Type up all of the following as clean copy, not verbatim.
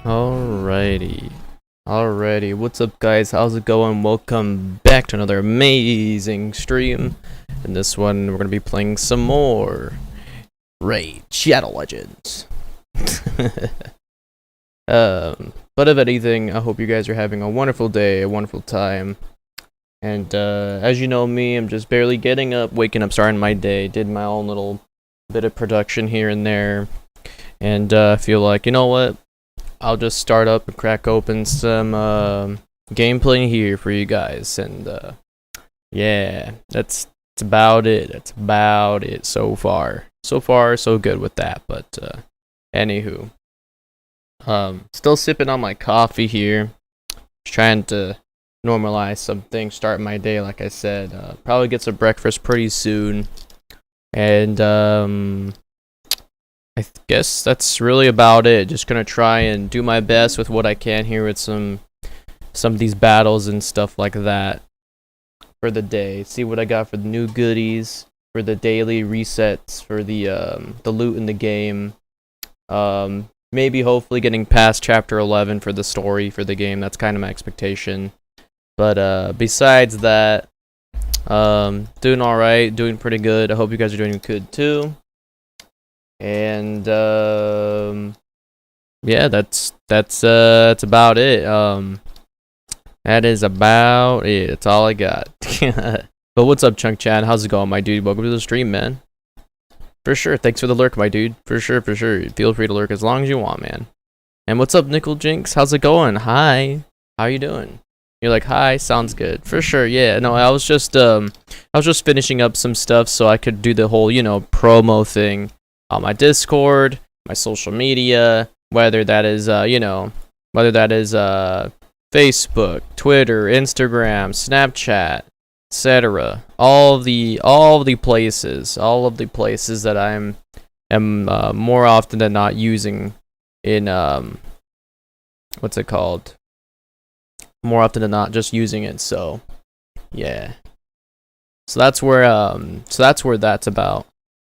Alrighty, what's up guys, how's it going? Welcome back to another amazing stream. In this one, we're gonna be playing some more Raid Shadow Legends. But if anything, I hope you guys are having a wonderful day, a wonderful time. And as you know me, I'm just barely getting up, waking up, starting my day, did my own little bit of production here and there. And I feel like, you know what? I'll just start up and crack open some gameplay here for you guys, and yeah, that's about it. That's about it so far. So far, so good with that. But anywho, still sipping on my coffee here, just trying to normalize some things, start my day. Like I said, probably get some breakfast pretty soon, and I guess that's really about it. Just gonna try and do my best with what I can here with some of these battles and stuff like that for the day. See what I got for the new goodies, for the daily resets, for the loot in the game. Maybe hopefully getting past chapter 11 for the story for the game. That's kind of my expectation. But besides that, doing all right, doing pretty good. I hope you guys are doing good too. And yeah, that's about it. That is about it. That's all I got. But what's up, Chunk Chad? How's it going, my dude? Welcome to the stream, man. For sure. Thanks for the lurk, my dude. For sure. Feel free to lurk as long as you want, man. And what's up, Nickel Jinx? How's it going? Hi. How you doing? You're like, hi, sounds good. For sure, yeah. No, I was just finishing up some stuff so I could do the whole, promo thing on my Discord, my social media, whether that is Facebook, Twitter, Instagram, Snapchat, etc. All of the places that am more often than not using in what's it called? More often than not just using it. So yeah. So that's where that's about.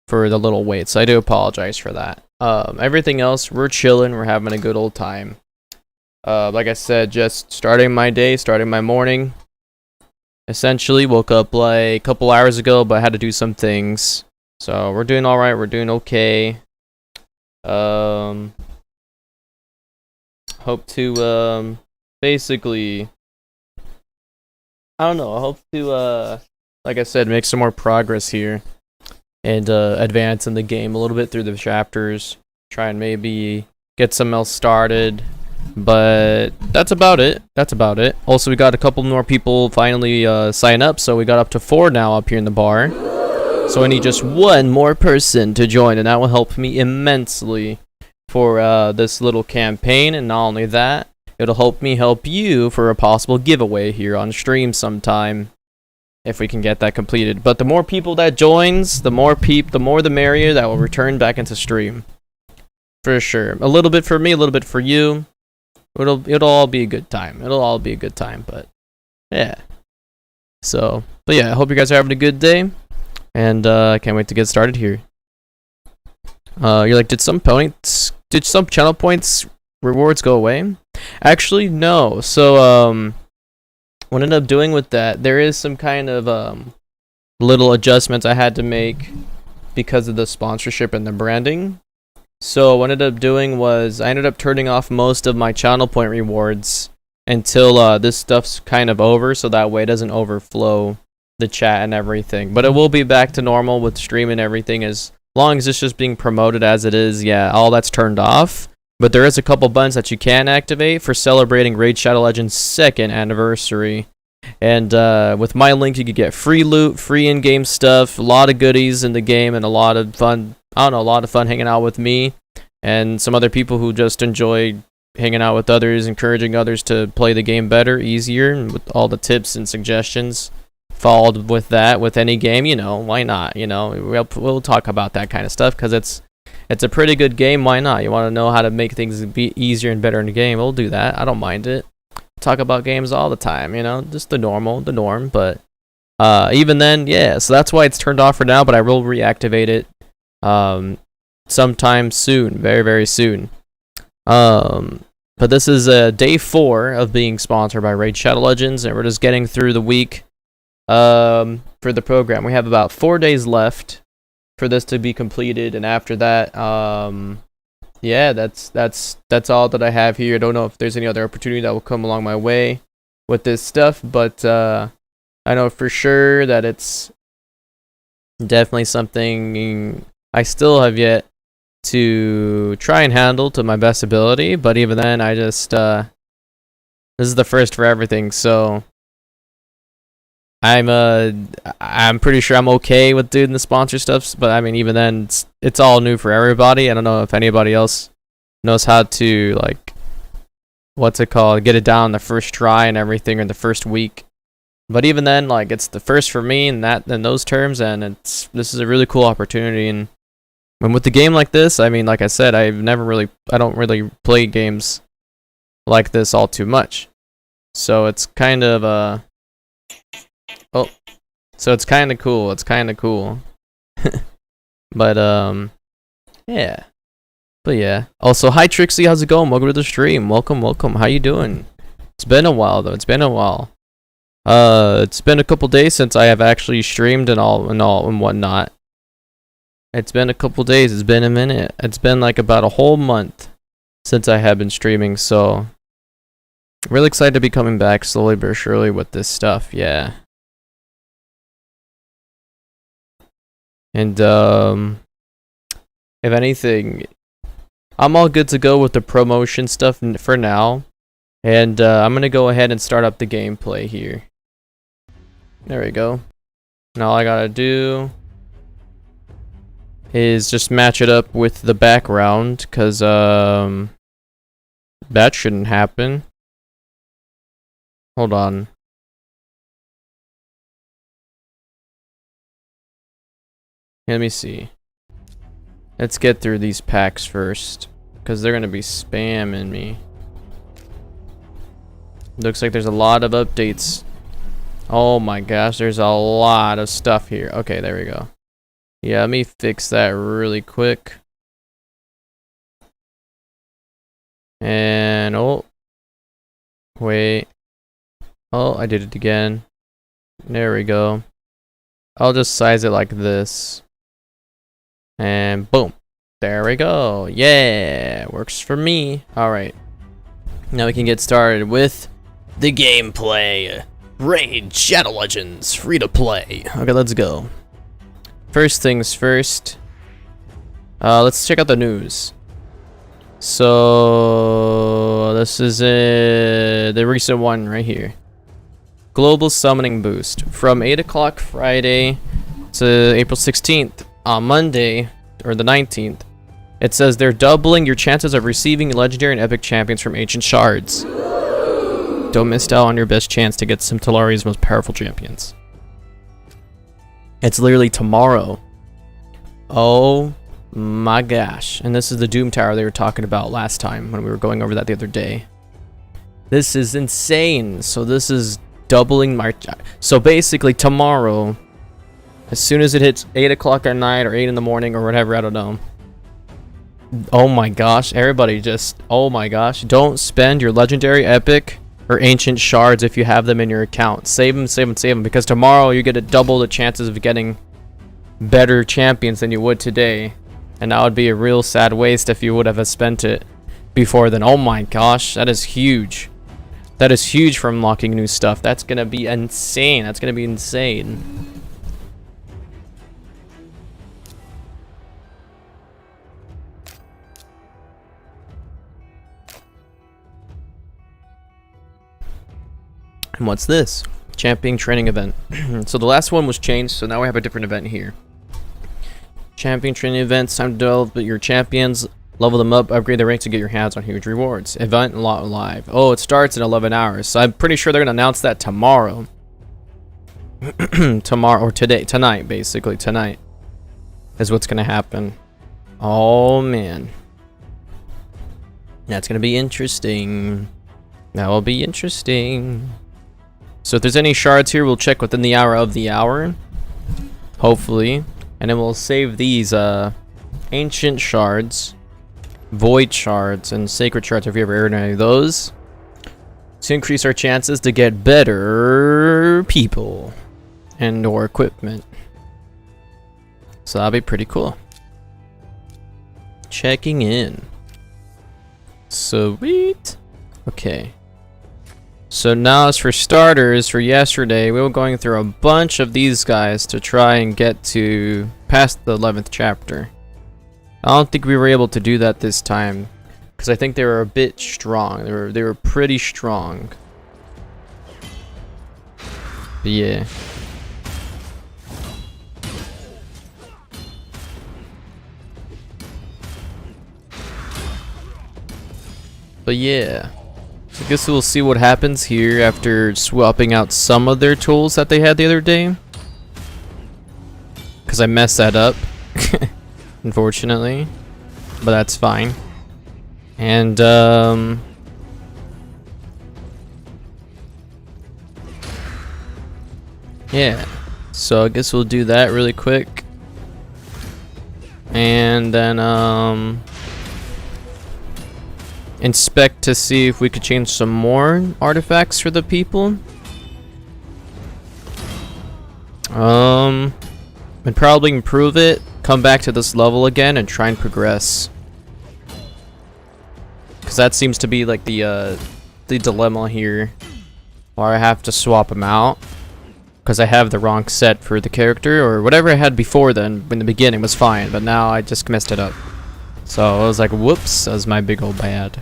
For the little wait, so I do apologize for that. Everything else, we're chilling, we're having a good old time. Like I said, just starting my day, starting my morning. Essentially, woke up like a couple hours ago, but I had to do some things. So we're doing all right, we're doing okay. Hope to basically, I don't know. I hope to like I said, make some more progress here. And advance in the game a little bit through the chapters. Try and maybe get something else started. But that's about it. Also, we got a couple more people finally sign up. So we got up to 4 now up here in the bar. So I need just one more person to join. And that will help me immensely for this little campaign. And not only that, it'll help you for a possible giveaway here on stream sometime. If we can get that completed. But the more people that joins, the more the merrier. That will return back into stream. For sure. A little bit for me, a little bit for you. It'll all be a good time. But yeah. So, but yeah, I hope you guys are having a good day. And I can't wait to get started here. You're like, did some channel points rewards go away? Actually, no. So what I ended up doing with that, there is some kind of little adjustments I had to make because of the sponsorship and the branding. So what I ended up doing was I ended up turning off most of my channel point rewards until this stuff's kind of over, so that way it doesn't overflow the chat and everything. But it will be back to normal with stream and everything as long as it's just being promoted as it is. Yeah, all that's turned off. But there is a couple buttons that you can activate for celebrating Raid Shadow Legends' 2nd anniversary. And with my link, you could get free loot, free in-game stuff, a lot of goodies in the game, and a lot of fun. I don't know, a lot of fun hanging out with me and some other people who just enjoy hanging out with others, encouraging others to play the game better, easier, and with all the tips and suggestions followed with that with any game. Why not? We'll talk about that kind of stuff because it's a pretty good game. Why not? You want to know how to make things be easier and better in the game, we'll do that. I don't mind it. Talk about games all the time, just the norm. But even then, yeah, so that's why it's turned off for now, but I will reactivate it sometime soon, very, very soon. But But this is day 4 of being sponsored by Raid Shadow Legends, and we're just getting through the week for the program. We have about 4 days left for this to be completed, and after that, yeah, that's all that I have here. I don't know if there's any other opportunity that will come along my way with this stuff, but I know for sure that it's definitely something I still have yet to try and handle to my best ability. But even then, I just this is the first for everything, so I'm pretty sure I'm okay with doing the sponsor stuff, but I mean, even then, it's all new for everybody. I don't know if anybody else knows how to, like, what's it called, get it down the first try and everything, or the first week. But even then, like, it's the first for me in those terms, and this is a really cool opportunity. And with the game like this, I mean, like I said, I don't really play games like this all too much, so it's kind of so it's kind of cool. It's kind of cool. But yeah. But yeah. Also, hi Trixie, how's it going? Welcome to the stream. Welcome. How you doing? It's been a while though. It's been a while. It's been a couple days since I have actually streamed and whatnot. It's been a couple days. It's been a minute. It's been like about a whole month since I have been streaming. So, really excited to be coming back slowly but surely with this stuff. Yeah. And if anything, I'm all good to go with the promotion stuff for now. And I'm gonna go ahead and start up the gameplay here. There we go. Now all I gotta do is just match it up with the background, cause that shouldn't happen. Hold on. Let me see. Let's get through these packs first, because they're going to be spamming me. Looks like there's a lot of updates. Oh my gosh, there's a lot of stuff here. Okay, there we go. Yeah, let me fix that really quick. And, oh. Wait. Oh, I did it again. There we go. I'll just size it like this. And boom. There we go. Yeah, works for me. Alright. Now we can get started with the gameplay. Raid Shadow Legends, free to play. Okay, let's go. First things first. Let's check out the news. So this is the recent one right here. Global summoning boost from 8 o'clock Friday to April 16th. On Monday, or the 19th, it says they're doubling your chances of receiving legendary and epic champions from ancient shards. Don't miss out on your best chance to get some Telluria's most powerful champions. It's literally tomorrow. Oh my gosh. And this is the Doom Tower they were talking about last time when we were going over that the other day. This is insane. So this is doubling my... So basically tomorrow, as soon as it hits 8 o'clock at night or 8 in the morning or whatever, I don't know. Oh my gosh, everybody just... Oh my gosh. Don't spend your legendary, epic, or ancient shards if you have them in your account. Save them, because tomorrow you get to double the chances of getting better champions than you would today. And that would be a real sad waste if you would have spent it before then. Oh my gosh, that is huge. That is huge for unlocking new stuff. That's gonna be insane. That's gonna be insane. And what's this? Champion training event. So the last one was changed, so now we have a different event here. Champion training events. Time to develop your champions, level them up, upgrade their ranks to get your hands on huge rewards. Event live. Oh, it starts in 11 hours. So I'm pretty sure they're going to announce that tomorrow. Tomorrow, or tonight, basically. Tonight is what's going to happen. Oh, man. That's going to be interesting. That will be interesting. So if there's any shards here, we'll check within the hour of the hour. Hopefully. And then we'll save these ancient shards. void shards and sacred shards if you ever earned any of those, to increase our chances to get better people and or equipment. So that'll be pretty cool. Checking in. Sweet. Okay. So now as for starters, for yesterday, we were going through a bunch of these guys to try and get to past the 11th chapter. I don't think we were able to do that this time, because I think they were a bit strong. They were pretty strong. But yeah. But yeah. I guess we'll see what happens here after swapping out some of their tools that they had the other day. Because I messed that up. Unfortunately. But that's fine. And, yeah. So I guess we'll do that really quick. And then, inspect to see if we could change some more artifacts for the people. And probably improve it, come back to this level again and try and progress. Cause that seems to be like the dilemma here, where I have to swap them out. Cause I have the wrong set for the character, or whatever I had before then in the beginning was fine, but now I just messed it up. So I was like, whoops, that was my big old bad.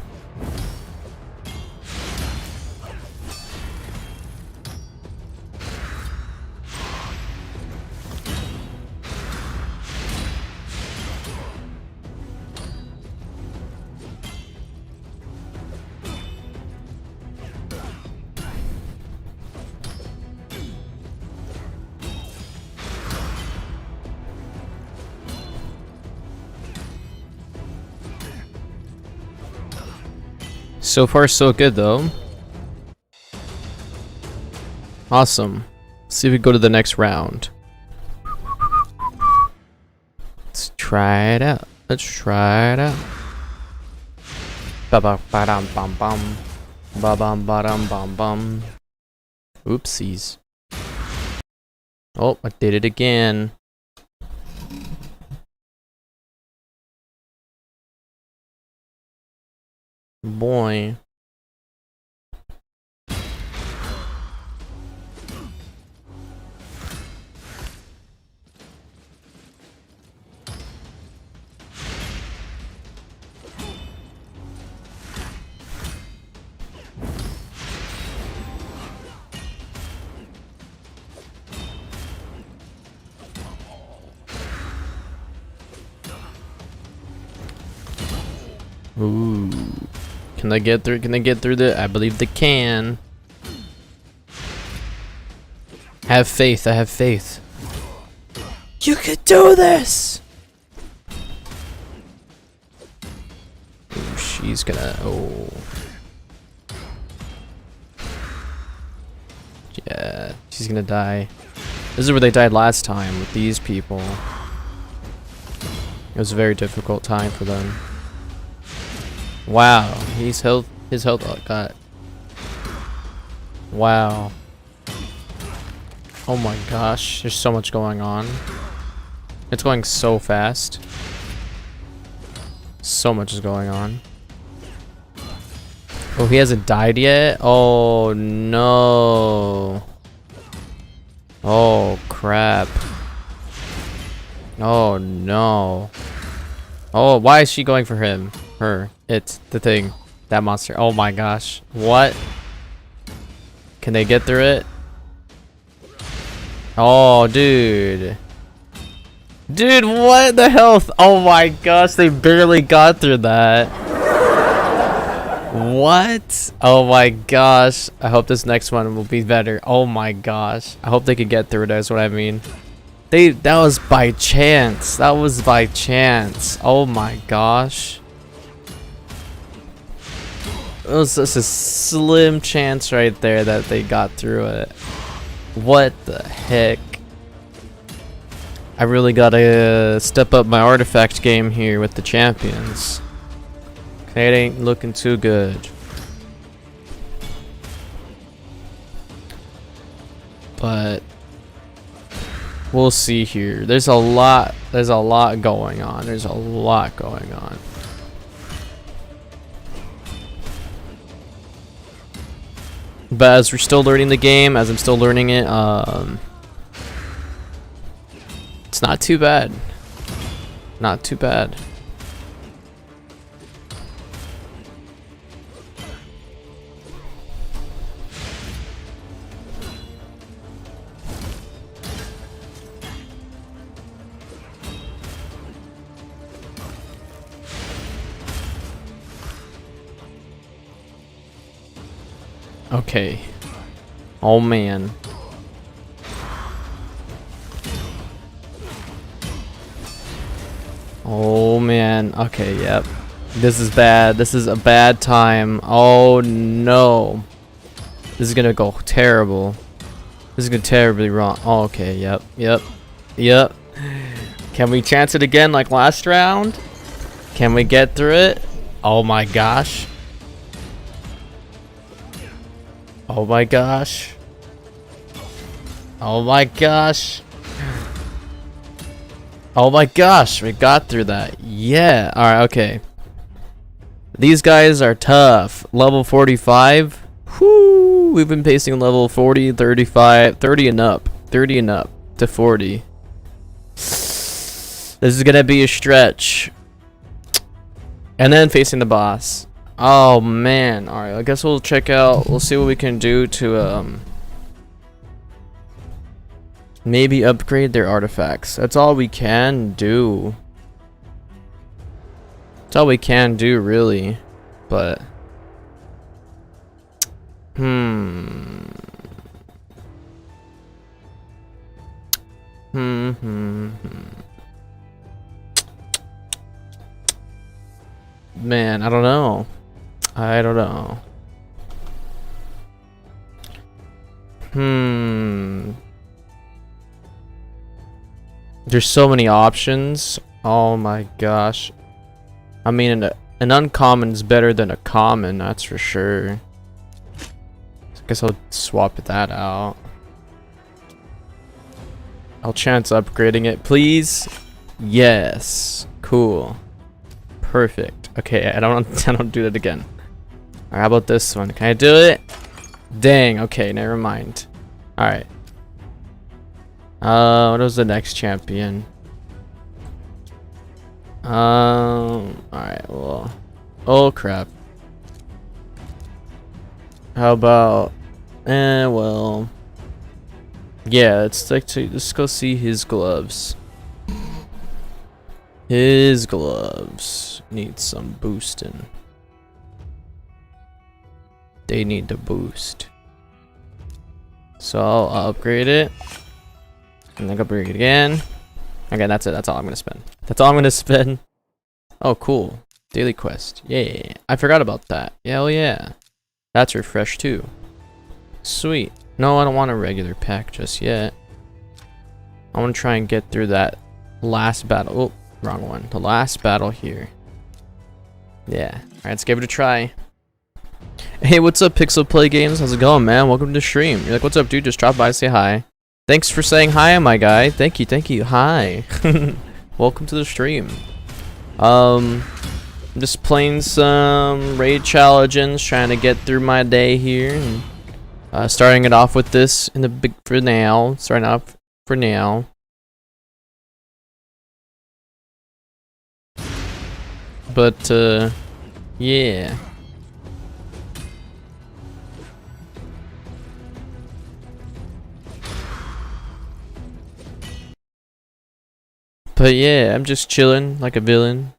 So far, so good, though. Awesome. Let's see if we go to the next round. Let's try it out. Let's try it out. Ba ba ba dum bum bum. Ba bum ba dum bum bum. Oopsies. Oh, I did it again. Boy. Ooh. Can they get through? Can they get through the? I believe they can. Have faith. I have faith. You can do this. Ooh, she's gonna. Oh. Yeah, she's gonna die. This is where they died last time with these people. It was a very difficult time for them. Wow, his health got. Wow. Oh my gosh, there's so much going on. It's going so fast. So much is going on. Oh, he hasn't died yet? Oh no. Oh crap. Oh no. Oh, why is she going for him? Her. It's the thing. That monster. Oh my gosh. What? Can they get through it? Oh, dude. Dude, what the health? Oh my gosh, they barely got through that. What? Oh my gosh. I hope this next one will be better. Oh my gosh. I hope they could get through it, that's what I mean. That was by chance. That was by chance. Oh my gosh. It was just a slim chance right there that they got through it. What the heck? I really gotta step up my artifact game here with the champions. It ain't looking too good. But we'll see here. There's a lot going on. There's a lot going on. But as we're still learning the game, as I'm still learning it, it's not too bad. Not too bad. Okay. Oh man. Oh man. Okay, yep. This is bad. This is a bad time. Oh no. This is gonna go terrible. This is gonna terribly wrong. Oh, okay, yep. Yep. Can we chance it again like last round? Can we get through it? Oh my gosh. Oh my gosh. Oh my gosh. Oh my gosh, we got through that. Yeah. Alright, okay. These guys are tough. Level 45. Whoo! We've been pacing level 40, 35, 30 and up. 30 and up to 40. This is gonna be a stretch. And then facing the boss. Oh man. Alright, I guess we'll check out, we'll see what we can do to maybe upgrade their artifacts. That's all we can do. That's all we can do really. But man, I don't know. There's so many options. Oh my gosh. I mean, an uncommon is better than a common, that's for sure. I guess I'll swap that out. I'll chance upgrading it, please. Yes. Cool. Perfect. Okay, I don't do that again. Alright, how about this one? Can I do it? Dang, okay, never mind. Alright. What was the next champion? Alright, well. Oh crap. How about well. Yeah, let's go see his gloves. His gloves need some boosting. They need to boost. So I'll upgrade it. And then upgrade it again. Okay, that's it. That's all I'm gonna spend. That's all I'm gonna spend. Oh, cool. Daily quest. Yeah. I forgot about that. Yeah, oh yeah. That's refreshed too. Sweet. No, I don't want a regular pack just yet. I want to try and get through that last battle. Oh, wrong one. The last battle here. Yeah. Alright, let's give it a try. Hey, what's up, Pixel Play Games? How's it going, man? Welcome to the stream. You're like, what's up, dude? Just drop by, say hi. Thanks for saying hi, my guy. Thank you. Hi. Welcome to the stream. I'm just playing some raid challenges, trying to get through my day here. And, starting it off with this in the big for now. Starting off for now. But yeah. But yeah, I'm just chilling like a villain.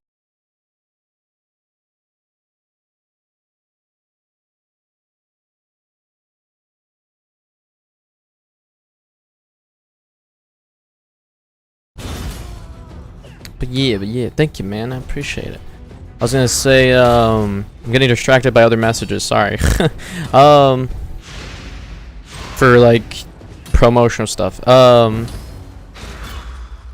But yeah, thank you, man. I appreciate it. I was gonna say, I'm getting distracted by other messages. Sorry. For like promotional stuff.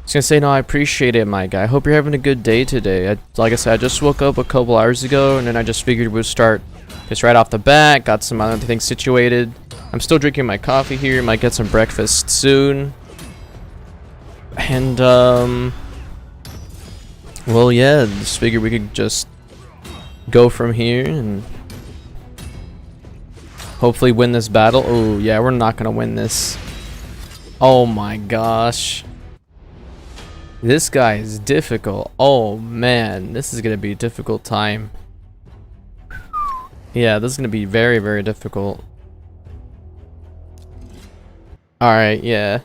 was gonna say, no, I appreciate it, my guy. I hope you're having a good day today. Like I said, I just woke up a couple hours ago, and then I just figured we'd start just right off the bat. Got some other things situated. I'm still drinking my coffee here. Might get some breakfast soon. And, well, yeah, just figured we could just go from here and hopefully win this battle. Oh, yeah, we're not gonna win this. Oh my gosh. This guy is difficult. Oh man, this is gonna be a difficult time. Yeah, this is gonna be very, very difficult. Alright, yeah.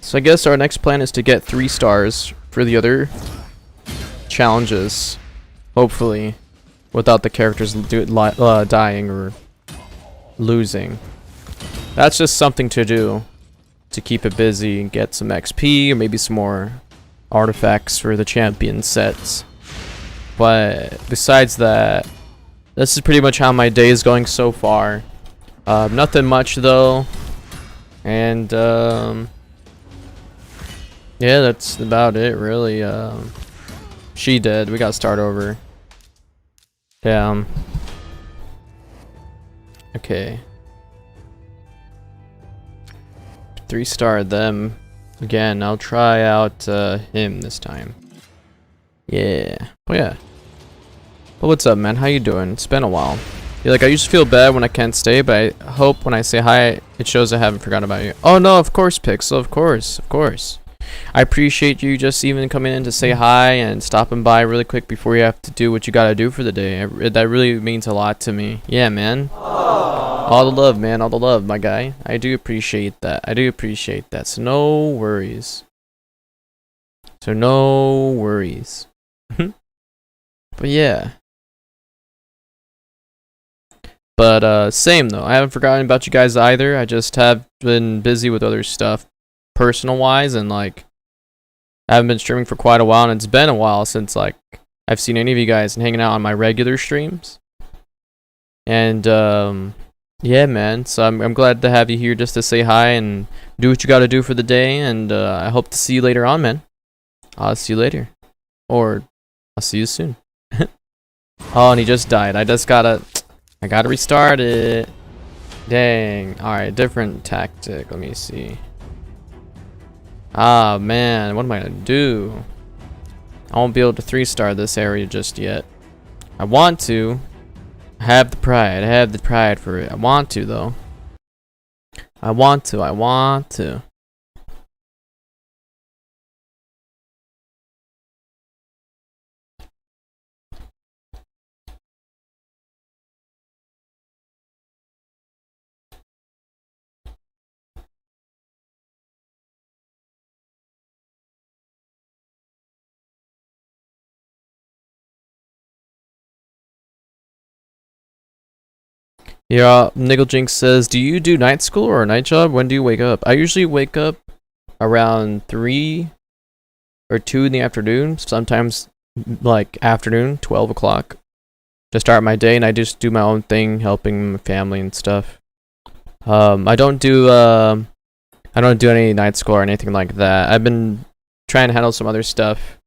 So I guess our next plan is to get 3 stars for the other challenges. Hopefully. Without the characters dying or losing. That's just something to do. To keep it busy and get some XP or maybe some more artifacts for the champion sets. But besides that, this is pretty much how my day is going so far. Nothing much though. And yeah, that's about it really. She dead. We gotta start over. Damn. Okay. 3-star them again. I'll try out him this time. Yeah. Oh yeah. Well, what's up, man? How you doing? It's been a while. You're like, I used to feel bad when I can't stay, but I hope when I say hi, it shows I haven't forgotten about you. Oh no, of course, Pixel. Of course, of course. I appreciate you just even coming in to say hi and stopping by really quick before you have to do what you gotta do for the day. That really means a lot to me. Yeah, man. All the love, man. All the love, my guy. I do appreciate that. I do appreciate that. So no worries. So no worries. But yeah. But same though. I haven't forgotten about you guys either. I just have been busy with other stuff, personal wise, and like I haven't been streaming for quite a while, and it's been a while since like I've seen any of you guys and hanging out on my regular streams. And yeah, man. So I'm glad to have you here just to say hi and do what you got to do for the day. And I hope to see you later on, man. I'll see you later, or I'll see you soon. Oh, and he just died. I gotta restart it. Dang. All right, different tactic. Let me see. Ah, man. What am I gonna do? I won't be able to 3-star this area just yet. I want to. I have the pride. I have the pride for it. I want to, though. I want to. Yeah, Nigglejinx says, do you do night school or a night job? When do you wake up? I usually wake up around 3 or 2 in the afternoon. Sometimes like afternoon, 12 o'clock. To start my day, and I just do my own thing, helping my family and stuff. I don't do any night school or anything like that. I've been trying to handle some other stuff.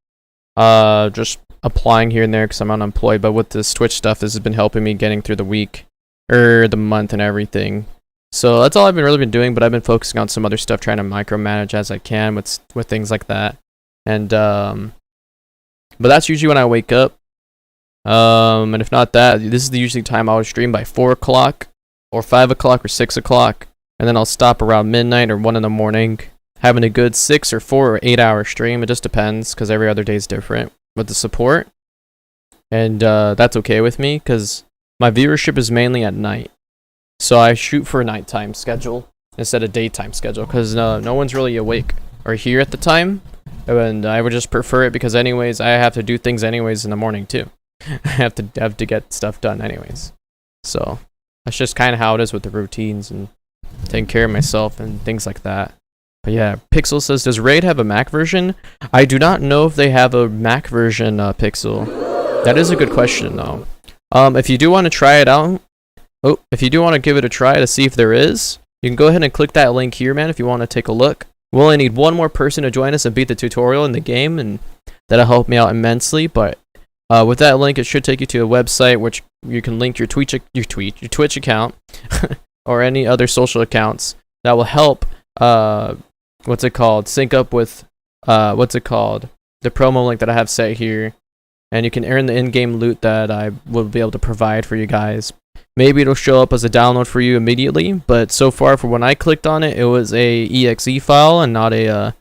Just applying here and there because I'm unemployed, but with this Twitch stuff, this has been helping me getting through the week. Or the month and everything. So that's all I've really been doing, but I've been focusing on some other stuff, trying to micromanage as I can with things like that. And but that's usually when I wake up. And if not that, this is the usually time I would stream by 4 o'clock or 5 o'clock or 6 o'clock, and then I'll stop around midnight or 1 in the morning, having a good 6 or 4 or 8 hour stream. It just depends because every other day is different with the support, and that's okay with me because my viewership is mainly at night, so I shoot for a nighttime schedule instead of daytime schedule because no one's really awake or here at the time, and I would just prefer it because anyways I have to do things anyways in the morning too. I have to get stuff done anyways, so that's just kind of how it is with the routines and taking care of myself and things like that. But yeah, Pixel says, does Raid have a Mac version? I do not know if they have a Mac version, Pixel. That is a good question though. If you do want to try it out, if you do want to give it a try to see if there is, you can go ahead and click that link here, man, if you want to take a look. We'll only need one more person to join us and beat the tutorial in the game, and that'll help me out immensely. But with that link, it should take you to a website which you can link your Twitch account or any other social accounts that will help sync up with the promo link that I have set here, and you can earn the in-game loot that I will be able to provide for you guys. Maybe it'll show up as a download for you immediately, but so far for when I clicked on it, it was a exe file and not a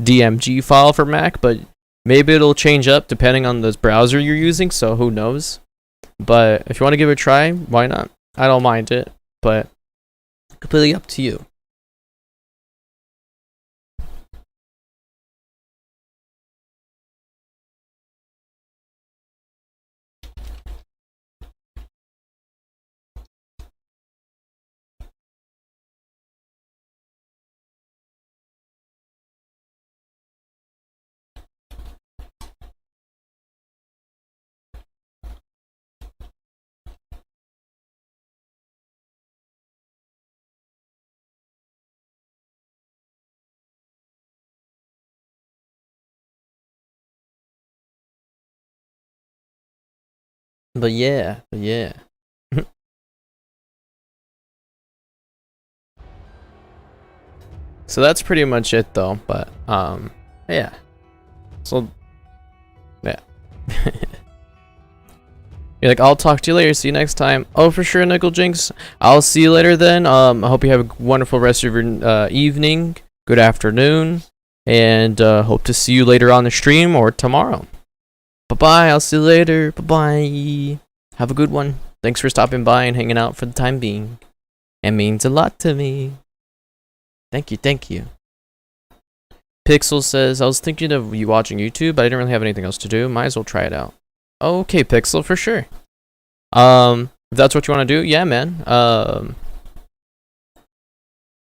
DMG file for Mac, but maybe it'll change up depending on the browser you're using, so who knows. But if you want to give it a try, why not? I don't mind it, but completely up to you. But yeah. So that's pretty much it though, but yeah. So yeah. You're like, I'll talk to you later, see you next time. Oh, for sure, Nickel Jinx. I'll see you later then. I hope you have a wonderful rest of your evening, good afternoon, and hope to see you later on the stream or tomorrow. Bye-bye, I'll see you later. Bye-bye. Have a good one. Thanks for stopping by and hanging out for the time being. It means a lot to me. Thank you. Pixel says, I was thinking of you watching YouTube, but I didn't really have anything else to do. Might as well try it out. Okay, Pixel, for sure. If that's what you want to do, yeah, man.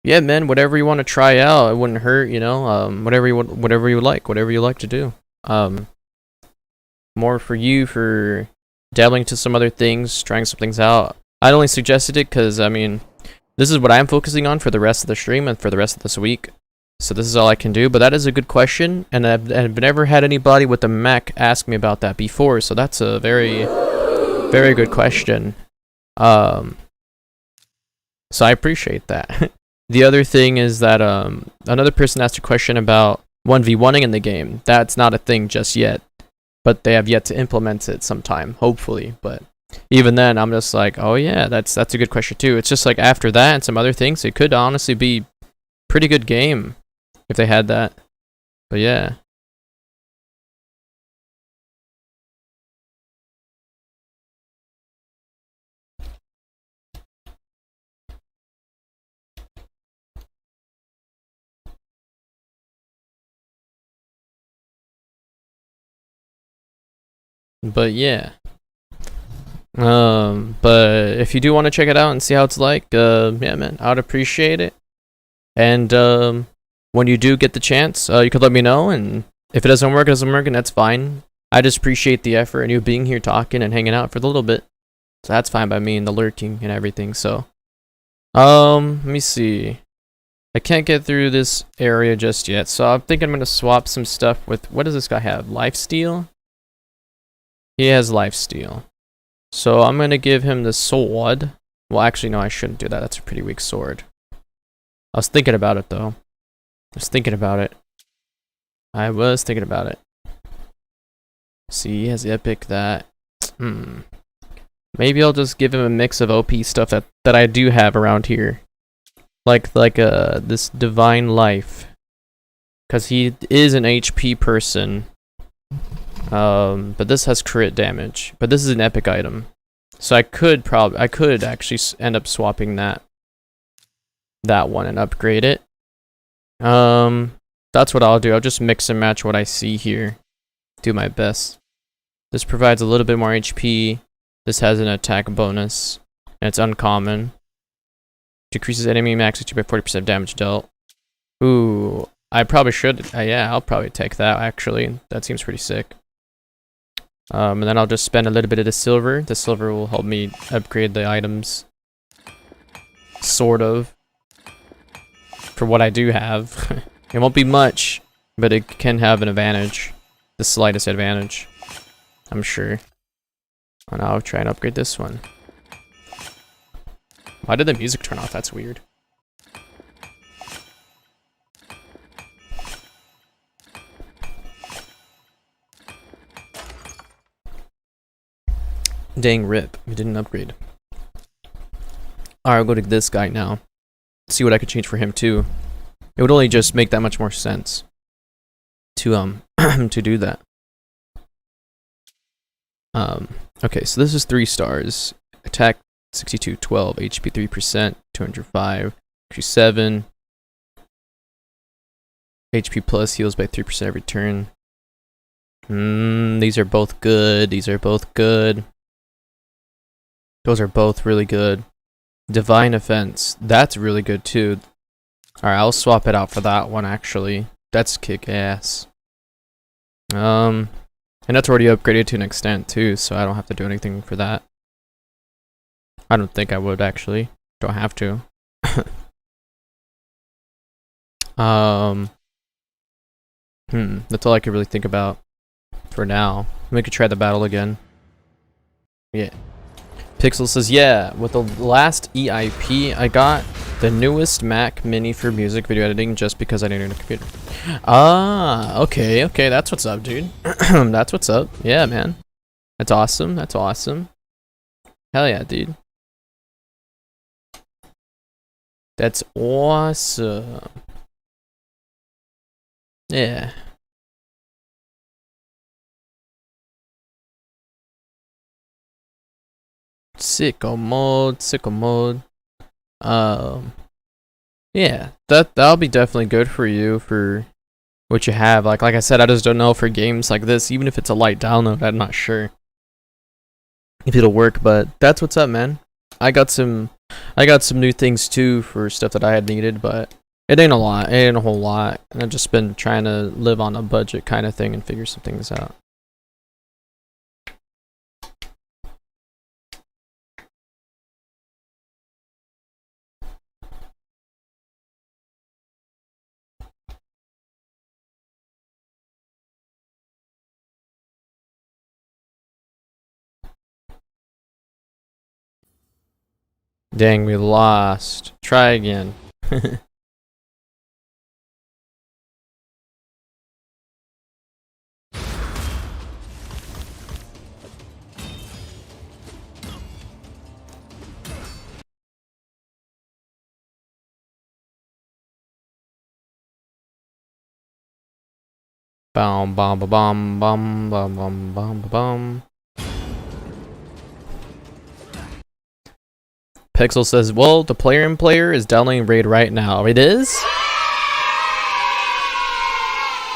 Yeah, man, whatever you want to try out, it wouldn't hurt, you know. Whatever you like to do. More for you for dabbling into some other things, trying some things out. I only suggested it because, I mean, this is what I'm focusing on for the rest of the stream and for the rest of this week. So this is all I can do, but that is a good question, and I've never had anybody with a Mac ask me about that before, so that's a very, very good question. So I appreciate that. The other thing is that another person asked a question about 1v1ing in the game. That's not a thing just yet, but they have yet to implement it sometime, hopefully. But even then, I'm just like, oh yeah, that's a good question too. It's just like after that and some other things, it could honestly be pretty good game if they had that. But yeah. But yeah. But if you do want to check it out and see how it's like, yeah, man, I would appreciate it. And when you do get the chance, you could let me know. And if it doesn't work, and that's fine. I just appreciate the effort and you being here talking and hanging out for a little bit. So that's fine by me and the lurking and everything. So, let me see. I can't get through this area just yet, so I'm thinking I'm gonna swap some stuff with. What does this guy have? Lifesteal? He has lifesteal. So I'm gonna give him the sword. Well, actually, no, I shouldn't do that. That's a pretty weak sword. I was thinking about it though. I was thinking about it. See, he has epic that. Maybe I'll just give him a mix of OP stuff that I do have around here. Like this divine life. Cause he is an HP person. But this has crit damage. But this is an epic item. So I could actually end up swapping that one and upgrade it. That's what I'll do. I'll just mix and match what I see here. Do my best. This provides a little bit more HP. This has an attack bonus. And it's uncommon. Decreases enemy max HP by 40% damage dealt. Ooh, I probably should. Yeah, I'll probably take that actually. That seems pretty sick. And then I'll just spend a little bit of the silver. The silver will help me upgrade the items. Sort of. For what I do have. It won't be much, but it can have an advantage. The slightest advantage, I'm sure. And I'll try and upgrade this one. Why did the music turn off? That's weird. Dang rip, we didn't upgrade. Alright, I'll go to this guy now. See what I could change for him too. It would only just make that much more sense to to do that. Okay, so this is 3 stars. Attack 62, 12, HP 3%, 205, HP 7. HP plus heals by 3% every turn. These are both good. These are both good. Those are both really good. Divine Offense. That's really good too. Alright, I'll swap it out for that one actually. That's kick ass. And that's already upgraded to an extent too, so I don't have to do anything for that. I don't think I would actually. Don't have to. That's all I could really think about for now. We could try the battle again. Yeah. Pixel says, yeah, with the last EIP, I got the newest Mac Mini for music video editing just because I needed a computer. Ah, okay, okay, that's what's up, dude. That's what's up. Yeah, man. That's awesome, that's awesome. Hell yeah, dude. That's awesome. Yeah. Sicko mode, sicko mode. Yeah, that'll be definitely good for you for what you have. Like I said, I just don't know for games like this, even if it's a light download, I'm not sure if it'll work, but that's what's up, man. I got some new things too for stuff that I had needed, but it ain't a lot. It ain't a whole lot. And I've just been trying to live on a budget kind of thing and figure some things out. Dang, we lost. Try again. Bum bum bum bum bum bum bum bum. Pixel says, well, the player is downloading Raid right now. It is?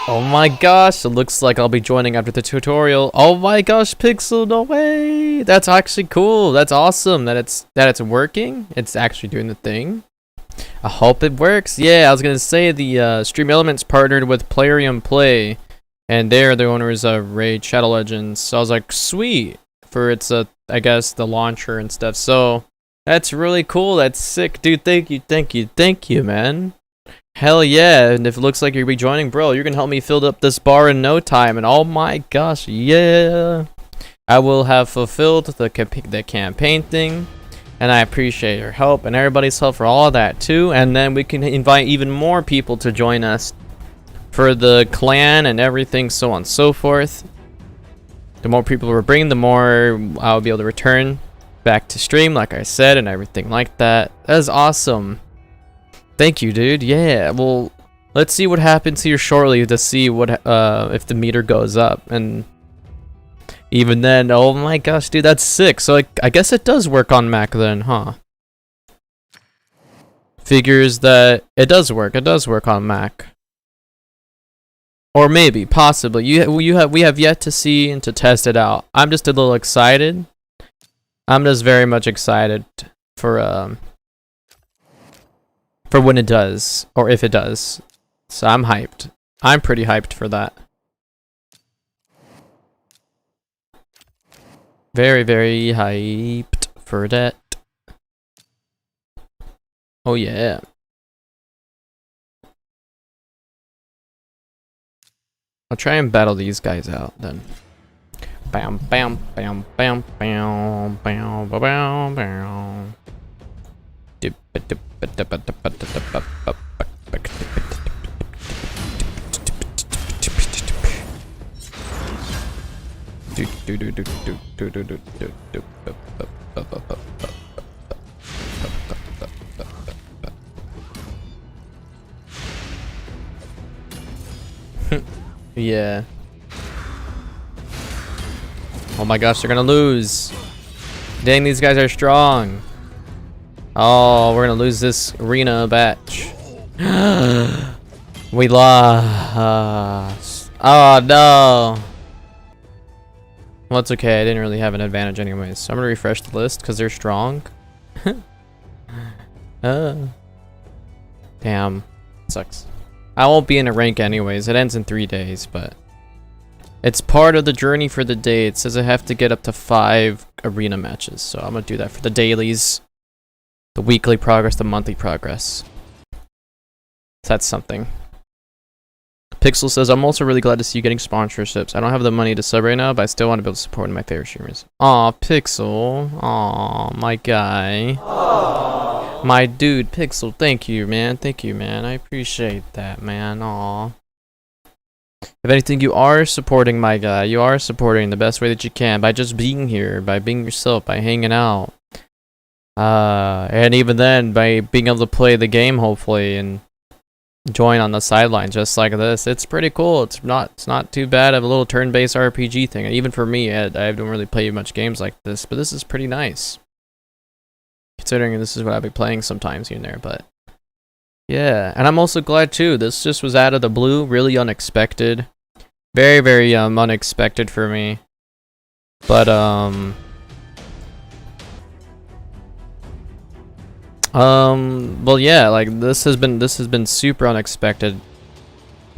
Oh my gosh, it looks like I'll be joining after the tutorial. Oh my gosh, Pixel, no way. That's actually cool. That's awesome that it's working. It's actually doing the thing. I hope it works. Yeah, I was gonna say the Stream Elements partnered with Plarium Play, and they're the owners of Raid Shadow Legends. So I was like, sweet, for its I guess the launcher and stuff. So that's really cool. That's sick, dude. Thank you, man. Hell yeah! And if it looks like you'll be joining, bro, you're gonna help me fill up this bar in no time. And oh my gosh, yeah! I will have fulfilled the campaign thing, and I appreciate your help and everybody's help for all of that too. And then we can invite even more people to join us for the clan and everything, so on and so forth. The more people we're bringing, the more I'll be able to return back to stream, like I said, and everything like that. That is awesome. Thank you, dude. Yeah, well, let's see what happens here shortly to see what if the meter goes up, and even then, oh my gosh, dude, that's sick. So I guess it does work on Mac then, huh? Figures that it does work. It does work on Mac, or maybe, possibly. We have yet to see and to test it out. I'm just a little excited. I'm just very much excited for when it does, or if it does. So I'm hyped. I'm pretty hyped for that. Very, very hyped for that. Oh yeah. I'll try and battle these guys out then. Bam, bam, bam, bam, bam, bam, bam, bam. Yeah. Oh my gosh, they're gonna lose. Dang, these guys are strong. Oh, we're gonna lose this arena batch. We lost. Oh no. Well, it's okay. I didn't really have an advantage anyways. So I'm gonna refresh the list because they're strong. Damn. Sucks. I won't be in a rank anyways. It ends in 3 days, but it's part of the journey for the day. It says I have to get up to 5 arena matches. So I'm gonna do that for the dailies, the weekly progress, the monthly progress. That's something. Pixel says, I'm also really glad to see you getting sponsorships. I don't have the money to sub right now, but I still want to be able to support one of my favorite streamers. Aw, Pixel. Aw, my guy. Aww. My dude, Pixel. Thank you, man. Thank you, man. I appreciate that, man. Aw. If anything, you are supporting my guy. You are supporting the best way that you can by just being here, by being yourself, by hanging out. And even then, by being able to play the game, hopefully, and join on the sideline just like this. It's pretty cool. It's not too bad of a little turn-based RPG thing. Even for me, I don't really play much games like this, but this is pretty nice. Considering this is what I'll be playing sometimes here and there, but yeah. And I'm also glad too. This just was out of the blue, really unexpected. Very, very unexpected for me. But well, yeah, like this has been super unexpected,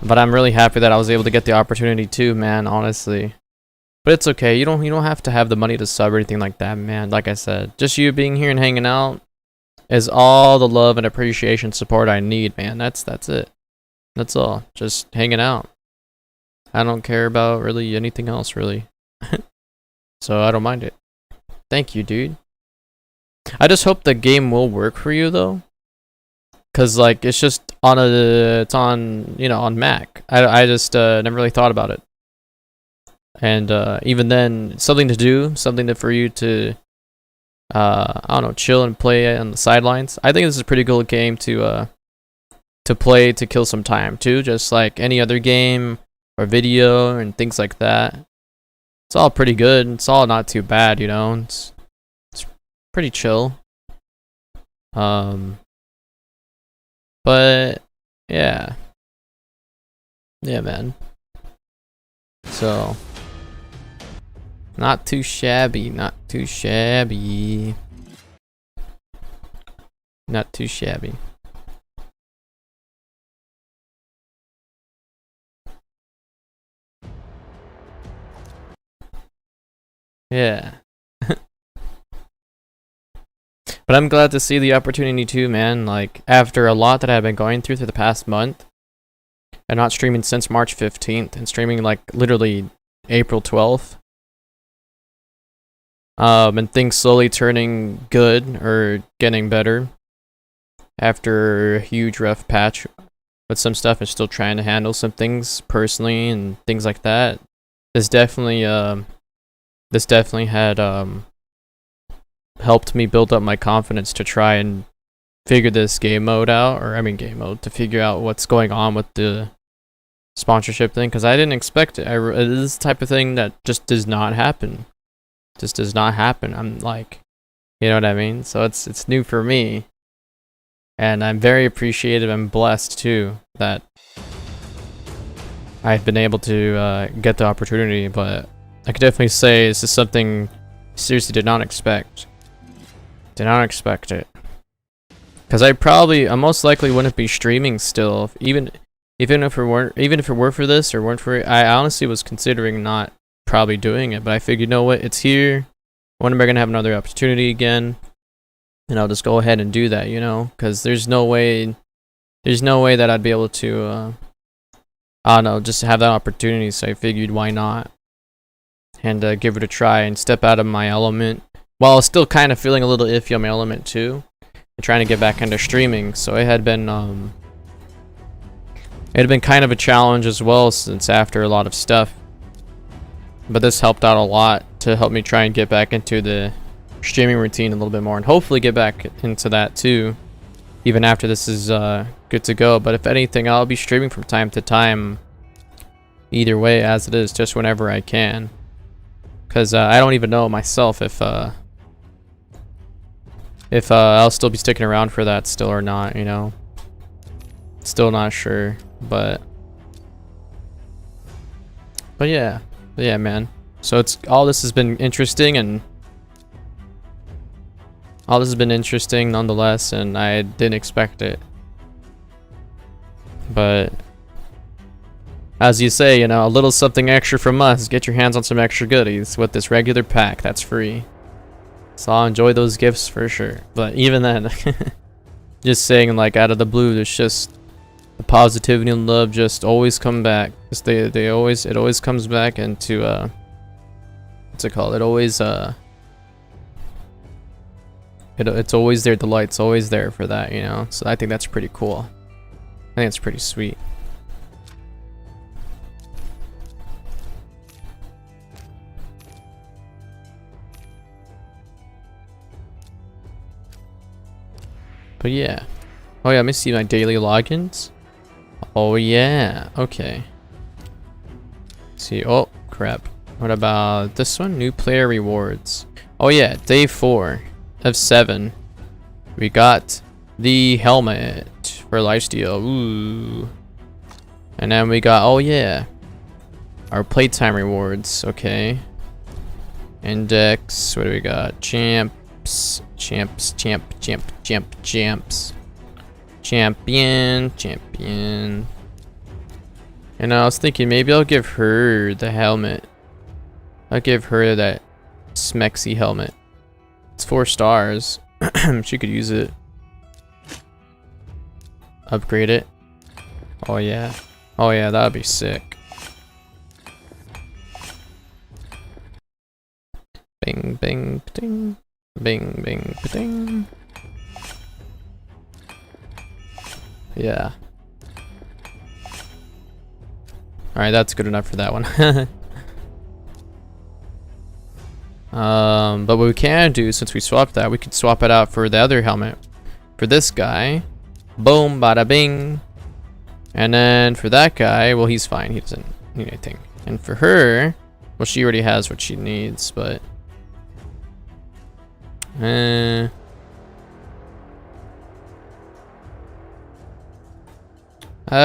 but I'm really happy that I was able to get the opportunity too, man, honestly. But it's okay. You don't have to have the money to sub or anything like that, man. Like I said, just you being here and hanging out is all the love and appreciation support I need, man. That's it. That's all. Just hanging out. I don't care about really anything else, really. So I don't mind it. Thank you, dude. I just hope the game will work for you though, cause like it's just on on Mac. I just never really thought about it, and even then, something to do, for you to I don't know, chill and play on the sidelines. I think this is a pretty cool game to play to kill some time too, just like any other game or video and things like that. It's all pretty good. It's all not too bad, you know. It's pretty chill. But yeah, man. So not too shabby, not too shabby. Yeah. But I'm glad to see the opportunity too, man. Like, after a lot that I've been going through the past month, and not streaming since March 15th, and streaming like literally April 12th, and things slowly turning good or getting better after a huge rough patch with some stuff, and still trying to handle some things personally and things like that. This definitely had helped me build up my confidence to try and figure this game mode out, to figure out what's going on with the sponsorship thing, because I didn't expect it. It is the type of thing that just does not happen. Just does not happen. I'm like, you know what I mean? So it's new for me, and I'm very appreciative and blessed too that I've been able to get the opportunity. But I could definitely say this is something seriously did not expect. Did not expect it, because I most likely wouldn't be streaming still, even if it were for this or weren't for it. I honestly was considering not probably doing it, but I figured, you know what, it's here. When am I gonna have another opportunity again? And I'll just go ahead and do that, you know, because there's no way that I'd be able to I don't know, just have that opportunity. So I figured, why not? And give it a try and step out of my element. While still kind of feeling a little iffy on my element too. And trying to get back into streaming. So it had been kind of a challenge as well, since after a lot of stuff. But this helped out a lot to help me try and get back into the streaming routine a little bit more, and hopefully get back into that too, even after this is good to go. But if anything, I'll be streaming from time to time either way, as it is, just whenever I can, because I don't even know myself if I'll still be sticking around for that still or not, you know. Still not sure, but yeah, man. So it's all this has been interesting, and all this has been interesting nonetheless, and I didn't expect it. But as you say, you know, a little something extra from us. Get your hands on some extra goodies with this regular pack that's free. So I'll enjoy those gifts for sure. But even then, just saying, like, out of the blue, there's just the positivity and love just always come back. It always comes back into what's it called? It always it's always there. The light's always there for that, you know. So I think that's pretty cool. I think it's pretty sweet. But yeah. Oh yeah, let me see my daily logins. Oh yeah, okay. Let's see, oh crap. What about this one? New player rewards. Oh yeah, day 4 of 7. We got the helmet for lifesteal. Ooh. And then we got, oh yeah, our playtime rewards. Okay. Index, what do we got? Champs. Champion. And I was thinking maybe I'll give her the helmet. I'll give her that Smexy helmet. It's 4 stars. She could use it. Upgrade it. Oh yeah. Oh yeah, that would be sick. Bing, bing, ding. Bing, bing, ding. Yeah. Alright, that's good enough for that one. But what we can do, since we swapped that, we could swap it out for the other helmet. For this guy, boom, bada bing. And then for that guy, well, he's fine. He doesn't need anything. And for her, well, she already has what she needs, but I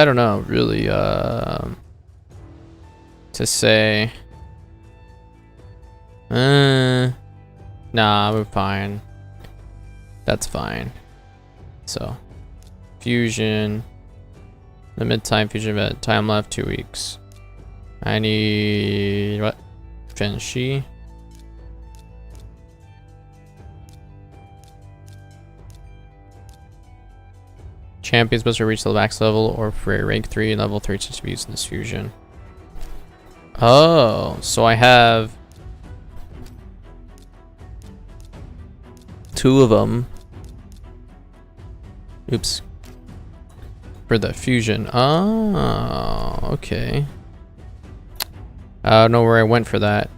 don't know, really, to say. Nah, we're fine. That's fine. So, fusion. Limit time fusion event. Time left 2 weeks. I need what? Fenshi. Champions must reach the max level or for a rank 3 and level 3 to be used in this fusion. Oh, so I have 2 of them. Oops. For the fusion. Oh, okay. I don't know where I went for that.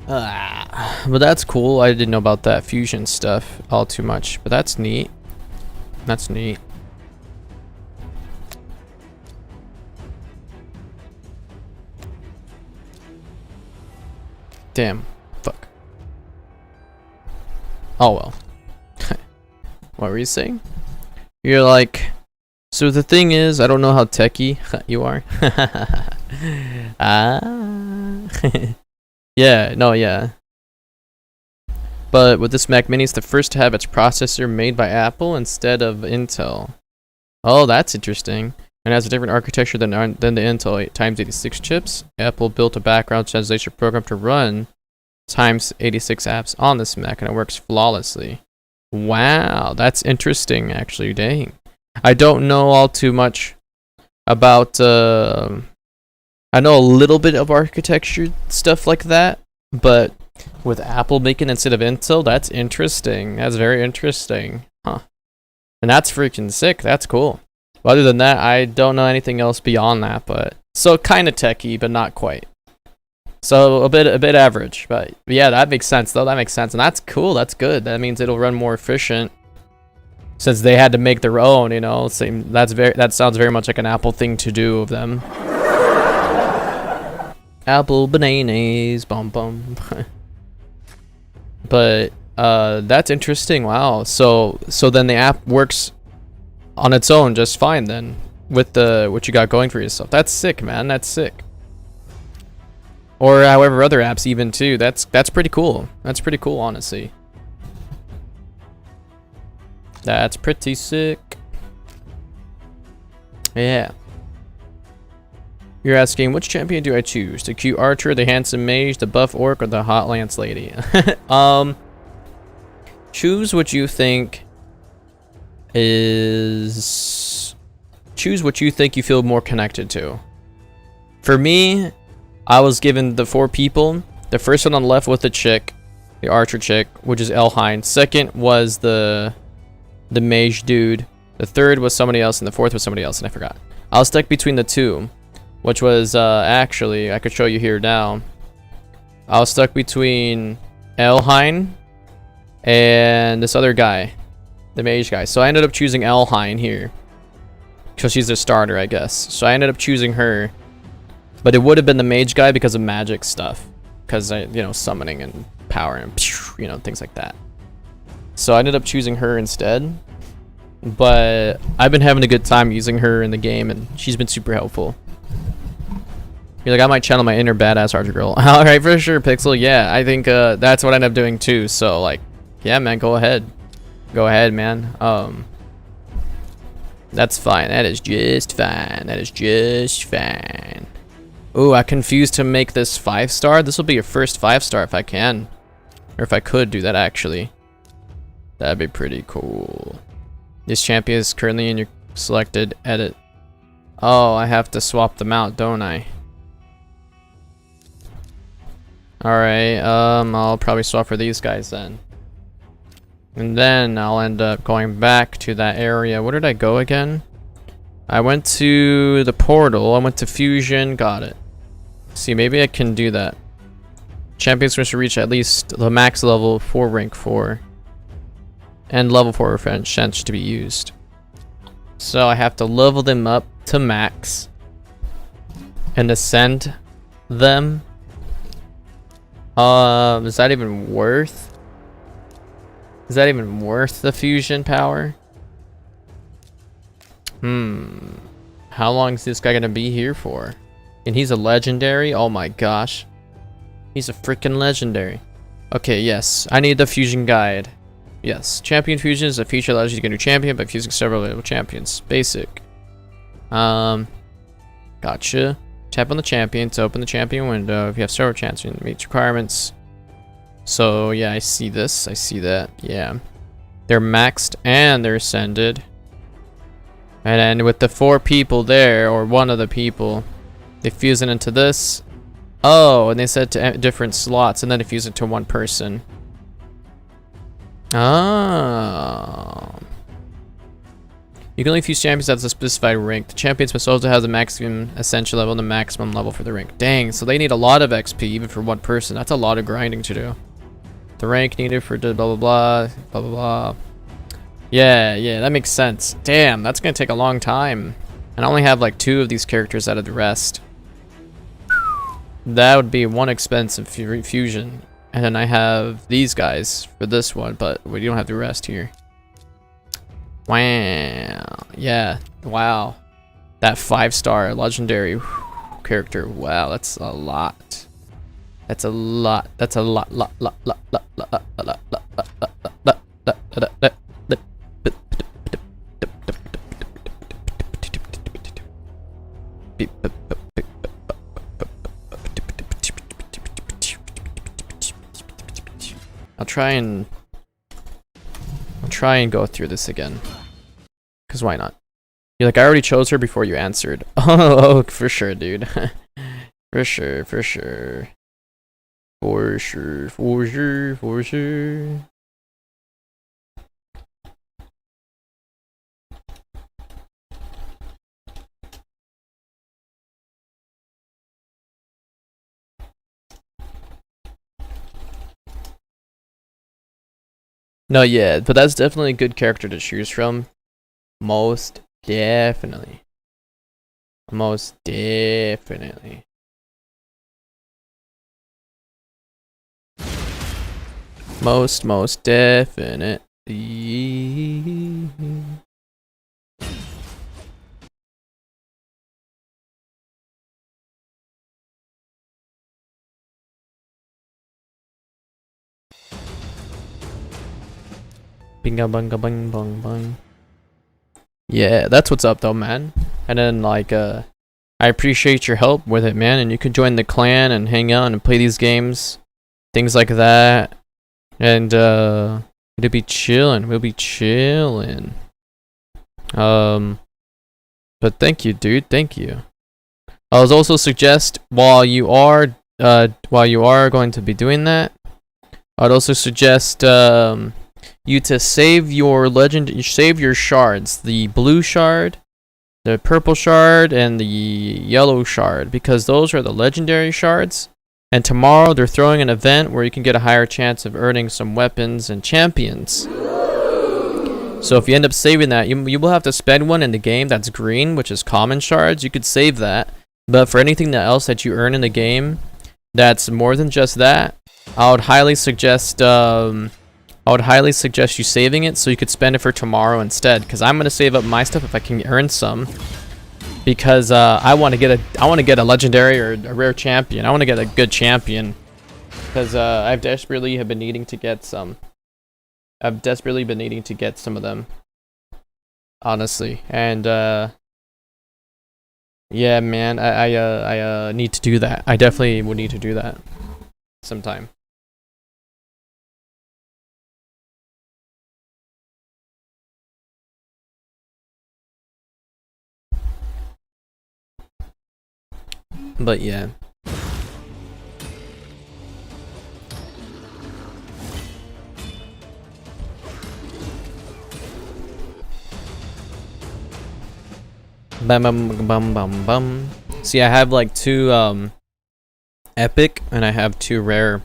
But that's cool. I didn't know about that fusion stuff all too much, but that's neat. That's neat. Damn. Fuck. Oh well. What were you saying? You're like, so the thing is, I don't know how techie you are. Yeah, no, yeah. But with this Mac Mini, it's the first to have its processor made by Apple instead of Intel. Oh, that's interesting. And has a different architecture than the Intel x86 chips. Apple built a background translation program to run x86 apps on this Mac, and it works flawlessly. Wow, that's interesting, actually. Dang. I don't know all too much about I know a little bit of architecture stuff like that, but with Apple making instead of Intel, that's interesting. That's very interesting, huh? And that's freaking sick. That's cool. But other than that, I don't know anything else beyond that. But so kind of techie, but not quite. So a bit average. But yeah, that makes sense though. That makes sense, and that's cool. That's good. That means it'll run more efficient. Since they had to make their own, you know, that sounds very much like an Apple thing to do of them. Apple bananas, bum bum. But that's interesting. Wow. So then the app works on its own just fine then with what you got going for yourself. That's sick, man. That's sick. Or however other apps even too. That's pretty cool. That's pretty cool, honestly. That's pretty sick. Yeah. You're asking, which champion do I choose? The cute archer, the handsome mage, the buff orc, or the hot lance lady? Choose what you think is... Choose what you think you feel more connected to. For me, I was given the 4 people. The first one on the left was the chick, the archer chick, which is Elhine. Second was the mage dude. The third was somebody else, and the fourth was somebody else, and I forgot. I was stuck between the 2. Which was, actually, I could show you here now. I was stuck between Elhine and this other guy. The mage guy. So I ended up choosing Elhine here. Because she's the starter, I guess. So I ended up choosing her. But it would have been the mage guy because of magic stuff. Because, you know, summoning and power and, you know, things like that. So I ended up choosing her instead. But I've been having a good time using her in the game, and she's been super helpful. You're like, I might channel my inner badass archer girl. Alright, for sure, Pixel. Yeah, I think that's what I end up doing too. So, like, yeah, man, go ahead. Go ahead, man. That's fine. That is just fine. That is just fine. Ooh, I confused to make this 5-star. This will be your first 5-star if I can. Or if I could do that, actually. That'd be pretty cool. This champion is currently in your selected edit. Oh, I have to swap them out, don't I? Alright, I'll probably swap for these guys then. And then I'll end up going back to that area. Where did I go again? I went to the portal. I went to Fusion. Got it. See, maybe I can do that. Champions must reach at least the max level for rank 4. And level 4 refresh to be used. So I have to level them up to max. And ascend them. Is that even worth? Is that even worth the fusion power? How long is this guy gonna be here for? And he's a legendary? Oh my gosh. He's a freaking legendary. Okay, yes. I need the fusion guide. Yes. Champion fusion is a feature that allows you to get a new champion by fusing several available champions. Basic. Gotcha. Tap on the champion to open the champion window. If you have several champions, meet requirements. So yeah, I see this. I see that. Yeah. They're maxed and they're ascended. And then with the 4 people there, or one of the people, they fuse it into this. Oh, and they set to different slots, and then they fuse it to one person. Oh. You can only fuse champions at a specified rank. The champions must also have the maximum ascension level and the maximum level for the rank. Dang, so they need a lot of XP even for one person. That's a lot of grinding to do. The rank needed for blah blah blah, blah blah blah. Yeah, that makes sense. Damn, that's gonna take a long time. And I only have like 2 of these characters out of the rest. That would be one expensive fusion. And then I have these guys for this one, but we don't have the rest here. Wow. Yeah. Wow. That 5-star legendary character. Wow, that's a lot. That's a lot. That's a lot. I'll try and go through this again. 'Cause why not? You're like, I already chose her before you answered. Oh, for sure, dude. For sure, for sure. For sure, for sure, for sure. No, yeah, but that's definitely a good character to choose from. Most definitely. Most definitely. Most definitely. Binga bunga bung bung bung. Yeah, that's what's up though, man. And then like I appreciate your help with it, man, and you can join the clan and hang out and play these games. Things like that. And it'll be chillin'. We'll be chillin'. But thank you, dude. Thank you. I was also suggest while you are going to be doing that, I'd also suggest you to save your shards, the blue shard, the purple shard, and the yellow shard, because those are the legendary shards. And tomorrow they're throwing an event where you can get a higher chance of earning some weapons and champions. So if you end up saving that, you will have to spend one in the game that's green, which is common shards. You could save that. But for anything else that you earn in the game that's more than just that, I would highly suggest you saving it so you could spend it for tomorrow instead. Because I'm gonna save up my stuff if I can earn some. Because I want to get a legendary or a rare champion. I want to get a good champion. Because I've desperately been needing to get some. I've desperately been needing to get some of them. Honestly, and yeah, man, I need to do that. I definitely would need to do that sometime. But yeah. Bum bum bum bum bum. See, I have like 2 epic and I have 2 rare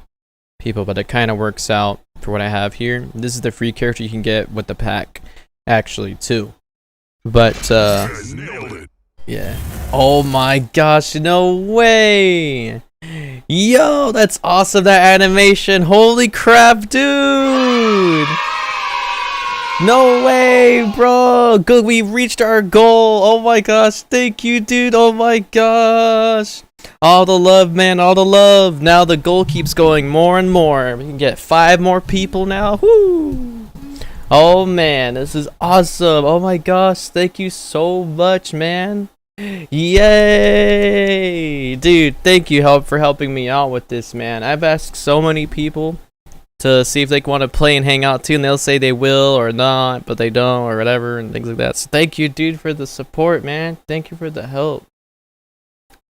people, but it kind of works out for what I have here. This is the free character you can get with the pack, actually, too. But yeah. Oh my gosh, no way! Yo, that's awesome, that animation. Holy crap, dude! No way, bro! Good, we reached our goal. Oh my gosh, thank you, dude. Oh my gosh. All the love, man, all the love. Now the goal keeps going more and more. We can get 5 more people now. Woo! Oh man, this is awesome. Oh my gosh, thank you so much, man. Yay! Dude, thank you for helping me out with this, man. I've asked so many people to see if they want to play and hang out too, and they'll say they will or not, but they don't or whatever and things like that. So thank you, dude, for the support, man. Thank you for the help.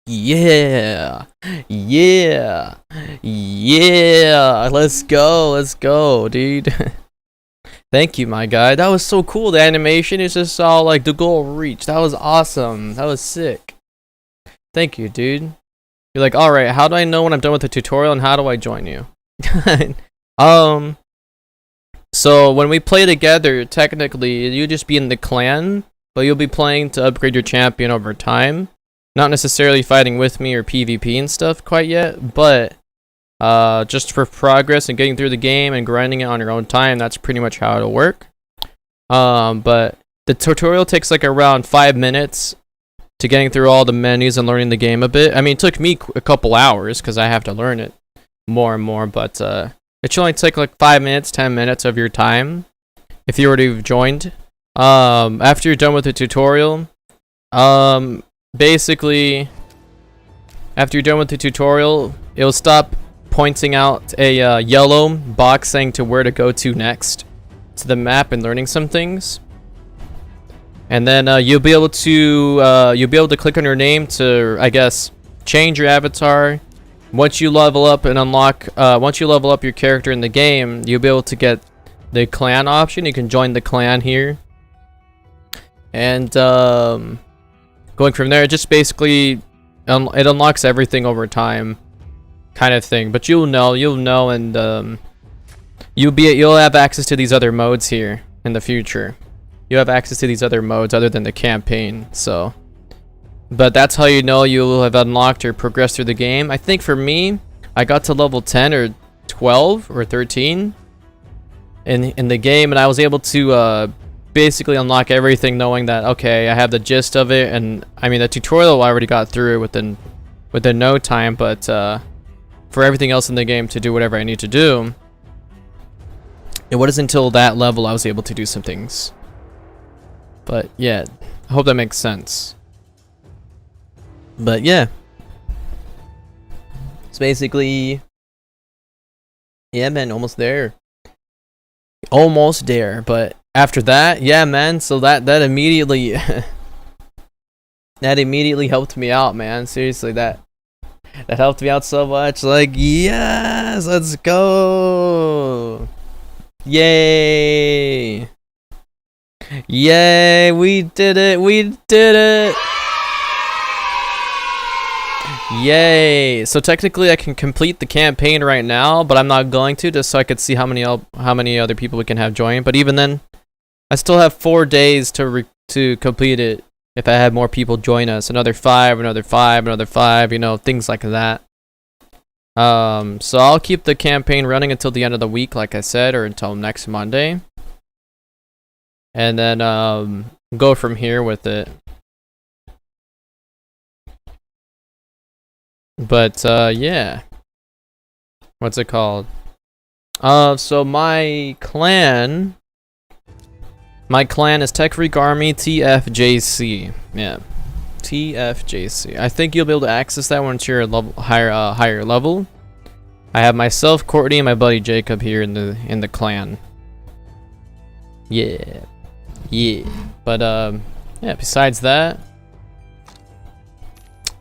Yeah, yeah, yeah. Let's go, dude. Thank you, my guy. That was so cool. The animation is just all like the goal reached. That was awesome. That was sick. Thank you, dude. You're like, all right, how do I know when I'm done with the tutorial and how do I join you? So when we play together, technically you just be in the clan, but you'll be playing to upgrade your champion over time. Not necessarily fighting with me or PvP and stuff quite yet, but just for progress and getting through the game and grinding it on your own time. That's pretty much how it'll work. But the tutorial takes like around 5 minutes to getting through all the menus and learning the game a bit. I mean, it took me a couple hours because I have to learn it more and more, but it should only take like 5 minutes, 10 minutes of your time if you already joined. After you're done with the tutorial, basically, after you're done with the tutorial, it'll stop pointing out a yellow box saying to where to go to next to the map and learning some things. And then you'll be able to click on your name to, I guess, change your avatar. Once you level up and unlock, once you level up your character in the game, you'll be able to get the clan option. You can join the clan here. And going from there, it just basically it unlocks everything over time, kind of thing. But you'll know, and you'll have access to these other modes here in the future. You have access to these other modes other than the campaign. So, but that's how you know you'll have unlocked or progressed through the game. I think for me, I got to level 10 or 12 or 13 in the game, and I was able to basically unlock everything, knowing that okay, I have the gist of it. And I mean, the tutorial I already got through within no time, but for everything else in the game to do whatever I need to do, it wasn't until that level I was able to do some things. But yeah, I hope that makes sense. But yeah, it's basically, yeah man, almost there. But after that, yeah man, so that immediately that immediately helped me out, man. Seriously, that helped me out so much. Like, yes, let's go. Yay. Yay, we did it. Yay. So technically I can complete the campaign right now, but I'm not going to, just so I could see how many other people we can have join. But even then, I still have 4 days to complete it. If I had more people join us, another 5, another 5, another 5, you know, things like that. So I'll keep the campaign running until the end of the week, like I said, or until next Monday. And then go from here with it. But yeah, what's it called? So my clan is TechFreq Army TFJC. Yeah, TFJC. I think you'll be able to access that once you're a higher level. I have myself, Courtney, and my buddy Jacob here in the clan. Yeah. But yeah, besides that,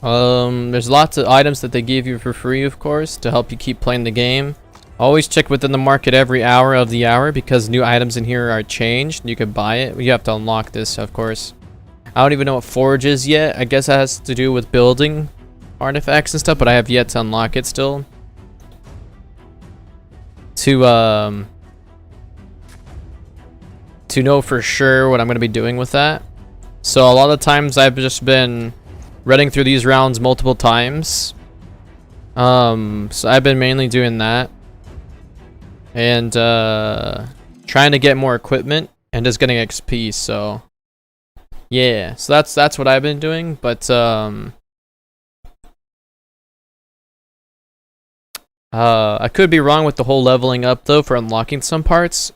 there's lots of items that they give you for free, of course, to help you keep playing the game. Always check within the market every hour of the hour, because new items in here are changed. You can buy it. You have to unlock this, of course. I don't even know what Forge is yet. I guess that has to do with building artifacts and stuff, but I have yet to unlock it still. To know for sure what I'm going to be doing with that. So a lot of times I've just been running through these rounds multiple times. So I've been mainly doing that. And trying to get more equipment and just getting XP, so yeah. So that's what I've been doing, but I could be wrong with the whole leveling up though for unlocking some parts.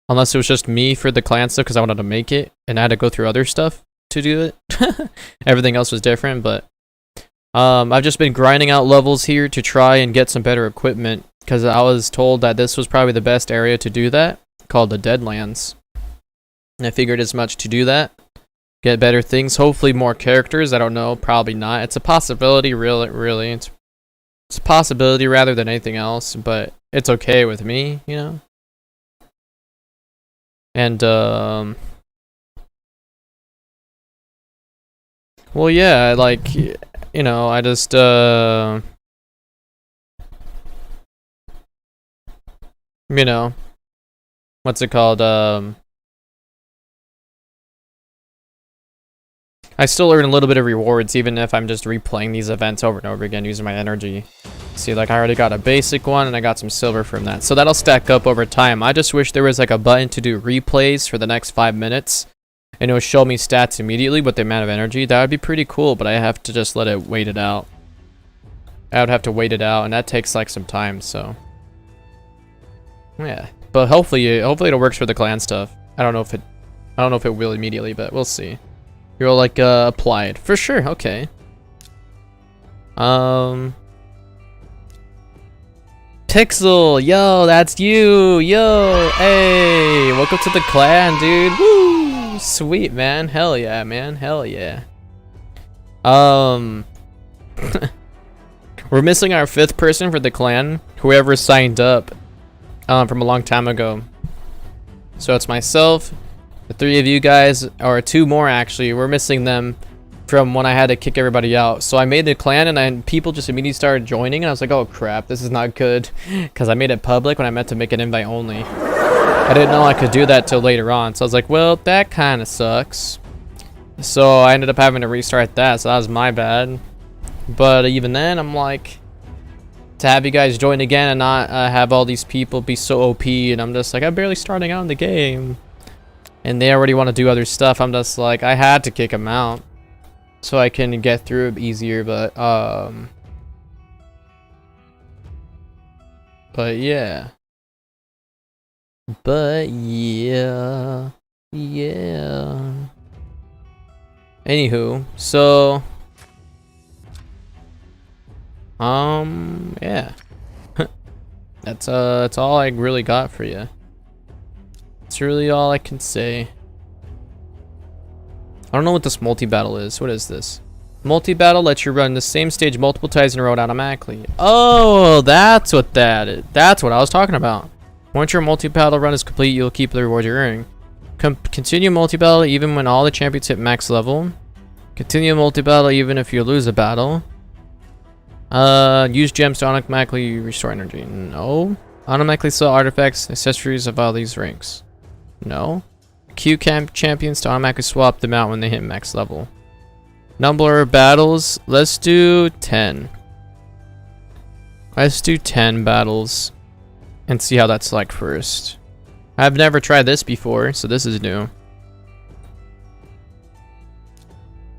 Unless it was just me for the clan stuff because I wanted to make it and I had to go through other stuff to do it. Everything else was different, but I've just been grinding out levels here to try and get some better equipment, because I was told that this was probably the best area to do that, called the Deadlands. And I figured as much to do that. Get better things, hopefully more characters, I don't know, probably not. It's a possibility, really. It's a possibility rather than anything else, but it's okay with me, you know? And, well, yeah, like, you know, I just, you know, what's it called, I still earn a little bit of rewards, even if I'm just replaying these events over and over again using my energy. See, like, I already got a basic one, and I got some silver from that. So that'll stack up over time. I just wish there was, like, a button to do replays for the next 5 minutes. And it would show me stats immediately with the amount of energy. That would be pretty cool, but I have to just let it wait it out. I would have to wait it out, and that takes, like, some time, so. Yeah. But hopefully it works for the clan stuff. I don't know if it will immediately, but we'll see. You're all like applied. For sure, okay. Pixel, yo, that's you. Yo, hey, welcome to the clan, dude. Woo! Sweet, man. Hell yeah, man. Hell yeah. We're missing our 5th person for the clan. Whoever signed up from a long time ago. So it's myself, the 3 of you guys, or 2 more actually. We're missing them from when I had to kick everybody out. So I made the clan and then people just immediately started joining and I was like, oh crap, this is not good. Because I made it public when I meant to make it invite only. I didn't know I could do that till later on. So I was like, well, that kind of sucks. So I ended up having to restart that. So that was my bad. But even then, I'm like, to have you guys join again and not have all these people be so OP. And I'm just like, I'm barely starting out in the game. And they already want to do other stuff. I'm just like, I had to kick them out. So I can get through it easier. But yeah. But yeah. Yeah. Anywho, so yeah. That's all I really got for you. That's really all I can say. I don't know what this multi-battle is. What is this? Multi-battle lets you run the same stage multiple times in a row automatically. Oh, that's what that is. That's what I was talking about. Once your multi-battle run is complete, you'll keep the reward you're earning. Continue multi-battle even when all the champions hit max level. Continue multi-battle even if you lose a battle. Use gems to automatically restore energy. No. Automatically sell artifacts, accessories of all these ranks. No. Queue camp champions to automatically swap them out when they hit max level. Number of battles. Let's do 10. Let's do 10 battles. And see how that's like first. I've never tried this before, so this is new.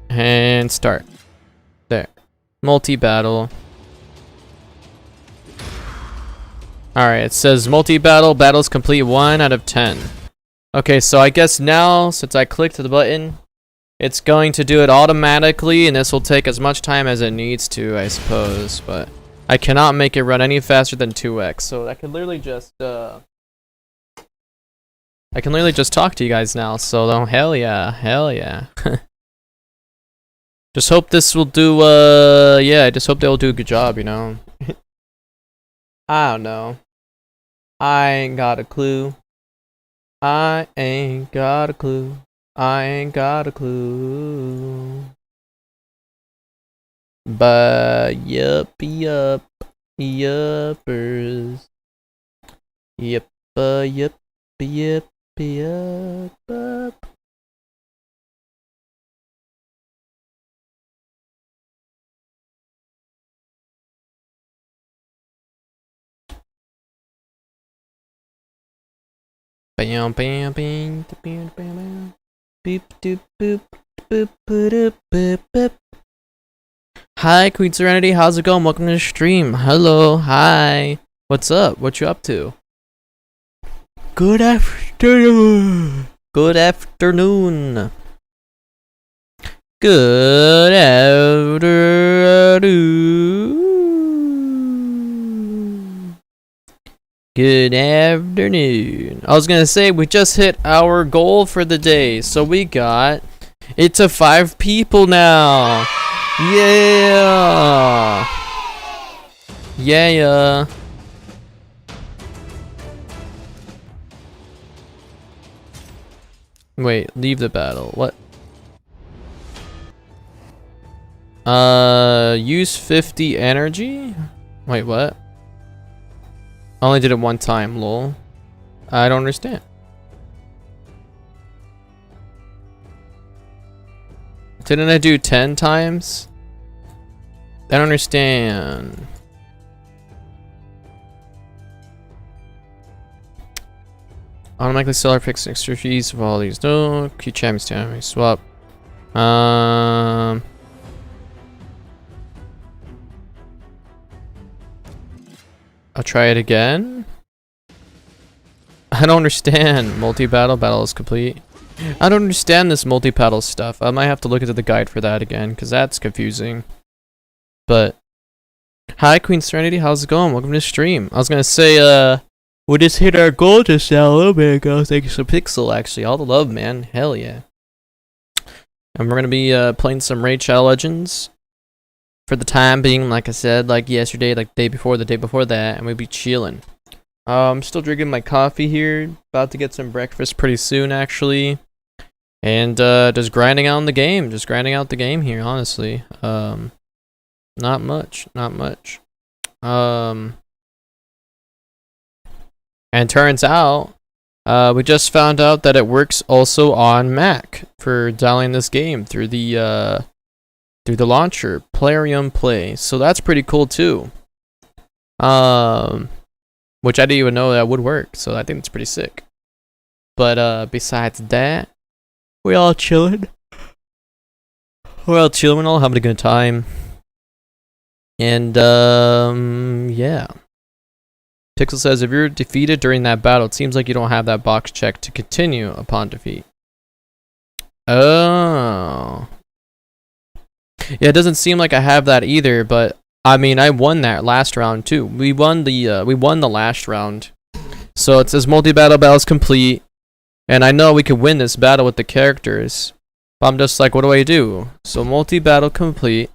And start. There. Multi-battle. Alright, it says multi-battle. Battles complete 1 out of 10. Okay, so I guess now, since I clicked the button, it's going to do it automatically, and this will take as much time as it needs to, I suppose. But I cannot make it run any faster than 2x, so I can literally just talk to you guys now, so hell yeah, hell yeah. Just hope this will do, yeah, I just hope they'll do a good job, you know. I don't know. I ain't got a clue. I ain't got a clue. I ain't got a clue. But yup, yuppers. Yup, yup, yup, yup. Bam, bam, bam, bam, bam, boop, doop, boop, boop, boop, boop, boop. Hi, Queen Serenity. How's it going? Welcome to the stream. Hello. Hi. What's up? What you up to? Good afternoon. Good afternoon. Good afternoon. Good afternoon. I was gonna say we just hit our goal for the day, so we got it to 5 people now. Yeah. Yeah. Wait, leave the battle. What? Use 50 energy? Wait, what? I only did it 1 time, lol. I don't understand. Didn't I do 10 times? I don't understand. Automatically sell or fix extra fees of all these. No, key champions to swap. I'll try it again. I don't understand. Multi-battle, battle is complete. I don't understand this multi-battle stuff. I might have to look into the guide for that again, because that's confusing. But, hi Queen Serenity, how's it going? Welcome to the stream. I was gonna say, we just hit our goal just now a little bit ago. Thank you so Pixel, actually. All the love, man. Hell yeah. And we're gonna be playing some Raid Shadow Legends for the time being, like I said, like yesterday, like the day before that, and we'll be chilling. I'm still drinking my coffee here, about to get some breakfast pretty soon actually. And just grinding out the game, here, honestly. Not much. And turns out, we just found out that it works also on Mac for downloading this game through the launcher, Plarium Play. So that's pretty cool too. Which I didn't even know that would work, so I think it's pretty sick. But besides that, we're all chilling. We're all having a good time. And yeah. Pixel says, if you're defeated during that battle, it seems like you don't have that box checked to continue upon defeat. Oh. Yeah, it doesn't seem like I have that either, but I mean, I won that last round too. We won the last round. So it says multi-battle battles complete. And I know we could win this battle with the characters. But I'm just like, what do I do? So multi-battle complete.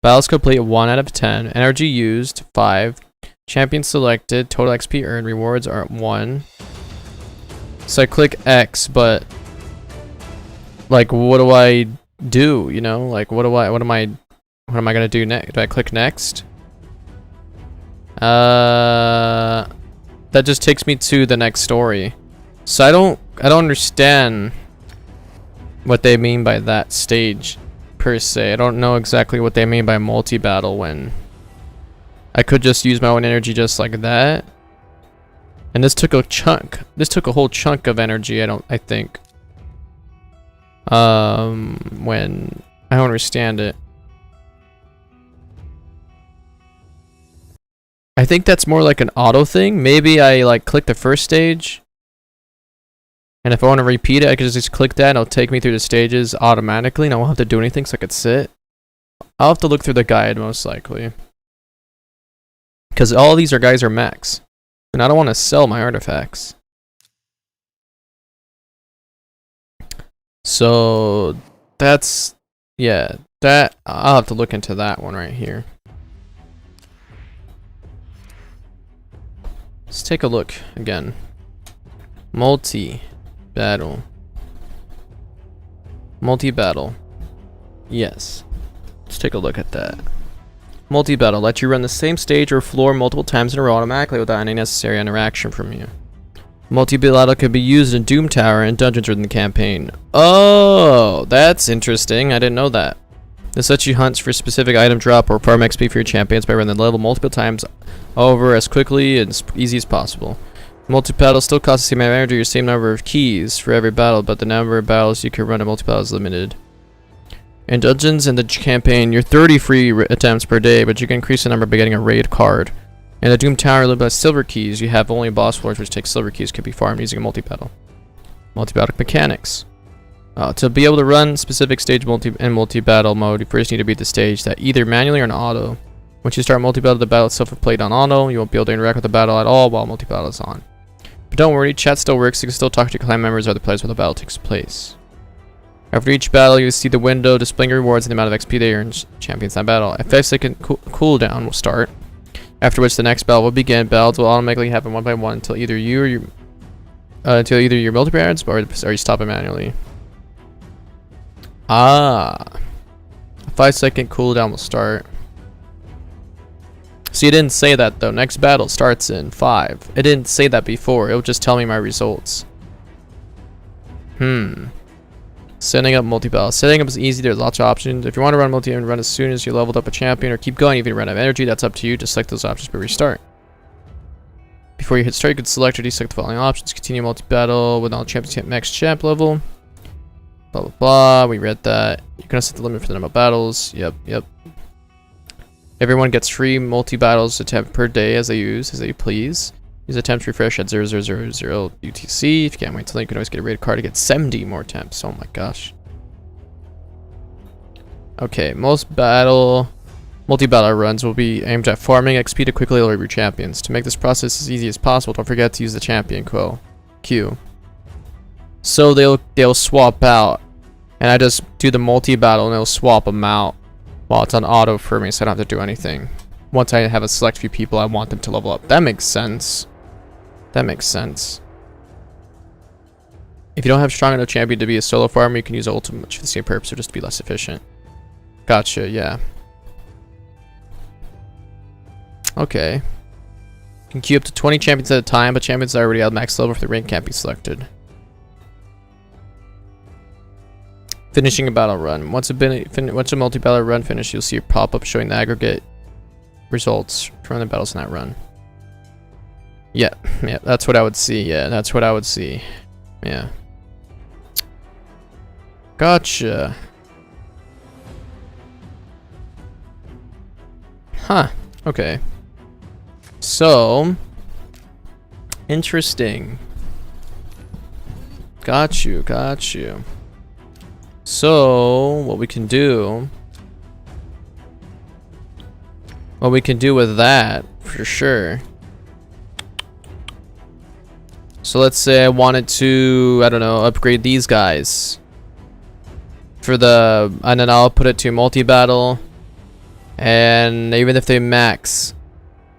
Battles complete 1 out of 10. Energy used 5. Champion selected, total XP earned, rewards are 1. So I click X, but like what do I do, you know? Like what am I gonna do next? Do I click next? That just takes me to the next story. So I don't understand what they mean by that stage per se. I don't know exactly what they mean by multi-battle when I could just use my own energy just like that. And this took a chunk. This took a whole chunk of energy, I think. When I don't understand it. I think that's more like an auto thing. Maybe I like click the first stage. And if I want to repeat it, I could just click that and it'll take me through the stages automatically and I won't have to do anything, so I could sit. I'll have to look through the guide most likely. Because all these guys are max. And I don't want to sell my artifacts. So that's, yeah, that I'll have to look into that one right here. Let's take a look again. Multi-battle. Yes. Let's take a look at that. Multi-battle lets you run the same stage or floor multiple times in a row automatically without any necessary interaction from you. Multi-battle can be used in Doom Tower and dungeons within the campaign. Oh, that's interesting. I didn't know that. This lets you hunt for specific item drop or farm XP for your champions by running the level multiple times over as quickly and as easy as possible. Multi-battle still costs the same amount of energy or same number of keys for every battle, but the number of battles you can run in multi-battle is limited. In dungeons in the campaign, you're 30 free attempts per day, but you can increase the number by getting a raid card. In the Doom Tower, limited by silver keys, you have only boss floors which take silver keys, could be farmed using a multi-battle. Multi-battle mechanics. To be able to run specific stage multi-battle mode, you first need to beat the stage that either manually or in auto. Once you start multi-battle, the battle itself is played on auto. You won't be able to interact with the battle at all while multi-battle is on. But don't worry, chat still works. You can still talk to your clan members or other players while the battle takes place. After each battle, you see the window displaying your rewards and the amount of XP they earn champions in that battle. A 5-second cooldown will start, after which the next battle will begin. Battles will automatically happen one by one until either you or your multiplayer ends or you stop it manually. Ah, a 5-second cooldown will start. See, it didn't say that though. Next battle starts in 5. It didn't say that before. It will just tell me my results. Setting up multi-battle. Setting up is easy. There's lots of options. If you want to run multi and run as soon as you leveled up a champion or keep going even if you run out of energy, that's up to you. Just select those options but restart. Before you hit start, you can select or deselect the following options. Continue multi-battle with all champions hit max champ level. Blah blah blah. We read that. You're gonna set the limit for the number of battles. Yep. Everyone gets free multi-battles attempt per day as they please. Use attempts refresh at 0000 UTC. If you can't wait till then, you can always get a raid card to get 70 more attempts. Oh my gosh. Okay, multi-battle runs will be aimed at farming XP to quickly lower your champions. To make this process as easy as possible, don't forget to use the champion queue. So they'll swap out And I just do the multi-battle and it'll swap them out while it's on auto for me, so I don't have to do anything. Once I have a select few people I want them to level up. That makes sense. That makes sense. If you don't have strong enough champion to be a solo farmer, you can use ultimate for the same purpose or just to be less efficient. Gotcha, yeah. Okay. You can queue up to 20 champions at a time, but champions that are already at max level for the rank can't be selected. Finishing a battle run. Once a multi-battle run finishes, you'll see a pop-up showing the aggregate results from the battles in that run. Yeah, that's what I would see. Yeah, that's what I would see. Yeah. Gotcha. Huh. Okay. So, interesting. Got you. So, what we can do with that, for sure. So let's say I wanted to, I don't know, upgrade these guys. And then I'll put it to multi-battle. And even if they max,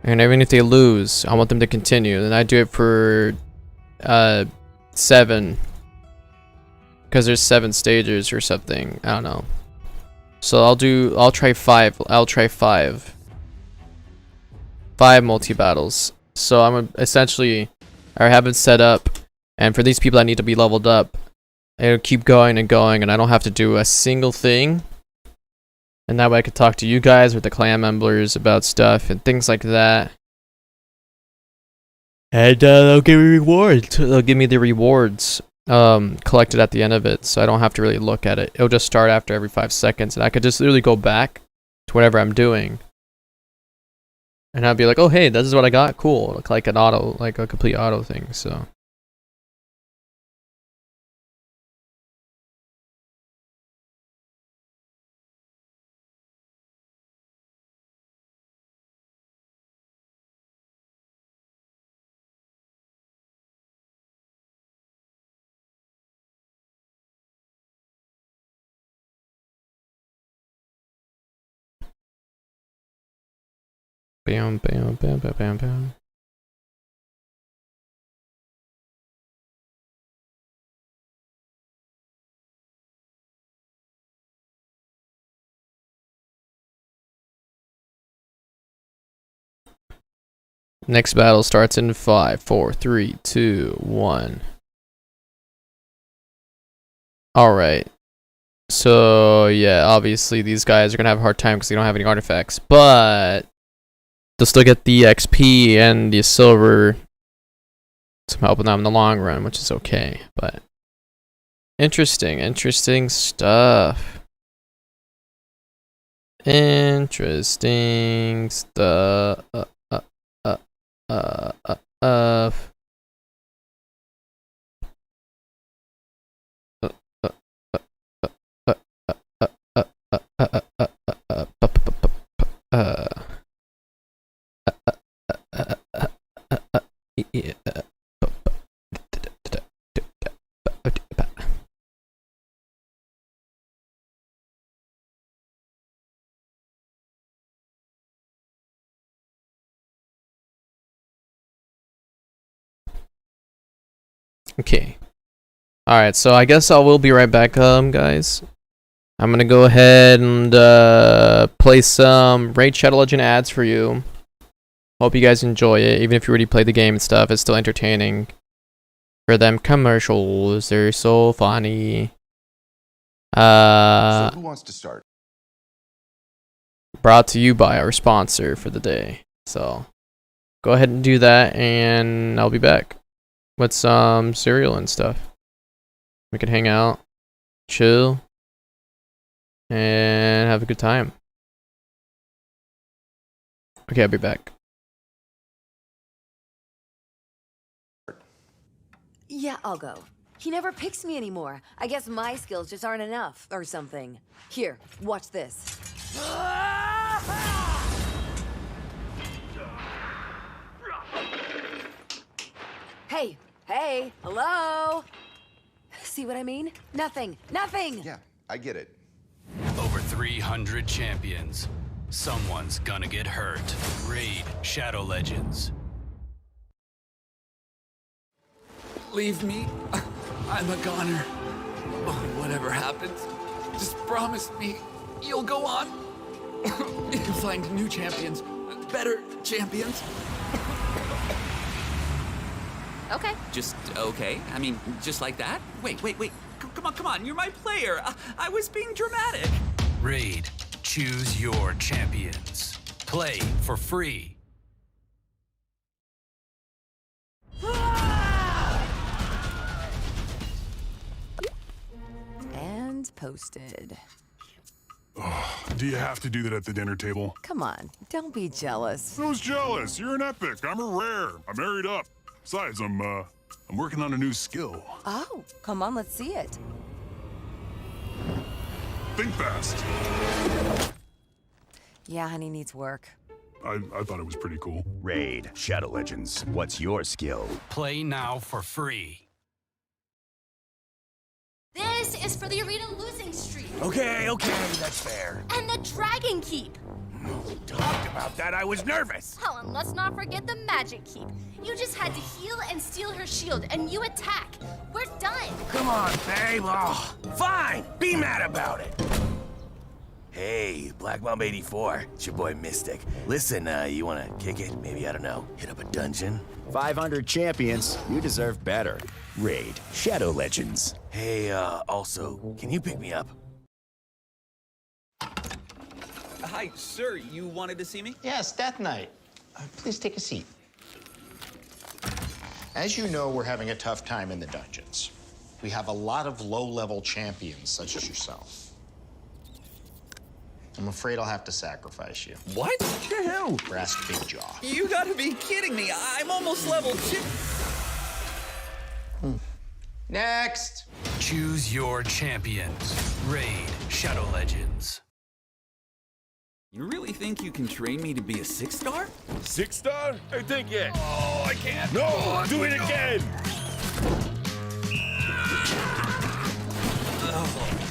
and even if they lose, I want them to continue. Then I do it for 7. Because there's 7 stages or something. I don't know. So I'll try 5. I'll try 5. 5 multi-battles. So I'm essentially, I have it set up. And for these people that need to be leveled up, it'll keep going and going. And I don't have to do a single thing. And that way I could talk to you guys or the clan members about stuff and things like that. And they'll give me rewards. They'll give me the rewards collected at the end of it, so I don't have to really look at it. It'll just start after every 5 seconds, and I could just literally go back to whatever I'm doing. And I'd be like, oh hey, this is what I got, cool. Like an auto, like a complete auto thing, so. Bam, bam, bam, bam, bam, bam. Next battle starts in 5, 4, 3, 2, 1. Alright. So, yeah, obviously these guys are gonna have a hard time because they don't have any artifacts, but they'll still get the XP and the silver. Some helping them in the long run, which is okay, but interesting stuff. Interesting stuff. Okay. Alright, so I guess I will be right back, guys. I'm gonna go ahead and play some Raid Shadow Legend ads for you. Hope you guys enjoy it. Even if you already played the game and stuff, it's still entertaining. For them commercials, they're so funny. So who wants to start? Brought to you by our sponsor for the day. So, go ahead and do that, and I'll be back with some cereal and stuff. We can hang out, chill, and have a good time. Okay, I'll be back. Yeah, I'll go. He never picks me anymore. I guess my skills just aren't enough, or something. Here, watch this. Hey, hello? See what I mean? Nothing. Yeah, I get it. Over 300 champions. Someone's gonna get hurt. Raid Shadow Legends. Leave me. I'm a goner. Oh, whatever happens, just promise me you'll go on. You'll find new champions, better champions. Okay. Just okay? I mean, just like that? Wait. Come on, you're my player. I was being dramatic. Raid. Choose your champions. Play for free. And posted. Do you have to do that at the dinner table? Come on, don't be jealous. Who's jealous? You're an epic. I'm a rare. I'm married up. Besides, I'm working on a new skill. Oh, come on, let's see it. Think fast. Yeah, honey needs work. I thought it was pretty cool. Raid Shadow Legends. What's your skill? Play now for free. This is for the arena losing streak. Okay, that's fair. And the dragon keep. We talked about that. I was nervous. Oh, and let's not forget the magic keep. You just had to heal and steal her shield, and you attack. We're done. Come on, babe. Oh, fine. Be mad about it. Hey, Black Mamba 84. It's your boy Mystic. Listen, you wanna kick it? Maybe, I don't know, hit up a dungeon? 500 champions. You deserve better. Raid Shadow Legends. Hey, also, can you pick me up? Hi, sir. You wanted to see me? Yes, Death Knight. Please take a seat. As you know, we're having a tough time in the dungeons. We have a lot of low-level champions, such as yourself. I'm afraid I'll have to sacrifice you. What? To who? Brass Big Jaw. You gotta be kidding me. I'm almost level 2. Next! Choose your champions. Raid Shadow Legends. You really think you can train me to be a 6-star? 6-star? I think it. Oh, I can't. No, do it again.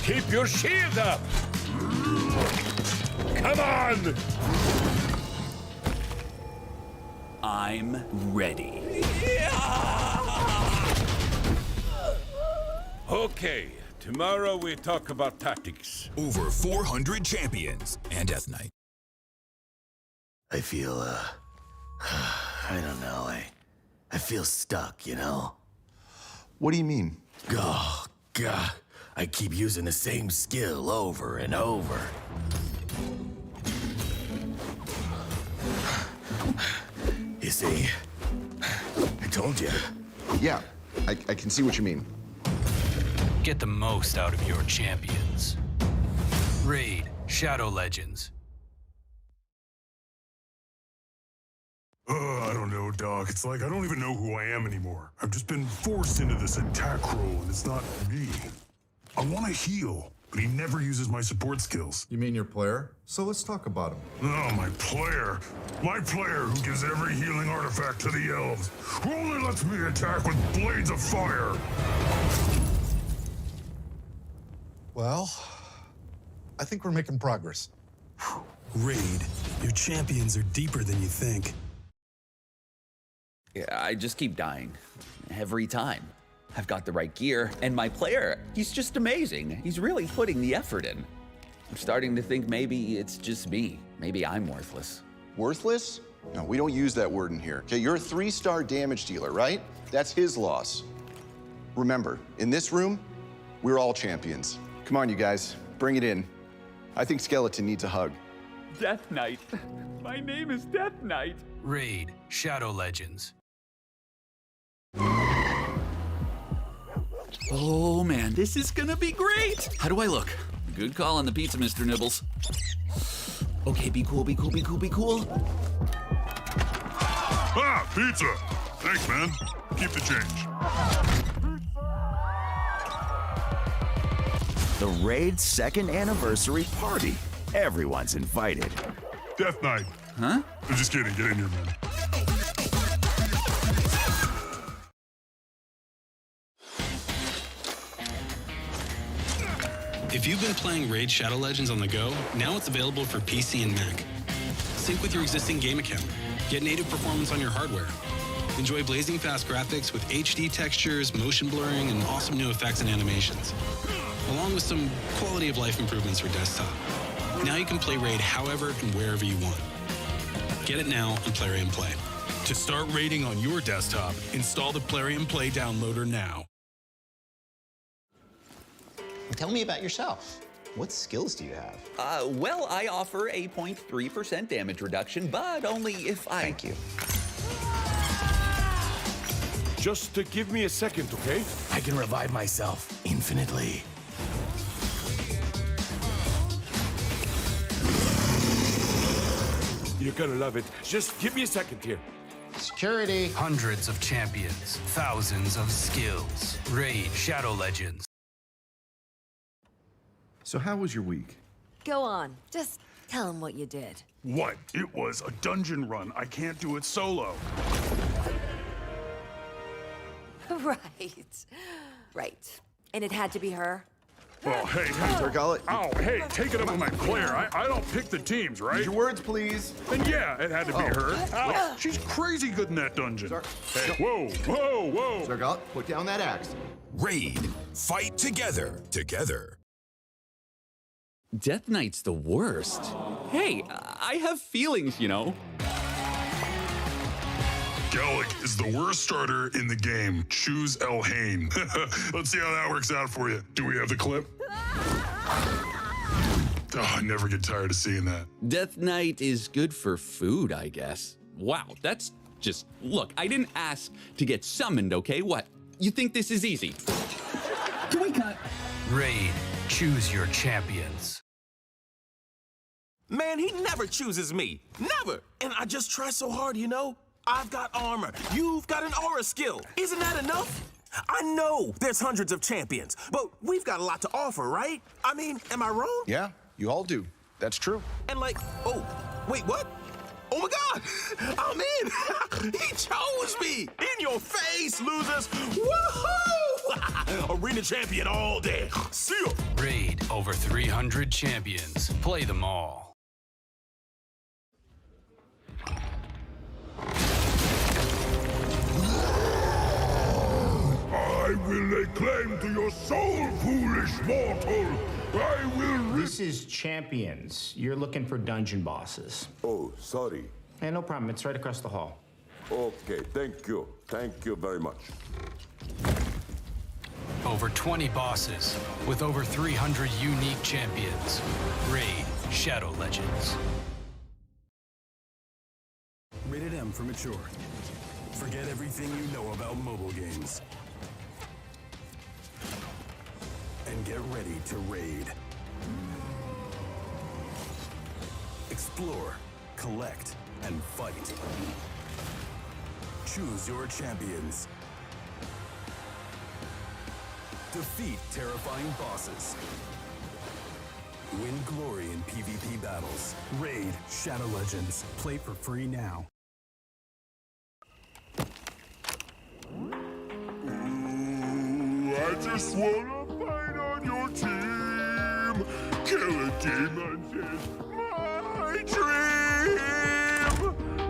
Keep your shield up. Come on. I'm ready. Okay, tomorrow we talk about tactics. Over 400 champions and Death Knight. I feel, I don't know, I feel stuck, you know? What do you mean? Oh, God, I keep using the same skill over and over. You see, I told you. Yeah, I can see what you mean. Get the most out of your champions. Raid Shadow Legends. I don't know, Doc. It's like I don't even know who I am anymore. I've just been forced into this attack role, and it's not me. I want to heal, but he never uses my support skills. You mean your player? So let's talk about him. Oh, my player. My player who gives every healing artifact to the elves. Who only lets me attack with blades of fire. Well, I think we're making progress. Raid. Your champions are deeper than you think. Yeah, I just keep dying. Every time. I've got the right gear, and my player, he's just amazing. He's really putting the effort in. I'm starting to think maybe it's just me. Maybe I'm worthless. Worthless? No, we don't use that word in here. Okay, you're a 3-star damage dealer, right? That's his loss. Remember, in this room, we're all champions. Come on, you guys, bring it in. I think Skeleton needs a hug. Death Knight. My name is Death Knight. Raid Shadow Legends. Oh man, this is gonna be great! How do I look? Good call on the pizza, Mr. Nibbles. Okay, be cool, be cool, be cool, be cool. Ah, pizza. Thanks, man. Keep the change. The Raid's 2nd anniversary party. Everyone's invited. Death Knight. Huh? I'm just kidding. Get in here, man. If you've been playing Raid Shadow Legends on the go, now it's available for PC and Mac. Sync with your existing game account. Get native performance on your hardware. Enjoy blazing fast graphics with HD textures, motion blurring, and awesome new effects and animations, along with some quality of life improvements for desktop. Now you can play Raid however and wherever you want. Get it now on Plarium Play. To start raiding on your desktop, install the Plarium Play downloader now. Tell me about yourself. What skills do you have? Well, I offer a 0.3% damage reduction, but only if I... Thank you. Just give me a second, okay? I can revive myself infinitely. You're gonna love it. Just give me a second here. Security. Hundreds of champions, thousands of skills. Raid Shadow Legends. So how was your week? Go on. Just tell him what you did. What? It was a dungeon run. I can't do it solo. Right. Right. And it had to be her? Oh, hey, oh, hey, take it up with my Claire. I don't pick the teams, right? Use your words, please. And yeah, it had to be her. Ow, she's crazy good in that dungeon. Hey, whoa, whoa, whoa. Zargal, put down that axe. Raid. Fight together. Together. Death Knight's the worst. Hey, I have feelings, you know. Gallic is the worst starter in the game. Choose El Hain. Let's see how that works out for you. Do we have the clip? Oh, I never get tired of seeing that. Death Knight is good for food, I guess. Wow, that's just... Look, I didn't ask to get summoned, okay? What? You think this is easy? Can we cut? Raid. Choose your champions. Man, he never chooses me. Never. And I just try so hard, you know? I've got armor. You've got an aura skill. Isn't that enough? I know there's hundreds of champions, but we've got a lot to offer, right? I mean, am I wrong? Yeah, you all do. That's true. And like, oh, wait, what? Oh my God, I'm in. He chose me. In your face, losers. Woohoo! Arena champion all day. See ya. Raid over 300 champions. Play them all. I will lay claim to your soul, foolish mortal. I will... This is Champions. You're looking for dungeon bosses. Oh, sorry. Hey, no problem. It's right across the hall. Okay, thank you. Thank you very much. Over 20 bosses with over 300 unique champions. Raid Shadow Legends. Rated M for mature. Forget everything you know about mobile games. And get ready to raid. Explore, collect, and fight. Choose your champions. Defeat terrifying bosses. Win glory in PvP battles. Raid Shadow Legends. Play for free now. I just wanna fight on your team. Kill a demon is my dream.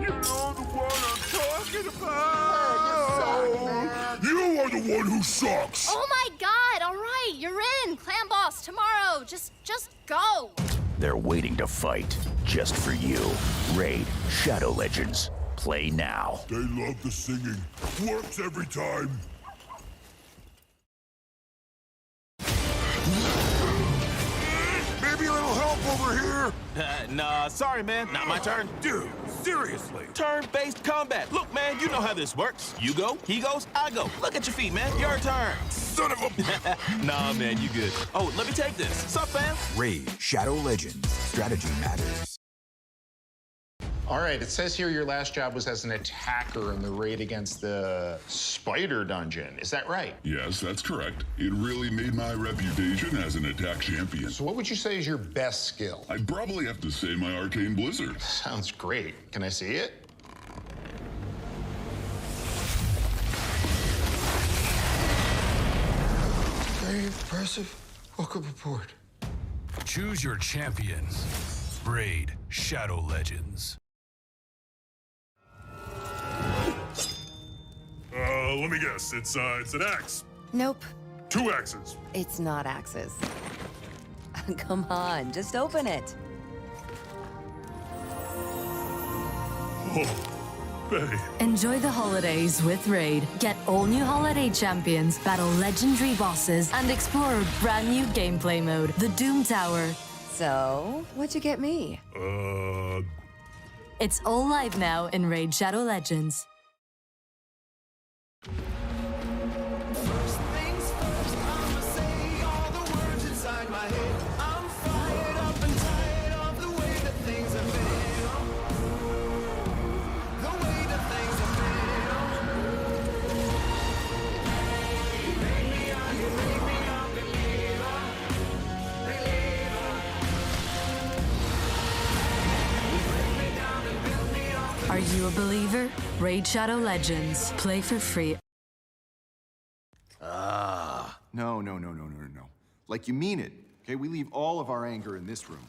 You know the one I'm talking about. You are the one who sucks. Oh my God! All right, you're in. Clan boss tomorrow. Just go. They're waiting to fight just for you. Raid Shadow Legends. Play now. They love the singing. Works every time. Maybe a little help over here. Nah, sorry, man. Not my turn. Dude, seriously. Turn-based combat. Look, man, you know how this works. You go, he goes, I go. Look at your feet, man. Your turn. Son of a... Nah, man, you good. Oh, let me take this. Sup, fam? Raid Shadow Legends. Strategy matters. All right, it says here your last job was as an attacker in the raid against the Spider Dungeon. Is that right? Yes, that's correct. It really made my reputation as an attack champion. So what would you say is your best skill? I'd probably have to say my Arcane Blizzard. Sounds great. Can I see it? Very impressive. Welcome aboard. Choose your champion. Raid Shadow Legends. Let me guess. It's an axe. Nope, 2 axes. it's not axes. Come on, just open it. Oh, Betty. Enjoy the holidays with Raid. Get all new holiday champions, battle legendary bosses, and explore a brand new gameplay mode, the Doom Tower. So, what'd you get me? It's all live now in Raid Shadow Legends. Are you a believer? Raid Shadow Legends. Play for free. No. Like you mean it. Okay, we leave all of our anger in this room.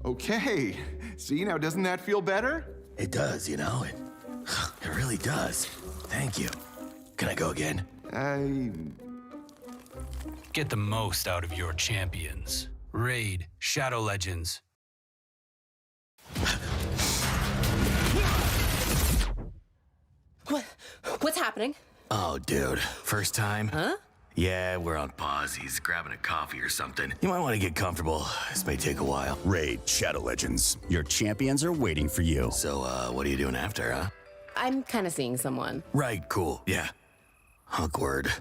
Okay. See, now doesn't that feel better? It does, you know? It really does. Thank you. Can I go again? Get the most out of your champions. Raid Shadow Legends. What's happening? Oh, dude. First time? Huh? Yeah, we're on pause. He's grabbing a coffee or something. You might want to get comfortable. This may take a while. Raid Shadow Legends. Your champions are waiting for you. So, what are you doing after, huh? I'm kind of seeing someone. Right, cool. Yeah. Awkward.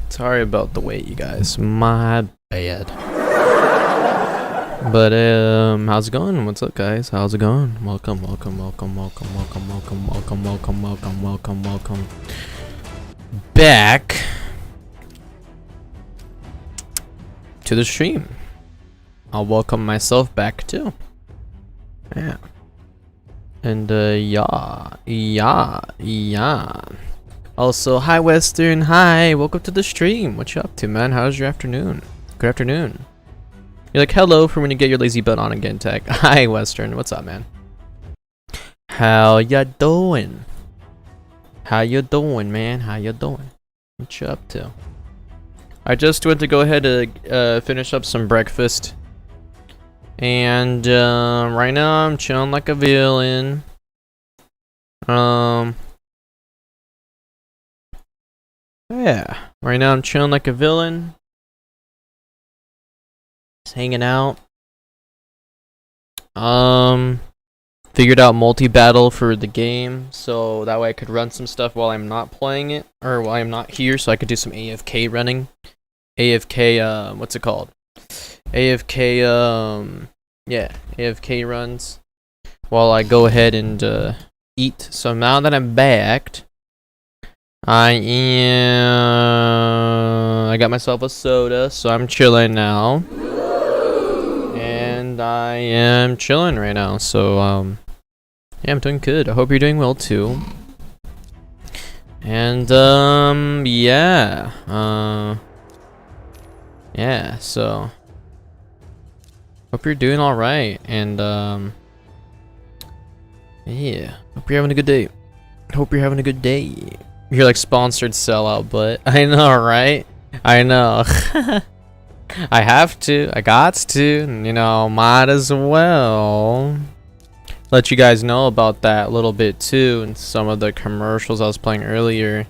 Sorry about the wait, you guys. My bad. But how's it going? What's up, guys? How's it going? Welcome back to the stream. I'll welcome myself back too. Yeah. And yeah. Also, hi Western, hi, welcome to the stream. What you up to, man? How's your afternoon? Good afternoon. You're like, hello for when you get your lazy butt on again, Tech. Hi Western, what's up, man? How ya doing? How you doing, man? How you doing? What you up to? I just went to go ahead to finish up some breakfast. And right now I'm chilling like a villain. Yeah, right now I'm chilling like a villain. Just hanging out. Figured out multi-battle for the game, so that way I could run some stuff while I'm not playing it, or while I'm not here, so I could do some AFK running. AFK, what's it called? AFK, yeah, AFK runs while I go ahead and eat. So now that I'm back, I got myself a soda, so I'm chilling now. And I am chilling right now, so yeah, I'm doing good. I hope you're doing well too. And yeah. Yeah, so hope you're doing all right, and yeah, hope you're having a good day. Hope you're having a good day. You're like sponsored sellout, but I know, right? I know. I have to. I got to. You know, might as well let you guys know about that a little bit too, and some of the commercials I was playing earlier.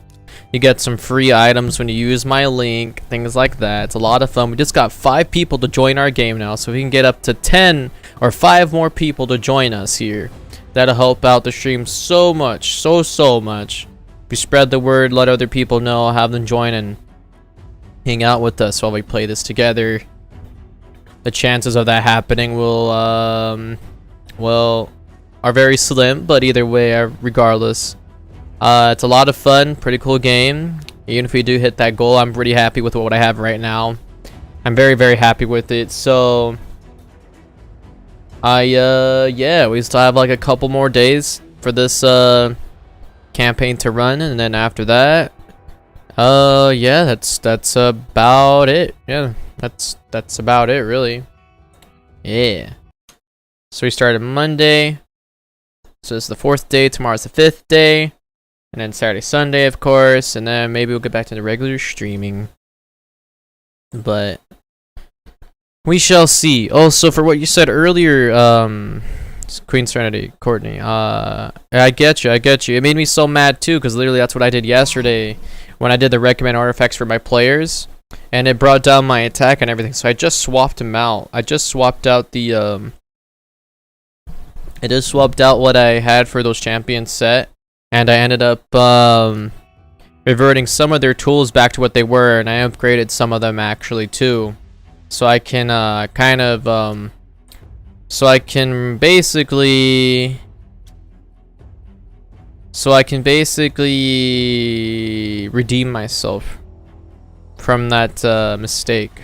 You get some free items when you use my link, things like that. It's a lot of fun. We just got 5 people to join our game now, so we can get up to 10 or 5 more people to join us here. That'll help out the stream so much, so much. If you spread the word, let other people know, have them join and hang out with us while we play this together. The chances of that happening will, well, are very slim, but either way, regardless. It's a lot of fun, pretty cool game. Even if we do hit that goal, I'm pretty happy with what I have right now. I'm very happy with it. So yeah, we still have like a couple more days for this campaign to run, and then after that, yeah, that's about it. Yeah, that's about it, really. Yeah. So we started Monday. So it's the 4th day. Tomorrow's the 5th day. And then Saturday, Sunday, of course. And then maybe we'll get back to the regular streaming. But we shall see. Also, for what you said earlier, Queen Serenity, Courtney, I get you. It made me so mad too, because literally that's what I did yesterday when I did the recommend artifacts for my players, and it brought down my attack and everything. So I just swapped them out. I just swapped out the I just swapped out what I had for those champions set, and I ended up reverting some of their tools back to what they were, and I upgraded some of them actually too. So I can basically redeem myself from that mistake.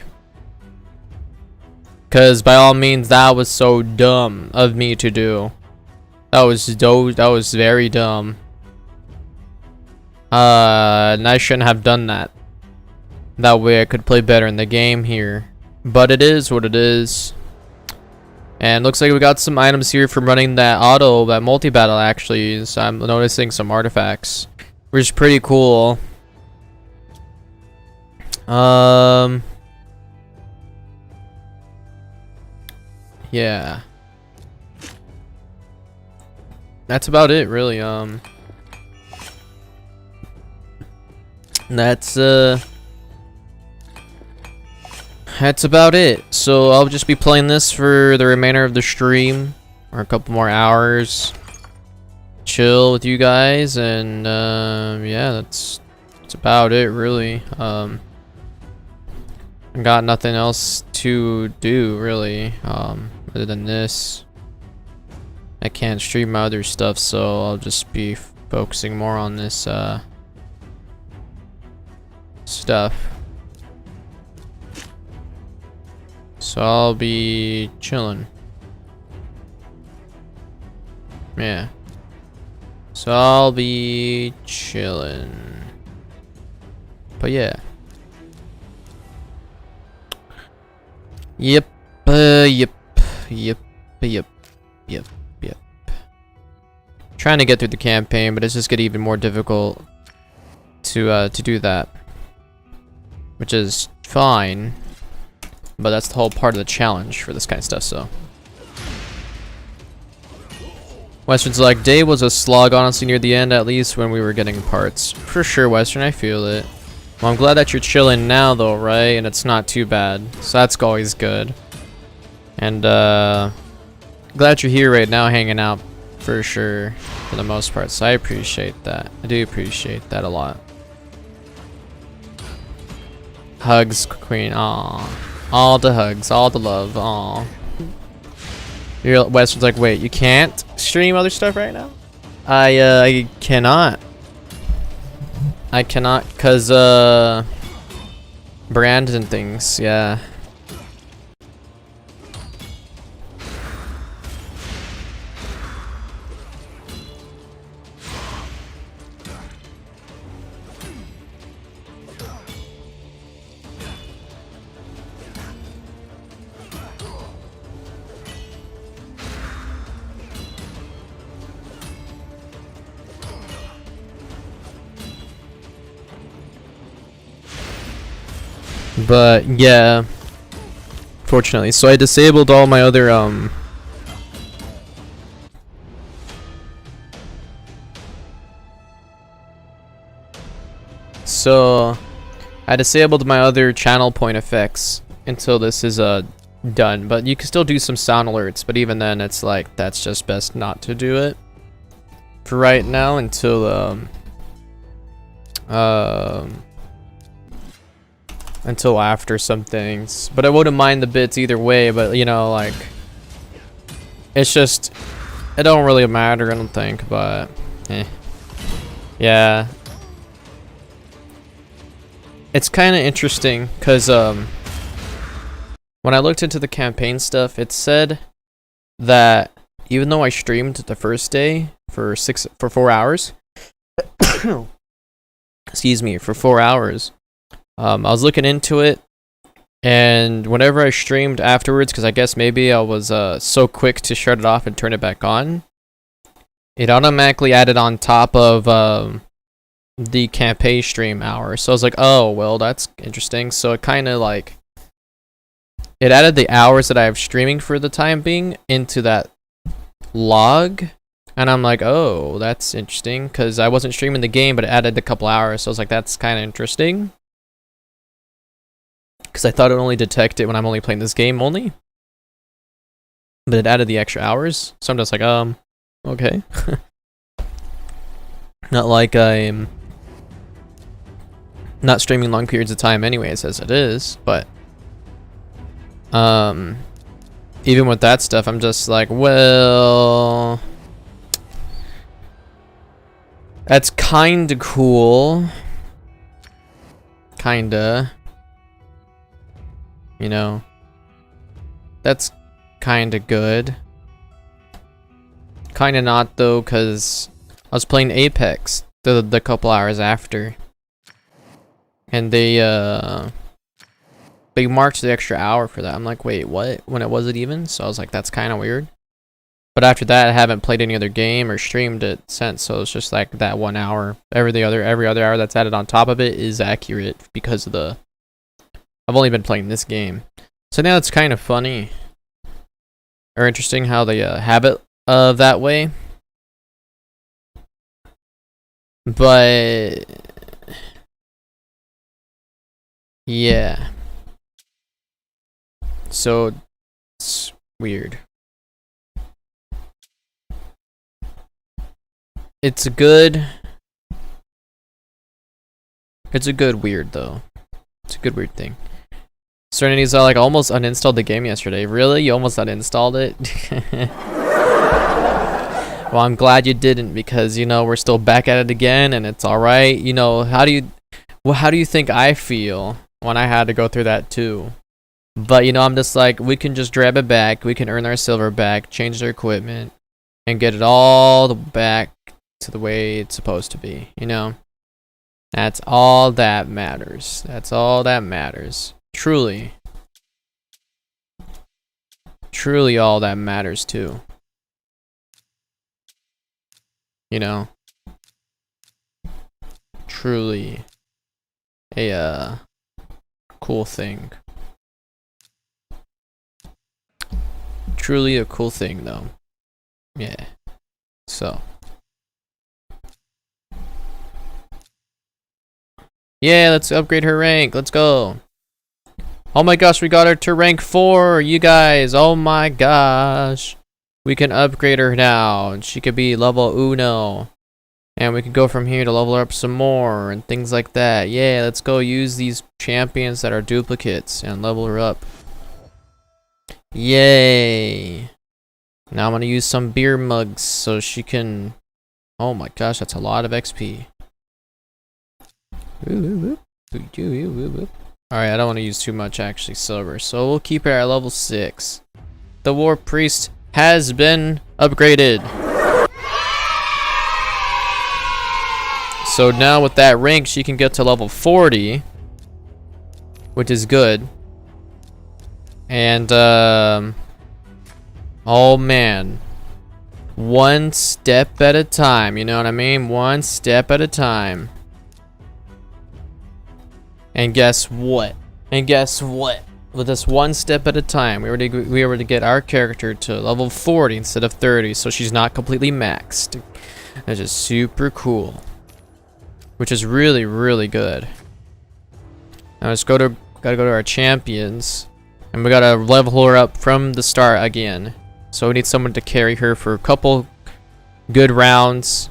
Cause by all means, that was so dumb of me to do. That was very dumb. And I shouldn't have done that. That way I could play better in the game here. But it is what it is. And looks like we got some items here from running that multi-battle actually. So I'm noticing some artifacts, which is pretty cool. Yeah. That's about it, really. That's about it. So I'll just be playing this for the remainder of the stream, or a couple more hours. Chill with you guys, and yeah, That's about it, really. I got nothing else to do, really, other than this. I can't stream my other stuff, so I'll just be focusing more on this, stuff. So I'll be chilling. Yeah. So I'll be chilling. But yeah. Yep. Yep. Trying to get through the campaign, but it's just getting even more difficult to do that. Which is fine. But that's the whole part of the challenge for this kind of stuff, so. Western's like, day was a slog, honestly, near the end, at least when we were getting parts. For sure, Western, I feel it. Well, I'm glad that you're chilling now, though, right? And it's not too bad. So that's always good. And, glad you're here right now, hanging out, for sure, for the most part. So I appreciate that. I do appreciate that a lot. Hugs, Queen. Aw. All the hugs, all the love. Aw. Western's like, wait, you can't stream other stuff right now? I cannot. I cannot, cause brand and things, yeah. But yeah, fortunately, so I disabled all my other so I disabled my other channel point effects until this is done, but you can still do some sound alerts, but even then it's like that's just best not to do it for right now until after some things. But I wouldn't mind the bits either way, but you know, like, it's just, it don't really matter, I don't think, but yeah, it's kind of interesting because when I looked into the campaign stuff, it said that even though I streamed the first day for 4 hours excuse me, for 4 hours, I was looking into it, and whenever I streamed afterwards, because I guess maybe I was so quick to shut it off and turn it back on, it automatically added on top of the campaign stream hour. So I was like, oh, well, that's interesting. So it kind of like, it added the hours that I have streaming for the time being into that log. And I'm like, oh, that's interesting, because I wasn't streaming the game, but it added a couple hours. So I was like, that's kind of interesting. Because I thought it would only detect it when I'm only playing this game only. But it added the extra hours. So I'm just like, okay. Not like I'm not streaming long periods of time anyways, as it is. But even with that stuff, I'm just like, well, that's kinda cool. Kinda. You know, that's kind of good. Kind of not, though, because I was playing Apex the couple hours after. And they marked the extra hour for that. I'm like, wait, what? When it wasn't even? So I was like, that's kind of weird. But after that, I haven't played any other game or streamed it since. So it's just like that 1 hour. Every other hour that's added on top of it is accurate because of the... I've only been playing this game. So now it's kind of funny or interesting how they have it that way. But yeah. So it's weird. It's good. It's a good weird though. It's a good weird thing. Serenity's like almost uninstalled the game yesterday. Really? You almost uninstalled it? Well, I'm glad you didn't, because you know we're still back at it again, and it's all right. You know, how do you think I feel when I had to go through that too? But you know, I'm just like, we can just grab it back. We can earn our silver back, change their equipment, and get it all back to the way it's supposed to be. You know, that's all that matters. That's all that matters. Truly, truly, all that matters too. You know, truly a cool thing. Truly a cool thing though. Yeah. So. Yeah, let's upgrade her rank. Let's go. Oh my gosh, we got her to rank 4, you guys. Oh my gosh. We can upgrade her now, and she could be level uno. And we can go from here to level her up some more, and things like that. Yeah, let's go use these champions that are duplicates and level her up. Yay. Now I'm gonna use some beer mugs so she can... Oh my gosh, that's a lot of XP. Alright, I don't want to use too much actually silver, so we'll keep her at level 6. The War Priest has been upgraded. So now with that rank, she can get to level 40, which is good. And oh man, one step at a time, you know what I mean? One step at a time. And guess what? With this one step at a time, we were to get our character to level 40 instead of 30, so she's not completely maxed. That's just super cool. Which is really, really good. Now let's gotta go to our champions. And we gotta level her up from the start again. So we need someone to carry her for a couple good rounds.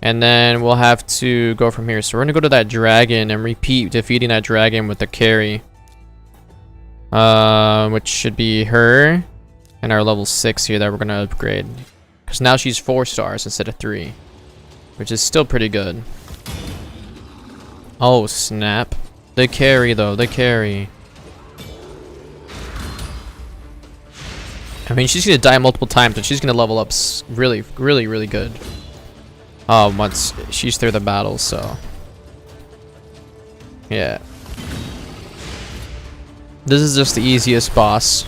And then we'll have to go from here. So we're gonna go to that dragon and repeat defeating that dragon with the carry. Which should be her and our level 6 here that we're gonna upgrade. Because now she's 4 stars instead of 3. Which is still pretty good. Oh snap. The carry though, the carry. I mean, she's gonna die multiple times, but she's gonna level up really, really, really good. Once she's through the battle, so. Yeah. This is just the easiest boss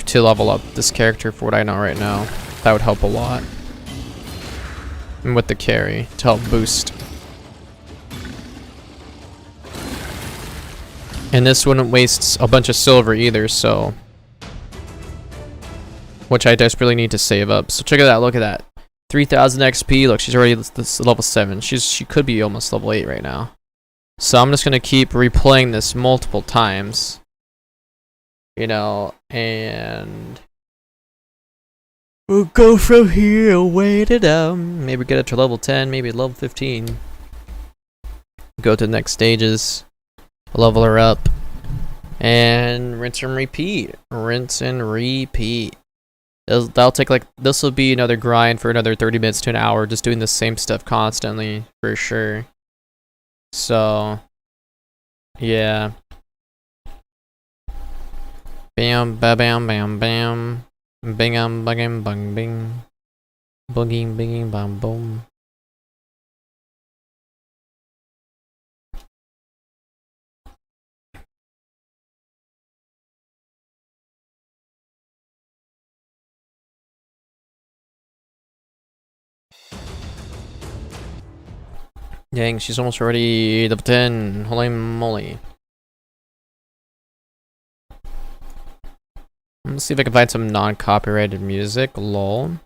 to level up this character for what I know right now. That would help a lot. And with the carry to help boost. And this wouldn't waste a bunch of silver either, so. Which I desperately need to save up. So check it out, look at that. 3000 XP, look, she's already this level 7. She could be almost level 8 right now. So I'm just gonna keep replaying this multiple times. You know, and we'll go from here, wait it out. Maybe get it to level 10, maybe level 15. Go to the next stages, level her up, and rinse and repeat. Rinse and repeat. That'll take like, this will be another grind for another 30 minutes to an hour, just doing the same stuff constantly, for sure. So, yeah. Bam, ba bam, bam, bam. Bingam, bangam, bang, bing. Booging, binging, bam, boom. Dang, she's almost already level 10. Holy moly. Let's see if I can find some non-copyrighted music. Lol.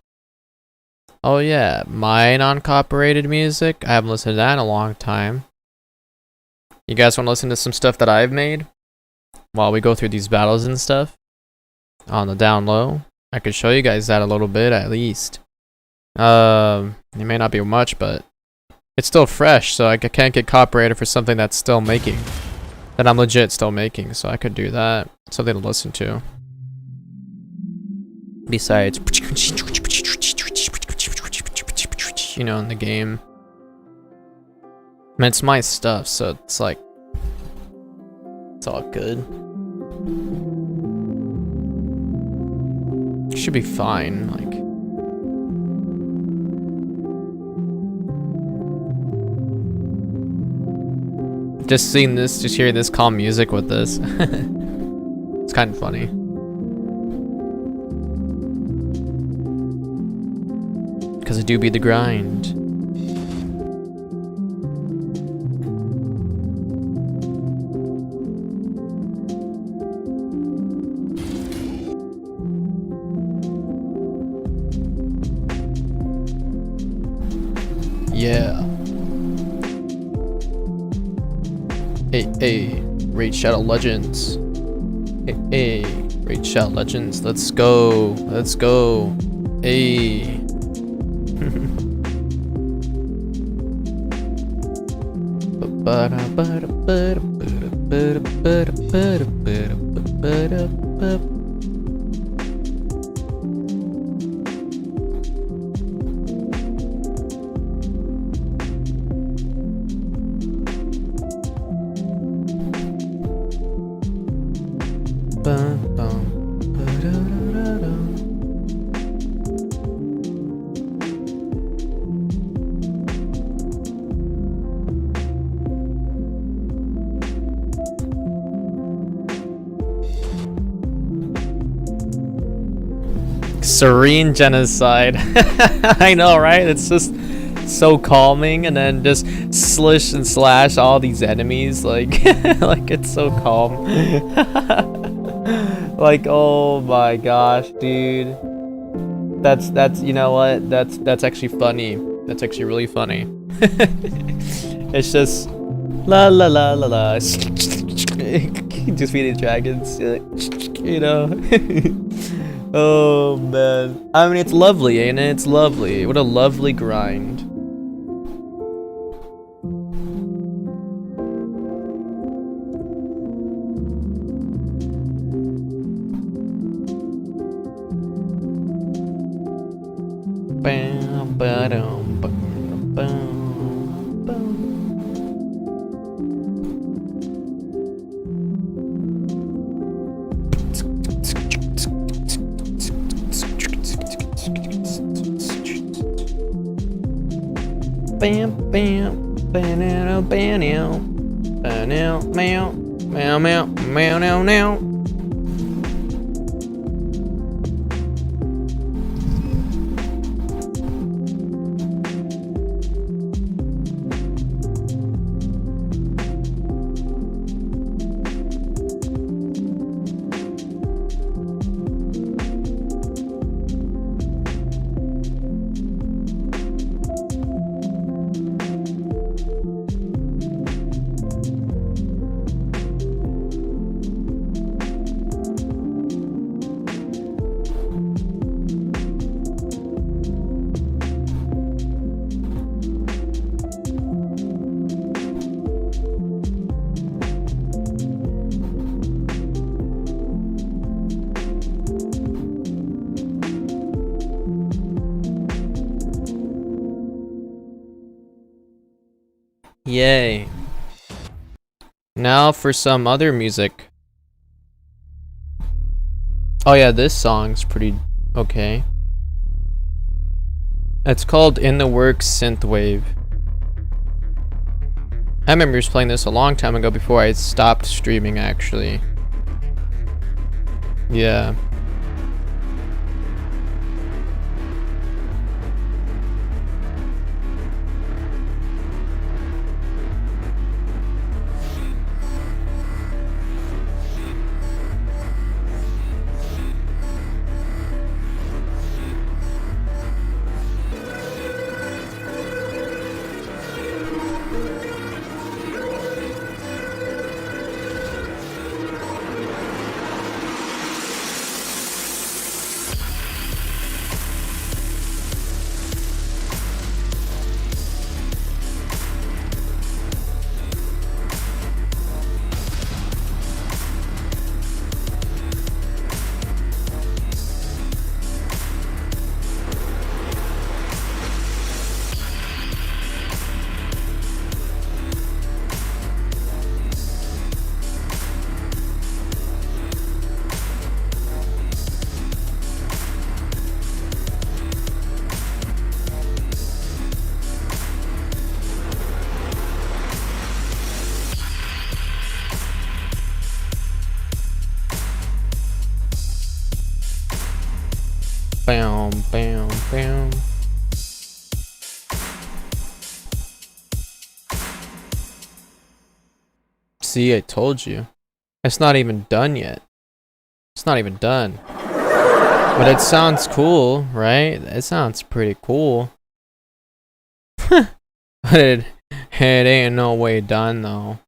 Oh yeah, my non-copyrighted music. I haven't listened to that in a long time. You guys want to listen to some stuff that I've made while we go through these battles and stuff on the down low? I could show you guys that a little bit at least. It may not be much, but It's still fresh, so I can't get copyrighted for something that's still making. That I'm legit still making, so I could do that. Something to listen to. Besides, you know, in the game. I mean, it's my stuff, so it's like, it's all good. Should be fine, like. Just seeing this, just hearing this calm music with this. It's kind of funny. Because it do be the grind. Yeah. Hey, Raid Shadow Legends. Hey, Raid Shadow Legends. Let's go. Hey. Serene genocide. I know, right? It's just so calming, and then just slish and slash all these enemies, like like it's so calm. Like, oh my gosh, dude. That's you know what? That's actually funny. That's actually really funny. It's just la la la la la. Just feeding dragons, you know. Oh man, I mean, it's lovely, ain't it? It's lovely. What a lovely grind. Bam, ba-dum, bam, bam, bam. Bam, bam, banana, banana, banana, meow, meow, meow, meow, meow, meow. Yay. Now for some other music. Oh yeah, this song's pretty okay. It's called In the Works Synthwave. I remember just playing this a long time ago before I stopped streaming, actually. Yeah. Bam, bam, bam. See, I told you. It's not even done yet. It's not even done. But it sounds cool, right? It sounds pretty cool. But it ain't no way done though.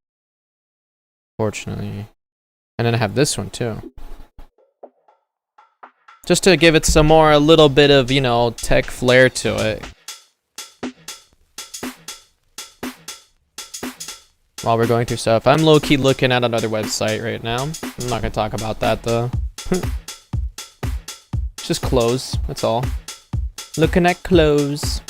Fortunately. And then I have this one too. Just to give it some more, a little bit of, you know, tech flair to it. While we're going through stuff. I'm low-key looking at another website right now. I'm not gonna talk about that though. Just clothes, that's all. Looking at clothes.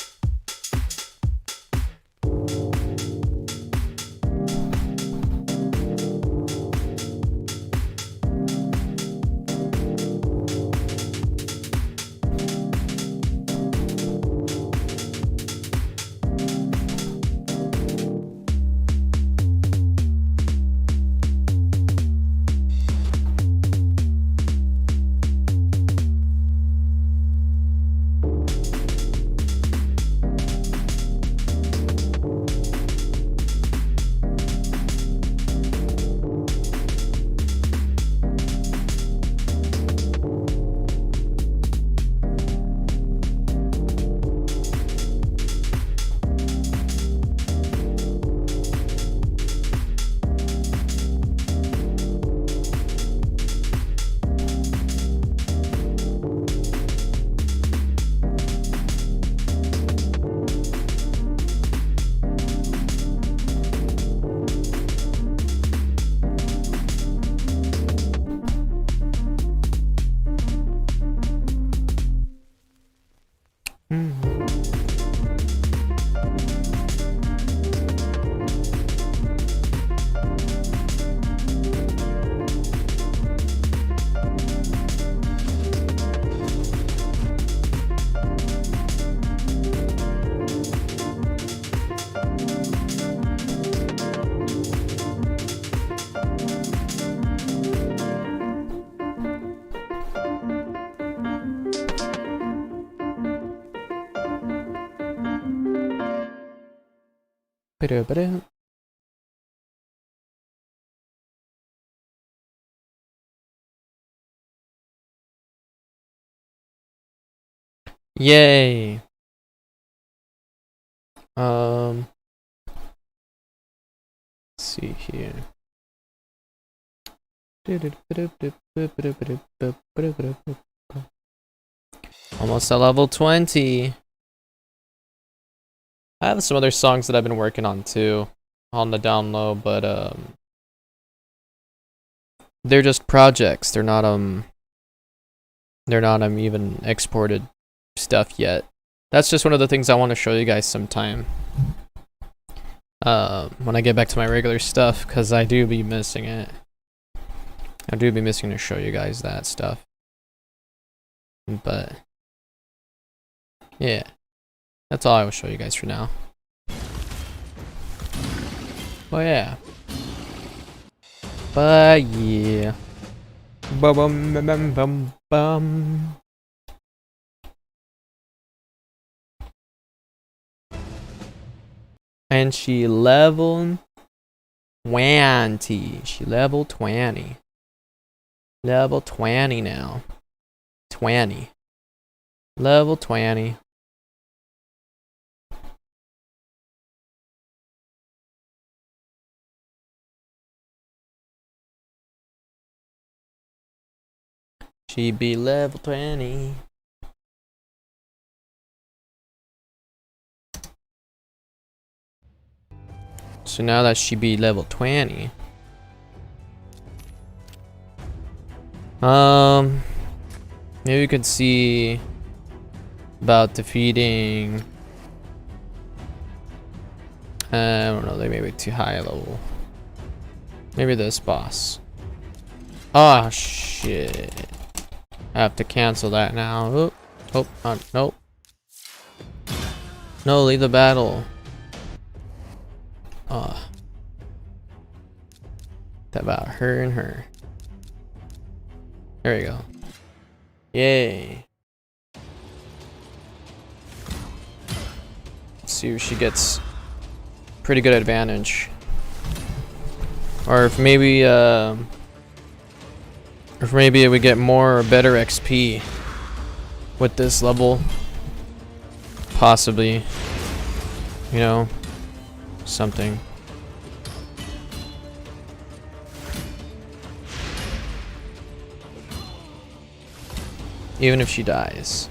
Yay. Let's see here. Almost at level 20. I have some other songs that I've been working on too, on the down low, but they're just projects. They're not even exported stuff yet. That's just one of the things I want to show you guys sometime. When I get back to my regular stuff, because I do be missing it. I do be missing to show you guys that stuff. But yeah, that's all I will show you guys for now. But yeah. Bum bum bum bum bum. And she leveled 20. She leveled 20. Level 20 now. 20. Level 20. She be level 20. So now that she be level 20. Maybe we could see about defeating, I don't know, they may be too high level. Maybe this boss. Oh shit. I have to cancel that now. Nope. No, leave the battle. That about her and her. There we go. Yay. See if she gets pretty good advantage. Or if maybe we get more or better XP with this level. Possibly. You know, something. Even if she dies.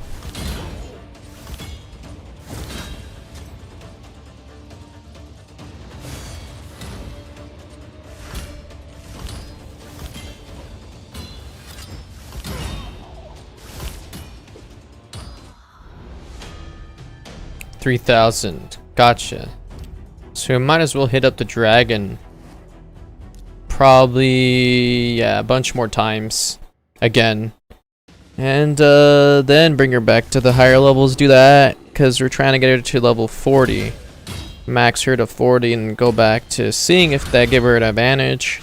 $3,000. Gotcha. So we might as well hit up the dragon. Probably, yeah, a bunch more times. Again. And then bring her back to the higher levels. Do that, because we're trying to get her to level 40. Max her to 40 and go back to seeing if that give her an advantage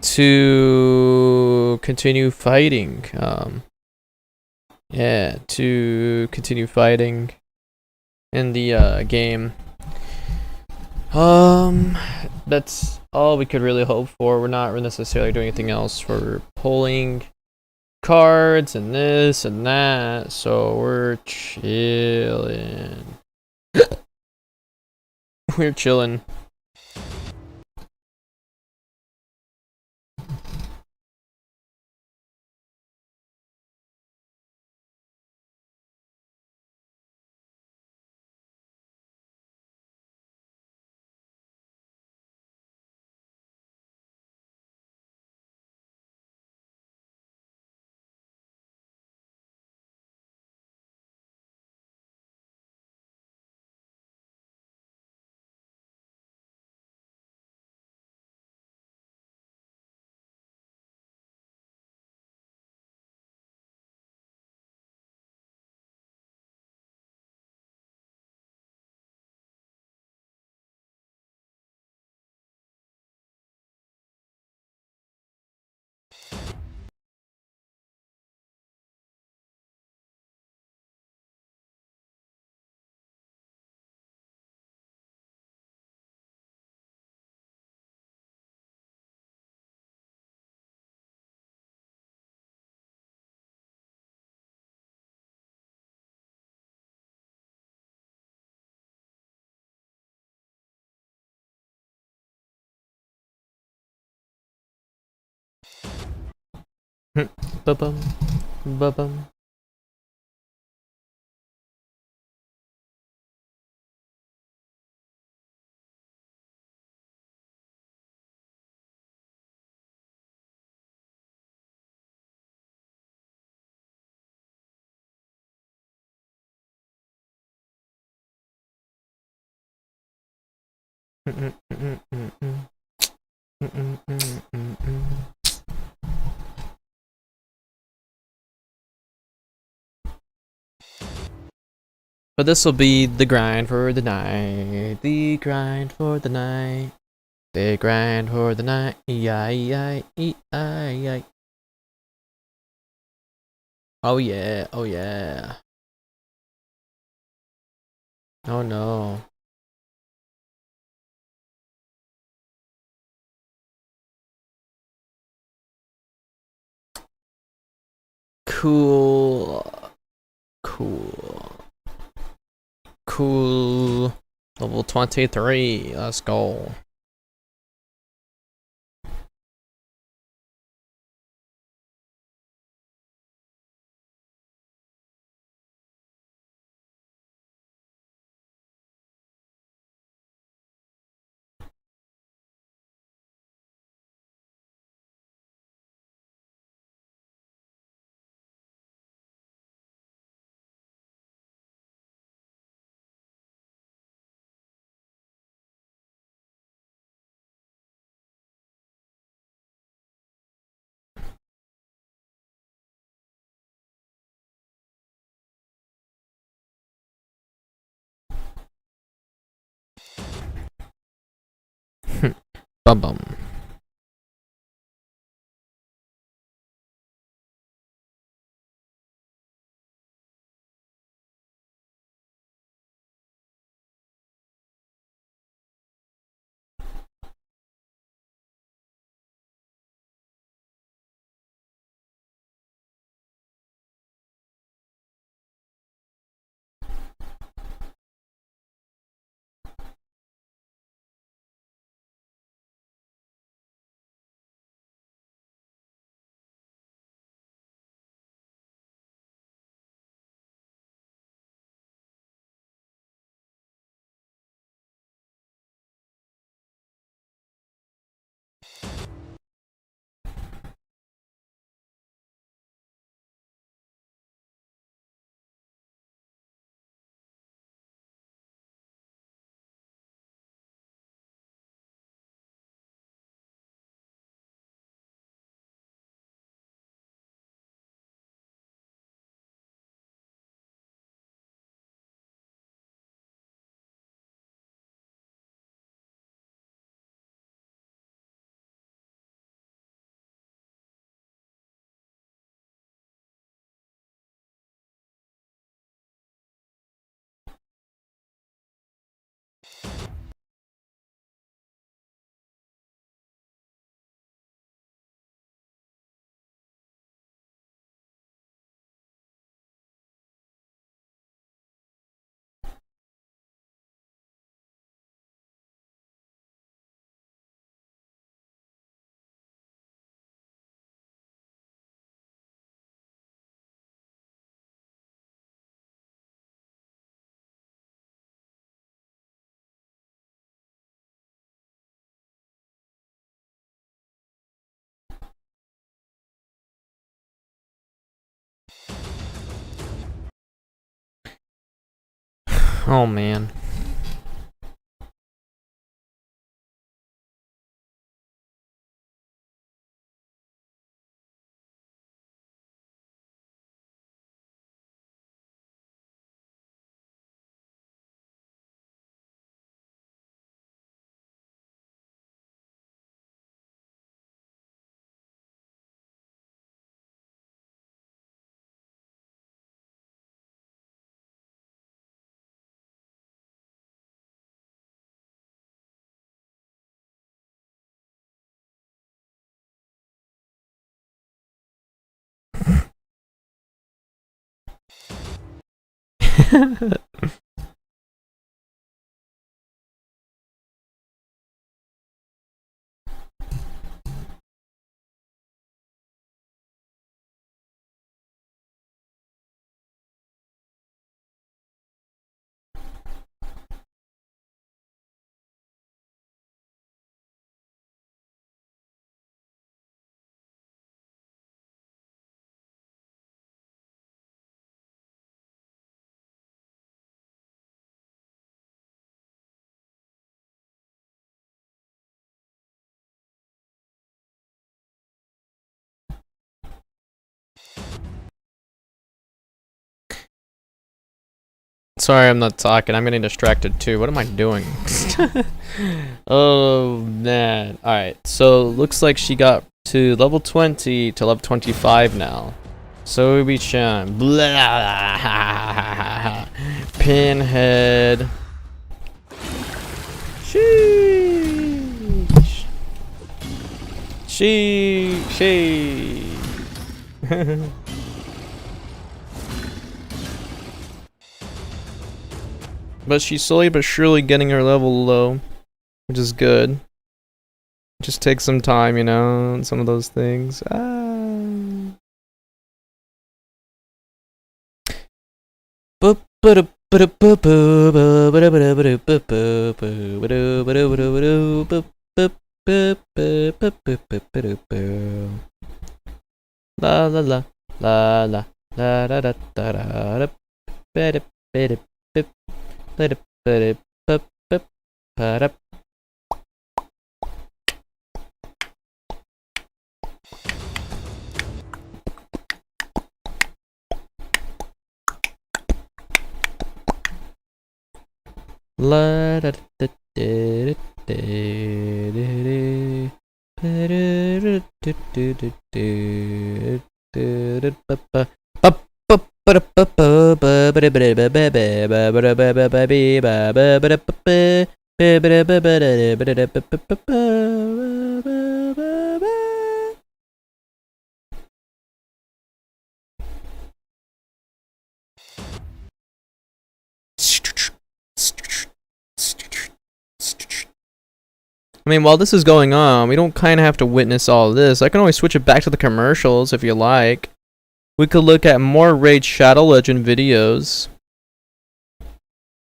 to continue fighting. Yeah, to continue fighting in the game. That's all we could really hope for. We're not necessarily doing anything else for pulling cards and this and that, so we're chilling. We're chilling. Ba-bum. Ba-bum. But this will be the grind for the night. The grind for the night. The grind for the night. E-I-E-I-E-I-E-I. Oh yeah, oh yeah. Oh no. Cool. Cool. Cool. Level 23. Let's go. Bum bum. Oh man. Sorry, I'm not talking. I'm getting distracted too. What am I doing? Oh man. Alright, so looks like she got to level 20 to level 25 now. So we chan. Blah. Pinhead. Sheesh. She. But she's slowly but surely getting her level low, which is good. Just take some time, you know, and some of those things. La la la la la la da da da da da. La da da da I mean, while this is going on, we don't kind of have to witness all of this. I can always switch it back to the commercials if you like. We could look at more Raid Shadow Legend videos.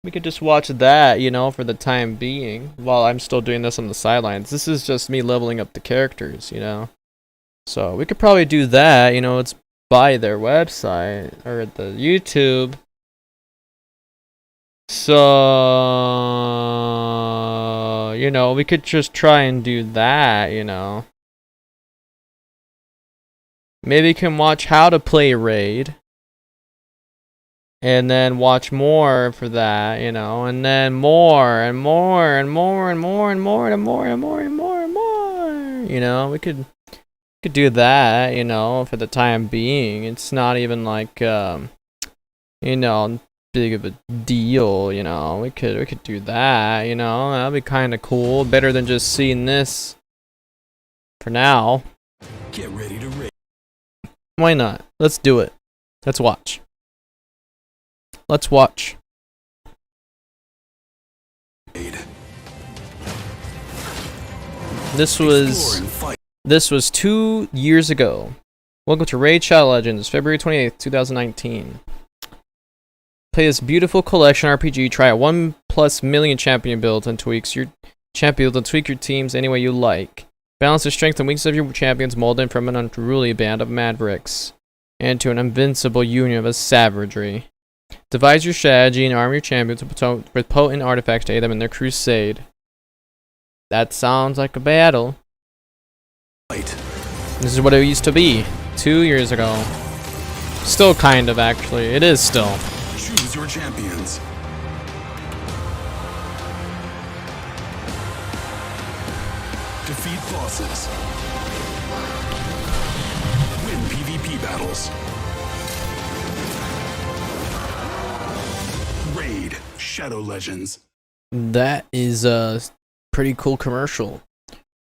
We could just watch that, you know, for the time being, while I'm still doing this on the sidelines. This is just me leveling up the characters, you know. So we could probably do that, you know, it's by their website, or the YouTube. So, you know, we could just try and do that, you know. Maybe you can watch how to play Raid. And then watch more for that, you know. And then more and more and more and more and more and more and more and more and more. You know, we could do that, you know, for the time being. It's not even like you know, big of a deal, you know. We could do that, you know. That'd be kind of cool. Better than just seeing this for now. Get ready to raid. Why not? Let's do it. Let's watch. Let's watch. This was 2 years ago. Welcome to Raid Shadow Legends, February 28th, 2019. Play this beautiful collection RPG. Try a 1+ million champion build and tweak your teams any way you like. Balance the strength and weakness of your champions, molded from an unruly band of mavericks into an invincible union of savagery. Devise your strategy and arm your champions with potent artifacts to aid them in their crusade. That sounds like a battle. Wait. This is what it used to be 2 years ago. Still kind of, actually. It is still. Choose your champions. Defeat bosses. Win PvP battles. Raid Shadow Legends. That is a pretty cool commercial.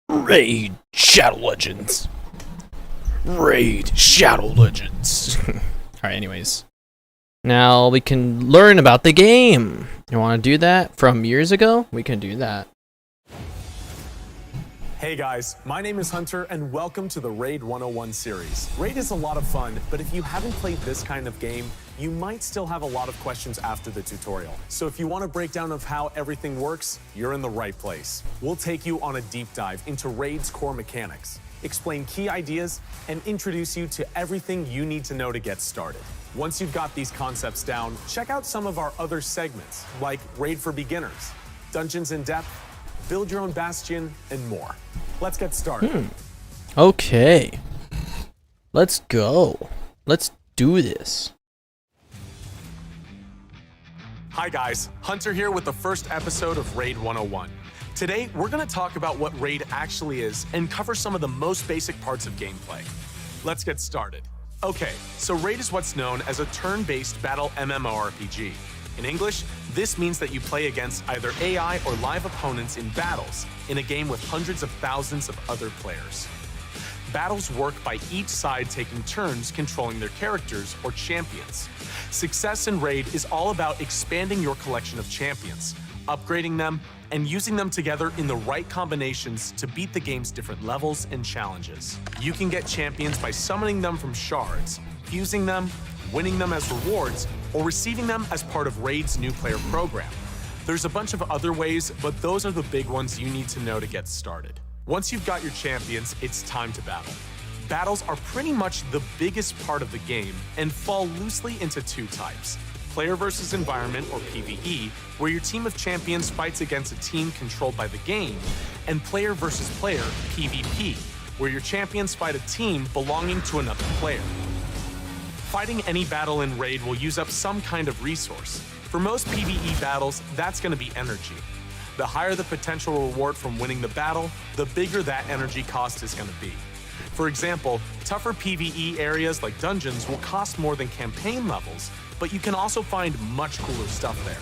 Raid Shadow Legends. Raid Shadow Legends. Alright, anyways. Now we can learn about the game. You want to do that from years ago? We can do that. Hey guys, my name is Hunter and welcome to the Raid 101 series. Raid is a lot of fun, but if you haven't played this kind of game, you might still have a lot of questions after the tutorial. So if you want a breakdown of how everything works, you're in the right place. We'll take you on a deep dive into Raid's core mechanics, explain key ideas, and introduce you to everything you need to know to get started. Once you've got these concepts down, check out some of our other segments, like Raid for Beginners, Dungeons in Depth, Build Your Own Bastion, and more. Let's get started. Okay. Let's go. Let's do this. Hi guys, Hunter here with the first episode of Raid 101. Today, we're going to talk about what Raid actually is and cover some of the most basic parts of gameplay. Let's get started. Okay, so Raid is what's known as a turn-based battle MMORPG. In English, this means that you play against either AI or live opponents in battles in a game with hundreds of thousands of other players. Battles work by each side taking turns controlling their characters or champions. Success in Raid is all about expanding your collection of champions, upgrading them, and using them together in the right combinations to beat the game's different levels and challenges. You can get champions by summoning them from shards, fusing them, winning them as rewards, or receiving them as part of Raid's new player program. There's a bunch of other ways, but those are the big ones you need to know to get started. Once you've got your champions, it's time to battle. Battles are pretty much the biggest part of the game and fall loosely into two types: player versus environment, or PvE, where your team of champions fights against a team controlled by the game, and player versus player, PvP, where your champions fight a team belonging to another player. Fighting any battle in Raid will use up some kind of resource. For most PvE battles, that's going to be energy. The higher the potential reward from winning the battle, the bigger that energy cost is going to be. For example, tougher PvE areas like dungeons will cost more than campaign levels, but you can also find much cooler stuff there.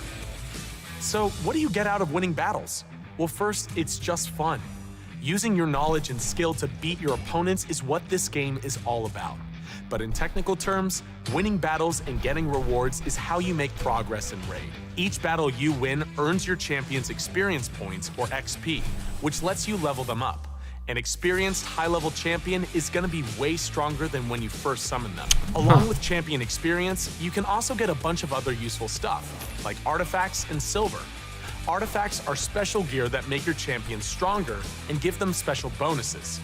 So, what do you get out of winning battles? Well, first, it's just fun. Using your knowledge and skill to beat your opponents is what this game is all about. But in technical terms, winning battles and getting rewards is how you make progress in Raid. Each battle you win earns your champions experience points, or XP, which lets you level them up. An experienced high-level champion is going to be way stronger than when you first summon them. Along with champion experience, you can also get a bunch of other useful stuff, like artifacts and silver. Artifacts are special gear that make your champions stronger and give them special bonuses.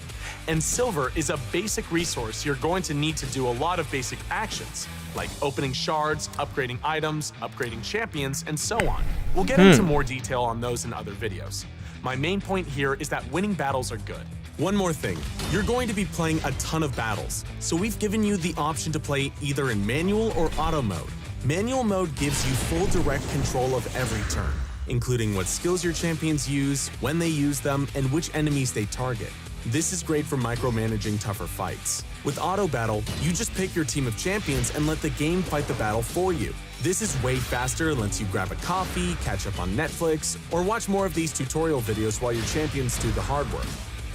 And silver is a basic resource you're going to need to do a lot of basic actions, like opening shards, upgrading items, upgrading champions, and so on. We'll get into more detail on those in other videos. My main point here is that winning battles are good. One more thing, you're going to be playing a ton of battles, so we've given you the option to play either in manual or auto mode. Manual mode gives you full direct control of every turn, including what skills your champions use, when they use them, and which enemies they target. This is great for micromanaging tougher fights. With auto battle, you just pick your team of champions and let the game fight the battle for you. This is way faster and lets you grab a coffee, catch up on Netflix, or watch more of these tutorial videos while your champions do the hard work.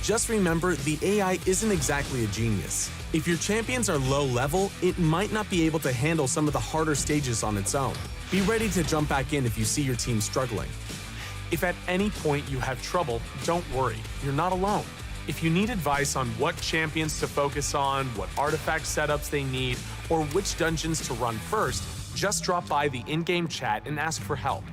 Just remember, the AI isn't exactly a genius. If your champions are low level, it might not be able to handle some of the harder stages on its own. Be ready to jump back in if you see your team struggling. If at any point you have trouble, don't worry, you're not alone. If you need advice on what champions to focus on, what artifact setups they need, or which dungeons to run first, just drop by the in-game chat and ask for help.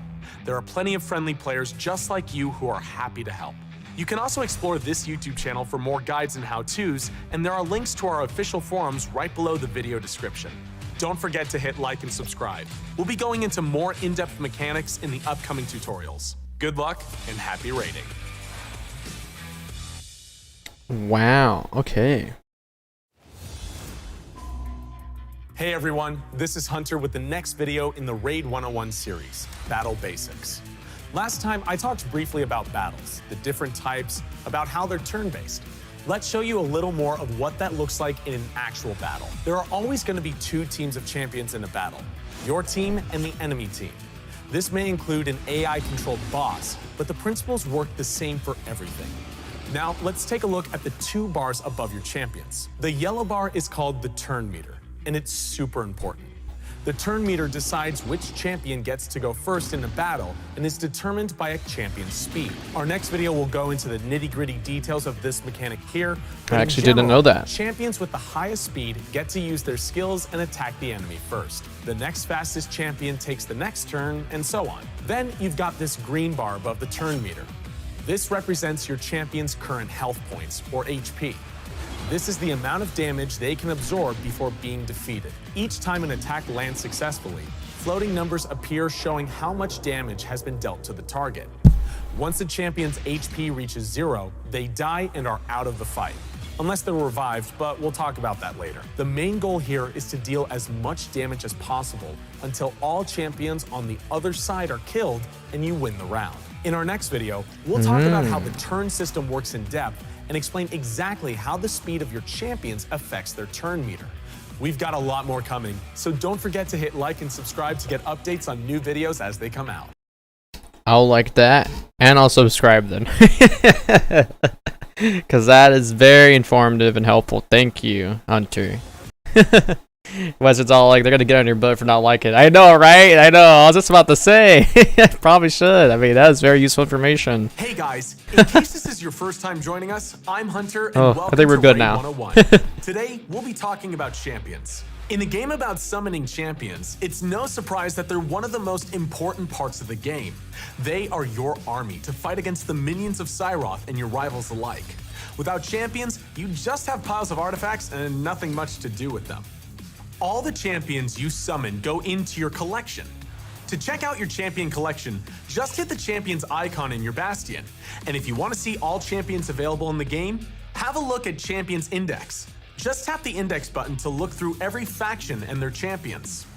There are plenty of friendly players just like you who are happy to help. You can also explore this YouTube channel for more guides and how-tos, and there are links to our official forums right below the video description. don't forget to hit like and subscribe. We'll be going into more in-depth mechanics in the upcoming tutorials. Good luck and happy raiding. Wow, okay. Hey everyone, this is Hunter with the next video in the Raid 101 series, Battle Basics. Last time I talked briefly about battles, the different types, about how they're turn-based. Let's show you a little more of what that looks like in an actual battle. There are always going to be two teams of champions in a battle, your team and the enemy team. This may include an AI-controlled boss, but the principles work the same for everything. Now, let's take a look at the two bars above your champions. The yellow bar is called the turn meter, and it's super important. The turn meter decides which champion gets to go first in a battle and is determined by a champion's speed. Our next video will go into the nitty-gritty details of this mechanic here. I actually didn't know that. Champions with the highest speed get to use their skills and attack the enemy first. The next fastest champion takes the next turn, and so on. Then you've got this green bar above the turn meter. This represents your champion's current health points, or HP. This is the amount of damage they can absorb before being defeated. Each time an attack lands successfully, floating numbers appear showing how much damage has been dealt to the target. Once the champion's HP reaches 0, they die and are out of the fight. Unless they're revived, but we'll talk about that later. The main goal here is to deal as much damage as possible until all champions on the other side are killed and you win the round. In our next video, we'll talk about how the turn system works in depth and explain exactly how the speed of your champions affects their turn meter. We've got a lot more coming, so don't forget to hit like and subscribe to get updates on new videos as they come out. I'll like that, and I'll subscribe then. Because that is very informative and helpful. Thank you, Hunter. Wes, all like, they're going to get on your butt for not liking it. I know, right? I know. I was just about to say. I probably should. I mean, that is very useful information. Hey guys, in case this is your first time joining us, I'm Hunter, and welcome I think we're to good Raid now. 101. Today, we'll be talking about champions. In a game about summoning champions, it's no surprise that they're one of the most important parts of the game. They are your army to fight against the minions of Cyroth and your rivals alike. Without champions, you just have piles of artifacts and nothing much to do with them. All the champions you summon go into your collection. To check out your champion collection, just hit the champion's icon in your bastion. And if you want to see all champions available in the game, have a look at Champions Index. Just tap the index button to look through every faction and their champions.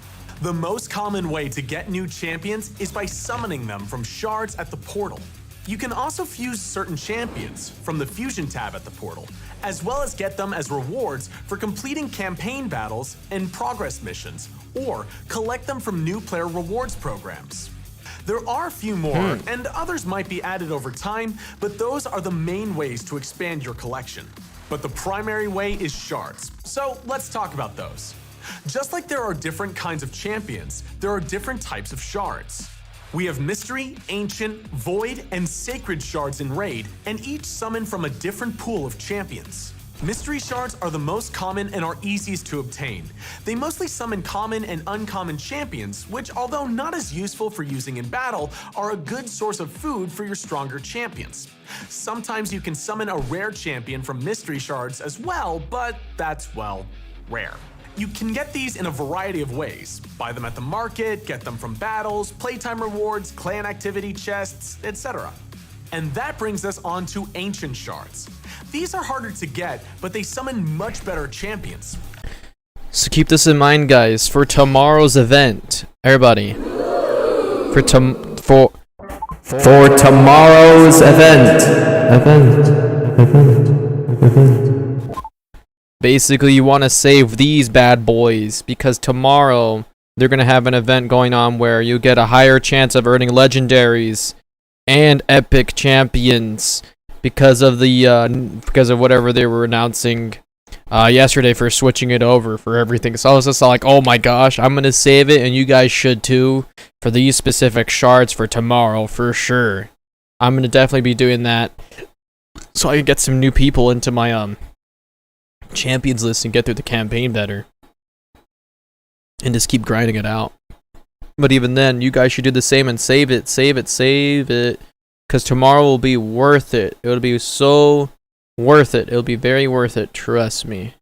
The most common way to get new champions is by summoning them from shards at the portal. You can also fuse certain champions from the Fusion tab at the portal, as well as get them as rewards for completing campaign battles and progress missions, or collect them from new player rewards programs. There are a few more, and others might be added over time, but those are the main ways to expand your collection. But the primary way is shards, so let's talk about those. Just like there are different kinds of champions, there are different types of shards. We have Mystery, Ancient, Void, and Sacred shards in Raid, and each summon from a different pool of champions. Mystery shards are the most common and are easiest to obtain. They mostly summon common and uncommon champions, which, although not as useful for using in battle, are a good source of food for your stronger champions. Sometimes you can summon a rare champion from mystery shards as well, but that's, well, rare. You can get these in a variety of ways. Buy them at the market, get them from battles, playtime rewards, clan activity chests, etc. And that brings us on to Ancient Shards. These are harder to get, but they summon much better champions. So keep this in mind, guys, for tomorrow's event. Everybody. For tomorrow's event. Basically, you want to save these bad boys because tomorrow they're going to have an event going on where you get a higher chance of earning legendaries and epic champions because of whatever they were announcing yesterday for switching it over for everything. So I was just like, oh my gosh, I'm going to save it and you guys should too for these specific shards for tomorrow for sure. I'm going to definitely be doing that so I can get some new people into my champions list and get through the campaign better and just keep grinding it out. But even then, you guys should do the same and save it because tomorrow will be worth it. It'll be so worth it. It'll be very worth it, trust me.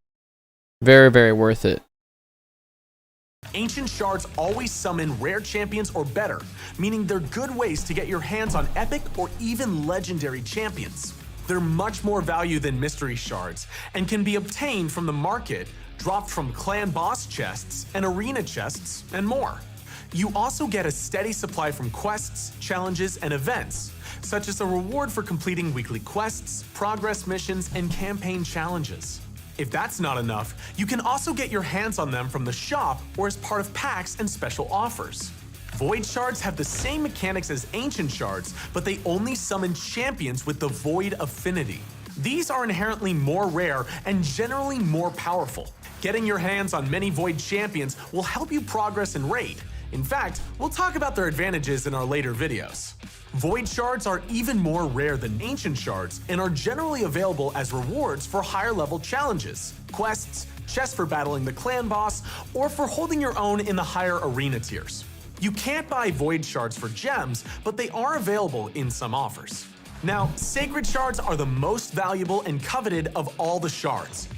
Very, very worth it. Ancient Shards always summon rare champions or better, meaning they're good ways to get your hands on epic or even legendary champions. They're much more value than Mystery Shards and can be obtained from the market, dropped from clan boss chests and arena chests, and more. You also get a steady supply from quests, challenges, and events, such as a reward for completing weekly quests, progress missions, and campaign challenges. If that's not enough, you can also get your hands on them from the shop or as part of packs and special offers. Void Shards have the same mechanics as Ancient Shards, but they only summon champions with the Void Affinity. These are inherently more rare and generally more powerful. Getting your hands on many Void champions will help you progress in Raid. In fact, we'll talk about their advantages in our later videos. Void Shards are even more rare than Ancient Shards and are generally available as rewards for higher level challenges, quests, chests for battling the clan boss, or for holding your own in the higher arena tiers. You can't buy Void Shards for gems, but they are available in some offers. Now, Sacred Shards are the most valuable and coveted of all the shards.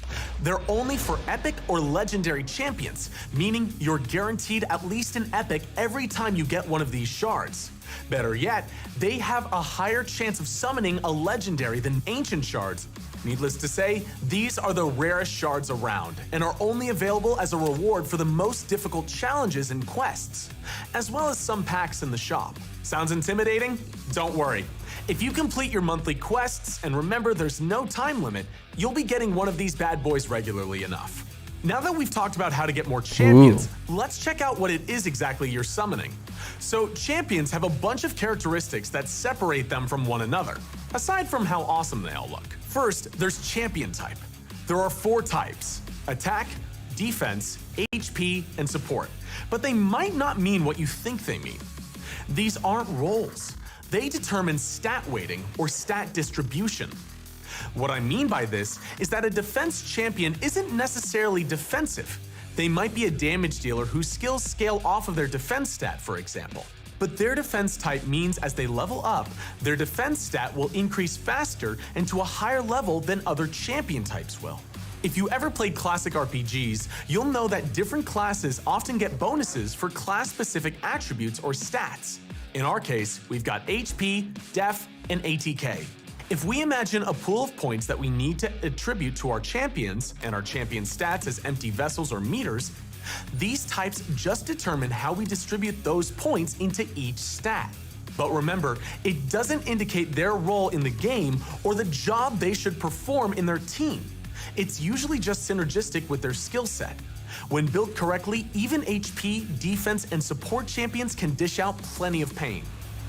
They're only for epic or legendary champions, meaning you're guaranteed at least an epic every time you get one of these shards. Better yet, they have a higher chance of summoning a legendary than Ancient Shards. Needless to say, these are the rarest shards around and are only available as a reward for the most difficult challenges and quests, as well as some packs in the shop. Sounds intimidating? Don't worry. If you complete your monthly quests, and remember there's no time limit, you'll be getting one of these bad boys regularly enough. Now that we've talked about how to get more champions, let's check out what it is exactly you're summoning. So champions have a bunch of characteristics that separate them from one another, aside from how awesome they all look. First, there's champion type. There are 4 types: attack, defense, HP, and support. But they might not mean what you think they mean. These aren't roles. They determine stat weighting or stat distribution. What I mean by this is that a defense champion isn't necessarily defensive. They might be a damage dealer whose skills scale off of their defense stat, for example. But their defense type means as they level up, their defense stat will increase faster and to a higher level than other champion types will. If you ever played classic RPGs, you'll know that different classes often get bonuses for class-specific attributes or stats. In our case, we've got HP, Def, and ATK. If we imagine a pool of points that we need to attribute to our champions, and our champion stats as empty vessels or meters, these types just determine how we distribute those points into each stat. But remember, it doesn't indicate their role in the game or the job they should perform in their team. It's usually just synergistic with their skill set. When built correctly, even HP, defense, and support champions can dish out plenty of pain.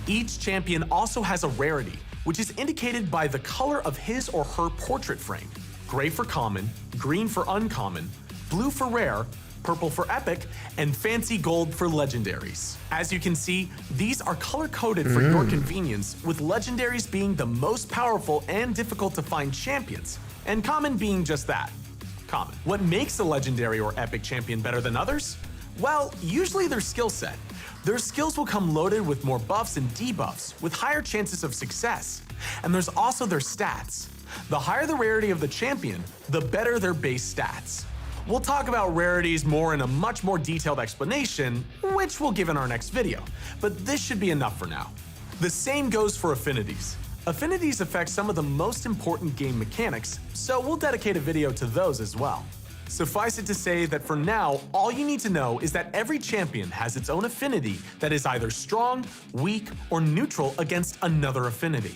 Each champion also has a rarity, which is indicated by the color of his or her portrait frame. Gray for common, green for uncommon, blue for rare, purple for epic, and fancy gold for legendaries. As you can see, these are color-coded for your convenience, with legendaries being the most powerful and difficult to find champions, and common being just that, common. What makes a legendary or epic champion better than others? Well, usually their skill set. Their skills will come loaded with more buffs and debuffs, with higher chances of success. And there's also their stats. The higher the rarity of the champion, the better their base stats. We'll talk about rarities more in a much more detailed explanation, which we'll give in our next video, but this should be enough for now. The same goes for affinities. Affinities affect some of the most important game mechanics, so we'll dedicate a video to those as well. Suffice it to say that for now, all you need to know is that every champion has its own affinity that is either strong, weak, or neutral against another affinity.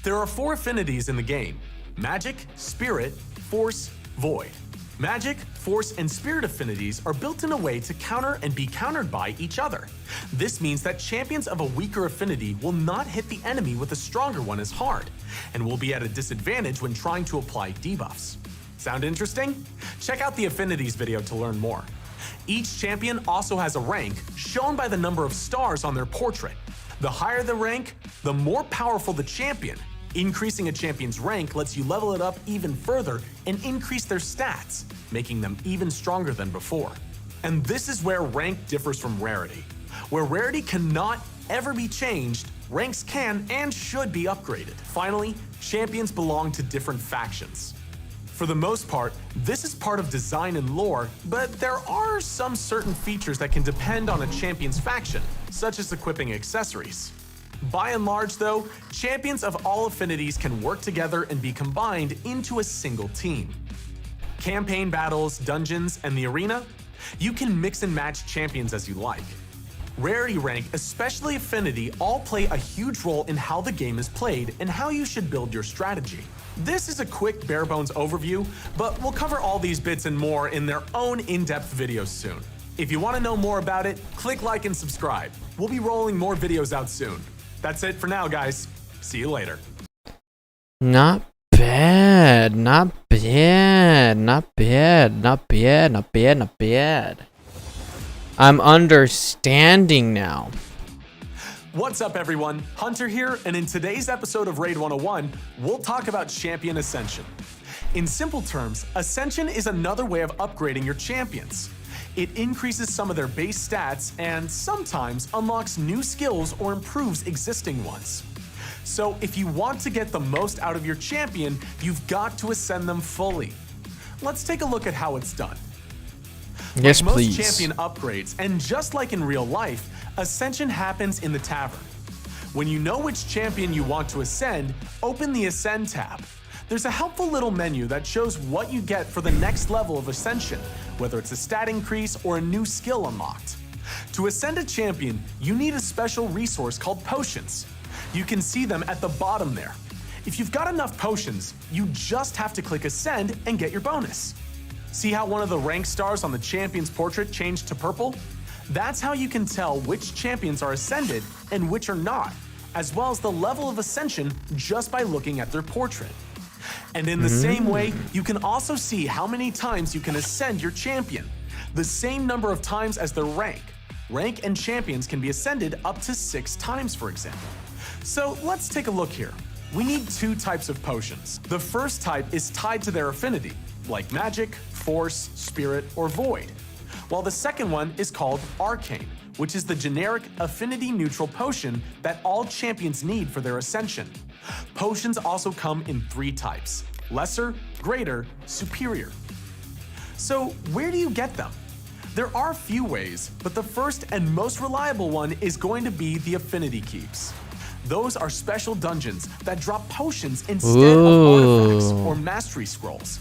There are 4 affinities in the game: Magic, Spirit, Force, Void. Magic, Force, and Spirit affinities are built in a way to counter and be countered by each other. This means that champions of a weaker affinity will not hit the enemy with a stronger one as hard, and will be at a disadvantage when trying to apply debuffs. Sound interesting? Check out the affinities video to learn more. Each champion also has a rank, shown by the number of stars on their portrait. The higher the rank, the more powerful the champion. Increasing a champion's rank lets you level it up even further and increase their stats, making them even stronger than before. And this is where rank differs from rarity. Where rarity cannot ever be changed, ranks can and should be upgraded. Finally, champions belong to different factions. For the most part, this is part of design and lore, but there are some certain features that can depend on a champion's faction, such as equipping accessories. By and large though, champions of all affinities can work together and be combined into a single team. Campaign battles, dungeons, and the arena? You can mix and match champions as you like. Rarity rank, especially affinity, all play a huge role in how the game is played and how you should build your strategy. This is a quick bare-bones overview, but we'll cover all these bits and more in their own in-depth videos soon. If you want to know more about it, click like and subscribe. We'll be rolling more videos out soon. That's it for now, guys. See you later. Not bad, not bad, not bad, not bad, not bad, not bad. I'm understanding now. What's up, everyone? Hunter here, and in today's episode of Raid 101, we'll talk about Champion Ascension. In simple terms, Ascension is another way of upgrading your champions. It increases some of their base stats and sometimes unlocks new skills or improves existing ones. So if you want to get the most out of your champion, you've got to ascend them fully. Let's take a look at how it's done. Yes, like please. Most champion upgrades, and just like in real life, Ascension happens in the tavern. When you know which champion you want to ascend, open the Ascend tab. There's a helpful little menu that shows what you get for the next level of Ascension, whether it's a stat increase or a new skill unlocked. To ascend a champion, you need a special resource called potions. You can see them at the bottom there. If you've got enough potions, you just have to click Ascend and get your bonus. See how one of the rank stars on the champion's portrait changed to purple? That's how you can tell which champions are ascended and which are not, as well as the level of ascension just by looking at their portrait. And in the same way, you can also see how many times you can ascend your champion, the same number of times as their rank. Rank and champions can be ascended up to 6 times, for example. So let's take a look here. We need 2 types of potions. The first type is tied to their affinity, like magic, force, spirit, or void, while the second one is called arcane, which is the generic affinity neutral potion that all champions need for their ascension. Potions also come in 3 types: lesser, greater, superior. So where do you get them? There are a few ways, but the first and most reliable one is going to be the affinity keeps. Those are special dungeons that drop potions instead of artifacts or mastery scrolls.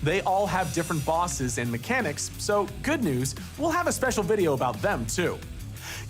They all have different bosses and mechanics, so good news, we'll have a special video about them too.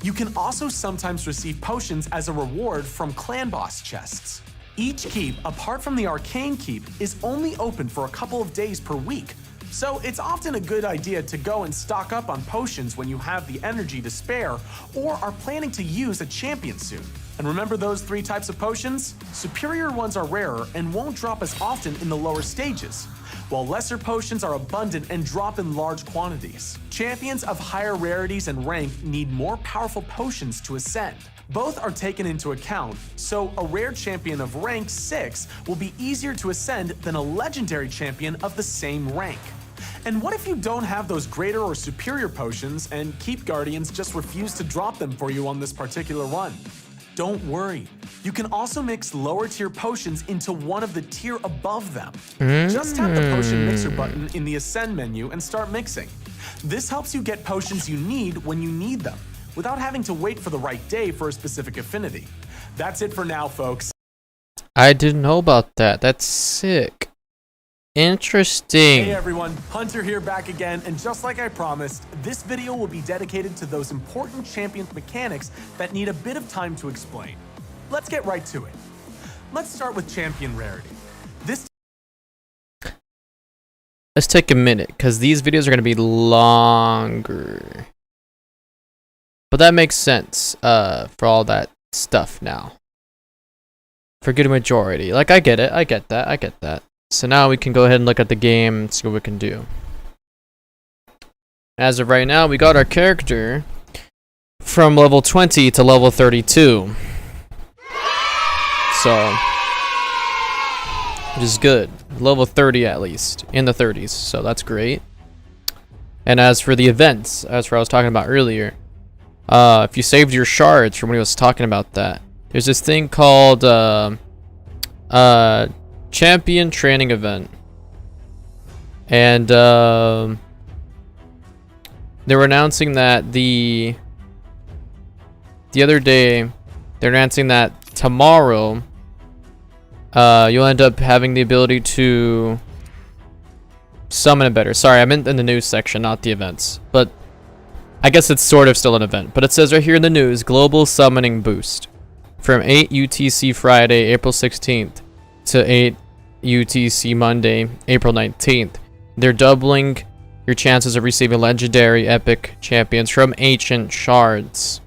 You can also sometimes receive potions as a reward from clan boss chests. Each keep, apart from the arcane keep, is only open for a couple of days per week, so it's often a good idea to go and stock up on potions when you have the energy to spare or are planning to use a champion soon. And remember those 3 types of potions? Superior ones are rarer and won't drop as often in the lower stages, while lesser potions are abundant and drop in large quantities. Champions of higher rarities and rank need more powerful potions to ascend. Both are taken into account, so a rare champion of rank 6 will be easier to ascend than a legendary champion of the same rank. And what if you don't have those greater or superior potions and Keep Guardians just refuse to drop them for you on this particular run? Don't worry. You can also mix lower tier potions into one of the tier above them. Just tap the potion mixer button in the Ascend menu and start mixing. This helps you get potions you need when you need them, without having to wait for the right day for a specific affinity. That's it for now, folks. I didn't know about that. That's sick. Interesting. Hey everyone, Hunter here back again, and just like I promised, this video will be dedicated to those important champion mechanics that need a bit of time to explain. Let's get right to it. Let's start with champion rarity. Let's take a minute, because these videos are going to be longer. But that makes sense for all that stuff now. For good majority. Like, I get it. I get that. So now we can go ahead and look at the game and see what we can do. As of right now, we got our character from level 20 to level 32. So, which is good. Level 30 at least, in the 30s, so that's great. And as for the events, as for what I was talking about earlier, if you saved your shards from when he was talking about that, there's this thing called champion training event. And they were announcing that the other day, they're announcing that tomorrow, you'll end up having the ability to summon it better. Sorry, I meant in the news section, not the events. But I guess it's sort of still an event. But it says right here in the news, Global Summoning Boost. From 8 UTC Friday, April 16th to 8 UTC Monday, April 19th. They're doubling your chances of receiving legendary epic champions from ancient shards.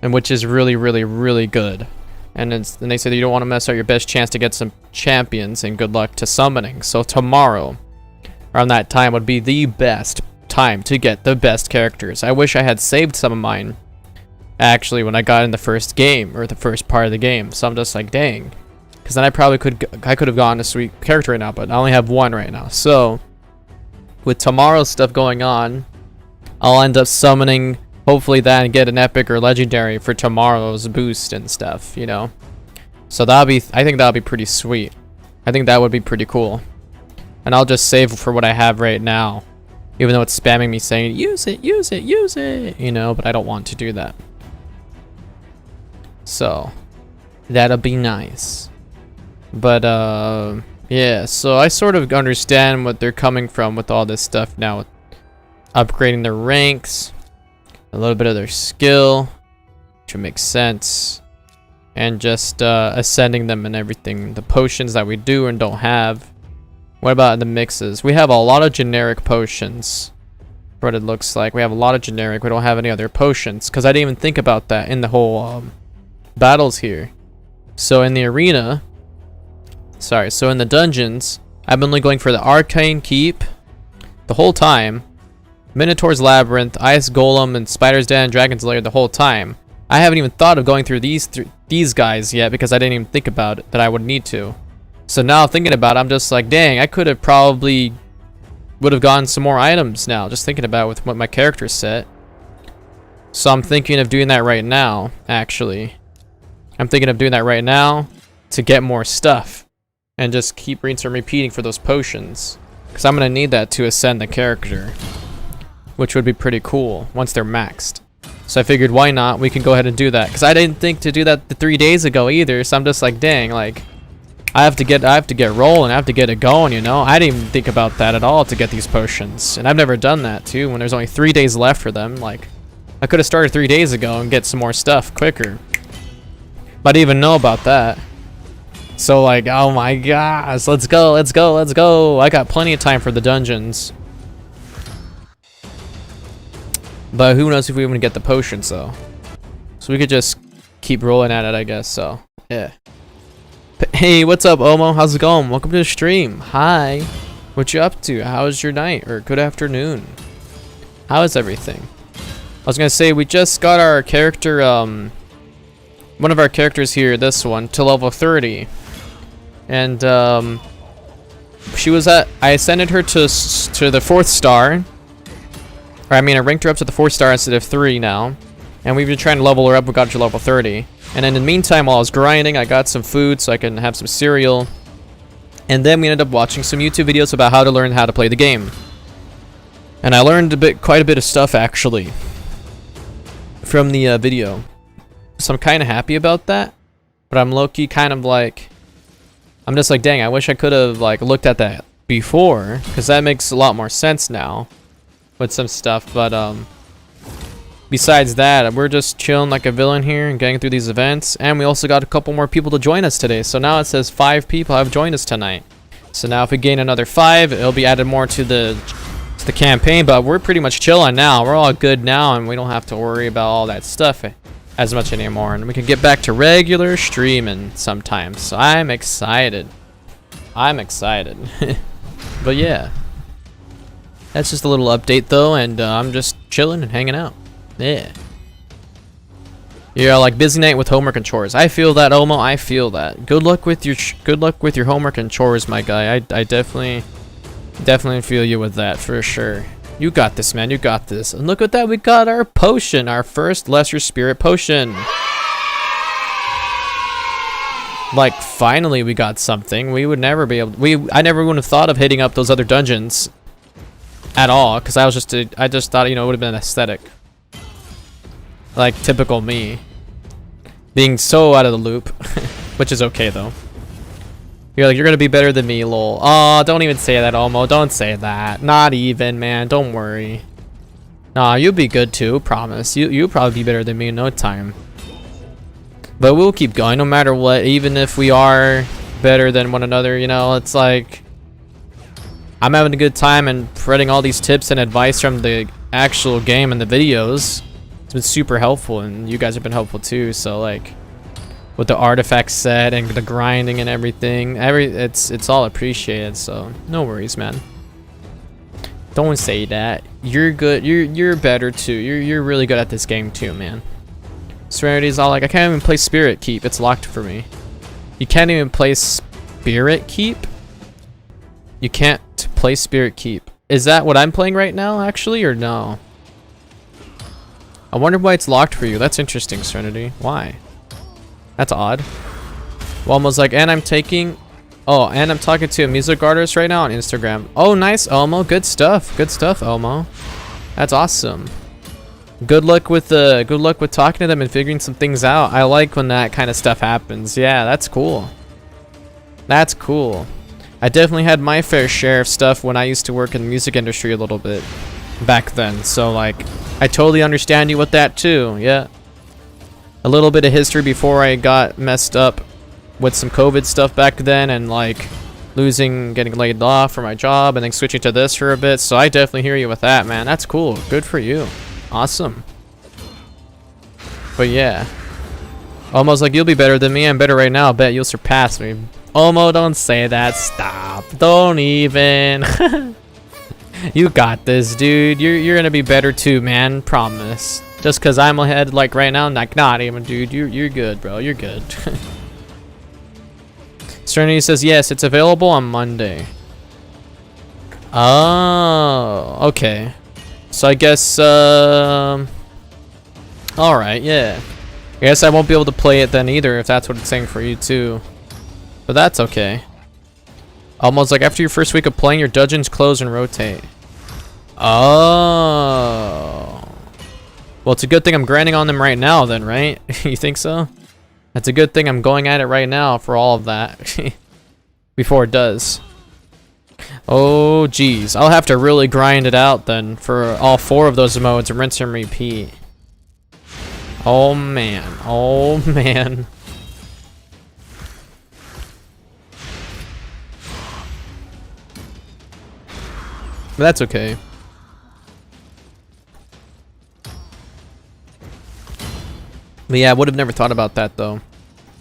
And which is really, really, really good. And they say that you don't want to mess up your best chance to get some champions, and good luck to summoning. So tomorrow, around that time, would be the best time to get the best characters. I wish I had saved some of mine, actually, when I got in the first game, or the first part of the game. So I'm just like, dang. Because then I probably could have gotten a sweet character right now, but I only have one right now. So, with tomorrow's stuff going on, I'll end up summoning, hopefully that, and get an epic or legendary for tomorrow's boost and stuff, you know. So I think that'll be pretty sweet. I think that would be pretty cool. And I'll just save for what I have right now, even though it's spamming me saying, use it, use it, use it, you know, but I don't want to do that. So, that'll be nice. But, yeah, so I sort of understand what they're coming from with all this stuff now. With upgrading their ranks, a little bit of their skill, which would make sense. And just ascending them and everything. The potions that we do and don't have. What about the mixes? We have a lot of generic potions. What it looks like. We have a lot of generic. We don't have any other potions. Because I didn't even think about that in the whole battles here. So in the arena... Sorry, so in the dungeons, I've been only going for the Arcane Keep the whole time. Minotaur's Labyrinth, Ice Golem, and Spider's Den, and Dragon's Lair the whole time. I haven't even thought of going through these guys yet because I didn't even think about it, that I would need to. So now thinking about it, I'm just like, dang, I could have probably would have gotten some more items now, just thinking about it with what my character's set. So I'm thinking of doing that right now, actually. I'm thinking of doing that right now to get more stuff. And just keep rinsing and repeating for those potions. Because I'm going to need that to ascend the character. Which would be pretty cool once they're maxed. So I figured, why not? We can go ahead and do that. Because I didn't think to do that 3 days ago either. So I'm just like, dang, like... I have to get rolling. I have to get it going, you know? I didn't even think about that at all to get these potions. And I've never done that, too, when there's only 3 days left for them. Like, I could have started 3 days ago and get some more stuff quicker. But I didn't even know about that. So like, oh my gosh, let's go, let's go, let's go. I got plenty of time for the dungeons. But who knows if we even get the potions though. So we could just keep rolling at it, I guess, so yeah. Hey, what's up, Omo? How's it going? Welcome to the stream. Hi. What you up to? How's your night? Or good afternoon? How is everything? I was gonna say, we just got our character, one of our characters here, this one, to level 30. And she was I ascended her to the 4th star. Or I mean, I ranked her up to the 4th star instead of 3 now. And we've been trying to level her up. We got her to level 30. And then in the meantime, while I was grinding, I got some food so I can have some cereal. And then we ended up watching some YouTube videos about how to learn how to play the game. And I learned quite a bit of stuff actually from the video. So I'm kind of happy about that. But I'm low-key kind of like... I'm just like, dang, I wish I could have like looked at that before, because that makes a lot more sense now with some stuff. But besides that, we're just chilling like a villain here and getting through these events. And we also got a couple more people to join us today. So now it says 5 people have joined us tonight. So now if we gain another 5, it'll be added more to the campaign. But we're pretty much chilling now. We're all good now, and we don't have to worry about all that stuff as much anymore, and we can get back to regular streaming sometimes. So I'm excited. I'm excited. But yeah, that's just a little update though, and I'm just chilling and hanging out. Yeah. Yeah, like busy night with homework and chores. I feel that, Omo. I feel that. Good luck with your homework and chores, my guy. I definitely feel you with that for sure. You got this, man. You got this. And look at that. We got our potion. Our first Lesser Spirit potion. Like, finally we got something. We would never be able to, I never would have thought of hitting up those other dungeons at all, because I just thought, you know, it would have been aesthetic. Like, typical me. Being so out of the loop. Which is okay, though. You're like, you're gonna be better than me, lol. Oh, don't even say that, Omo. Don't say that. Not even, man. Don't worry. Nah, you'll be good, too. Promise. You'll probably be better than me in no time. But we'll keep going no matter what, even if we are better than one another, you know, it's like I'm having a good time and spreading all these tips and advice from the actual game and the videos. It's been super helpful, and you guys have been helpful too. So like with the artifact set and the grinding and everything, it's all appreciated. So no worries, man. Don't say that. You're good. You're better too. You're really good at this game too, man. Serenity's all like, I can't even play Spirit Keep. It's locked for me. You can't even play Spirit Keep? You can't play Spirit Keep. Is that what I'm playing right now, actually, or no? I wonder why it's locked for you. That's interesting, Serenity. Why? That's odd. Well, almost like, and I'm taking... Oh, and I'm talking to a music artist right now on Instagram. Oh, nice, Elmo. Good stuff. Good stuff, Elmo. That's awesome. Good luck with talking to them and figuring some things out. I like when that kind of stuff happens. Yeah, that's cool. That's cool. I definitely had my fair share of stuff when I used to work in the music industry a little bit back then. So like, I totally understand you with that too. Yeah. A little bit of history before I got messed up with some COVID stuff back then, and like getting laid off from my job and then switching to this for a bit. So I definitely hear you with that, man. That's cool. Good for you. Awesome. But yeah, almost like you'll be better than me. I'm better right now. I bet you'll surpass me. Omo, don't say that. Stop. Don't even. You got this, dude. You're gonna be better too, man. Promise. Just cause I'm ahead like right now, like not even, dude. You're good, bro. You're good. Serenity says yes. It's available on Monday. Oh, okay. So I guess, alright, yeah. I guess I won't be able to play it then either, if that's what it's saying for you too. But that's okay. Almost like after your first week of playing, your dungeons close and rotate. Oh. Well, it's a good thing I'm grinding on them right now then, right? You think so? That's a good thing I'm going at it right now for all of that. Before it does. Oh, geez. I'll have to really grind it out then for all 4 of those modes and rinse and repeat. Oh, man. Oh, man. But that's okay. But yeah, I would have never thought about that, though.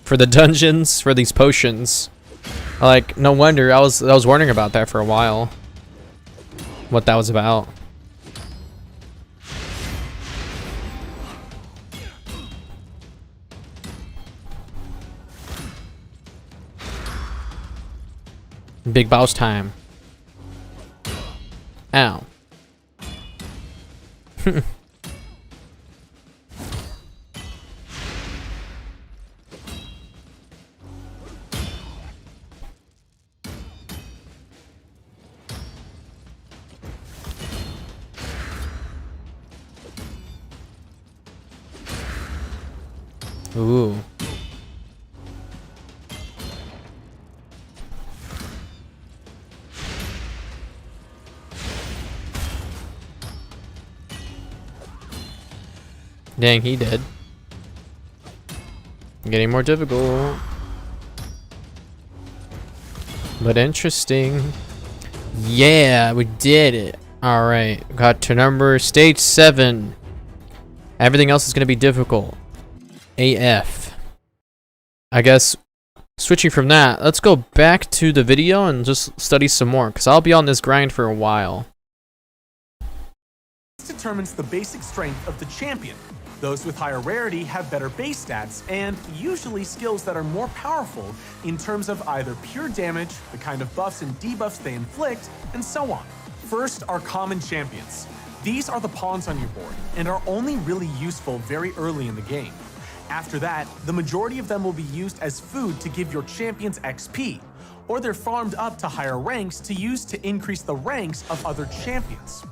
For the dungeons, for these potions. Like, no wonder. I was wondering about that for a while. What that was about. Big boss time. Ow. Ooh. Dang, he did. Getting more difficult. But interesting. Yeah, we did it. Alright, got to stage 7. Everything else is going to be difficult. AF. I guess switching from that, let's go back to the video and just study some more, because I'll be on this grind for a while. This determines the basic strength of the champion. Those with higher rarity have better base stats, and usually skills that are more powerful in terms of either pure damage, the kind of buffs and debuffs they inflict, and so on. First are common champions. These are the pawns on your board, and are only really useful very early in the game. After that, the majority of them will be used as food to give your champions XP, or they're farmed up to higher ranks to use to increase the ranks of other champions.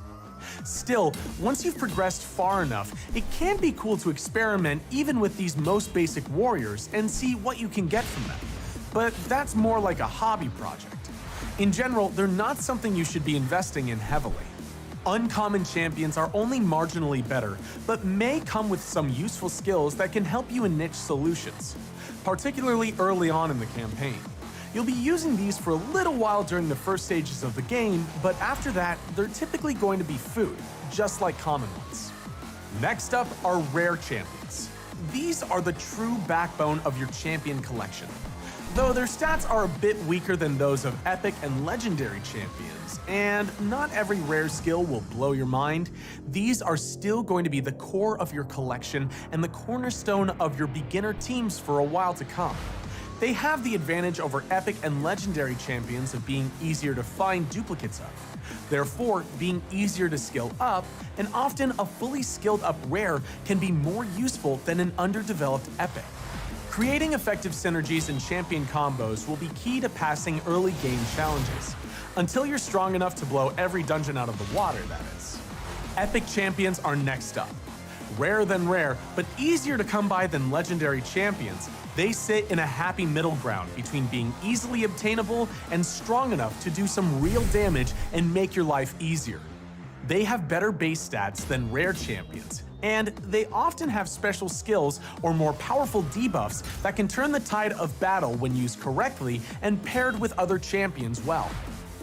Still, once you've progressed far enough, it can be cool to experiment even with these most basic warriors and see what you can get from them. But that's more like a hobby project. In general, they're not something you should be investing in heavily. Uncommon champions are only marginally better, but may come with some useful skills that can help you in niche solutions, particularly early on in the campaign. You'll be using these for a little while during the first stages of the game, but after that, they're typically going to be food, just like common ones. Next up are rare champions. These are the true backbone of your champion collection. Though their stats are a bit weaker than those of epic and legendary champions, and not every rare skill will blow your mind, these are still going to be the core of your collection and the cornerstone of your beginner teams for a while to come. They have the advantage over epic and legendary champions of being easier to find duplicates of, therefore being easier to skill up, and often a fully skilled up rare can be more useful than an underdeveloped epic. Creating effective synergies and champion combos will be key to passing early game challenges, until you're strong enough to blow every dungeon out of the water, that is. Epic champions are next up. Rarer than rare, but easier to come by than legendary champions, they sit in a happy middle ground between being easily obtainable and strong enough to do some real damage and make your life easier. They have better base stats than rare champions, and they often have special skills or more powerful debuffs that can turn the tide of battle when used correctly and paired with other champions well.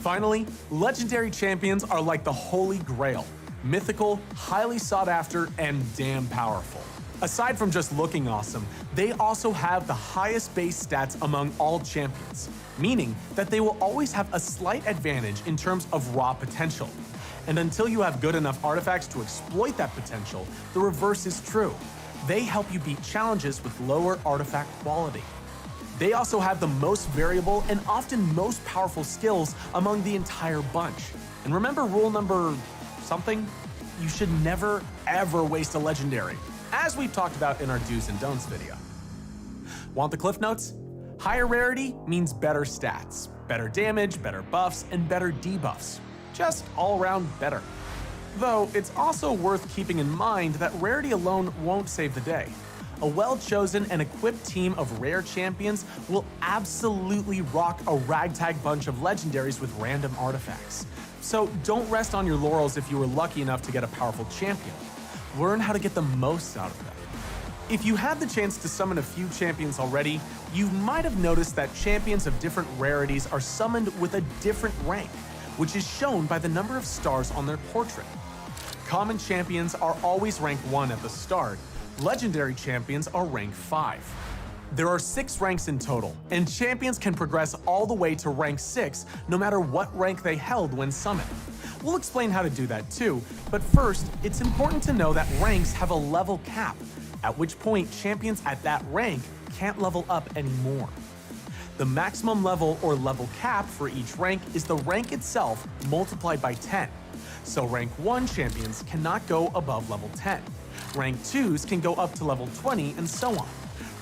Finally, legendary champions are like the holy grail. Mythical, highly sought after, and damn powerful. Aside from just looking awesome, they also have the highest base stats among all champions, meaning that they will always have a slight advantage in terms of raw potential. And until you have good enough artifacts to exploit that potential, the reverse is true. They help you beat challenges with lower artifact quality. They also have the most variable and often most powerful skills among the entire bunch. And remember rule number something? You should never, ever waste a legendary, as we've talked about in our do's and don'ts video. Want the cliff notes? Higher rarity means better stats, better damage, better buffs, and better debuffs. Just all around better. Though it's also worth keeping in mind that rarity alone won't save the day. A well-chosen and equipped team of rare champions will absolutely rock a ragtag bunch of legendaries with random artifacts. So don't rest on your laurels if you were lucky enough to get a powerful champion. Learn how to get the most out of them. If you had the chance to summon a few champions already, you might have noticed that champions of different rarities are summoned with a different rank, which is shown by the number of stars on their portrait. Common champions are always rank 1 at the start. Legendary champions are rank 5. There are 6 ranks in total, and champions can progress all the way to rank 6 no matter what rank they held when summoned. We'll explain how to do that too, but first, it's important to know that ranks have a level cap, at which point champions at that rank can't level up anymore. The maximum level or level cap for each rank is the rank itself multiplied by 10. So rank 1 champions cannot go above level 10. Rank 2s can go up to level 20 and so on.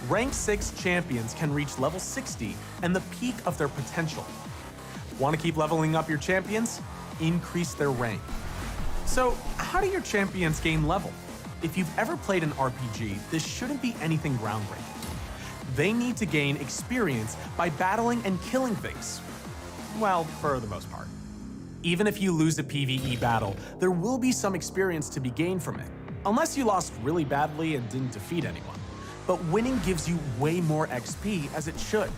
Rank 6 champions can reach level 60 and the peak of their potential. Want to keep leveling up your champions? Increase their rank. So how do your champions gain level? If you've ever played an RPG, this shouldn't be anything groundbreaking. They need to gain experience by battling and killing things. Well, for the most part. Even if you lose a PvE battle, there will be some experience to be gained from it, unless you lost really badly and didn't defeat anyone. But winning gives you way more XP, as it should.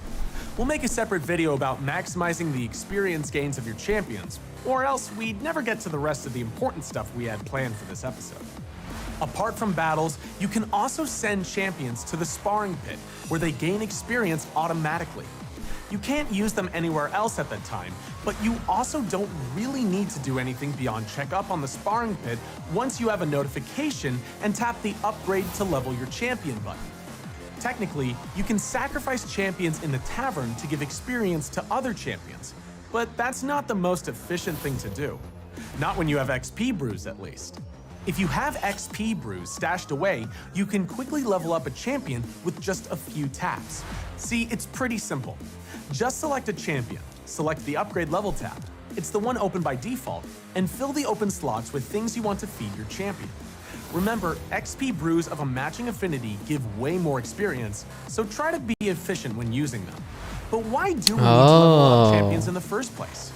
We'll make a separate video about maximizing the experience gains of your champions, or else we'd never get to the rest of the important stuff we had planned for this episode. Apart from battles, you can also send champions to the sparring pit, where they gain experience automatically. You can't use them anywhere else at the time, but you also don't really need to do anything beyond check up on the sparring pit once you have a notification and tap the upgrade to level your champion button. Technically, you can sacrifice champions in the tavern to give experience to other champions, but that's not the most efficient thing to do. Not when you have XP brews, at least. If you have XP brews stashed away, you can quickly level up a champion with just a few taps. See, it's pretty simple. Just select a champion, select the upgrade level tab. It's the one open by default, and fill the open slots with things you want to feed your champion. Remember, XP brews of a matching affinity give way more experience, so try to be efficient when using them. But why do we need to level up champions in the first place?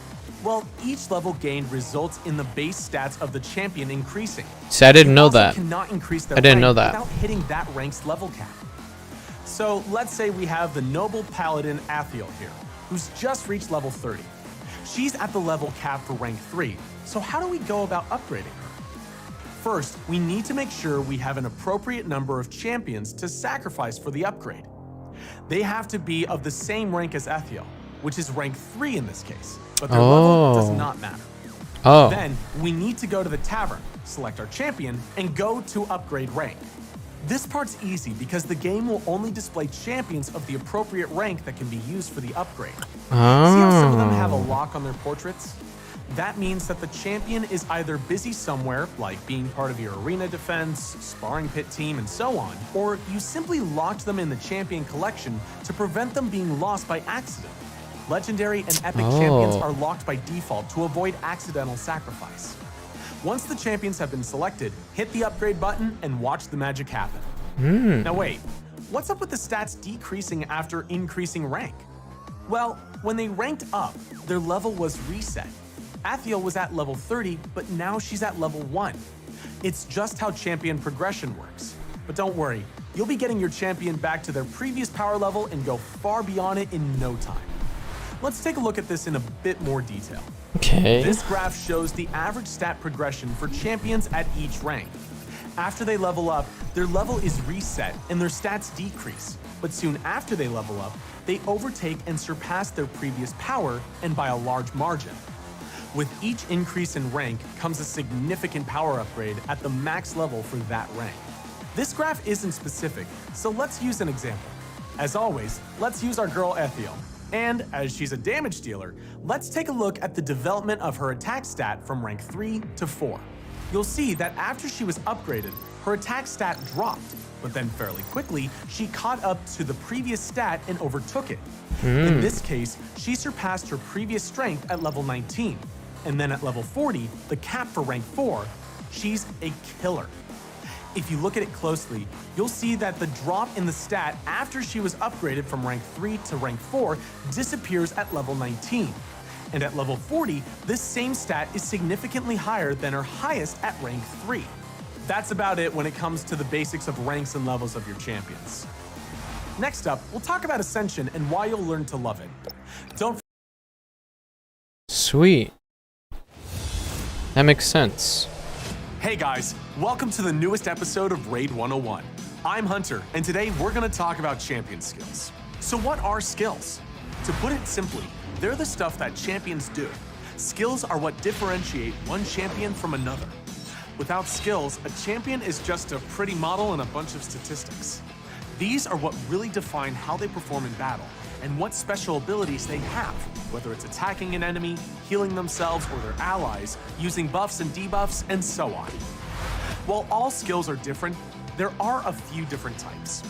Well, each level gained results in the base stats of the champion increasing. See, I didn't know also that. Cannot increase their I didn't know rank that. without hitting that rank's level cap. So let's say we have the noble paladin Athiel here, who's just reached level 30. She's at the level cap for rank 3, so how do we go about upgrading her? First, we need to make sure we have an appropriate number of champions to sacrifice for the upgrade. They have to be of the same rank as Athiel, which is rank 3 in this case, but their level does not matter. Then, we need to go to the tavern, select our champion, and go to upgrade rank. This part's easy because the game will only display champions of the appropriate rank that can be used for the upgrade. See how some of them have a lock on their portraits? That means that the champion is either busy somewhere, like being part of your arena defense, sparring pit team, and so on, or you simply locked them in the champion collection to prevent them being lost by accident. Legendary and epic champions are locked by default to avoid accidental sacrifice. Once the champions have been selected, hit the upgrade button and watch the magic happen. Now wait, what's up with the stats decreasing after increasing rank? Well, when they ranked up, their level was reset. Athiel was at level 30, but now she's at level 1. It's just how champion progression works. But don't worry, you'll be getting your champion back to their previous power level and go far beyond it in no time. Let's take a look at this in a bit more detail. Okay. This graph shows the average stat progression for champions at each rank. After they level up, their level is reset and their stats decrease. But soon after they level up, they overtake and surpass their previous power, and by a large margin. With each increase in rank comes a significant power upgrade at the max level for that rank. This graph isn't specific, so let's use an example. As always, let's use our girl Athiel. And as she's a damage dealer, let's take a look at the development of her attack stat from rank 3 to 4. You'll see that after she was upgraded, her attack stat dropped, but then fairly quickly, she caught up to the previous stat and overtook it. In this case, she surpassed her previous strength at level 19, and then at level 40, the cap for rank 4, she's a killer. If you look at it closely, you'll see that the drop in the stat after she was upgraded from rank 3 to rank 4 disappears at level 19. And at level 40, this same stat is significantly higher than her highest at rank 3. That's about it when it comes to the basics of ranks and levels of your champions. Next up, we'll talk about Ascension and why you'll learn to love it. Sweet. That makes sense. Hey guys, welcome to the newest episode of Raid 101. I'm Hunter, and today we're going to talk about champion skills. So what are skills? To put it simply, they're the stuff that champions do. Skills are what differentiate one champion from another. Without skills, a champion is just a pretty model and a bunch of statistics. These are what really define how they perform in battle and what special abilities they have, whether it's attacking an enemy, healing themselves or their allies, using buffs and debuffs, and so on. While all skills are different, there are a few different types.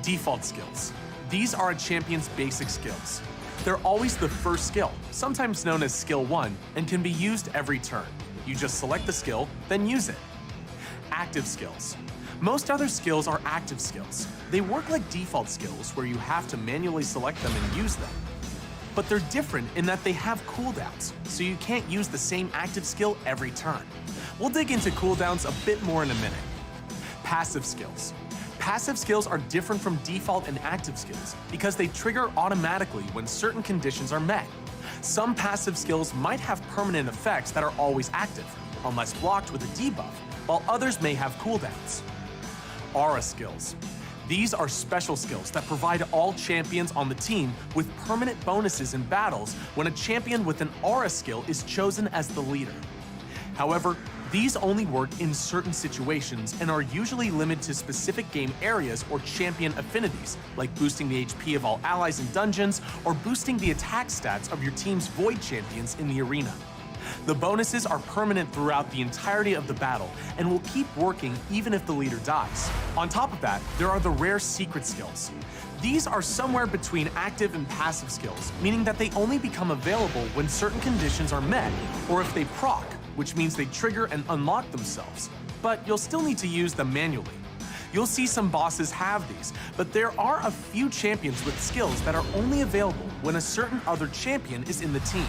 Default skills. These are a champion's basic skills. They're always the first skill, sometimes known as skill 1, and can be used every turn. You just select the skill, then use it. Active skills. Most other skills are active skills. They work like default skills where you have to manually select them and use them. But they're different in that they have cooldowns, so you can't use the same active skill every turn. We'll dig into cooldowns a bit more in a minute. Passive skills. Passive skills are different from default and active skills because they trigger automatically when certain conditions are met. Some passive skills might have permanent effects that are always active, unless blocked with a debuff, while others may have cooldowns. Aura skills. These are special skills that provide all champions on the team with permanent bonuses in battles when a champion with an aura skill is chosen as the leader. However, these only work in certain situations and are usually limited to specific game areas or champion affinities, like boosting the HP of all allies in dungeons or boosting the attack stats of your team's void champions in the arena. The bonuses are permanent throughout the entirety of the battle and will keep working even if the leader dies. On top of that, there are the rare secret skills. These are somewhere between active and passive skills, meaning that they only become available when certain conditions are met, or if they proc, which means they trigger and unlock themselves. But you'll still need to use them manually. You'll see some bosses have these, but there are a few champions with skills that are only available when a certain other champion is in the team.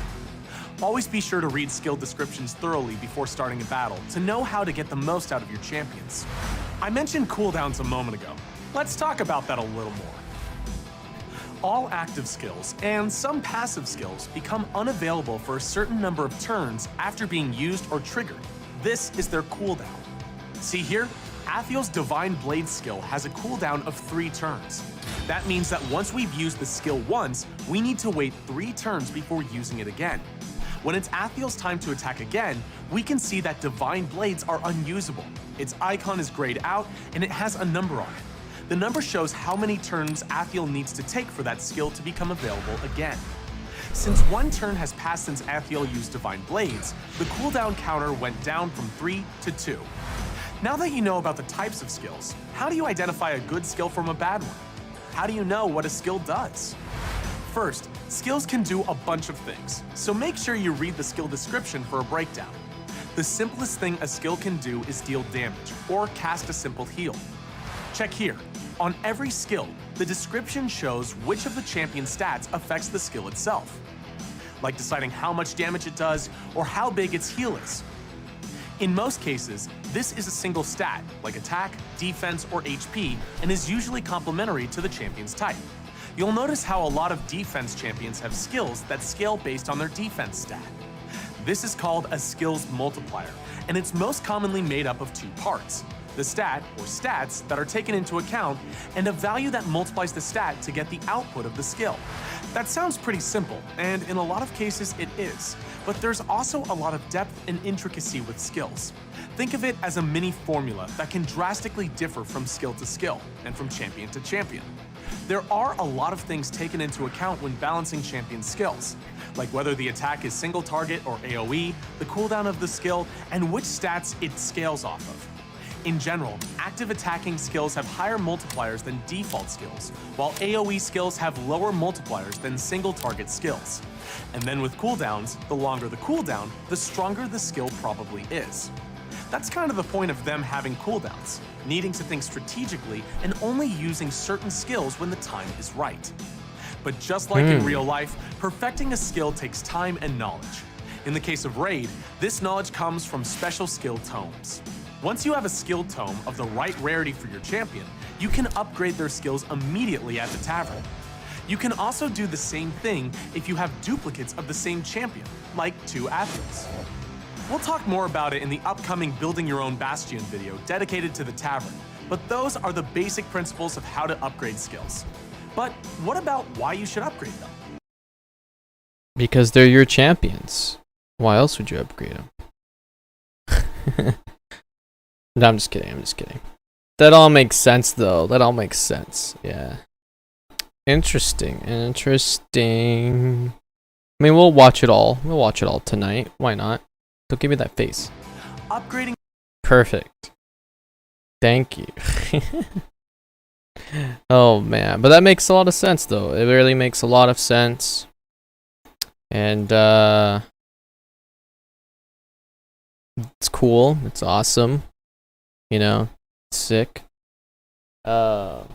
Always be sure to read skill descriptions thoroughly before starting a battle to know how to get the most out of your champions. I mentioned cooldowns a moment ago. Let's talk about that a little more. All active skills and some passive skills become unavailable for a certain number of turns after being used or triggered. This is their cooldown. See here? Athiel's Divine Blade skill has a cooldown of 3 turns. That means that once we've used the skill once, we need to wait 3 turns before using it again. When it's Athiel's time to attack again, we can see that Divine Blades are unusable. Its icon is grayed out and it has a number on it. The number shows how many turns Athiel needs to take for that skill to become available again. Since 1 turn has passed since Athiel used Divine Blades, the cooldown counter went down from 3 to 2. Now that you know about the types of skills, how do you identify a good skill from a bad one? How do you know what a skill does? First, skills can do a bunch of things, so make sure you read the skill description for a breakdown. The simplest thing a skill can do is deal damage, or cast a simple heal. Check here. On every skill, the description shows which of the champion's stats affects the skill itself, like deciding how much damage it does or how big its heal is. In most cases, this is a single stat, like attack, defense, or HP, and is usually complementary to the champion's type. You'll notice how a lot of defense champions have skills that scale based on their defense stat. This is called a skills multiplier, and it's most commonly made up of 2 parts. The stat, or stats, that are taken into account, and a value that multiplies the stat to get the output of the skill. That sounds pretty simple, and in a lot of cases it is, but there's also a lot of depth and intricacy with skills. Think of it as a mini formula that can drastically differ from skill to skill, and from champion to champion. There are a lot of things taken into account when balancing champion skills, like whether the attack is single target or AoE, the cooldown of the skill, and which stats it scales off of. In general, active attacking skills have higher multipliers than default skills, while AoE skills have lower multipliers than single target skills. And then with cooldowns, the longer the cooldown, the stronger the skill probably is. That's kind of the point of them having cooldowns, needing to think strategically and only using certain skills when the time is right. But just like in real life, perfecting a skill takes time and knowledge. In the case of Raid, this knowledge comes from special skill tomes. Once you have a skill tome of the right rarity for your champion, you can upgrade their skills immediately at the tavern. You can also do the same thing if you have duplicates of the same champion, like 2 Athiels. We'll talk more about it in the upcoming Building Your Own Bastion video dedicated to the tavern, but those are the basic principles of how to upgrade skills. But what about why you should upgrade them? Because they're your champions. Why else would you upgrade them? No, I'm just kidding. That all makes sense, though. That all makes sense. Yeah. Interesting. I mean, we'll watch it all. We'll watch it all tonight. Why not? Don't give me that face. Upgrading. Perfect. Thank you. Oh, man. But that makes a lot of sense, though. It really makes a lot of sense. And, it's cool. It's awesome. You know, sick. Learning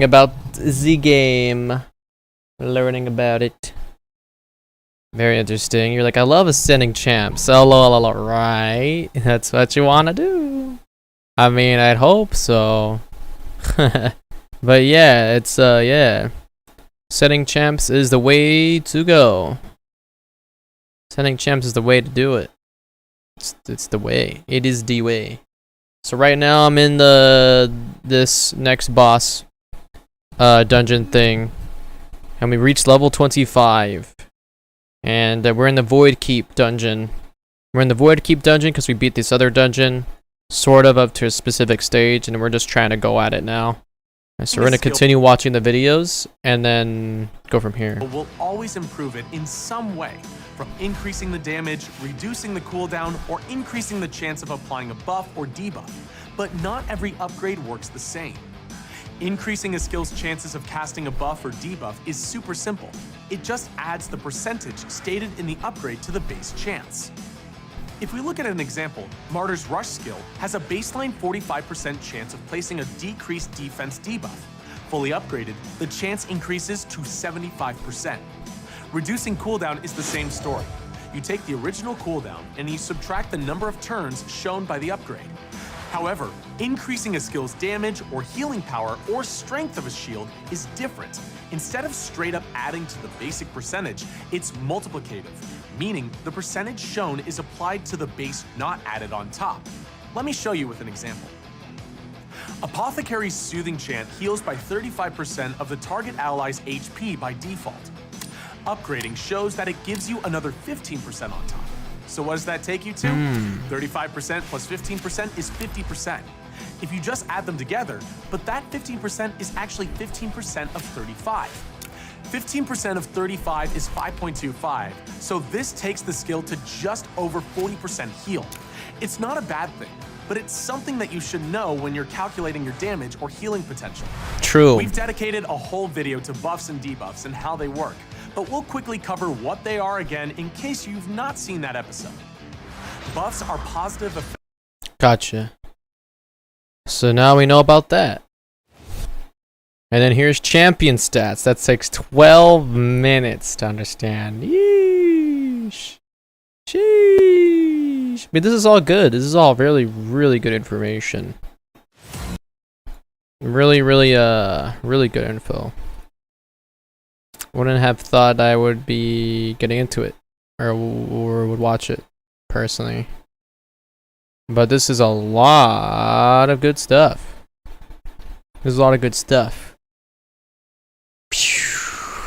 about the game. Learning about it. Very interesting. You're like, I love ascending champs. Oh, right. That's what you want to do. I mean, I'd hope so. But yeah, it's, yeah. Ascending champs is the way to go. Ascending champs is the way to do it. It's the way. It is the way. So right now I'm in this next boss dungeon thing, and we reached level 25, and we're in the Void Keep dungeon. We're in the Void Keep dungeon because we beat this other dungeon, sort of up to a specific stage, and we're just trying to go at it now. And so we're gonna continue watching the videos and then go from here. We'll always improve it in some way. from increasing the damage, reducing the cooldown, or increasing the chance of applying a buff or debuff, but not every upgrade works the same. Increasing a skill's chances of casting a buff or debuff is super simple. It just adds the percentage stated in the upgrade to the base chance. If we look at an example, Martyr's Rush skill has a baseline 45% chance of placing a decreased defense debuff. Fully upgraded, the chance increases to 75%. Reducing cooldown is the same story. You take the original cooldown and you subtract the number of turns shown by the upgrade. However, increasing a skill's damage or healing power or strength of a shield is different. Instead of straight up adding to the basic percentage, it's multiplicative, meaning the percentage shown is applied to the base not added on top. Let me show you with an example. Apothecary's Soothing Chant heals by 35% of the target ally's HP by default. Upgrading shows that it gives you another 15% on top. So what does that take you to? 35% plus 15% is 50%. If you just add them together, but that 15% is actually 15% of 35. 15% of 35 is 5.25, so this takes the skill to just over 40% heal. It's not a bad thing, but it's something that you should know when you're calculating your damage or healing potential. True. We've dedicated a whole video to buffs and debuffs and how they work, but we'll quickly cover what they are again in case you've not seen that episode. Buffs are positive effects. Gotcha. So now we know about that. And then here's champion stats. That takes 12 minutes to understand. Yeesh. Sheesh. I mean, this is all good. This is all really, really good information. Really good info. Wouldn't have thought I would be getting into it or would watch it personally. But this is a lot of good stuff. There's a lot of good stuff.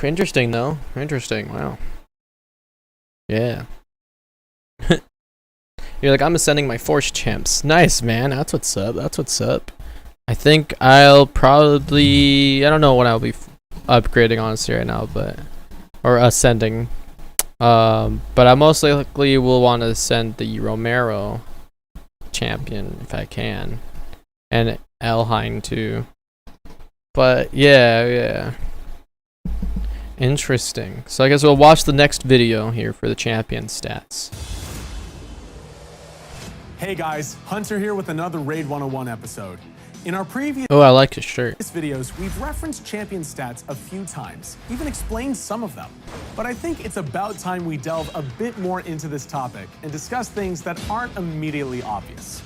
Interesting though. Interesting. Wow. Yeah. You're like, I'm ascending my force champs. Nice, man. That's what's up. That's what's up. I think I'll probably, I don't know when I'll be upgrading honestly right now, but or ascending. But I most likely will want to ascend the Romero champion if I can, and Elheim too. But yeah. Interesting. So I guess we'll watch the next video here for the champion stats. Hey guys, Hunter here with another Raid 101 episode. In our previous I like his shirt. videos, we've referenced champion stats a few times, even explained some of them. But I think it's about time we delve a bit more into this topic and discuss things that aren't immediately obvious.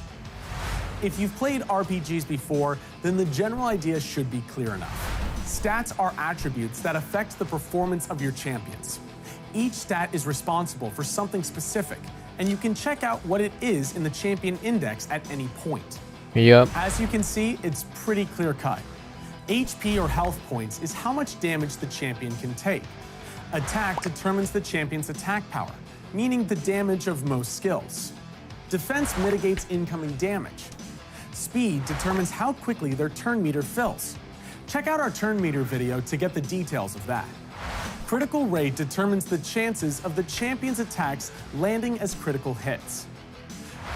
If you've played RPGs before, then the general idea should be clear enough. Stats are attributes that affect the performance of your champions. Each stat is responsible for something specific, and you can check out what it is in the champion index at any point. Yep. As you can see, it's pretty clear cut. HP or health points is how much damage the champion can take. Attack determines the champion's attack power, meaning the damage of most skills. Defense mitigates incoming damage. Speed determines how quickly their turn meter fills. Check out our turn meter video to get the details of that. Critical rate determines the chances of the champion's attacks landing as critical hits.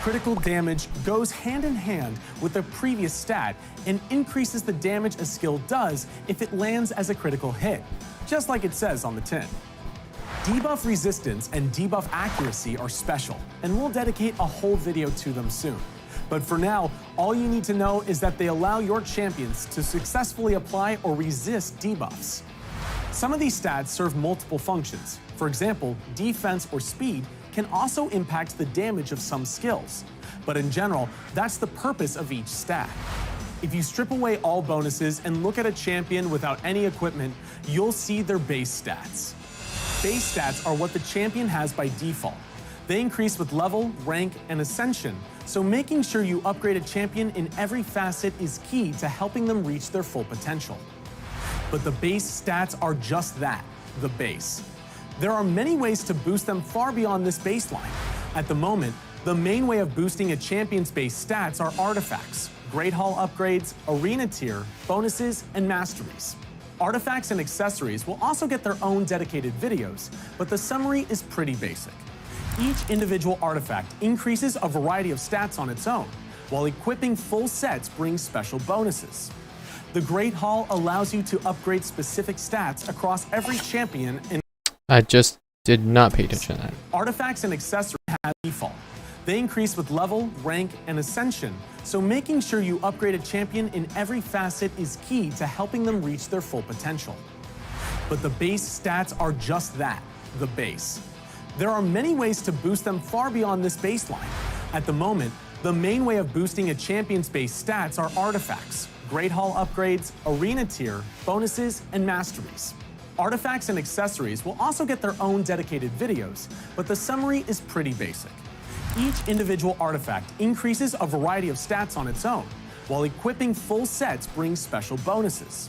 Critical damage goes hand in hand with the previous stat and increases the damage a skill does if it lands as a critical hit, just like it says on the tin. Debuff resistance and debuff accuracy are special, and we'll dedicate a whole video to them soon. But for now, all you need to know is that they allow your champions to successfully apply or resist debuffs. Some of these stats serve multiple functions. For example, defense or speed can also impact the damage of some skills. But in general, that's the purpose of each stat. If you strip away all bonuses and look at a champion without any equipment, you'll see their base stats. Base stats are what the champion has by default. They increase with level, rank, and ascension, so making sure you upgrade a champion in every facet is key to helping them reach their full potential. But the base stats are just that, the base. There are many ways to boost them far beyond this baseline. At the moment, the main way of boosting a champion's base stats are artifacts, Great Hall upgrades, arena tier, bonuses, and masteries. Artifacts and accessories will also get their own dedicated videos, but the summary is pretty basic. Each individual artifact increases a variety of stats on its own, while equipping full sets brings special bonuses. The Great Hall allows you to upgrade specific stats across every champion and I just did not pay attention to that. artifacts and accessories have default. They increase with level, rank, and ascension, so making sure you upgrade a champion in every facet is key to helping them reach their full potential. But the base stats are just that, the base. There are many ways to boost them far beyond this baseline. At the moment, the main way of boosting a champion's base stats are artifacts, Great Hall upgrades, arena tier, bonuses, and masteries. Artifacts and accessories will also get their own dedicated videos, but the summary is pretty basic. Each individual artifact increases a variety of stats on its own, while equipping full sets brings special bonuses.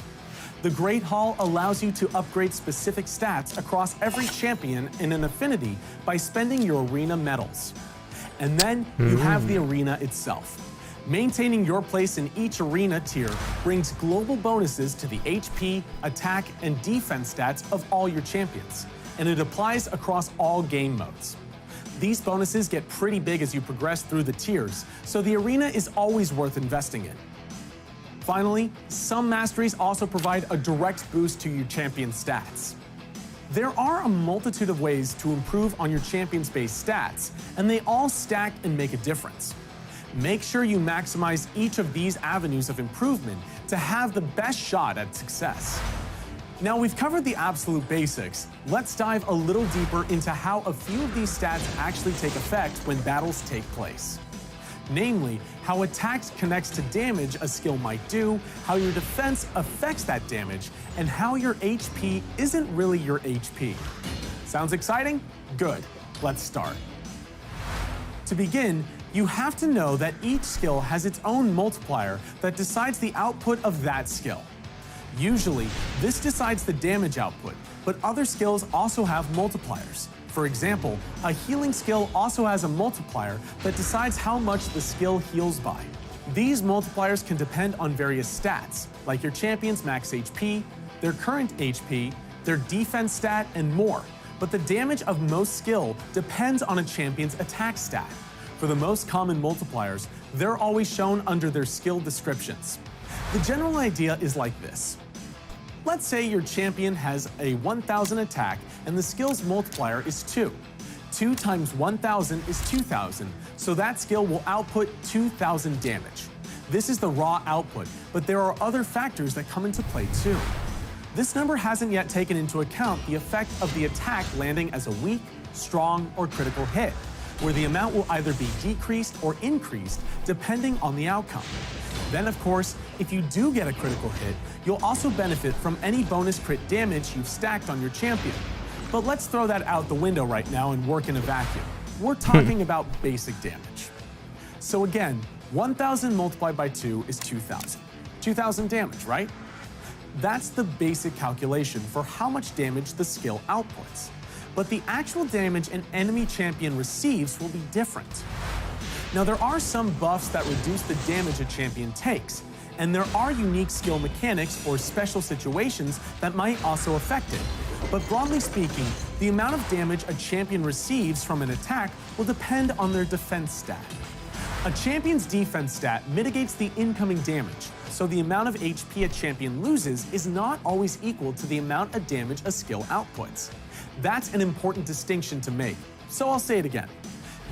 The Great Hall allows you to upgrade specific stats across every champion in an affinity by spending your arena medals. And then you have the arena itself. Maintaining your place in each arena tier brings global bonuses to the HP, attack, and defense stats of all your champions, and it applies across all game modes. These bonuses get pretty big as you progress through the tiers, so the arena is always worth investing in. Finally, some masteries also provide a direct boost to your champion stats. There are a multitude of ways to improve on your champion's base stats, and they all stack and make a difference. Make sure you maximize each of these avenues of improvement to have the best shot at success. Now we've covered the absolute basics, let's dive a little deeper into how a few of these stats actually take effect when battles take place. Namely, how attack connects to damage a skill might do, how your defense affects that damage, and how your HP isn't really your HP. Sounds exciting? Good. Let's start. To begin, you have to know that each skill has its own multiplier that decides the output of that skill. Usually, this decides the damage output, but other skills also have multipliers. For example, a healing skill also has a multiplier that decides how much the skill heals by. These multipliers can depend on various stats, like your champion's max HP, their current HP, their defense stat, and more. But the damage of most skill depends on a champion's attack stat. For the most common multipliers, they're always shown under their skill descriptions. The general idea is like this. Let's say your champion has a 1000 attack and the skill's multiplier is 2. 2 times 1000 is 2000, so that skill will output 2000 damage. This is the raw output, but there are other factors that come into play too. This number hasn't yet taken into account the effect of the attack landing as a weak, strong, or critical hit, where the amount will either be decreased or increased depending on the outcome. Then, of course, if you do get a critical hit, you'll also benefit from any bonus crit damage you've stacked on your champion. But let's throw that out the window right now and work in a vacuum. We're talking about basic damage. So again, 1000 multiplied by 2 is 2000. 2000 damage, right? That's the basic calculation for how much damage the skill outputs. But the actual damage an enemy champion receives will be different. Now, there are some buffs that reduce the damage a champion takes, and there are unique skill mechanics or special situations that might also affect it. But broadly speaking, the amount of damage a champion receives from an attack will depend on their defense stat. A champion's defense stat mitigates the incoming damage, so the amount of HP a champion loses is not always equal to the amount of damage a skill outputs. That's an important distinction to make, so I'll say it again.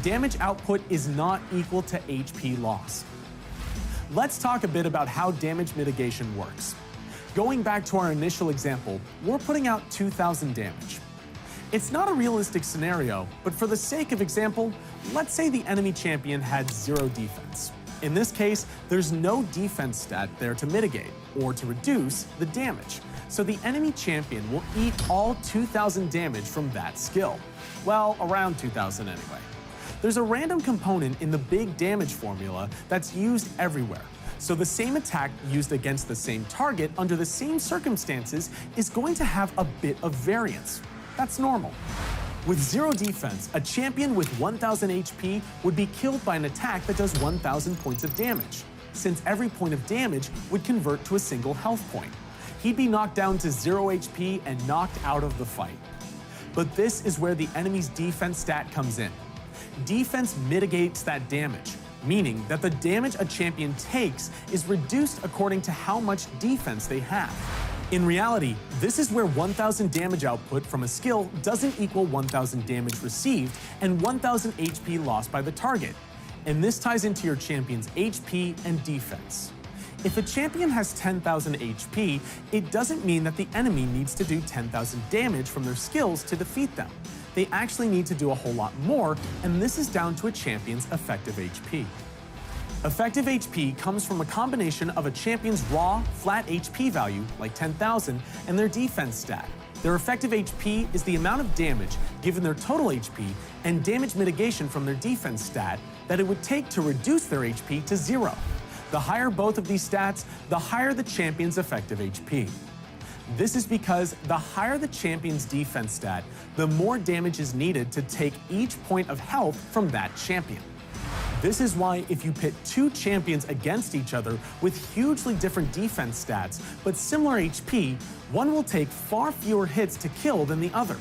Damage output is not equal to HP loss. Let's talk a bit about how damage mitigation works. Going back to our initial example, we're putting out 2000 damage. It's not a realistic scenario, but for the sake of example, let's say the enemy champion had 0 defense. In this case, there's no defense stat there to mitigate or to reduce the damage. So the enemy champion will eat all 2000 damage from that skill. Well, around 2000 anyway. There's a random component in the big damage formula that's used everywhere. So the same attack used against the same target under the same circumstances is going to have a bit of variance. That's normal. With 0 defense, a champion with 1000 HP would be killed by an attack that does 1000 points of damage, since every point of damage would convert to a single health point. he'd be knocked down to 0 HP and knocked out of the fight. But this is where the enemy's defense stat comes in. Defense mitigates that damage, meaning that the damage a champion takes is reduced according to how much defense they have. In reality, this is where 1000 damage output from a skill doesn't equal 1000 damage received and 1000 HP lost by the target. And this ties into your champion's HP and defense. If a champion has 10,000 HP, it doesn't mean that the enemy needs to do 10,000 damage from their skills to defeat them. They actually need to do a whole lot more, and this is down to a champion's effective HP. Effective HP comes from a combination of a champion's raw, flat HP value, like 10,000, and their defense stat. Their effective HP is the amount of damage, given their total HP, and damage mitigation from their defense stat that it would take to reduce their HP to 0. The higher both of these stats, the higher the champion's effective HP. This is because the higher the champion's defense stat, the more damage is needed to take each point of health from that champion. This is why if you pit two champions against each other with hugely different defense stats but similar HP, one will take far fewer hits to kill than the other.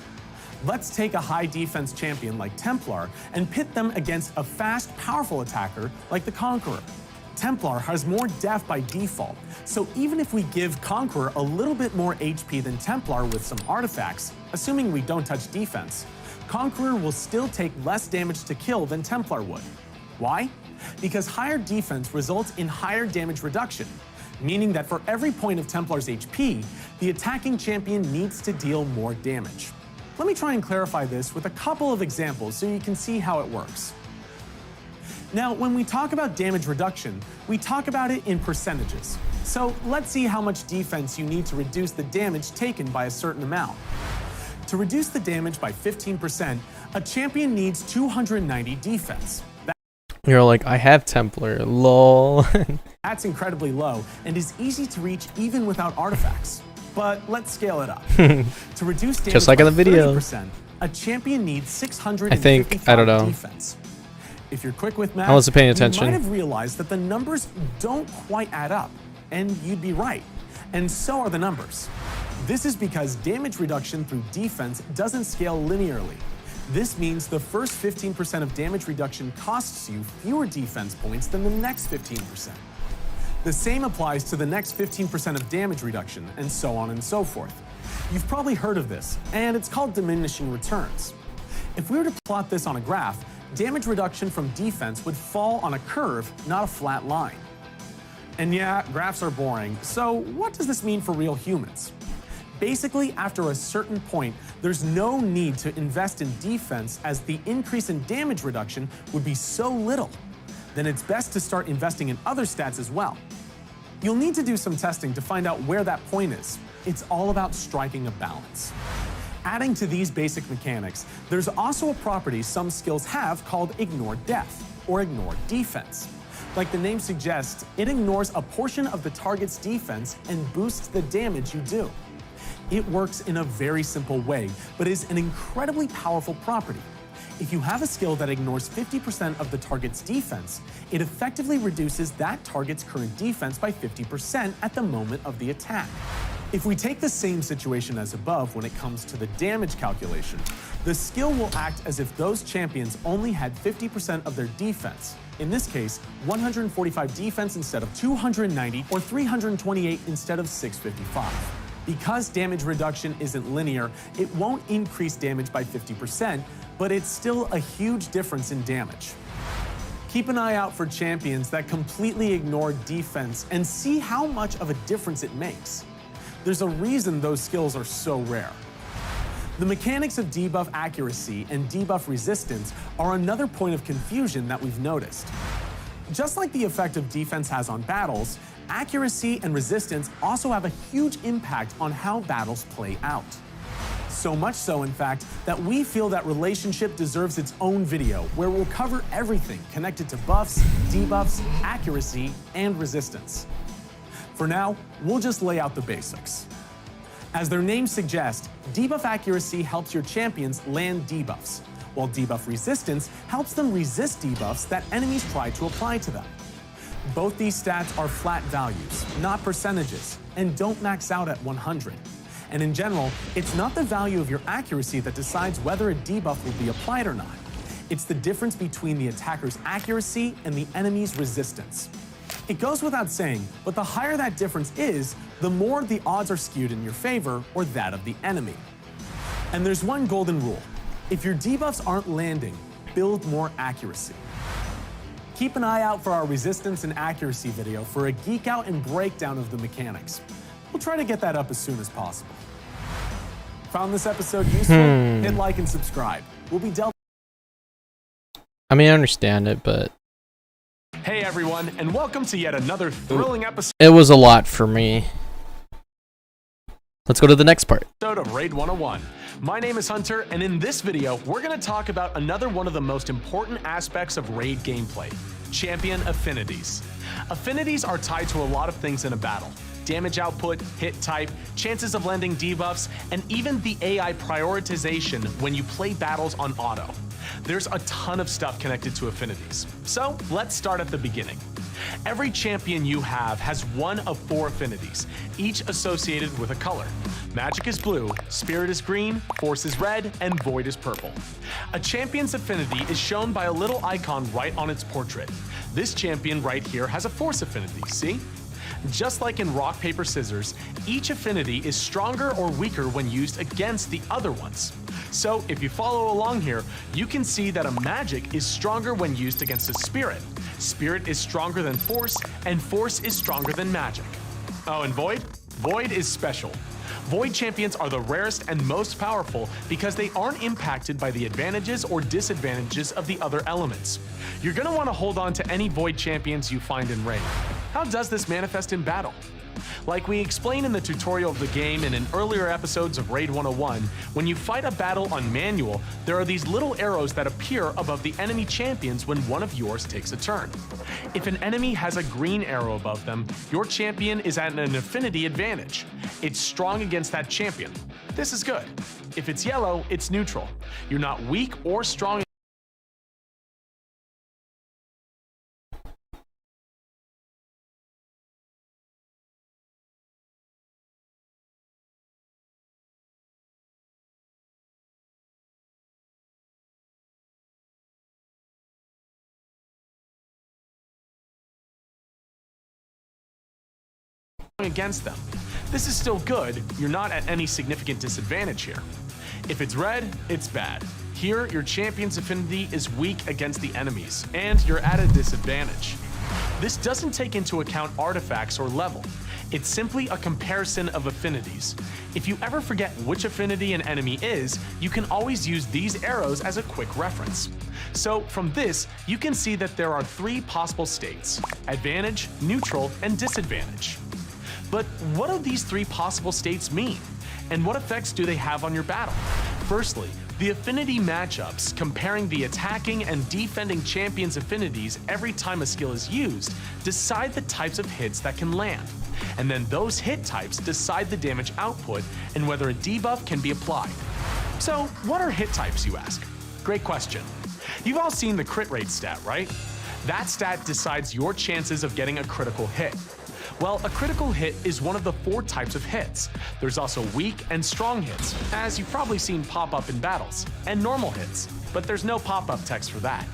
Let's take a high defense champion like Templar and pit them against a fast, powerful attacker like the Conqueror. Templar has more def by default, so even if we give Conqueror a little bit more HP than Templar with some artifacts, assuming we don't touch defense, Conqueror will still take less damage to kill than Templar would. Why? Because higher defense results in higher damage reduction, meaning that for every point of Templar's HP, the attacking champion needs to deal more damage. Let me try and clarify this with a couple of examples so you can see how it works. Now, when we talk about damage reduction, we talk about it in percentages. So let's see how much defense you need to reduce the damage taken by a certain amount. To reduce the damage by 15%, a champion needs 290 defense. You're like, I have Templar, lol. That's incredibly low and is easy to reach even without artifacts. But let's scale it up. To reduce damage Just like in the by video. 30%, a champion needs 655 I think, I don't know. defense. If you're quick with math, I wasn't paying attention. you might have realized that the numbers don't quite add up, and you'd be right. And so are the numbers. This is because damage reduction through defense doesn't scale linearly. This means the first 15% of damage reduction costs you fewer defense points than the next 15%. The same applies to the next 15% of damage reduction, and so on and so forth. You've probably heard of this, and it's called diminishing returns. If we were to plot this on a graph, damage reduction from defense would fall on a curve, not a flat line. And yeah, graphs are boring, so what does this mean for real humans? Basically, after a certain point, there's no need to invest in defense as the increase in damage reduction would be so little. Then it's best to start investing in other stats as well. You'll need to do some testing to find out where that point is. It's all about striking a balance. Adding to these basic mechanics, there's also a property some skills have called ignore def, or ignore defense. Like the name suggests, it ignores a portion of the target's defense and boosts the damage you do. It works in a very simple way, but is an incredibly powerful property. If you have a skill that ignores 50% of the target's defense, it effectively reduces that target's current defense by 50% at the moment of the attack. If we take the same situation as above when it comes to the damage calculation, the skill will act as if those champions only had 50% of their defense. In this case, 145 defense instead of 290, or 328 instead of 655. Because damage reduction isn't linear, it won't increase damage by 50%, but it's still a huge difference in damage. Keep an eye out for champions that completely ignore defense and see how much of a difference it makes. There's a reason those skills are so rare. The mechanics of debuff accuracy and debuff resistance are another point of confusion that we've noticed. Just like the effect of defense has on battles, accuracy and resistance also have a huge impact on how battles play out. So much so, in fact, that we feel that relationship deserves its own video where we'll cover everything connected to buffs, debuffs, accuracy, and resistance. For now, we'll just lay out the basics. As their names suggest, debuff accuracy helps your champions land debuffs, while debuff resistance helps them resist debuffs that enemies try to apply to them. Both these stats are flat values, not percentages, and don't max out at 100. And in general, it's not the value of your accuracy that decides whether a debuff will be applied or not. It's the difference between the attacker's accuracy and the enemy's resistance. It goes without saying, but the higher that difference is, the more the odds are skewed in your favor or that of the enemy. And there's one golden rule. If your debuffs aren't landing, build more accuracy. Keep an eye out for our resistance and accuracy video for a geek out and breakdown of the mechanics. We'll try to get that up as soon as possible. Found this episode useful? Hit like and subscribe. We'll be delving. I mean, I understand it, but Hey everyone, and welcome to yet another thrilling episode it was a lot for me. Let's go to the next part. Of Raid 101. My name is Hunter, and in this video, we're going to talk about another one of the most important aspects of Raid gameplay, champion affinities. Affinities are tied to a lot of things in a battle. Damage output, hit type, chances of landing debuffs, and even the AI prioritization when you play battles on auto. There's a ton of stuff connected to affinities. So let's start at the beginning. Every champion you have has one of 4 affinities, each associated with a color. Magic is blue, Spirit is green, Force is red, and Void is purple. A champion's affinity is shown by a little icon right on its portrait. This champion right here has a Force affinity, see? Just like in rock, paper, scissors, each affinity is stronger or weaker when used against the other ones. So if you follow along here, you can see that a magic is stronger when used against a spirit. Spirit is stronger than force, and force is stronger than magic. Oh, and Void? Void is special. Void champions are the rarest and most powerful because they aren't impacted by the advantages or disadvantages of the other elements. You're going to want to hold on to any Void champions you find in Raid. How does this manifest in battle? Like we explained in the tutorial of the game and in earlier episodes of Raid 101, when you fight a battle on manual, there are these little arrows that appear above the enemy champions when one of yours takes a turn. If an enemy has a green arrow above them, your champion is at an affinity advantage. It's strong against that champion. This is good. If it's yellow, it's neutral. You're not weak or strong against them. This is still good, you're not at any significant disadvantage here. If it's red, it's bad. Here, your champion's affinity is weak against the enemies, and you're at a disadvantage. This doesn't take into account artifacts or level. It's simply a comparison of affinities. If you ever forget which affinity an enemy is, you can always use these arrows as a quick reference. So from this, you can see that there are 3 possible states: advantage, neutral, and disadvantage. But what do these 3 possible states mean? And what effects do they have on your battle? Firstly, the affinity matchups, comparing the attacking and defending champion's affinities every time a skill is used, decide the types of hits that can land. And then those hit types decide the damage output and whether a debuff can be applied. So what are hit types, you ask? Great question. You've all seen the crit rate stat, right? That stat decides your chances of getting a critical hit. Well, a critical hit is one of the 4 types of hits. There's also weak and strong hits, as you've probably seen pop up in battles, and normal hits, but there's no pop-up text for that.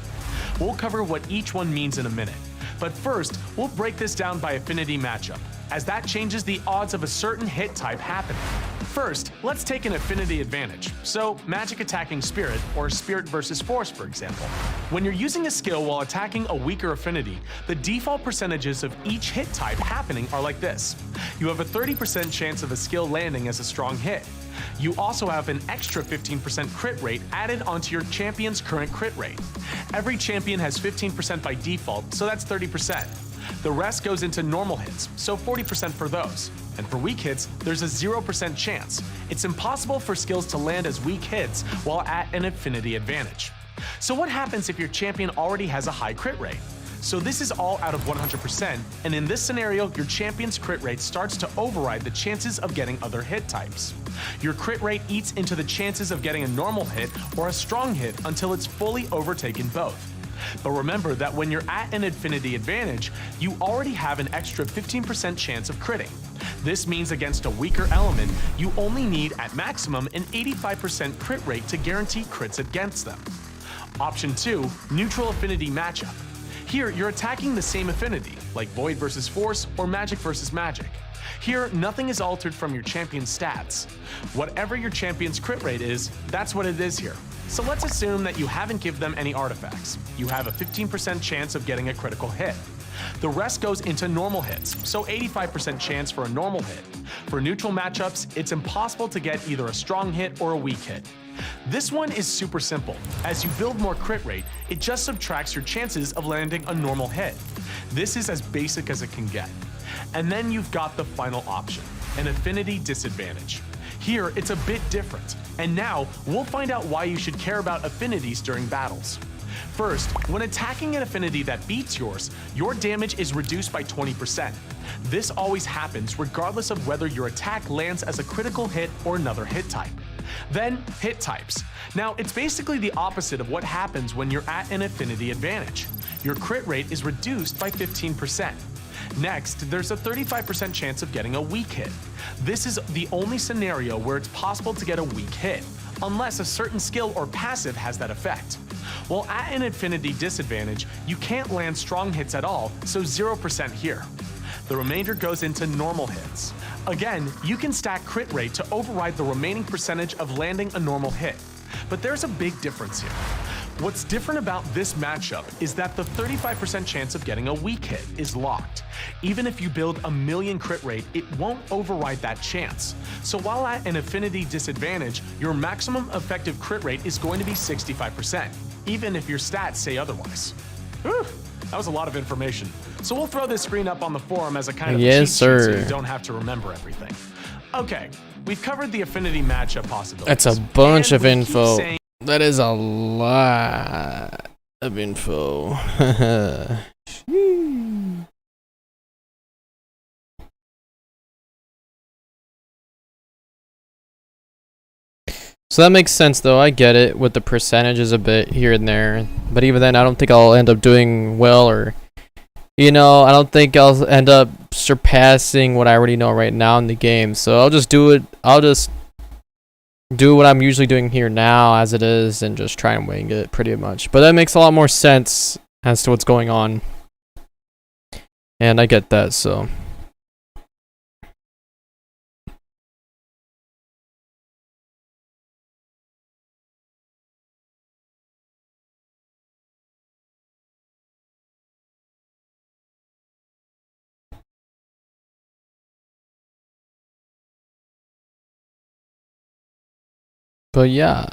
We'll cover what each one means in a minute, but first, we'll break this down by affinity matchup, as that changes the odds of a certain hit type happening. First, let's take an affinity advantage, so magic attacking spirit, or spirit versus force for example. When you're using a skill while attacking a weaker affinity, the default percentages of each hit type happening are like this. You have a 30% chance of a skill landing as a strong hit. You also have an extra 15% crit rate added onto your champion's current crit rate. Every champion has 15% by default, so that's 30%. The rest goes into normal hits, so 40% for those. And for weak hits, there's a 0% chance. It's impossible for skills to land as weak hits while at an affinity advantage. So what happens if your champion already has a high crit rate? So this is all out of 100%, and in this scenario, your champion's crit rate starts to override the chances of getting other hit types. Your crit rate eats into the chances of getting a normal hit or a strong hit until it's fully overtaken both. But remember that when you're at an infinity advantage, you already have an extra 15% chance of critting. This means against a weaker element, you only need at maximum an 85% crit rate to guarantee crits against them. Option 2, neutral affinity matchup. Here, you're attacking the same affinity, like Void versus Force or Magic versus Magic. Here, nothing is altered from your champion's stats. Whatever your champion's crit rate is, that's what it is here. So let's assume that you haven't given them any artifacts. You have a 15% chance of getting a critical hit. The rest goes into normal hits, so 85% chance for a normal hit. For neutral matchups, it's impossible to get either a strong hit or a weak hit. This one is super simple. As you build more crit rate, it just subtracts your chances of landing a normal hit. This is as basic as it can get. And then you've got the final option, an affinity disadvantage. Here, it's a bit different, and now we'll find out why you should care about affinities during battles. First, when attacking an affinity that beats yours, your damage is reduced by 20%. This always happens regardless of whether your attack lands as a critical hit or another hit type. Then, hit types. Now, it's basically the opposite of what happens when you're at an affinity advantage. Your crit rate is reduced by 15%. Next, there's a 35% chance of getting a weak hit. This is the only scenario where it's possible to get a weak hit, unless a certain skill or passive has that effect. While at an affinity disadvantage, you can't land strong hits at all, so 0% here. The remainder goes into normal hits. Again, you can stack crit rate to override the remaining percentage of landing a normal hit. But there's a big difference here. What's different about this matchup is that the 35% chance of getting a weak hit is locked. Even if you build a million crit rate, it won't override that chance. So while at an affinity disadvantage, your maximum effective crit rate is going to be 65%, even if your stats say otherwise. Whew, that was a lot of information. So we'll throw this screen up on the forum as a kind of cheat sheet so you don't have to remember everything. Okay, we've covered the affinity matchup possibilities. That's a bunch of info. That is a lot of info. So that makes sense though, I get it with the percentages a bit here and there. But even then, I don't think I'll end up doing well, or, you know, I don't think I'll end up surpassing what I already know right now in the game. So I'll just do it, I'll just do what I'm usually doing here now as it is and just try and wing it pretty much. But that makes a lot more sense as to what's going on. And I get that, so. But yeah.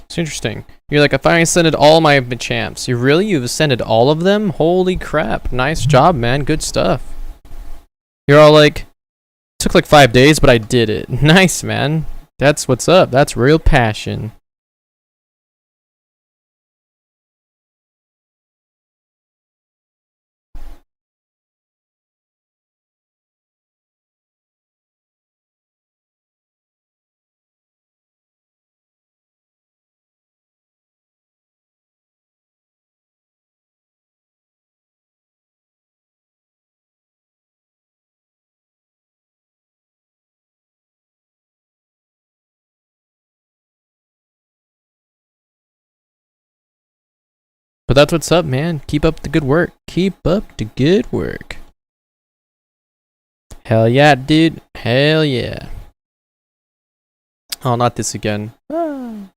It's interesting. You're like, I finally ascended all my champs. You've ascended all of them? Holy crap. Nice job, man. Good stuff. You're all like, took like 5 days, but I did it. Nice, man. That's what's up. That's real passion. But that's what's up, man. Keep up the good work. Keep up the good work. Hell yeah, dude. Hell yeah. Oh, not this again. Ah.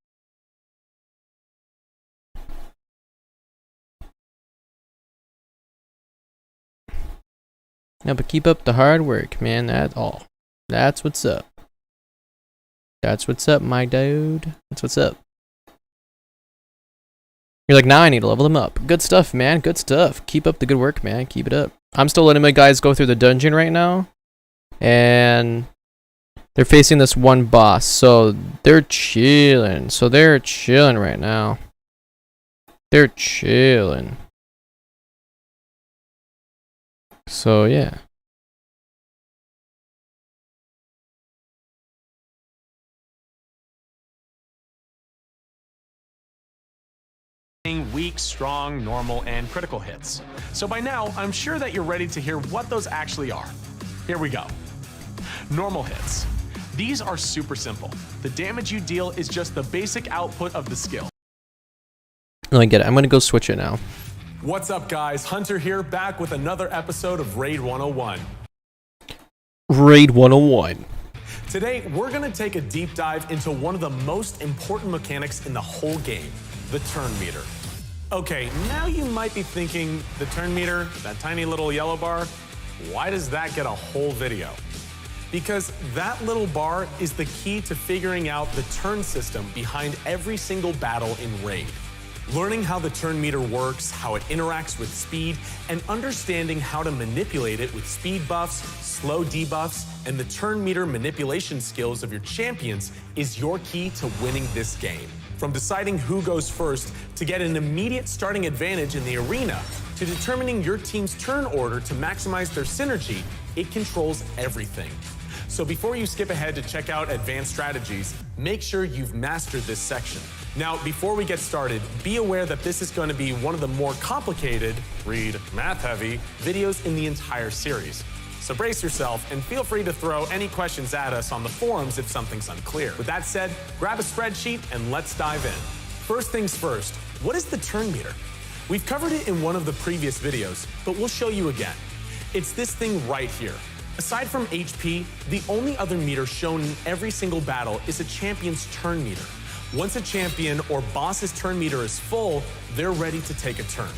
No, but keep up the hard work, man. That's all. That's what's up. That's what's up, my dude. That's what's up. You're like, now I need to level them up. Good stuff, man. Good stuff. Keep up the good work, man. Keep it up. I'm still letting my guys go through the dungeon right now. And They're facing this one boss, so they're chilling. Right now. They're chilling. So yeah. Weak, strong, normal, and critical hits. So by now, I'm sure that you're ready to hear what those actually are. Here we go. Normal hits. These are super simple. The damage you deal is just the basic output of the skill. No, I get it. I'm gonna go switch it now. What's up, guys? Hunter here, back with another episode of Raid 101. Raid 101. Today, we're gonna take a deep dive into one of the most important mechanics in the whole game, the turn meter. Okay, now you might be thinking, the turn meter, that tiny little yellow bar, why does that get a whole video? Because that little bar is the key to figuring out the turn system behind every single battle in Raid. Learning how the turn meter works, how it interacts with speed, and understanding how to manipulate it with speed buffs, slow debuffs, and the turn meter manipulation skills of your champions is your key to winning this game. From deciding who goes first to get an immediate starting advantage in the arena, to determining your team's turn order to maximize their synergy, it controls everything. So before you skip ahead to check out advanced strategies, make sure you've mastered this section. Now, before we get started, be aware that this is going to be one of the more complicated, read math-heavy, videos in the entire series. So brace yourself and feel free to throw any questions at us on the forums if something's unclear. With that said, grab a spreadsheet and let's dive in. First things first, what is the turn meter? We've covered it in one of the previous videos, but we'll show you again. It's this thing right here. Aside from HP, the only other meter shown in every single battle is a champion's turn meter. Once a champion or boss's turn meter is full, they're ready to take a turn.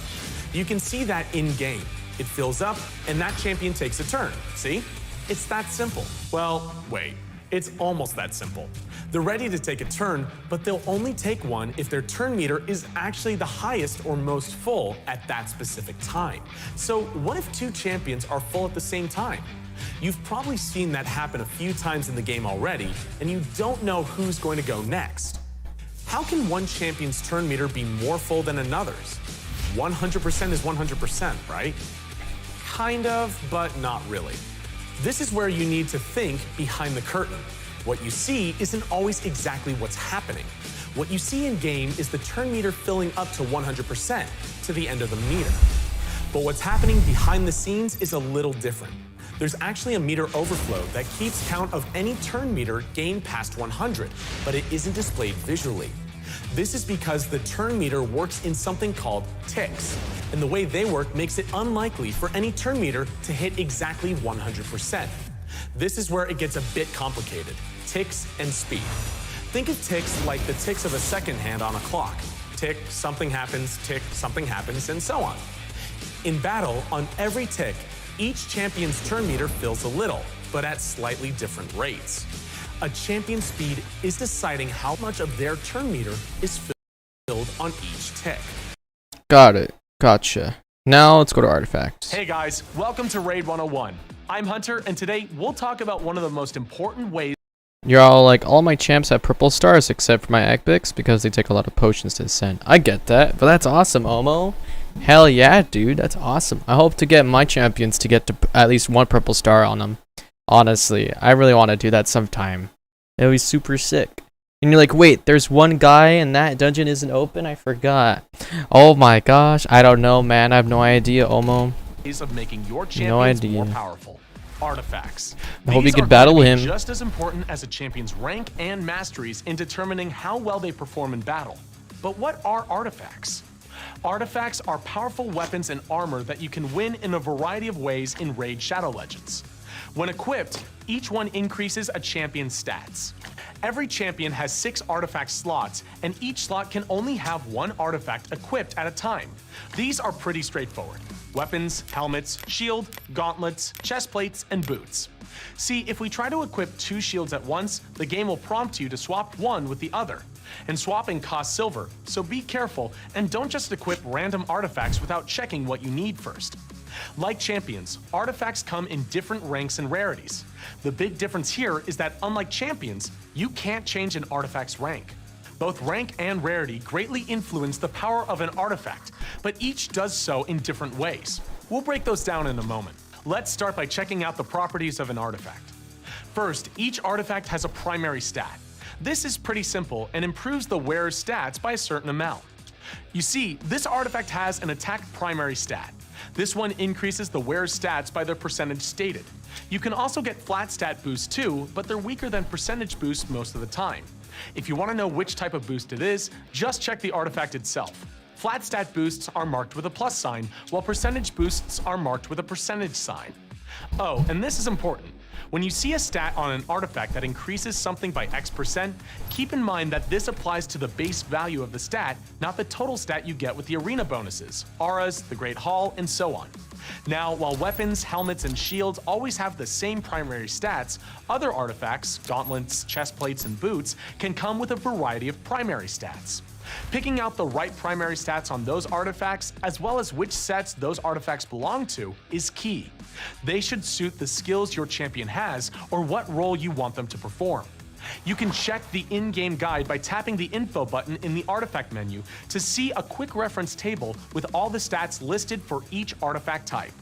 You can see that in-game. It fills up, and that champion takes a turn. See? It's that simple. Well, wait. It's almost that simple. They're ready to take a turn, but they'll only take one if their turn meter is actually the highest or most full at that specific time. So what if two champions are full at the same time? You've probably seen that happen a few times in the game already, and you don't know who's going to go next. How can one champion's turn meter be more full than another's? 100% is 100%, right? Kind of, but not really. This is where you need to think behind the curtain. What you see isn't always exactly what's happening. What you see in game is the turn meter filling up to 100% to the end of the meter. But what's happening behind the scenes is a little different. There's actually a meter overflow that keeps count of any turn meter gained past 100, but it isn't displayed visually. This is because the turn meter works in something called ticks, and the way they work makes it unlikely for any turn meter to hit exactly 100%. This is where it gets a bit complicated, ticks and speed. Think of ticks like the ticks of a second hand on a clock. Tick, something happens, tick, something happens, and so on. In battle, on every tick, each champion's turn meter fills a little, but at slightly different rates. A champion's speed is deciding how much of their turn meter is filled on each tick. Got it. Gotcha. Now let's go to artifacts. Hey guys, welcome to Raid 101. I'm Hunter, and today we'll talk about one of the most important ways. You're all like, all my champs have purple stars except for my epics because they take a lot of potions to ascend. I get that, but that's awesome, Omo. Hell yeah, dude, that's awesome. I hope to get my champions to get to at least one purple star on them. Honestly, I really want to do that sometime. It would be super sick. And you're like, wait, there's one guy and that dungeon isn't open? I forgot. Oh my gosh, I don't know, man. I have no idea, Omo. Of making your champions more powerful. Artifacts. I hope you can battle him. Just as important as a champion's rank and masteries in determining how well they perform in battle. But what are artifacts? Artifacts are powerful weapons and armor that you can win in a variety of ways in Raid Shadow Legends. When equipped, each one increases a champion's stats. Every champion has 6 artifact slots, and each slot can only have one artifact equipped at a time. These are pretty straightforward. Weapons, helmets, shield, gauntlets, chest plates, and boots. See, if we try to equip 2 shields at once, the game will prompt you to swap one with the other. And swapping costs silver, so be careful and don't just equip random artifacts without checking what you need first. Like champions, artifacts come in different ranks and rarities. The big difference here is that unlike champions, you can't change an artifact's rank. Both rank and rarity greatly influence the power of an artifact, but each does so in different ways. We'll break those down in a moment. Let's start by checking out the properties of an artifact. First, each artifact has a primary stat. This is pretty simple and improves the wearer's stats by a certain amount. You see, this artifact has an attack primary stat. This one increases the wearer's stats by their percentage stated. You can also get flat stat boosts too, but they're weaker than percentage boosts most of the time. If you want to know which type of boost it is, just check the artifact itself. Flat stat boosts are marked with a plus sign, while percentage boosts are marked with a percentage sign. Oh, and this is important. When you see a stat on an artifact that increases something by X%, keep in mind that this applies to the base value of the stat, not the total stat you get with the arena bonuses, auras, the Great Hall, and so on. Now, while weapons, helmets, and shields always have the same primary stats, other artifacts, gauntlets, chest plates, and boots, can come with a variety of primary stats. Picking out the right primary stats on those artifacts, as well as which sets those artifacts belong to, is key. They should suit the skills your champion has or what role you want them to perform. You can check the in-game guide by tapping the info button in the artifact menu to see a quick reference table with all the stats listed for each artifact type.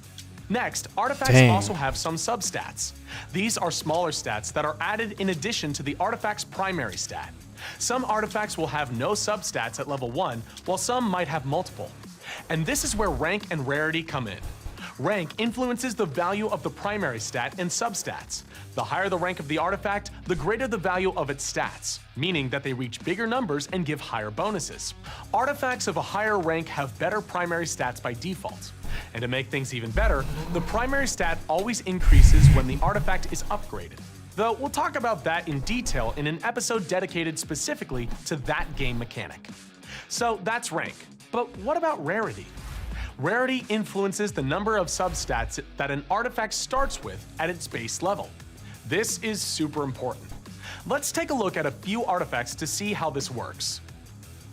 Next, artifacts also have some substats. These are smaller stats that are added in addition to the artifact's primary stat. Some artifacts will have no substats at level 1, while some might have multiple. And this is where rank and rarity come in. Rank influences the value of the primary stat and substats. The higher the rank of the artifact, the greater the value of its stats, meaning that they reach bigger numbers and give higher bonuses. Artifacts of a higher rank have better primary stats by default. And to make things even better, the primary stat always increases when the artifact is upgraded. Though we'll talk about that in detail in an episode dedicated specifically to that game mechanic. So that's rank. But what about rarity? Rarity influences the number of substats that an artifact starts with at its base level. This is super important. Let's take a look at a few artifacts to see how this works.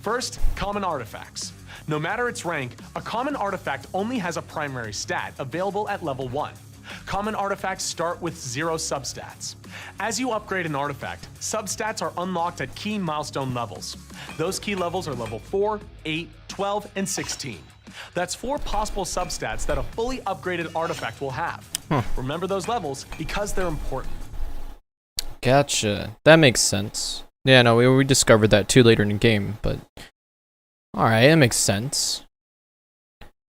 First, common artifacts. No matter its rank, a common artifact only has a primary stat available at level 1. Common artifacts start with 0 substats. As you upgrade an artifact, substats are unlocked at key milestone levels. Those key levels are level 4, 8, 12, and 16. That's 4 possible substats that a fully upgraded artifact will have. Remember those levels because they're important. Gotcha. That makes sense. Yeah, no, we discovered that too later in the game, but alright, it makes sense.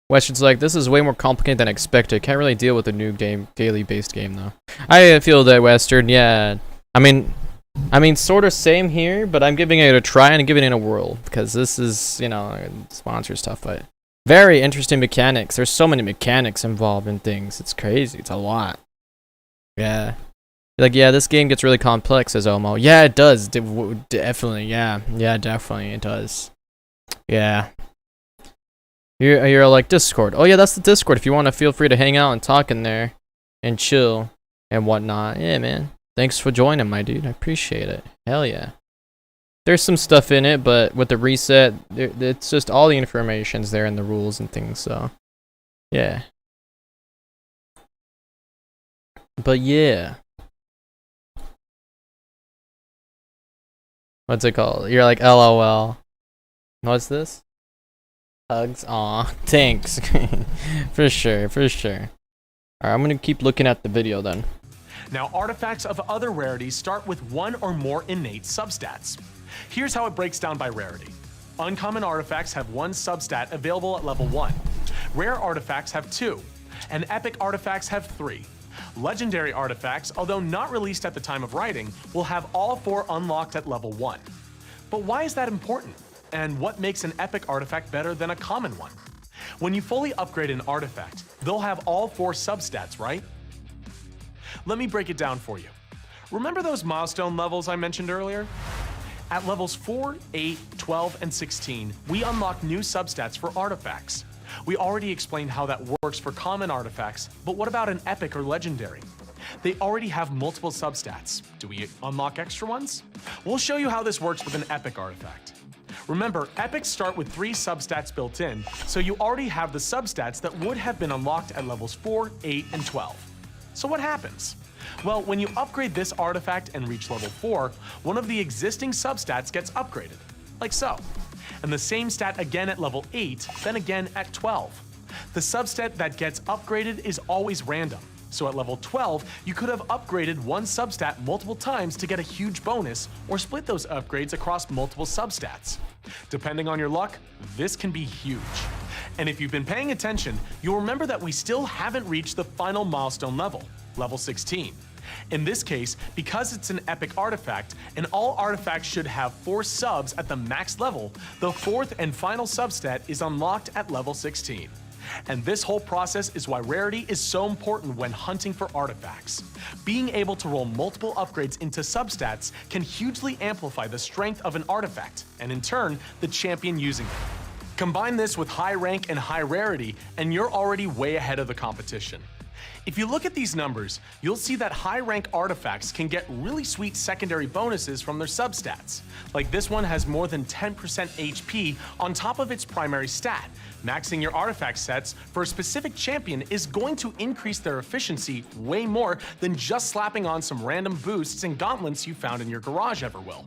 Questions like, this is way more complicated than expected. Can't really deal with the new game, daily based game though. I feel that, Western, yeah. I mean, sort of same here, but I'm giving it a try and giving it a whirl because this is, you know, sponsor stuff, but very interesting mechanics. There's so many mechanics involved in things. It's crazy. It's a lot. Yeah. Like, yeah, this game gets really complex, says Omo. Yeah, it does. Definitely. Yeah. Yeah, definitely. It does. Yeah. You're like Discord. Oh, yeah, that's the Discord. If you want to feel free to hang out and talk in there and chill and whatnot. Yeah, man. Thanks for joining, my dude. I appreciate it. Hell yeah. There's some stuff in it, but with the reset, it's just all the information's there in the rules and things, so yeah. But yeah. What's it called? You're like, LOL. What's this? Hugs? Aw, thanks. For sure, for sure. Alright, I'm gonna keep looking at the video then. Now, artifacts of other rarities start with 1 or more innate substats. Here's how it breaks down by rarity. Uncommon artifacts have 1 substat available at level 1. Rare artifacts have 2. And epic artifacts have 3. Legendary artifacts, although not released at the time of writing, will have all 4 unlocked at level 1. But why is that important? And what makes an epic artifact better than a common one? When you fully upgrade an artifact, they'll have all 4 substats, right? Let me break it down for you. Remember those milestone levels I mentioned earlier? At levels 4, 8, 12, and 16, we unlock new substats for artifacts. We already explained how that works for common artifacts, but what about an epic or legendary? They already have multiple substats. Do we unlock extra ones? We'll show you how this works with an epic artifact. Remember, epics start with 3 substats built in, so you already have the substats that would have been unlocked at levels 4, 8, and 12. So what happens? Well, when you upgrade this artifact and reach level 4, one of the existing substats gets upgraded, like so. And the same stat again at level 8, then again at 12. The substat that gets upgraded is always random, so at level 12, you could have upgraded one substat multiple times to get a huge bonus, or split those upgrades across multiple substats. Depending on your luck, this can be huge. And if you've been paying attention, you'll remember that we still haven't reached the final milestone level, level 16. In this case, because it's an epic artifact, and all artifacts should have 4 subs at the max level, the 4th and final substat is unlocked at level 16. And this whole process is why rarity is so important when hunting for artifacts. Being able to roll multiple upgrades into substats can hugely amplify the strength of an artifact, and in turn, the champion using it. Combine this with high rank and high rarity, and you're already way ahead of the competition. If you look at these numbers, you'll see that high rank artifacts can get really sweet secondary bonuses from their substats. Like this one has more than 10% HP on top of its primary stat. Maxing your artifact sets for a specific champion is going to increase their efficiency way more than just slapping on some random boosts and gauntlets you found in your garage ever will.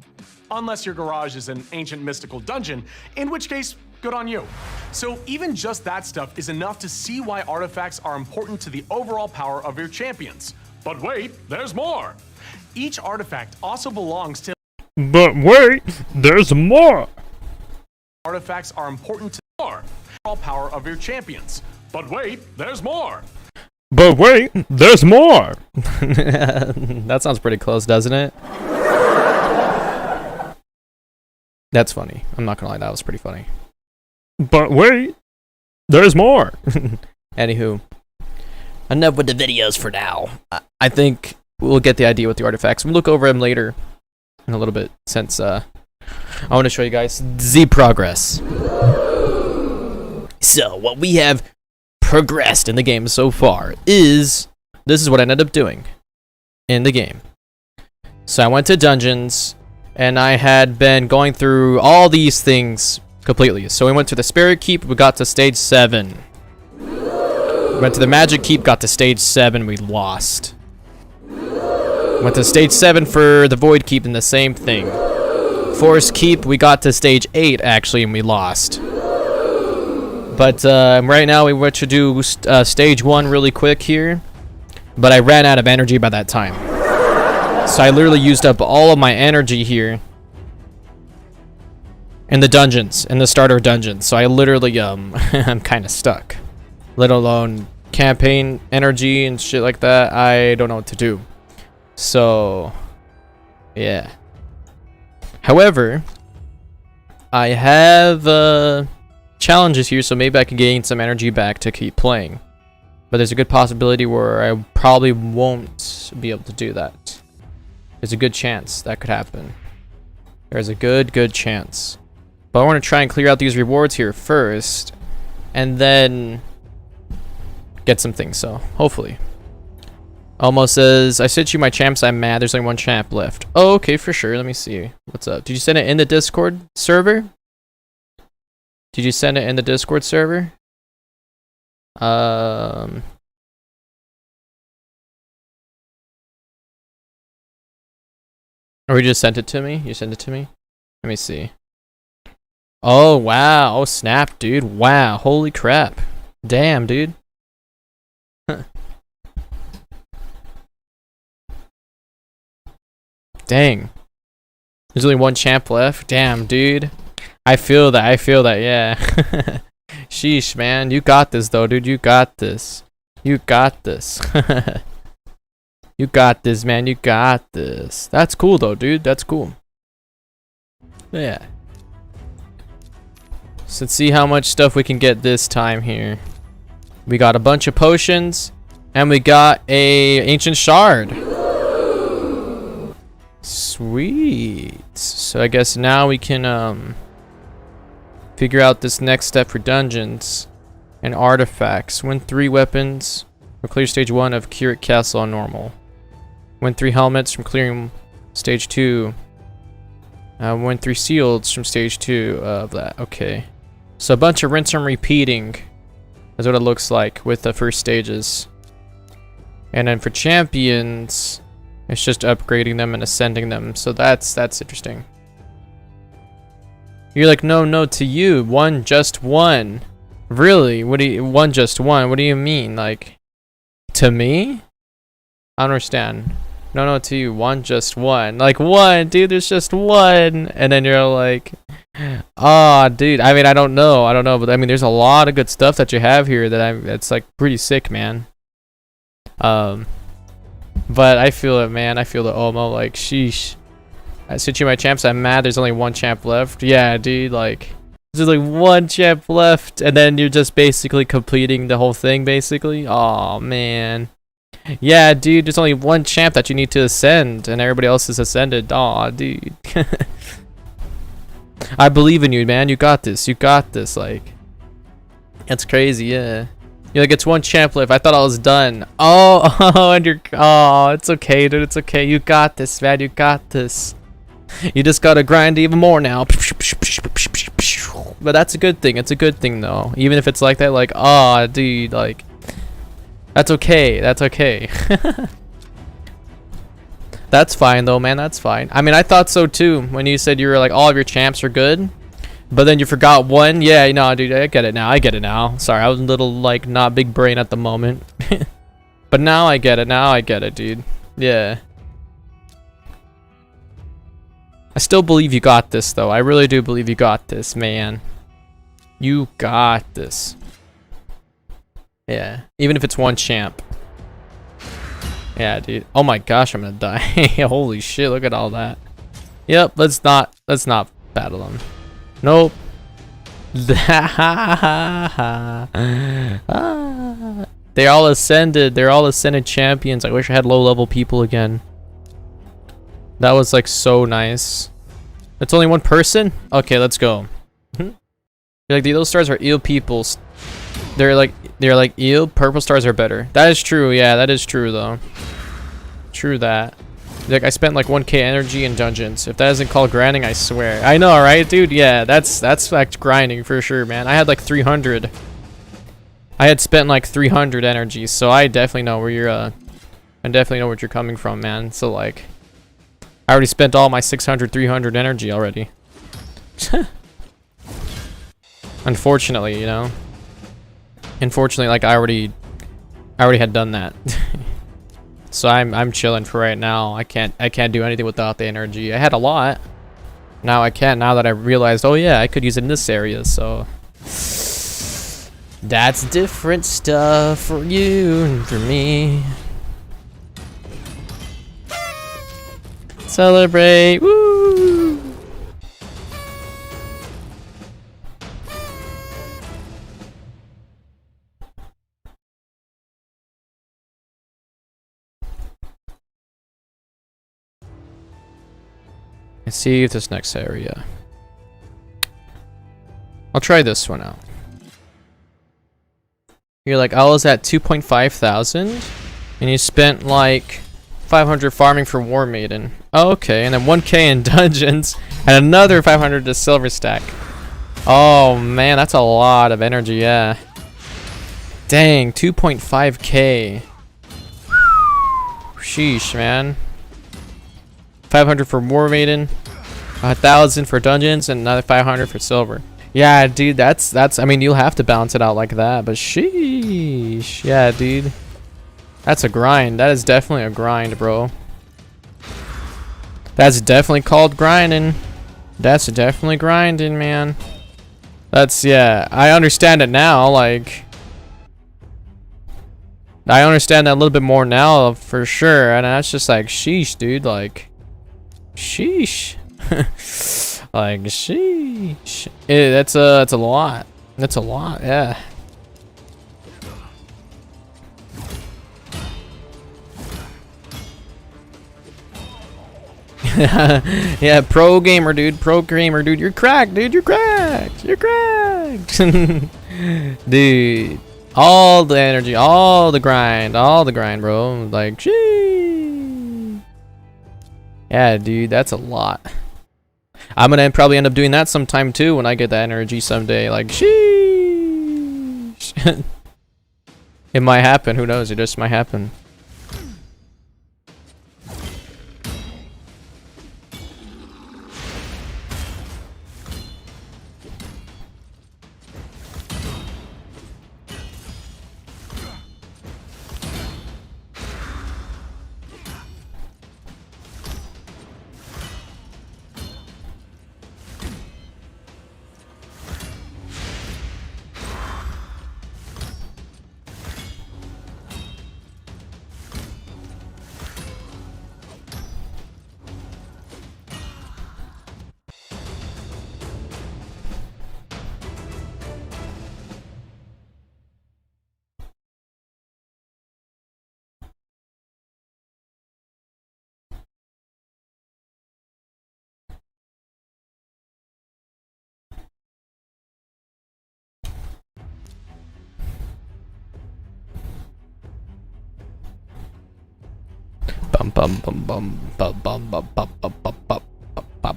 Unless your garage is an ancient mystical dungeon, in which case, good on you. So even just that stuff is enough to see why artifacts are important to the overall power of your champions. But wait, there's more! Each artifact also belongs to— But wait, there's more! Artifacts are important to the overall power of your champions. But wait, there's more! But wait, there's more! That sounds pretty close, doesn't it? That's funny. I'm not gonna lie, that was pretty funny. But wait, there's more. Anywho, enough with the videos for now. I think we'll get the idea with the artifacts. We'll look over them later in a little bit, since I want to show you guys the progress. So what we have progressed in the game so far is, this is what I ended up doing in the game. So I went to dungeons, and I had been going through all these things completely. So we went to the Spirit Keep, we got to stage 7. We went to the Magic Keep, got to stage 7, we lost. Went to stage 7 for the Void Keep, and the same thing. Forest Keep, we got to stage 8 actually, and we lost. But right now we want to do stage 1 really quick here, but I ran out of energy by that time. So I literally used up all of my energy here in the dungeons, in the starter dungeons. So I literally, I'm kind of stuck. Let alone campaign energy and shit like that. I don't know what to do. So, yeah. However, I have challenges here, so maybe I can gain some energy back to keep playing. But there's a good possibility where I probably won't be able to do that. There's a good chance that could happen. There's a good chance. But I want to try and clear out these rewards here first, and then get some things, so hopefully. Almost says, I sent you my champs, I'm mad, there's only one champ left. Oh, okay, for sure, let me see. What's up? Did you send it in the Discord server? Did you send it in the Discord server? Or you just sent it to me? You sent it to me? Let me see. Oh, wow. Oh, snap, dude. Wow. Holy crap. Damn, dude. Huh. Dang. There's only one champ left. Damn, dude. I feel that. I feel that, yeah. Sheesh, man. You got this, though, dude. You got this. You got this. You got this, man. You got this. That's cool, though, dude. That's cool. Yeah. So let's see how much stuff we can get this time here. We got a bunch of potions, and we got a ancient shard. Sweet. So I guess now we can figure out this next step for dungeons and artifacts. Win 3 weapons for clear stage 1 of Curate Castle on normal. Win 3 helmets from clearing stage 2. Win 3 shields from stage 2 of that. Okay. So a bunch of rinse and repeating is what it looks like with the first stages. And then for champions, It's just upgrading them and ascending them. So that's interesting. You're like, no, to you, just one. Really? What do you, just one? What do you mean? Like, to me? I don't understand. No, to you, just one. Like, one, dude, there's just one. And then you're like, ah, dude, I mean, I don't know, but I mean, there's a lot of good stuff that you have here that's like pretty sick, man. But I feel it, man. I feel the Omo, like, sheesh. I switch you my champs, I'm mad there's only one champ left. Yeah, dude, like, there's like one champ left, and then you're just basically completing the whole thing, basically. Oh man. Yeah, dude, there's only one champ that you need to ascend, and everybody else is ascended. Aw, dude. I believe in you, man. You got this. You got this. Like, that's crazy, yeah. You're like, it's one champ left. I thought I was done. Oh, and you're... Oh, it's okay, dude. It's okay. You got this, man. You got this. You just gotta grind even more now. But that's a good thing. It's a good thing, though. Even if it's like that, like, oh, dude, like... That's okay. That's okay. That's fine, though, man. That's fine. I mean, I thought so, too. When you said you were like, all of your champs are good. But then you forgot one. Yeah, no, dude, I get it now. I get it now. Sorry, I was a little, like, not big brain at the moment. But now I get it. Now I get it, dude. Yeah. I still believe you got this, though. I really do believe you got this, man. You got this. Yeah. Even if it's one champ. Yeah, dude. Oh my gosh, I'm gonna die. Holy shit, look at all that. Yep, let's not battle them. Nope. They're all ascended. They're all ascended champions. I wish I had low level people again. That was like so nice. It's only one person? Okay, let's go. You're like, those stars are eel peoples. They're like eel. Purple stars are better. That is true. Yeah, that is true though. True that. Like, I spent like 1k energy in dungeons. If that isn't called grinding, I swear. I know, right, dude? Yeah, that's like grinding for sure, man. I had like 300. I had spent like 300 energy, so I definitely know where you're. I definitely know where you're coming from, man. So like, I already spent all my 600, 300 energy already. Unfortunately, you know. Unfortunately, like I already had done that. So I'm chilling for right now. I can't do anything without the energy. I had a lot. Now I can't, now that I realized, oh yeah, I could use it in this area, so that's different stuff for you and for me. Celebrate. Woo! Let's see if this next area. I'll try this one out. You're like, I was at 2.5 thousand, and you spent like 500 farming for War Maiden. Oh, okay, and then 1k in dungeons, and another 500 to silver stack. Oh man, that's a lot of energy, yeah. Dang, 2.5k. Sheesh, man. 500 for War Maiden, 1,000 for dungeons, and another 500 for silver. Yeah, dude, that's. I mean, you'll have to balance it out like that, but sheesh. Yeah, dude, that's a grind. That is definitely a grind, bro. That's definitely called grinding. That's definitely grinding, man. That's, yeah. I understand it now. Like, I understand that a little bit more now, for sure. And that's just like, sheesh, dude. Like. Sheesh. Like, sheesh. That's a lot. That's a lot, yeah. Yeah, pro gamer, dude. Pro gamer, dude. You're cracked, dude. You're cracked. You're cracked. Dude. All the energy, all the grind, bro. Like, sheesh. Yeah, dude, that's a lot. I'm gonna probably end up doing that sometime too when I get that energy someday. Like, sheesh. It might happen. Who knows? It just might happen. Bum bum bum bum bum bum bum bum bum bum bum.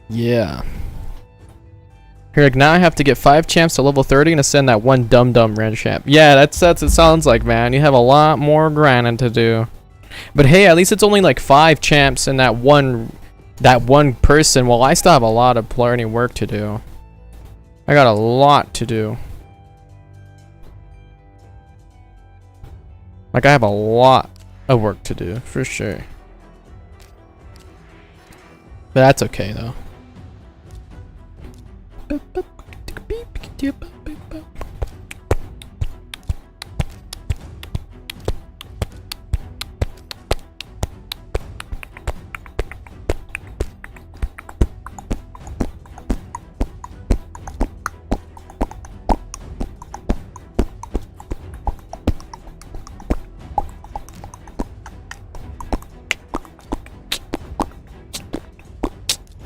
Yeah. Here, like, now I have to get 5 champs to level 30 and ascend that one dumb red champ. Yeah, that's it sounds like, man. You have a lot more grinding to do. But hey, at least it's only like 5 champs and that one person. Well, I still have a lot of learning work to do. I got a lot to do. Like, I have a lot of work to do, for sure. But that's okay, though.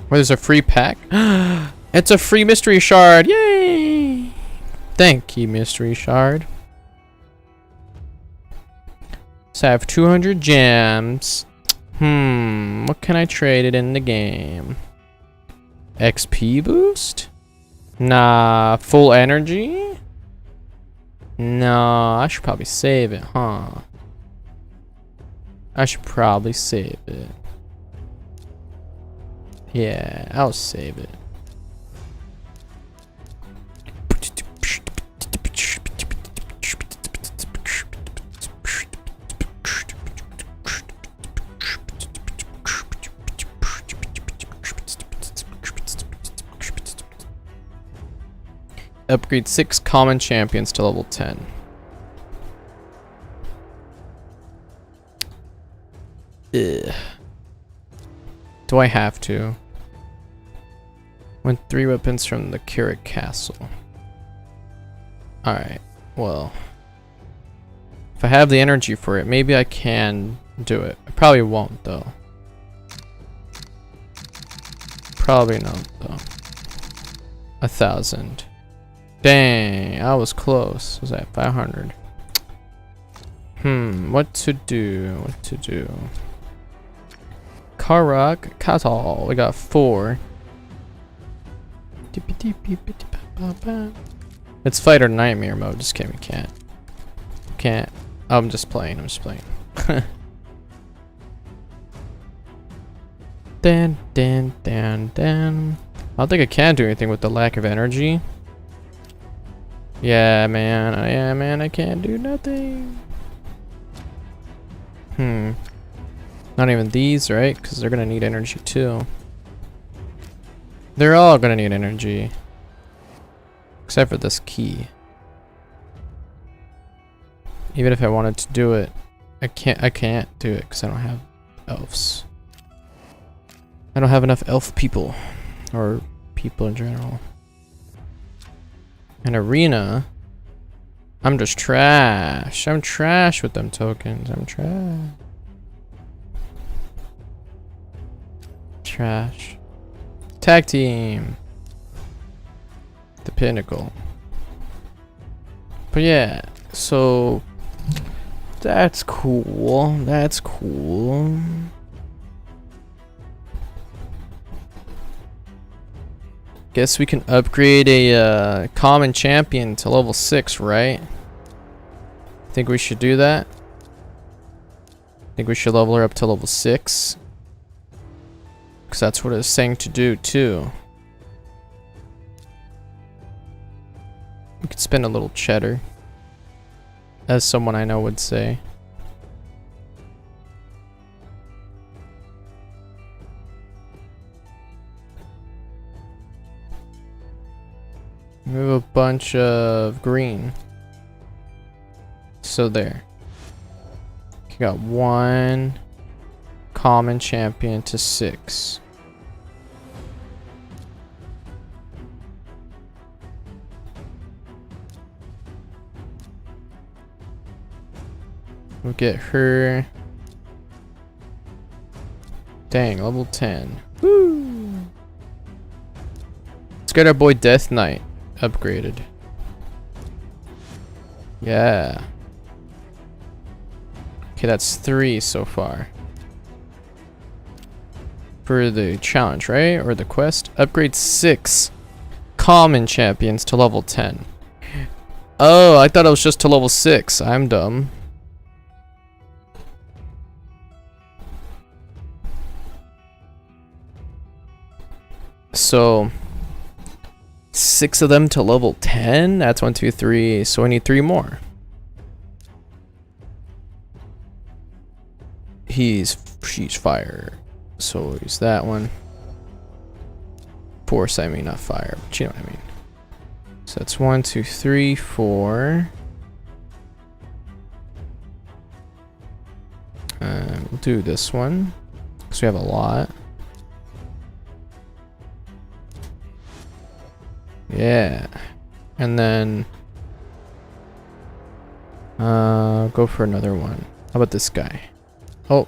Where there's a free pack? It's a free mystery shard! Yay! Thank you, mystery shard. So I have 200 gems. What can I trade it in the game? XP boost? Nah, full energy? No, I should probably save it, huh? I should probably save it. Yeah, I'll save it. Upgrade 6 common champions to level 10. Ugh. Do I have to? Win 3 weapons from the Keurig Castle. Alright, well. If I have the energy for it, maybe I can do it. I probably won't, though. Probably not, though. 1,000. Dang, I was close. Was that 500? What to do? What to do? Karak Katal. We got 4. It's fighter nightmare mode. Just kidding. We can't. Can't. I'm just playing. I'm just playing. Dan. I don't think I can do anything with the lack of energy. Yeah, man. I can't do nothing. Not even these, right? Because they're gonna need energy too. They're all gonna need energy. Except for this key. Even if I wanted to do it, I can't do it because I don't have elves. I don't have enough elf people. Or people in general. An arena. I'm just trash. I'm trash with them tokens. I'm trash. Trash. Tag team. The pinnacle. But yeah, so that's cool. That's cool. Guess we can upgrade a common champion to level 6, right? Think we should do that? Think we should level her up to level 6? Because that's what it's saying to do too. We could spend a little cheddar, as someone I know would say. We have a bunch of green. So there. You got 1 common champion to 6. We'll get her. Dang, level 10. Woo! Let's get our boy Death Knight upgraded. Yeah. Okay, that's 3 so far. For the challenge, right? Or the quest? Upgrade 6 common champions to level 10. Oh, I thought it was just to level 6. I'm dumb. So 6 of them to level 10? That's 1, 2, 3. So I need 3 more. She's fire. So use that one. Force, I mean, not fire, but you know what I mean. So that's 1, 2, 3, 4. We'll do this one because we have a lot. Yeah, and then go for another one. How about this guy? Oh,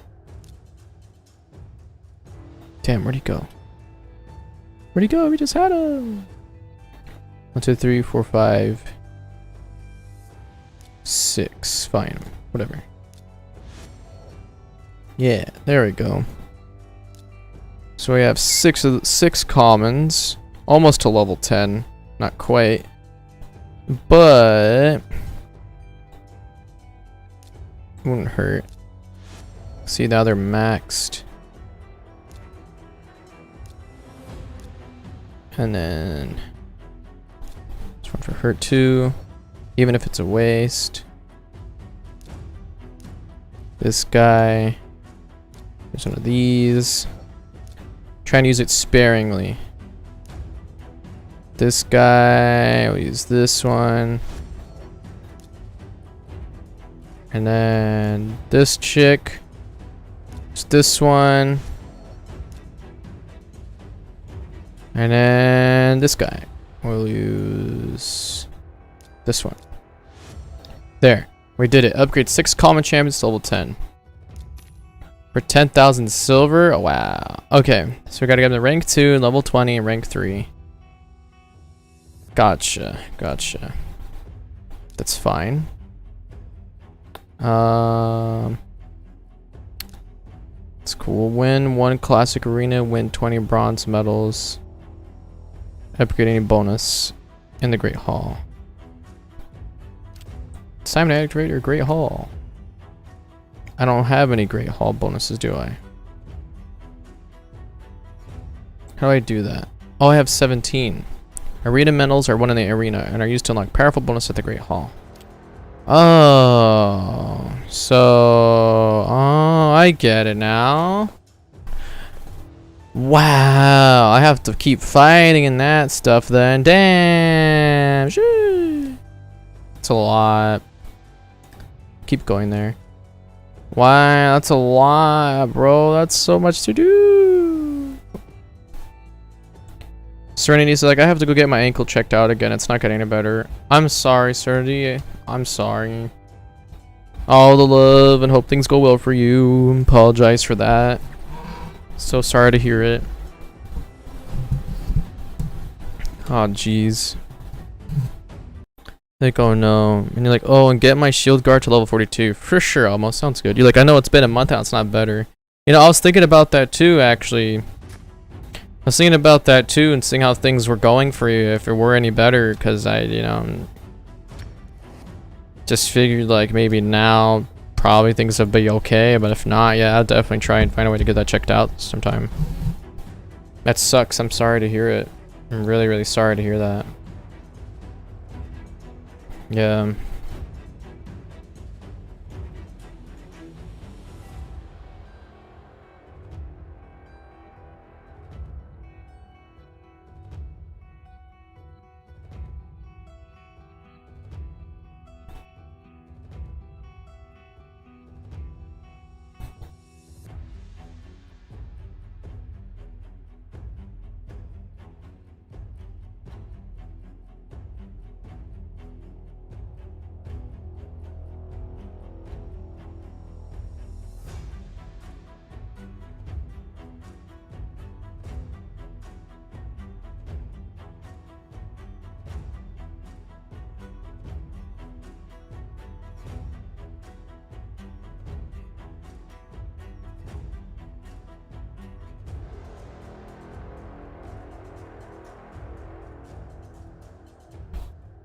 damn! Where'd he go? Where'd he go? We just had him. 1, 2, 3, 4, 5, 6. Fine, whatever. Yeah, there we go. So we have 6 commons, almost to level 10. Not quite, but wouldn't hurt. See, now they're maxed. And then this one for her too, even if it's a waste. This guy, there's one of these. Try and use it sparingly. This guy, we'll use this one. And then this chick, it's this one. And then this guy, we'll use this one. There, we did it. Upgrade 6 common champions to level 10. For 10,000 silver, oh, wow. Okay, so we gotta get them to rank 2, level 20, and rank 3. Gotcha, gotcha. That's fine. It's cool. Win 1 classic arena, win 20 bronze medals. Upgrade any bonus in the Great Hall. It's time to activate your Great Hall. I don't have any Great Hall bonuses, do I? How do I do that? Oh, I have 17. Arena medals are 1 in the arena and are used to unlock powerful bonus at the Great Hall. Oh, so I get it now. Wow, I have to keep fighting in that stuff then. Damn, shit. That's a lot. Keep going there. Wow, that's a lot, bro. That's so much to do. Serenity's like, I have to go get my ankle checked out again. It's not getting any better. I'm sorry, Serenity. I'm sorry. All the love and hope things go well for you. Apologize for that. So sorry to hear it. Oh, jeez. Like, oh no. And you're like, oh, and get my shield guard to level 42. For sure, almost. Sounds good. You're like, I know it's been a month now. It's not better. You know, I was thinking about that too, actually. I was thinking about that too and seeing how things were going for you, if it were any better, because I, you know, just figured like maybe now probably things will be okay, but if not, yeah, I'll definitely try and find a way to get that checked out sometime. That sucks. I'm sorry to hear it. I'm really, really sorry to hear that. Yeah.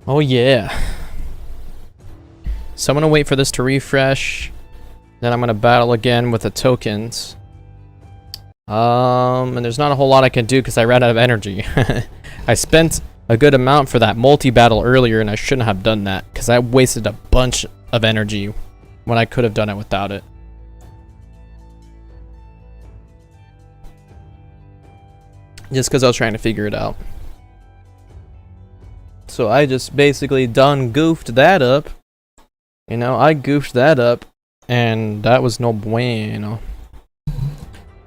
Oh yeah. So I'm gonna wait for this to refresh. Then I'm gonna battle again with the tokens. And there's not a whole lot I can do because I ran out of energy. I spent a good amount for that multi-battle earlier, and I shouldn't have done that because I wasted a bunch of energy when I could have done it without it. Just because I was trying to figure it out. So I just basically done goofed that up. You know, I goofed that up, and that was no bueno.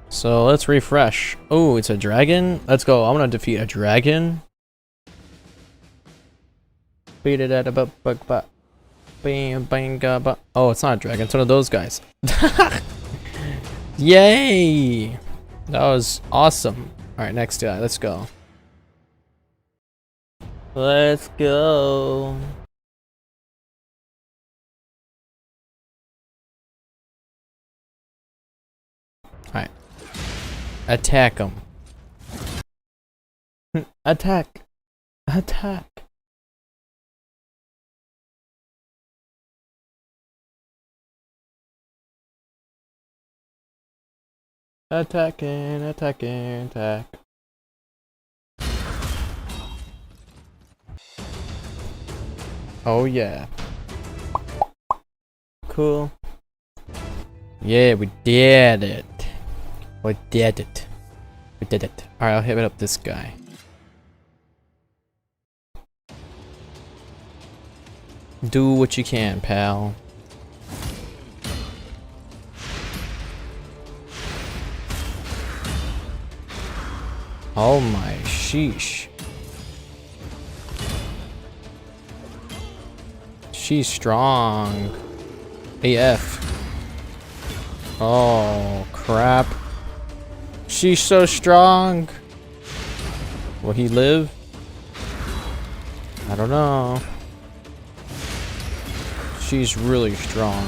So let's refresh. Oh, it's a dragon? Let's go. I'm gonna defeat a dragon. Beat it at a oh, it's not a dragon, it's one of those guys. Yay! That was awesome. Alright, next guy, let's go. Let's go. Alright. Attack him. Attack. Attack. Attacking, attacking, attack. Oh yeah. Cool. Yeah, we did it. We did it. We did it. Alright, I'll hit up this guy. Do what you can, pal. Oh my sheesh. She's strong. AF. Oh crap. She's so strong. Will he live? I don't know. She's really strong.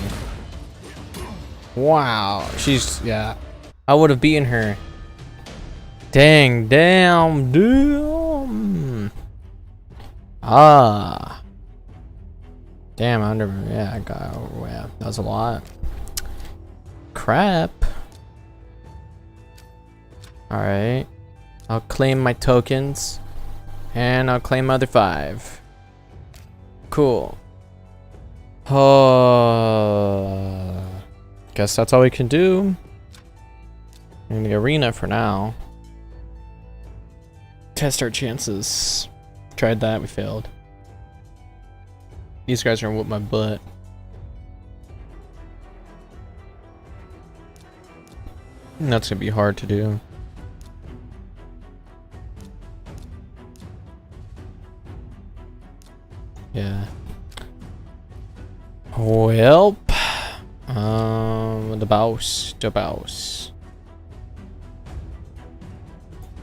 Wow. She's, yeah. I would have beaten her. Dang, damn, damn. Ah. Damn, yeah, I got, yeah, that was a lot. Crap. Alright. I'll claim my tokens. And I'll claim my other 5. Cool. Guess that's all we can do. In the arena for now. Test our chances. Tried that, we failed. These guys are gonna whoop my butt. And that's gonna be hard to do. Yeah. Well, the boss.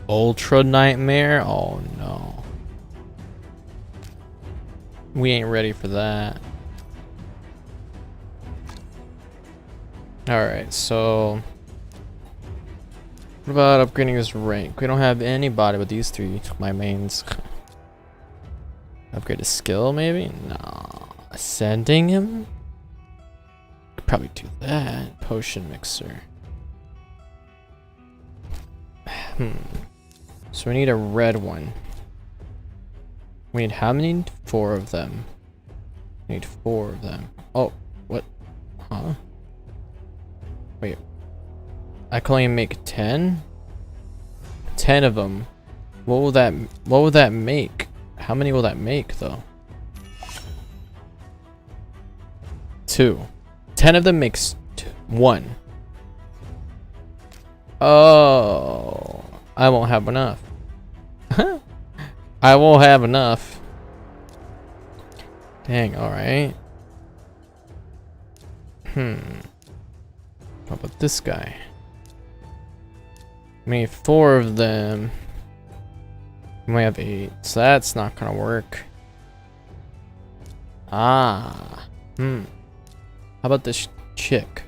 Ultra Nightmare? Oh no. We ain't ready for that. Alright, so what about upgrading his rank? We don't have anybody with these 3, my mains. Upgrade his skill maybe? No. Ascending him? Could probably do that. Potion mixer. So we need a red one. We need how many? 4 of them. We need 4 of them. Oh, what? Huh? Wait. I can only make 10? 10 of them. What will that make? How many will that make though? 2. 10 of them makes 1. Oh, I won't have enough. I won't have enough. Dang, alright. How about this guy? I mean, 4 of them. We might have 8, so that's not gonna work. Ah. How about this chick?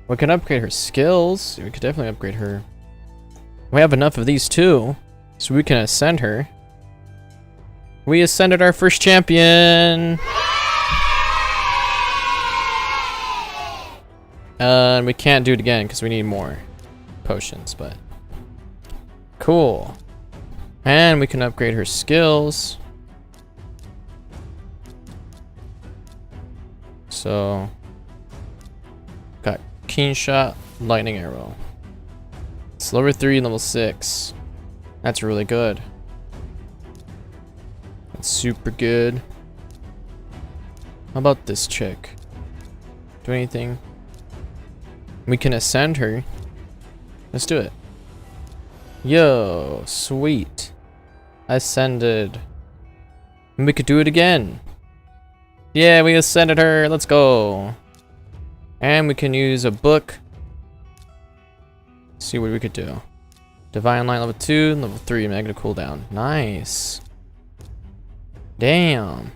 We can upgrade her skills. We could definitely upgrade her. We have enough of these too, so we can ascend her. We ascended our first champion. And we can't do it again because we need more potions, but cool. And we can upgrade her skills. So got keen shot, lightning arrow. It's level 3, level 6. That's really good. That's super good. How about this chick? Do anything? We can ascend her. Let's do it. Yo, sweet. Ascended. And we could do it again. Yeah, we ascended her. Let's go. And we can use a book. See what we could do. Divine Light level 2, level 3, negative cooldown. Nice. Damn.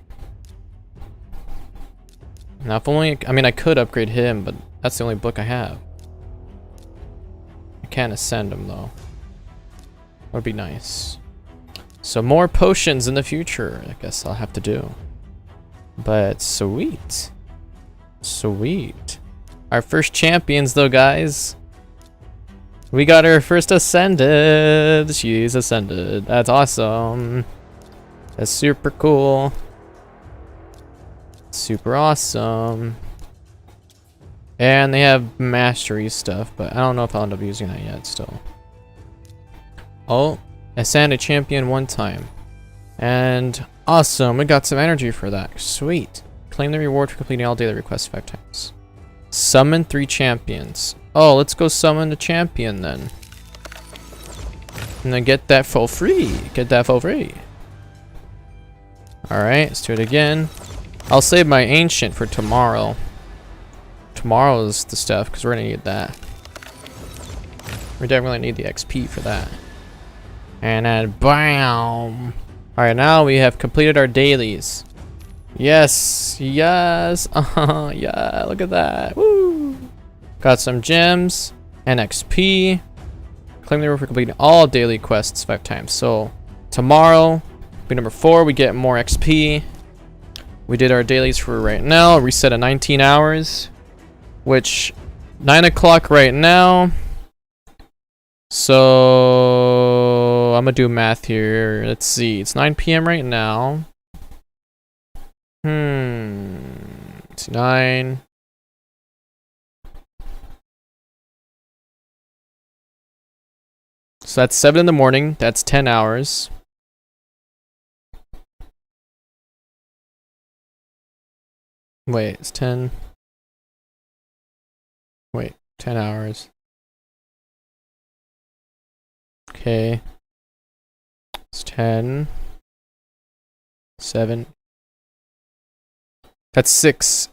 Now if only, I mean I could upgrade him, but that's the only book I have. I can't ascend him though. That would be nice. So more potions in the future, I guess I'll have to do. But sweet. Sweet. Our first champions though, guys. We got her first ascended. She's ascended. That's awesome. That's super cool. Super awesome. And they have mastery stuff, but I don't know if I'll end up using that yet still. Oh, ascend a champion 1 time. And awesome, we got some energy for that. Sweet. Claim the reward for completing all daily requests 5 times. Summon 3 champions. Oh, let's go summon the champion then. And then get that for free. Get that for free. Alright, let's do it again. I'll save my ancient for tomorrow. Tomorrow's the stuff, because we're going to need that. We definitely need the XP for that. And then BAM! Alright, now we have completed our dailies. Yes! Yes! Yeah, look at that. Woo! Got some gems and XP. Claim the reward for completing all daily quests 5 times. So, tomorrow, be number 4, we get more XP. We did our dailies for right now. Reset at 19 hours. Which, 9 o'clock right now. So, I'm gonna do math here. Let's see. It's 9 p.m. right now. It's 9. So that's 7 in the morning. That's 10 hours. Wait, it's 10. Wait, 10 hours. Okay. It's 10. 7. That's 6.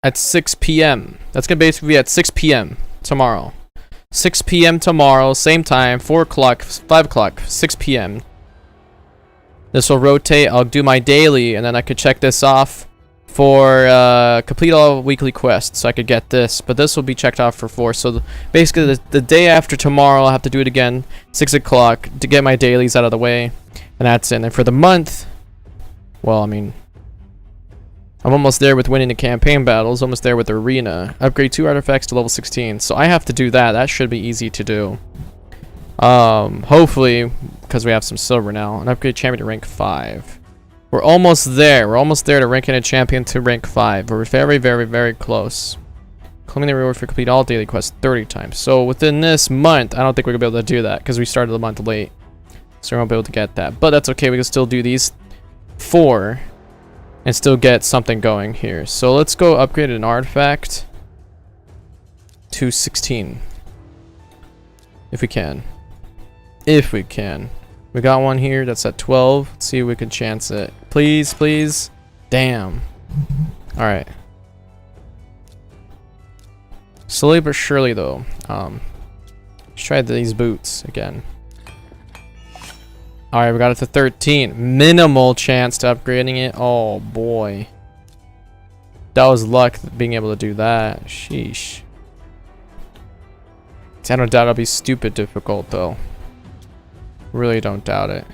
At 6 p.m. That's gonna basically be at 6 p.m. tomorrow. 6 p.m. tomorrow, same time, 4 o'clock, 5 o'clock, 6 p.m. This will rotate. I'll do my daily, and then I could check this off for complete all weekly quests, so I could get this. But this will be checked off for 4. So basically, the day after tomorrow, I'll have to do it again, 6 o'clock, to get my dailies out of the way, and that's it. And for the month, well, I mean, I'm almost there with winning the campaign battles, almost there with the arena. Upgrade 2 artifacts to level 16. So I have to do that. That should be easy to do. Hopefully, because we have some silver now. And upgrade champion to rank 5. We're almost there. We're almost there to ranking a champion to rank 5. We're very, very, very close. Claiming the reward for complete all daily quests 30 times. So within this month, I don't think we're going to be able to do that because we started the month late. So we won't be able to get that. But that's okay. We can still do these 4. And still get something going here. So let's go upgrade an artifact to 16. If we can. If we can. We got one here that's at 12. Let's see if we can chance it. Please, please. Damn. Alright. Slowly but surely though. Let's try these boots again. Alright, we got it to 13. Minimal chance to upgrading it. Oh boy. That was luck being able to do that. Sheesh. I don't doubt it'll be stupid difficult though. Really don't doubt it.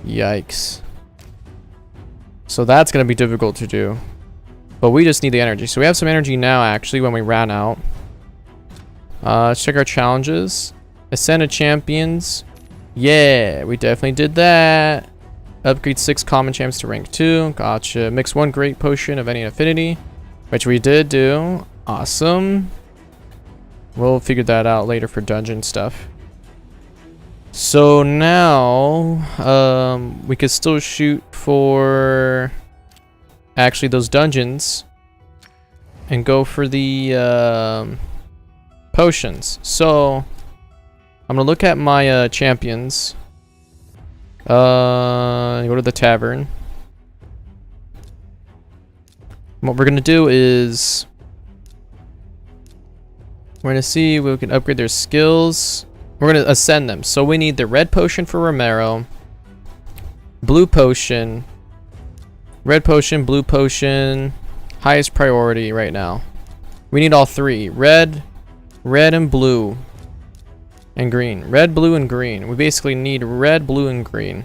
Yikes. So that's going to be difficult to do. But we just need the energy. So we have some energy now, actually, when we ran out. Let's check our challenges. Ascend to Champions. Yeah, we definitely did that. Upgrade 6 common champs to rank 2. Gotcha. Mix 1 great potion of any affinity, which we did do. Awesome. We'll figure that out later for dungeon stuff. So now, we could still shoot for actually those dungeons and go for the potions. So I'm gonna look at my champions. Go to the tavern. What we're gonna do is we're gonna see if we can upgrade their skills. We're gonna ascend them. So we need the red potion for Romero, blue potion, red potion, blue potion, highest priority right now. We need all three: red, and blue, and green. Red, blue, and green. We basically need red, blue, and green.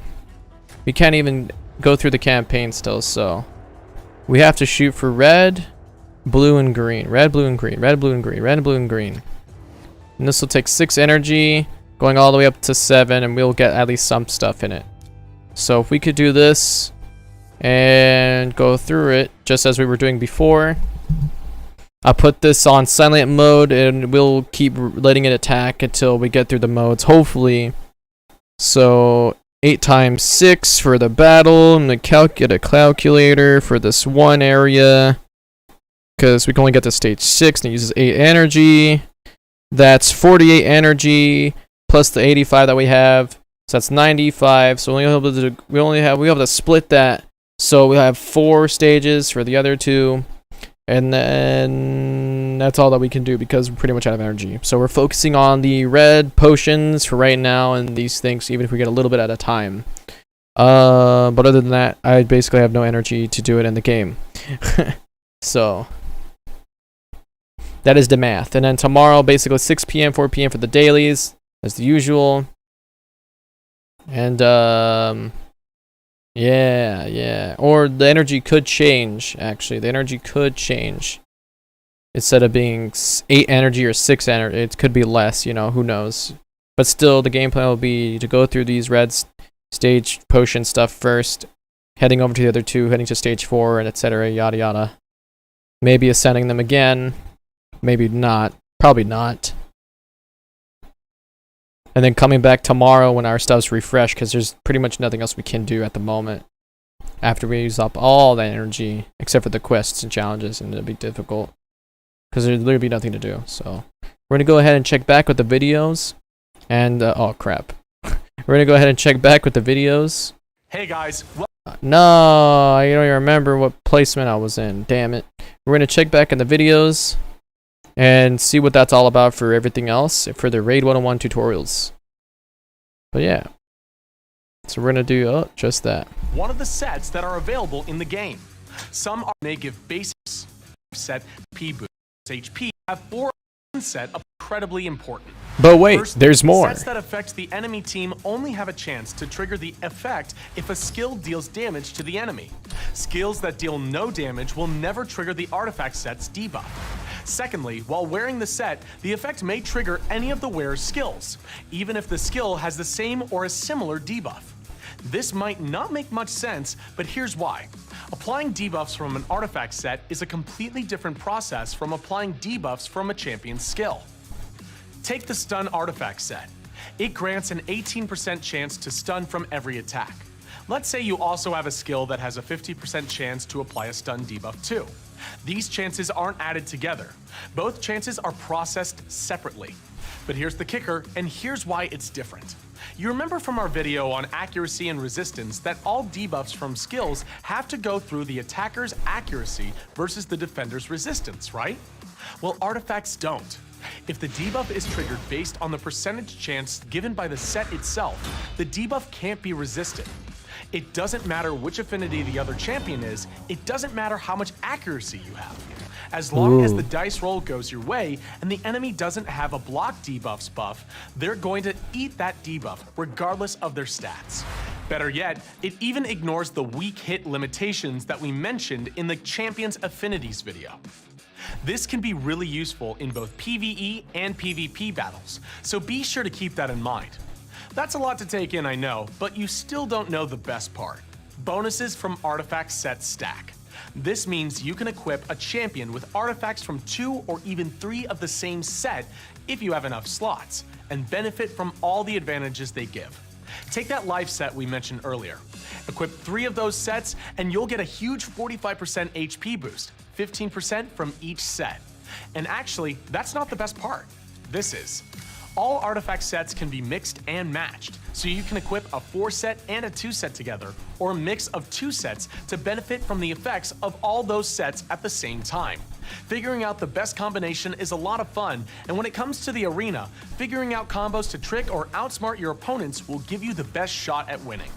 We can't even go through the campaign still, so we have to shoot for red, blue, and green. Red, blue, and green. Red, blue, and green. Red, blue, and green. And this will take 6 energy, going all the way up to 7, and we'll get at least some stuff in it. So if we could do this and go through it just as we were doing before. I'll put this on silent mode and we'll keep letting it attack until we get through the modes, hopefully. So 8 times 6 for the battle. I'm gonna get a calculator for this one area because we can only get to stage 6 and it uses 8 energy. That's 48 energy plus the 85 that we have, so that's 95. So we have to split that. So we'll have 4 stages for the other 2. And then that's all that we can do because we're pretty much out of energy. So we're focusing on the red potions for right now and these things, even if we get a little bit at a time. But other than that, I basically have no energy to do it in the game. So that is the math. And then tomorrow, basically 6 p.m., 4 p.m. for the dailies, as the usual. And yeah. Or the energy could change, actually. The energy could change. Instead of being 8 energy or 6 energy, it could be less, you know, who knows. But still, the game plan will be to go through these red stage potion stuff first, heading over to the other 2, heading to stage 4, and etc., yada yada. Maybe ascending them again. Maybe not. Probably not. And then coming back tomorrow when our stuff's refreshed, because there's pretty much nothing else we can do at the moment. After we use up all that energy, except for the quests and challenges, and it'll be difficult. Because there'll literally be nothing to do. So we're going to go ahead and check back with the videos. And, oh crap. We're going to go ahead and check back with the videos. Hey guys. No, I don't even remember what placement I was in. Damn it. We're going to check back in the videos and see what that's all about for everything else, for the Raid 101 tutorials. But yeah. So we're going to do just that. One of the sets that are available in the game. Some may give basics set P boost HP have 4 set incredibly important. But wait, First, there's more. Sets that affect the enemy team only have a chance to trigger the effect if a skill deals damage to the enemy. Skills that deal no damage will never trigger the artifact set's debuff. Secondly, while wearing the set, the effect may trigger any of the wearer's skills, even if the skill has the same or a similar debuff. This might not make much sense, but here's why. Applying debuffs from an artifact set is a completely different process from applying debuffs from a champion's skill. Take the stun artifact set. It grants an 18% chance to stun from every attack. Let's say you also have a skill that has a 50% chance to apply a stun debuff too. These chances aren't added together. Both chances are processed separately. But here's the kicker, and here's why it's different. You remember from our video on accuracy and resistance that all debuffs from skills have to go through the attacker's accuracy versus the defender's resistance, right? Well, artifacts don't. If the debuff is triggered based on the percentage chance given by the set itself, the debuff can't be resisted. It doesn't matter which affinity the other champion is, it doesn't matter how much accuracy you have. As long as the dice roll goes your way and the enemy doesn't have a block debuffs buff, they're going to eat that debuff regardless of their stats. Better yet, it even ignores the weak hit limitations that we mentioned in the Champions Affinities video. This can be really useful in both PvE and PvP battles, so be sure to keep that in mind. That's a lot to take in, I know, but you still don't know the best part. Bonuses from artifact set stack. This means you can equip a champion with artifacts from 2 or even 3 of the same set if you have enough slots, and benefit from all the advantages they give. Take that life set we mentioned earlier. Equip 3 of those sets and you'll get a huge 45% HP boost, 15% from each set. And actually, that's not the best part. This is. All artifact sets can be mixed and matched, so you can equip a 4 set and a 2 set together, or a mix of 2 sets to benefit from the effects of all those sets at the same time. Figuring out the best combination is a lot of fun, and when it comes to the arena, figuring out combos to trick or outsmart your opponents will give you the best shot at winning.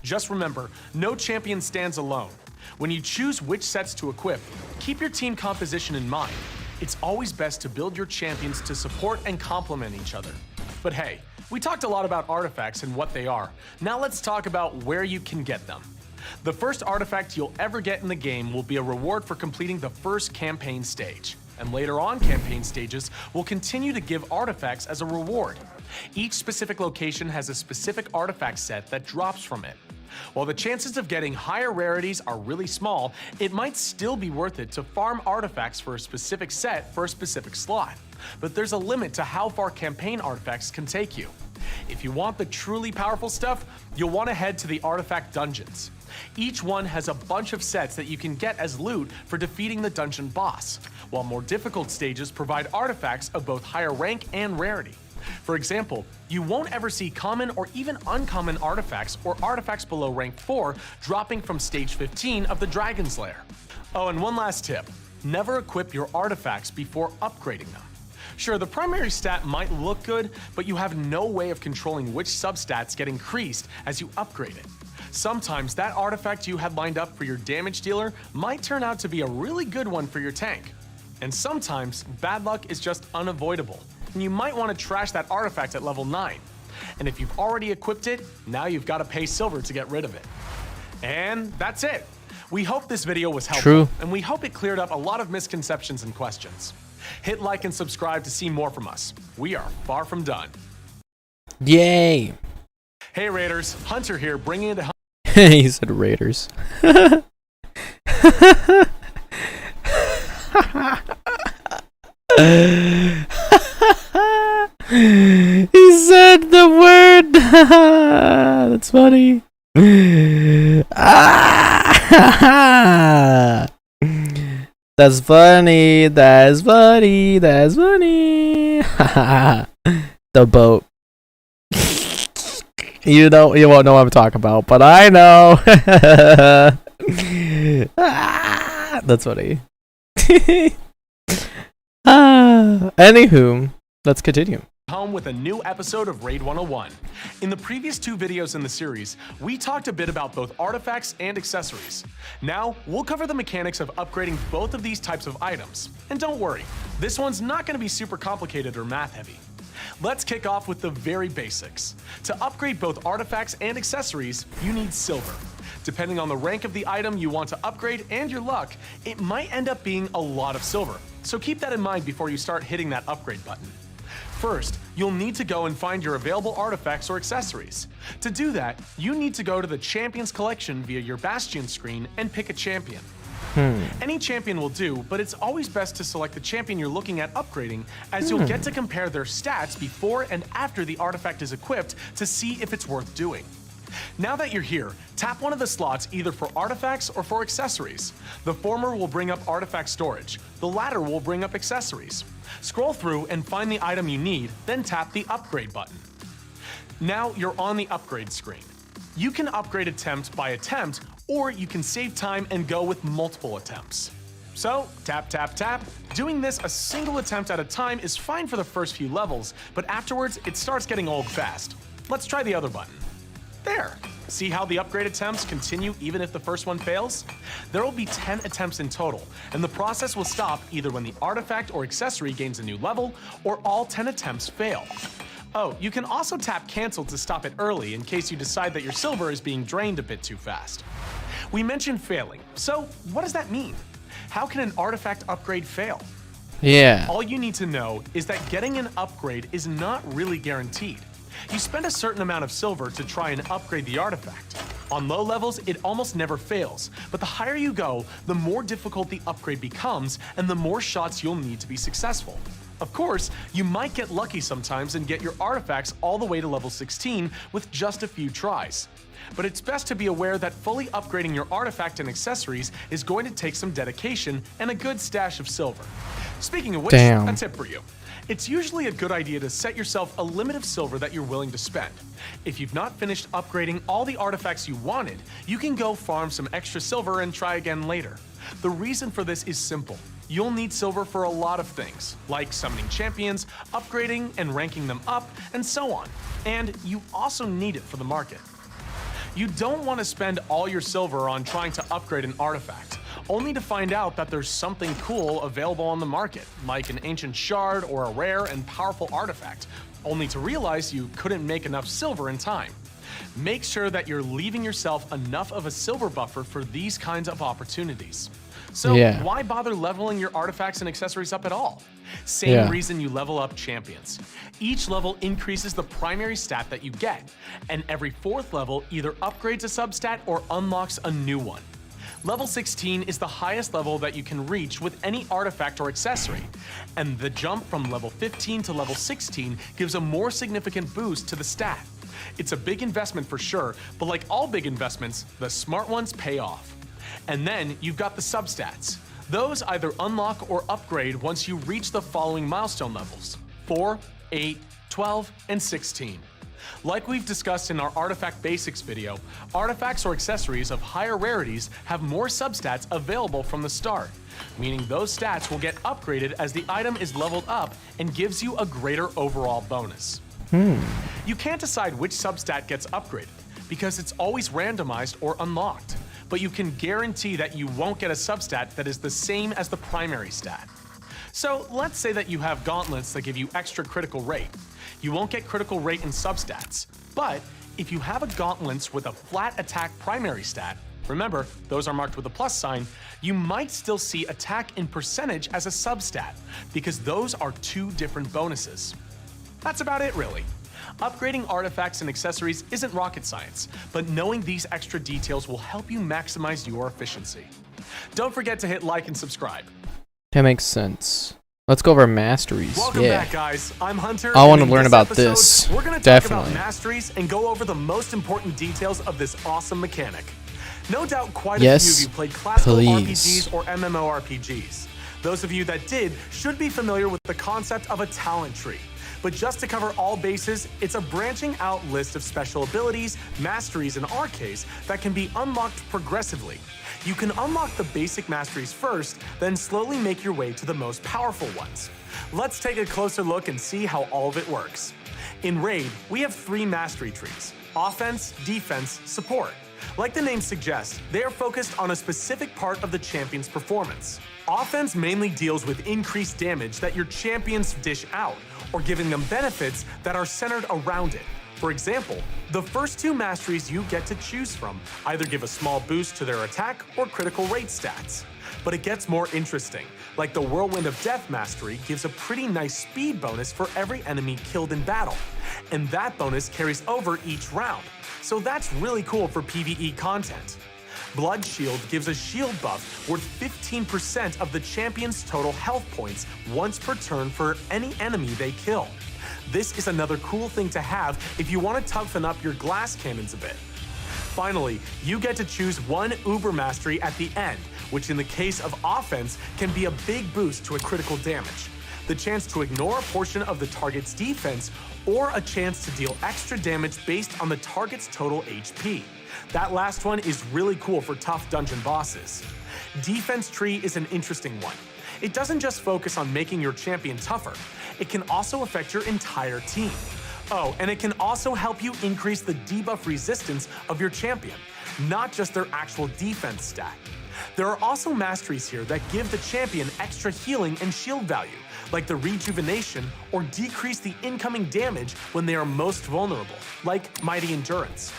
Just remember, no champion stands alone. When you choose which sets to equip, keep your team composition in mind. It's always best to build your champions to support and complement each other. But hey, we talked a lot about artifacts and what they are. Now let's talk about where you can get them. The first artifact you'll ever get in the game will be a reward for completing the first campaign stage. And later on campaign stages will continue to give artifacts as a reward. Each specific location has a specific artifact set that drops from it. While the chances of getting higher rarities are really small, it might still be worth it to farm artifacts for a specific set for a specific slot. But there's a limit to how far campaign artifacts can take you. If you want the truly powerful stuff, you'll want to head to the artifact dungeons. Each one has a bunch of sets that you can get as loot for defeating the dungeon boss, while more difficult stages provide artifacts of both higher rank and rarity. For example, you won't ever see common or even uncommon artifacts or artifacts below rank 4 dropping from stage 15 of the Dragon's Lair. Oh, and one last tip. Never equip your artifacts before upgrading them. Sure, the primary stat might look good, but you have no way of controlling which substats get increased as you upgrade it. Sometimes that artifact you had lined up for your damage dealer might turn out to be a really good one for your tank. And sometimes bad luck is just unavoidable, and you might want to trash that artifact at level 9. And if you've already equipped it, now you've got to pay silver to get rid of it. And that's it. We hope this video was helpful, and we hope it cleared up a lot of misconceptions and questions. Hit like and subscribe to see more from us. We are far from done. Yay! Hey Raiders, Hunter here, bringing it. He said Raiders. He said the word. That's funny. That's funny. That's funny. That's funny. The boat. You won't know what I'm talking about, but I know. That's funny. Anywho, let's continue. Home with a new episode of Raid 101. In the previous 2 videos in the series, we talked a bit about both artifacts and accessories. Now, we'll cover the mechanics of upgrading both of these types of items. And don't worry, this one's not going to be super complicated or math heavy. Let's kick off with the very basics. To upgrade both artifacts and accessories, you need silver. Depending on the rank of the item you want to upgrade and your luck, it might end up being a lot of silver. So keep that in mind before you start hitting that upgrade button. First, you'll need to go and find your available artifacts or accessories. To do that, you need to go to the Champions Collection via your Bastion screen and pick a champion. Any champion will do, but it's always best to select the champion you're looking at upgrading, as you'll get to compare their stats before and after the artifact is equipped to see if it's worth doing. Now that you're here, tap one of the slots either for artifacts or for accessories. The former will bring up artifact storage, the latter will bring up accessories. Scroll through and find the item you need, then tap the upgrade button. Now you're on the upgrade screen. You can upgrade attempt by attempt, or you can save time and go with multiple attempts. So, tap, tap, tap. Doing this a single attempt at a time is fine for the first few levels, but afterwards it starts getting old fast. Let's try the other button. There. See how the upgrade attempts continue even if the first one fails? There will be 10 attempts in total, and the process will stop either when the artifact or accessory gains a new level, or all 10 attempts fail. Oh, you can also tap cancel to stop it early in case you decide that your silver is being drained a bit too fast. We mentioned failing, so what does that mean? How can an artifact upgrade fail? Yeah. All you need to know is that getting an upgrade is not really guaranteed. You spend a certain amount of silver to try and upgrade the artifact. On low levels, it almost never fails, but the higher you go, the more difficult the upgrade becomes and the more shots you'll need to be successful. Of course, you might get lucky sometimes and get your artifacts all the way to level 16 with just a few tries. But it's best to be aware that fully upgrading your artifact and accessories is going to take some dedication and a good stash of silver. Speaking of which, a tip for you. It's usually a good idea to set yourself a limit of silver that you're willing to spend. If you've not finished upgrading all the artifacts you wanted, you can go farm some extra silver and try again later. The reason for this is simple. You'll need silver for a lot of things, like summoning champions, upgrading and ranking them up, and so on. And you also need it for the market. You don't want to spend all your silver on trying to upgrade an artifact, only to find out that there's something cool available on the market, like an ancient shard or a rare and powerful artifact, only to realize you couldn't make enough silver in time. Make sure that you're leaving yourself enough of a silver buffer for these kinds of opportunities. So why bother leveling your artifacts and accessories up at all? Same reason you level up champions. Each level increases the primary stat that you get, and every 4th level either upgrades a substat or unlocks a new one. Level 16 is the highest level that you can reach with any artifact or accessory, and the jump from level 15 to level 16 gives a more significant boost to the stat. It's a big investment for sure, but like all big investments, the smart ones pay off. And then you've got the substats. Those either unlock or upgrade once you reach the following milestone levels: 4, 8, 12, and 16. Like we've discussed in our Artifact Basics video, artifacts or accessories of higher rarities have more substats available from the start, meaning those stats will get upgraded as the item is leveled up and gives you a greater overall bonus. You can't decide which substat gets upgraded, because it's always randomized or unlocked, but you can guarantee that you won't get a substat that is the same as the primary stat. So let's say that you have gauntlets that give you extra critical rate. You won't get critical rate in substats, but if you have a gauntlets with a flat attack primary stat, remember, those are marked with a plus sign, you might still see attack in percentage as a substat, because those are 2 different bonuses. That's about it, really. Upgrading artifacts and accessories isn't rocket science, but knowing these extra details will help you maximize your efficiency. Don't forget to hit like and subscribe. That makes sense. Let's go over masteries. Welcome back, guys. I'm Hunter. I want to and in learn this about episode, this. We're going to talk about masteries and go over the most important details of this awesome mechanic. No doubt quite a few of you played classical RPGs or MMORPGs. Those of you that did should be familiar with the concept of a talent tree. But just to cover all bases, it's a branching out list of special abilities, masteries in our case, that can be unlocked progressively. You can unlock the basic masteries first, then slowly make your way to the most powerful ones. Let's take a closer look and see how all of it works. In Raid, we have 3 mastery trees: offense, defense, support. Like the name suggests, they are focused on a specific part of the champion's performance. Offense mainly deals with increased damage that your champions dish out, or giving them benefits that are centered around it. For example, the first 2 masteries you get to choose from either give a small boost to their attack or critical rate stats. But it gets more interesting, like the Whirlwind of Death mastery gives a pretty nice speed bonus for every enemy killed in battle, and that bonus carries over each round, so that's really cool for PvE content. Blood Shield gives a shield buff worth 15% of the champion's total health points once per turn for any enemy they kill. This is another cool thing to have if you want to toughen up your glass cannons a bit. Finally, you get to choose 1 Uber Mastery at the end, which in the case of offense can be a big boost to a critical damage. The chance to ignore a portion of the target's defense, or a chance to deal extra damage based on the target's total HP. That last one is really cool for tough dungeon bosses. Defense tree is an interesting one. It doesn't just focus on making your champion tougher, it can also affect your entire team. Oh, and it can also help you increase the debuff resistance of your champion, not just their actual defense stat. There are also masteries here that give the champion extra healing and shield value, like the rejuvenation, or decrease the incoming damage when they are most vulnerable, like Mighty Endurance.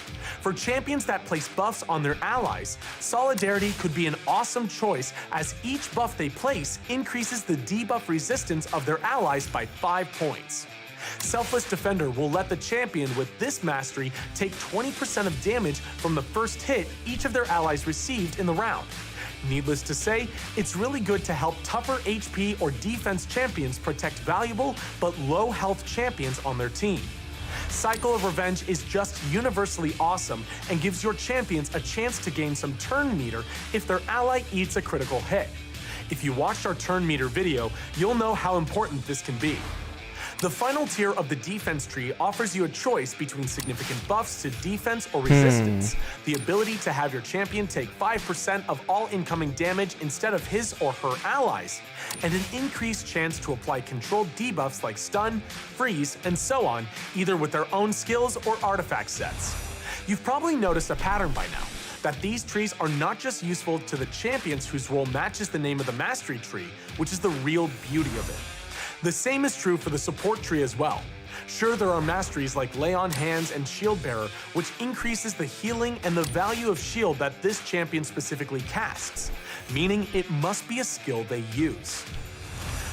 For champions that place buffs on their allies, Solidarity could be an awesome choice as each buff they place increases the debuff resistance of their allies by 5 points. Selfless Defender will let the champion with this mastery take 20% of damage from the first hit each of their allies received in the round. Needless to say, it's really good to help tougher HP or defense champions protect valuable but low health champions on their team. Cycle of Revenge is just universally awesome and gives your champions a chance to gain some turn meter if their ally eats a critical hit. If you watched our turn meter video, you'll know how important this can be. The final tier of the defense tree offers you a choice between significant buffs to defense or resistance, the ability to have your champion take 5% of all incoming damage instead of his or her allies, and an increased chance to apply controlled debuffs like stun, freeze, and so on, either with their own skills or artifact sets. You've probably noticed a pattern by now, that these trees are not just useful to the champions whose role matches the name of the mastery tree, which is the real beauty of it. The same is true for the support tree as well. Sure, there are masteries like Lay on Hands and Shield Bearer, which increases the healing and the value of shield that this champion specifically casts, meaning it must be a skill they use.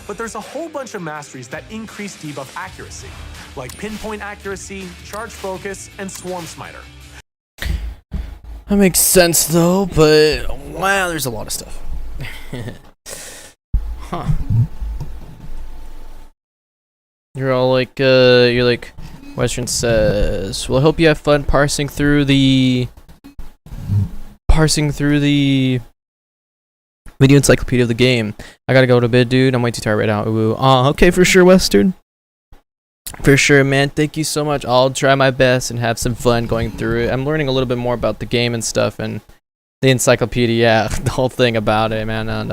But there's a whole bunch of masteries that increase debuff accuracy, like Pinpoint Accuracy, Charge Focus, and Swarm Smiter. That makes sense though, but wow, there's a lot of stuff. Huh. You're all like, Western says, well, I hope you have fun parsing through the video encyclopedia of the game. I gotta go to bed, dude. I'm way too tired right now. Ooh. Okay, for sure, Western. For sure, man. Thank you so much. I'll try my best and have some fun going through it. I'm learning a little bit more about the game and stuff, and the encyclopedia, yeah, the whole thing about it, man. And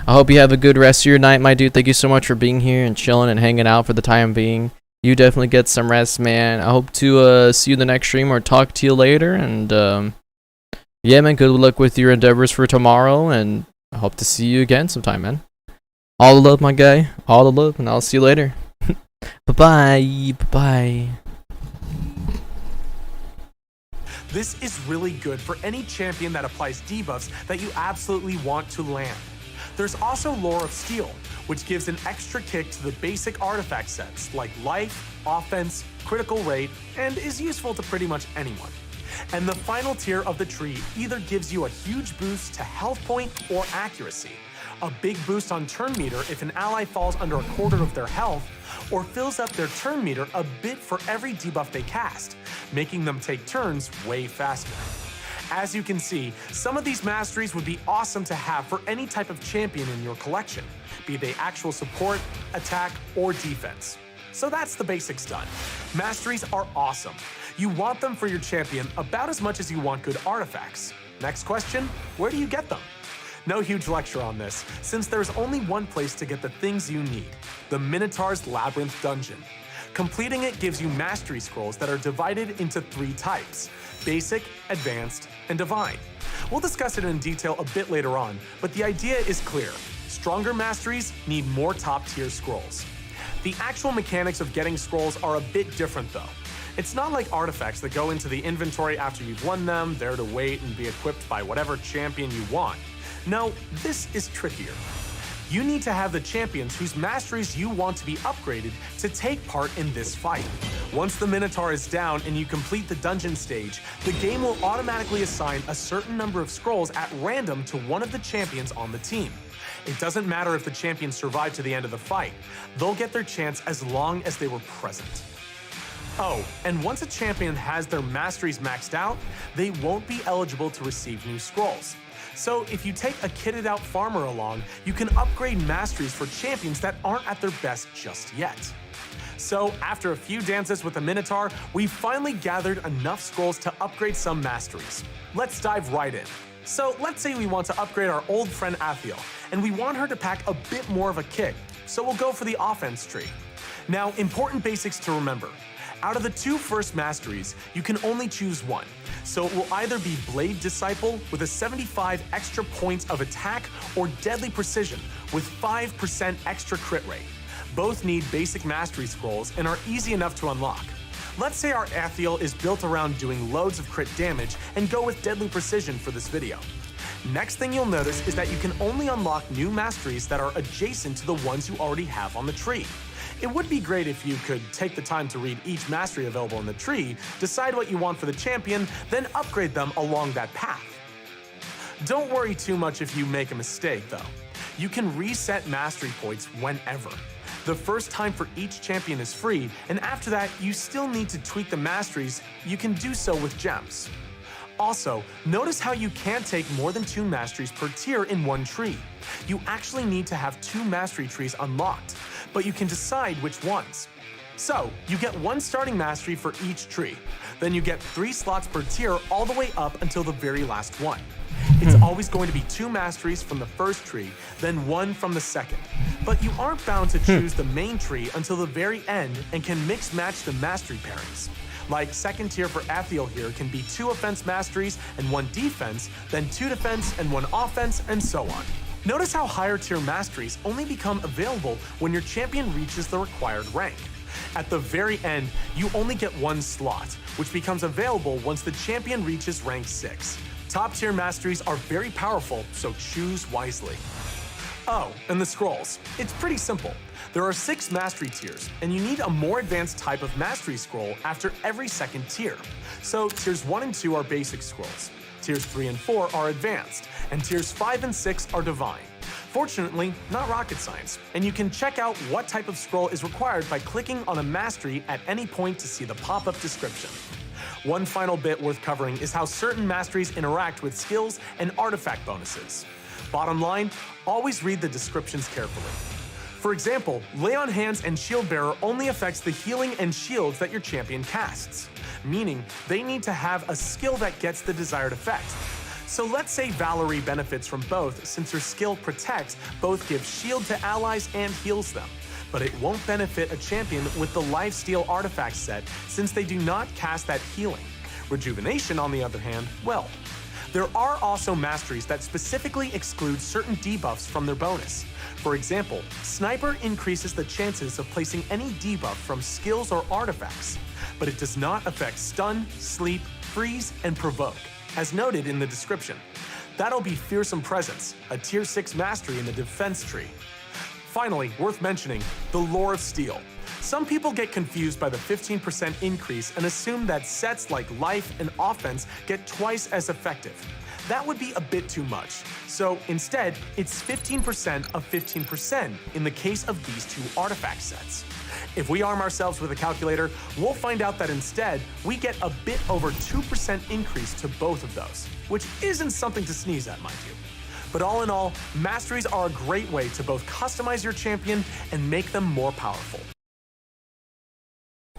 I hope you have a good rest of your night, my dude. Thank you so much for being here and chilling and hanging out for the time being. You definitely get some rest, man. I hope to see you in the next stream or talk to you later. And yeah, man, good luck with your endeavors for tomorrow. And I hope to see you again sometime, man. All the love, my guy. All the love, and I'll see you later. Bye-bye. Bye-bye. This is really good for any champion that applies debuffs that you absolutely want to land. There's also Lore of Steel, which gives an extra kick to the basic artifact sets like life, offense, critical rate, and is useful to pretty much anyone. And the final tier of the tree either gives you a huge boost to health point or accuracy, a big boost on turn meter if an ally falls under a quarter of their health, or fills up their turn meter a bit for every debuff they cast, making them take turns way faster. As you can see, some of these masteries would be awesome to have for any type of champion in your collection, be they actual support, attack, or defense. So that's the basics done. Masteries are awesome. You want them for your champion about as much as you want good artifacts. Next question, where do you get them? No huge lecture on this, since there's only one place to get the things you need, the Minotaur's Labyrinth Dungeon. Completing it gives you mastery scrolls that are divided into 3 types: basic, advanced, and divine. We'll discuss it in detail a bit later on, but the idea is clear. Stronger masteries need more top-tier scrolls. The actual mechanics of getting scrolls are a bit different though. It's not like artifacts that go into the inventory after you've won them, there to wait and be equipped by whatever champion you want. No, this is trickier. You need to have the champions whose masteries you want to be upgraded to take part in this fight. Once the Minotaur is down and you complete the dungeon stage, the game will automatically assign a certain number of scrolls at random to one of the champions on the team. It doesn't matter if the champions survive to the end of the fight. They'll get their chance as long as they were present. Oh, and once a champion has their masteries maxed out, they won't be eligible to receive new scrolls. So if you take a kitted out farmer along, you can upgrade masteries for champions that aren't at their best just yet. So after a few dances with the Minotaur, we've finally gathered enough scrolls to upgrade some masteries. Let's dive right in. So let's say we want to upgrade our old friend Athiel, and we want her to pack a bit more of a kick, so we'll go for the offense tree. Now, important basics to remember. Out of the 2 first masteries, you can only choose one. So it will either be Blade Disciple with a 75 extra points of attack or Deadly Precision with 5% extra crit rate. Both need basic mastery scrolls and are easy enough to unlock. Let's say our Athiel is built around doing loads of crit damage and go with deadly precision for this video. Next thing you'll notice is that you can only unlock new masteries that are adjacent to the ones you already have on the tree. It would be great if you could take the time to read each mastery available in the tree, decide what you want for the champion, then upgrade them along that path. Don't worry too much if you make a mistake though. You can reset mastery points whenever. The first time for each champion is free, and after that, you still need to tweak the masteries. You can do so with gems. Also, notice how you can't take more than 2 masteries per tier in one tree. You actually need to have 2 mastery trees unlocked, but you can decide which ones. So, you get 1 starting mastery for each tree. Then you get 3 slots per tier all the way up until the very last one. It's always going to be 2 masteries from the first tree, then 1 from the second. But you aren't bound to choose the main tree until the very end and can mix match the mastery pairings. Like second tier for Athiel here can be 2 offense masteries and 1 defense, then 2 defense and 1 offense, and so on. Notice how higher tier masteries only become available when your champion reaches the required rank. At the very end, you only get 1 slot, which becomes available once the champion reaches rank 6. Top tier masteries are very powerful, so choose wisely. Oh, and the scrolls. It's pretty simple. There are 6 mastery tiers, and you need a more advanced type of mastery scroll after every second tier. So tiers 1 and 2 are basic scrolls. Tiers 3 and 4 are advanced, and tiers 5 and 6 are divine. Fortunately, not rocket science, and you can check out what type of scroll is required by clicking on a mastery at any point to see the pop-up description. One final bit worth covering is how certain masteries interact with skills and artifact bonuses. Bottom line, always read the descriptions carefully. For example, Lay on Hands and Shield Bearer only affects the healing and shields that your champion casts, meaning they need to have a skill that gets the desired effect. So let's say Valerie benefits from both since her skill Protect both gives shield to allies and heals them. But it won't benefit a champion with the Lifesteal artifact set since they do not cast that healing. Rejuvenation, on the other hand, will. There are also masteries that specifically exclude certain debuffs from their bonus. For example, Sniper increases the chances of placing any debuff from skills or artifacts, but it does not affect Stun, Sleep, Freeze, and Provoke, as noted in the description. That'll be Fearsome Presence, a tier 6 mastery in the defense tree. Finally, worth mentioning, the Lore of Steel. Some people get confused by the 15% increase and assume that sets like Life and Offense get twice as effective. That would be a bit too much. So instead, it's 15% of 15% in the case of these 2 artifact sets. If we arm ourselves with a calculator, we'll find out that instead, we get a bit over 2% increase to both of those, which isn't something to sneeze at, mind you. But all in all, masteries are a great way to both customize your champion and make them more powerful.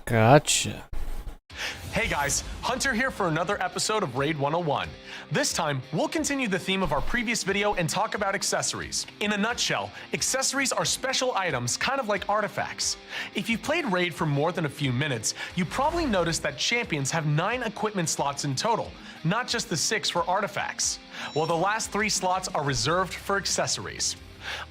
Gotcha. Hey guys, Hunter here for another episode of Raid 101. This time, we'll continue the theme of our previous video and talk about accessories. In a nutshell, accessories are special items kind of like artifacts. If you've played Raid for more than a few minutes, you probably noticed that champions have 9 equipment slots in total, not just the 6 for artifacts. While the last 3 slots are reserved for accessories.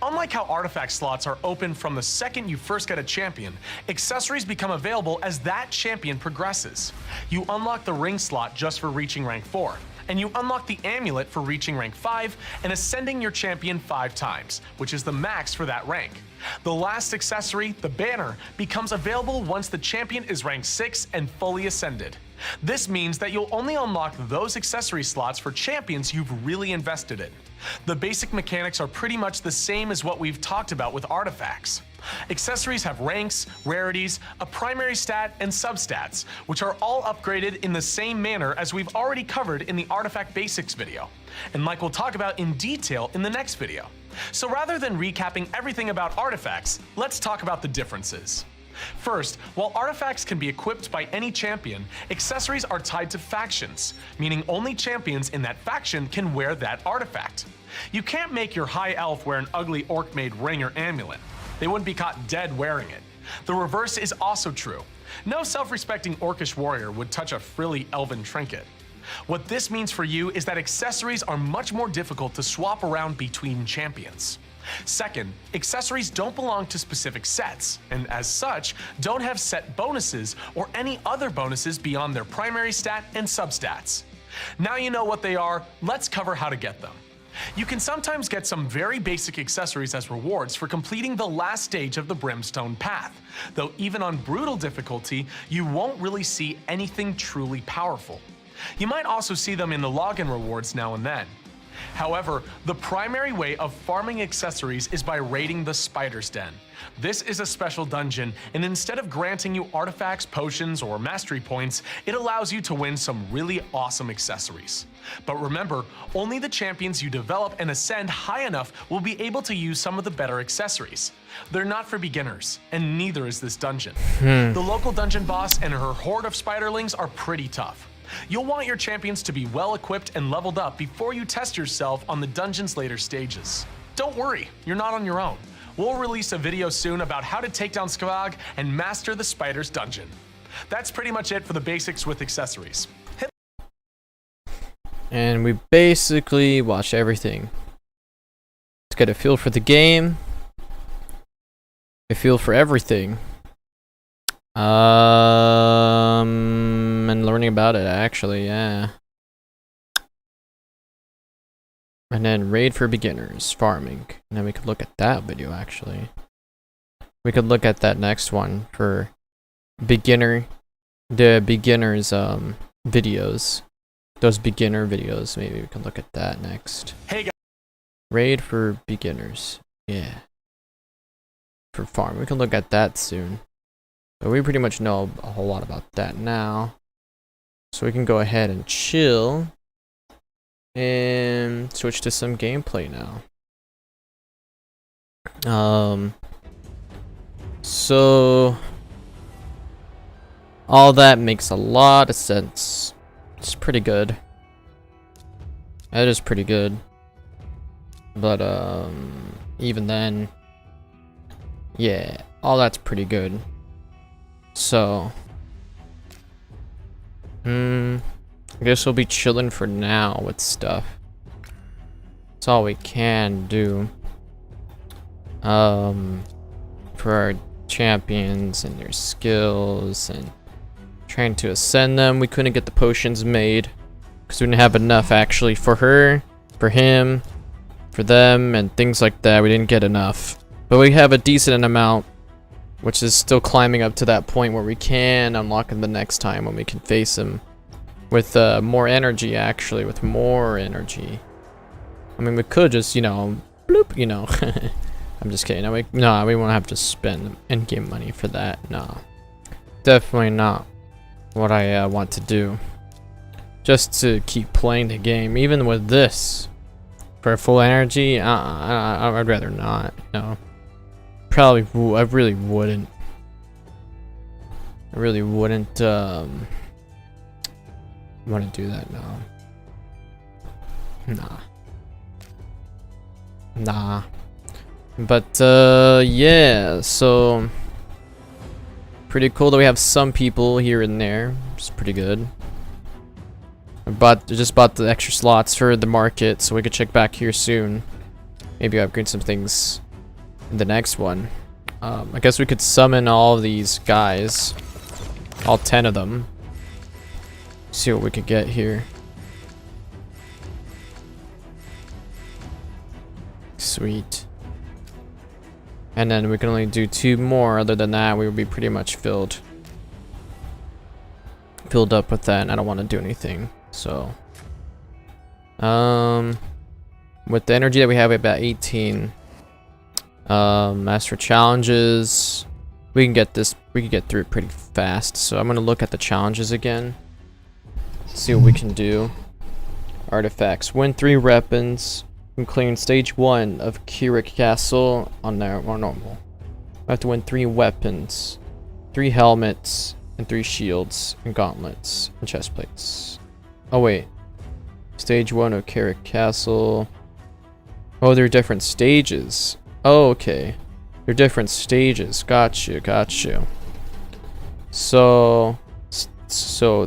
Unlike how artifact slots are open from the second you first get a champion, accessories become available as that champion progresses. You unlock the ring slot just for reaching rank 4, and you unlock the amulet for reaching rank 5 and ascending your champion 5 times, which is the max for that rank. The last accessory, the banner, becomes available once the champion is rank 6 and fully ascended. This means that you'll only unlock those accessory slots for champions you've really invested in. The basic mechanics are pretty much the same as what we've talked about with artifacts. Accessories have ranks, rarities, a primary stat, and substats, which are all upgraded in the same manner as we've already covered in the Artifact Basics video, and like we'll talk about in detail in the next video. So rather than recapping everything about artifacts, let's talk about the differences. First, while artifacts can be equipped by any champion, accessories are tied to factions, meaning only champions in that faction can wear that artifact. You can't make your high elf wear an ugly orc-made ring or amulet. They wouldn't be caught dead wearing it. The reverse is also true. No self-respecting orcish warrior would touch a frilly elven trinket. What this means for you is that accessories are much more difficult to swap around between champions. Second, accessories don't belong to specific sets, and as such, don't have set bonuses or any other bonuses beyond their primary stat and substats. Now you know what they are, let's cover how to get them. You can sometimes get some very basic accessories as rewards for completing the last stage of the Brimstone path, though even on brutal difficulty, you won't really see anything truly powerful. You might also see them in the login rewards now and then. However, the primary way of farming accessories is by raiding the Spider's Den. This is a special dungeon, and instead of granting you artifacts, potions, or mastery points, it allows you to win some really awesome accessories. But remember, only the champions you develop and ascend high enough will be able to use some of the better accessories. They're not for beginners, and neither is this dungeon. The local dungeon boss and her horde of spiderlings are pretty tough. You'll want your champions to be well equipped and leveled up before you test yourself on the dungeon's later stages. Don't worry, you're not on your own. We'll release a video soon about how to take down Skvag and master the Spider's Dungeon. That's pretty much it for the basics with accessories. And we basically watch everything. Let's get a feel for the game. A feel for everything. And learning about it, actually, yeah. And then raid for beginners, farming. And then we could look at that video, actually. We could look at that next one for the beginners videos. Those beginner videos, maybe we can look at that next. Hey guys. Raid for beginners, yeah. For farm, we can look at that soon. But we pretty much know a whole lot about that now. So we can go ahead and chill and switch to some gameplay now. So all that makes a lot of sense. It's pretty good. That is pretty good. But even then, yeah, all that's pretty good. So I guess we'll be chilling for now with stuff. That's all we can do. For our champions and their skills and trying to ascend them. We couldn't get the potions made because we didn't have enough actually for her, for him, for them, and things like that. We didn't get enough, but we have a decent amount, which is still climbing up to that point where we can unlock him the next time when we can face him with more energy, actually, with more energy. I mean, we could just, you know, bloop, you know. I'm just kidding. No, we won't have to spend in-game money for that. No, definitely not what I want to do. Just to keep playing the game, even with this, for full energy. I'd rather not. You know, probably. I really wouldn't. I really wouldn't want to do that now. Nah. But yeah, so pretty cool that we have some people here and there. It's pretty good. Just bought the extra slots for the market, so we could check back here soon. Maybe upgrade some things in the next one. I guess we could summon all of these guys, all 10 of them. See what we could get here. Sweet. And then we can only do 2 more. Other than that, we will be pretty much filled up with that, and I don't want to do anything. So with the energy that we have, about 18 master challenges, we can get through it pretty fast. So I'm gonna look at the challenges again, see what we can do. Artifacts: win 3 weapons from clearing stage 1 of Kirik Castle on normal. We have to win 3 weapons, 3 helmets, and 3 shields and gauntlets and chest plates. Oh wait, stage 1 of Kirik Castle. Oh, they're different stages. Oh, okay, they're different stages. Got you. So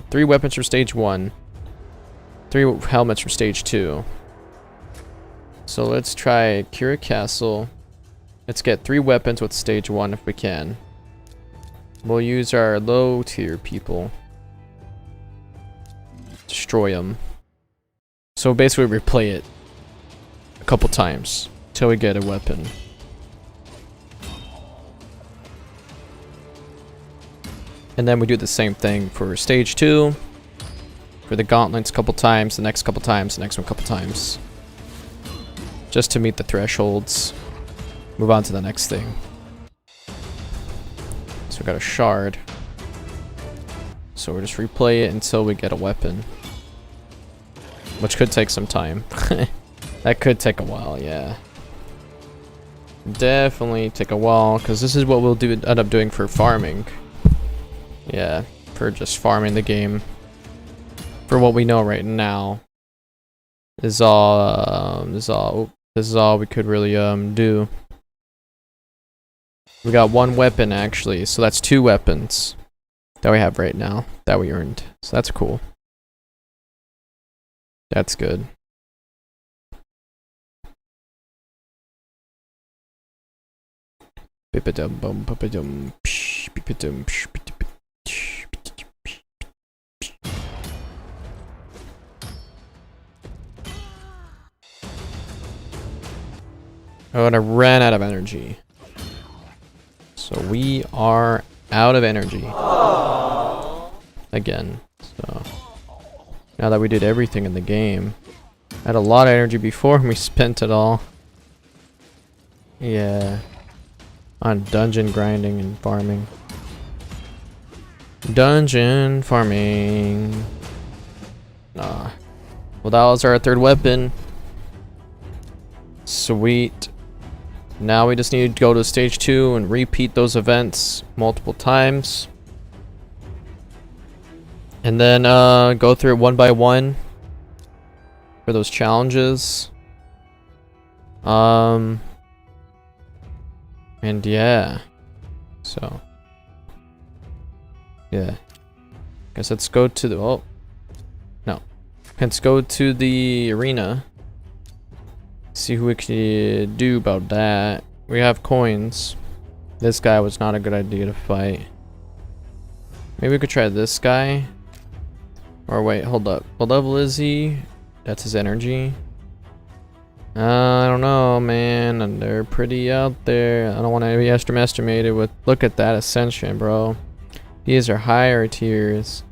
3 weapons for stage 1, 3 helmets for stage 2. So let's try Kira Castle. Let's get 3 weapons with stage 1 if we can. We'll use our low tier people. Destroy them. So basically replay it a couple times till we get a weapon. And then we do the same thing for stage 2. For the gauntlets a couple times, the next couple times, the next one a couple times. Just to meet the thresholds. Move on to the next thing. So we got a shard. So we'll just replay it until we get a weapon. Which could take some time. That could take a while, yeah. Definitely take a while, because this is what we'll end up doing for farming. Yeah, for just farming the game. For what we know right now. This is all we could really do. We got 1 weapon actually, so that's 2 weapons that we have right now that we earned. So that's cool. That's good. Oh, and I ran out of energy. So we are out of energy. Again. So now that we did everything in the game. I had a lot of energy before and we spent it all. Yeah. On dungeon grinding and farming. Dungeon farming. Well, that was our 3rd weapon. Sweet. Now we just need to go to stage 2 and repeat those events multiple times. And then go through it one by one for those challenges. And yeah. So yeah. Guess let's go to the let's go to the arena. See who we can do about that. We have coins. This guy was not a good idea to fight. Maybe we could try this guy. Or wait, hold up. What level is he? That's his energy. I don't know, man. And they're pretty out there. I don't want to be underestimated with. Look at that ascension, bro. These are higher tiers.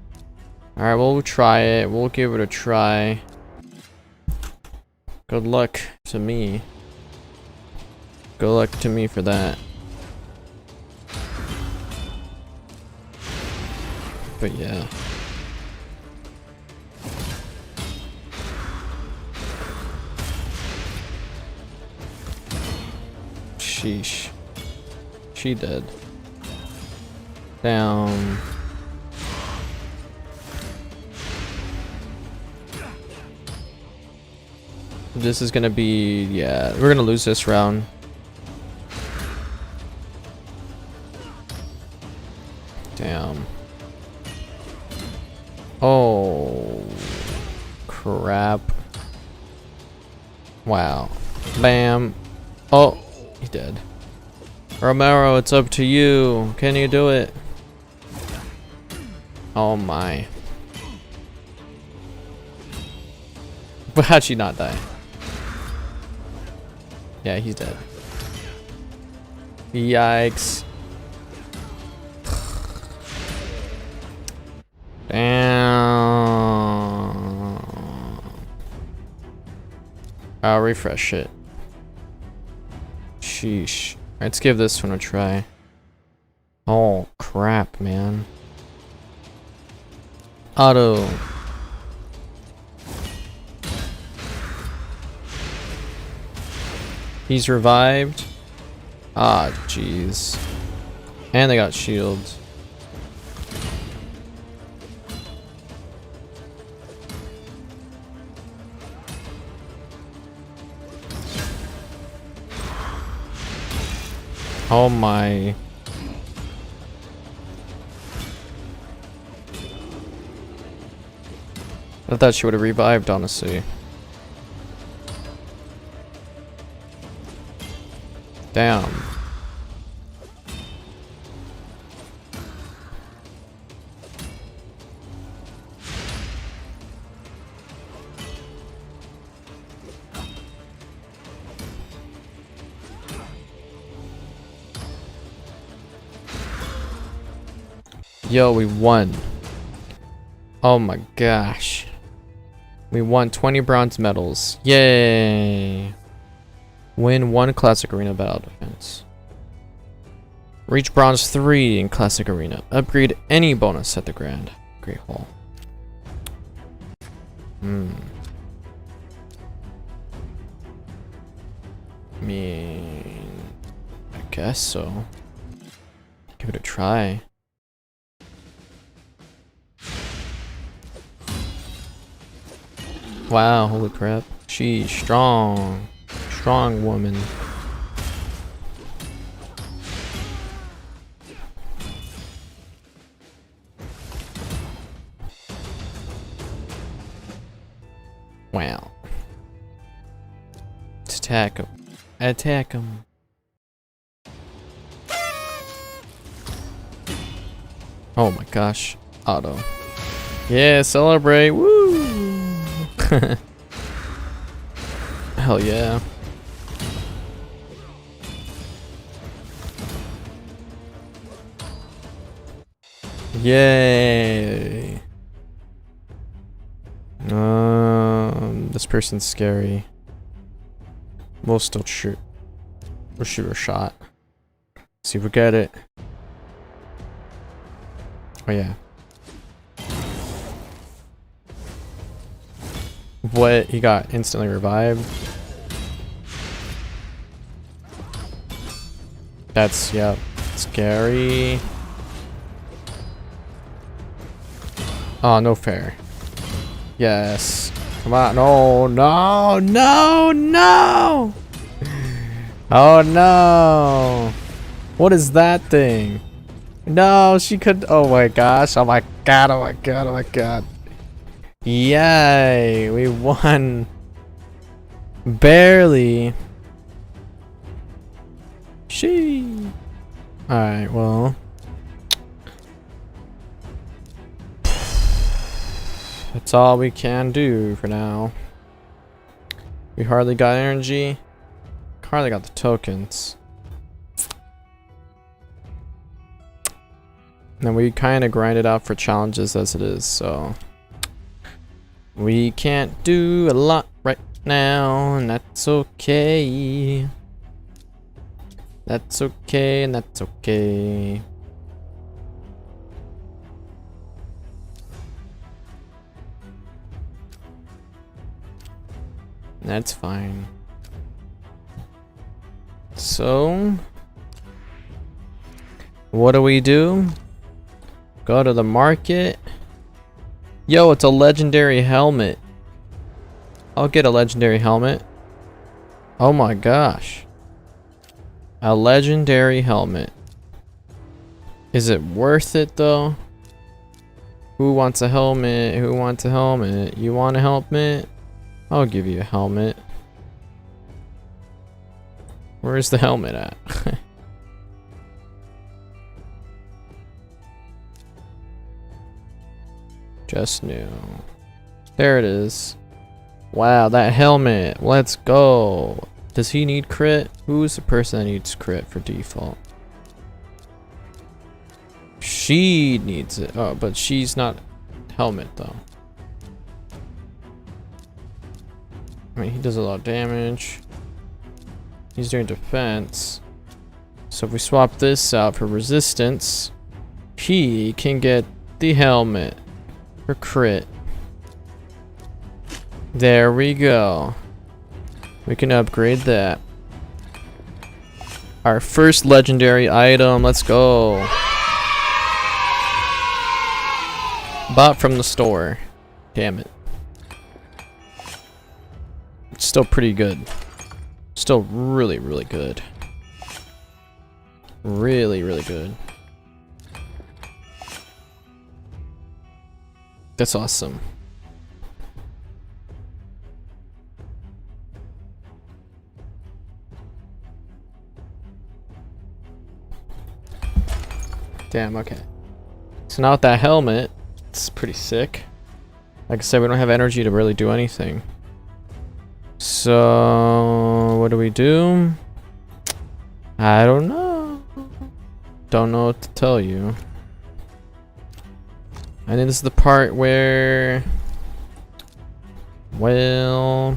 Alright, we'll try it. We'll give it a try. Good luck to me. Good luck to me for that. But yeah. Sheesh. She dead. Down. This is gonna be, yeah, we're gonna lose this round. Damn. Oh, crap. Wow. Bam. Oh, he's dead. Romero, it's up to you. Can you do it? Oh my. But how'd she not die? Yeah, he's dead. Yikes. Damn. I'll refresh it. Sheesh. Let's give this one a try. Oh, crap, man. Auto. He's revived. Ah, jeez. And they got shields. Oh my. I thought she would have revived, honestly. Damn. Yo, we won. Oh my gosh. We won 20 bronze medals. Yay. Win 1 classic arena battle defense. Reach bronze 3 in classic arena. Upgrade any bonus at the Grand Great Hall. I mean, I guess so. Give it a try. Wow, holy crap. She's strong. Strong woman. Wow. Let's attack him. Attack him. Oh my gosh. Auto. Yeah, celebrate. Woo! Hell yeah. Yay. This person's scary. We'll still shoot. We'll shoot a shot. See if we get it. Oh yeah. What? He got instantly revived? That's, yeah, scary. Oh, no fair. Yes. Come on. No, no, no, no! Oh no! What is that thing? No, she could. Oh my gosh. Oh my god. Oh my god. Oh my god. Yay! We won. Barely. She. Alright, well. That's all we can do for now. We hardly got energy. Hardly got the tokens. And we kind of grind it out for challenges as it is, so. We can't do a lot right now, and that's okay. That's okay, and that's okay. That's fine. So, what do? Go to the market. Yo, it's a legendary helmet. I'll get a legendary helmet. Oh my gosh. A legendary helmet. Is it worth it though? Who wants a helmet? Who wants a helmet? You want a helmet? I'll give you a helmet. Where's the helmet at? Just new. There it is. Wow, that helmet. Let's go. Does he need crit? Who's the person that needs crit for default? She needs it. Oh, but she's not helmet though. I mean, he does a lot of damage. He's doing defense. So if we swap this out for resistance, he can get the helmet for crit. There we go. We can upgrade that. Our first legendary item. Let's go. Bought from the store. Damn it. It's still pretty good. Still really, really good. Really, really good. That's awesome. Damn, okay. So now with that helmet, it's pretty sick. Like I said, we don't have energy to really do anything. So what do we do? I don't know. Don't know what to tell you. I think this is the part where, well,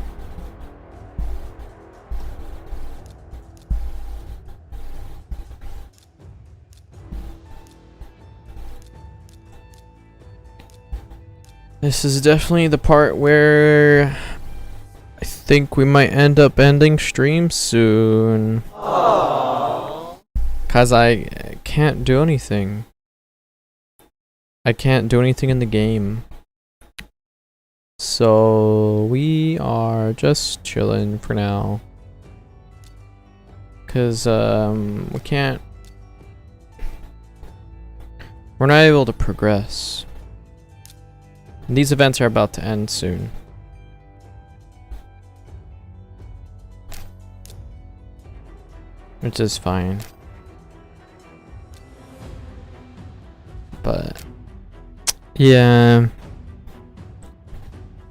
this is definitely the part where I think we might end up ending stream soon. Cause I can't do anything. I can't do anything in the game. So we are just chilling for now. Cause we can't. We're not able to progress. And these events are about to end soon. Which is fine. But yeah,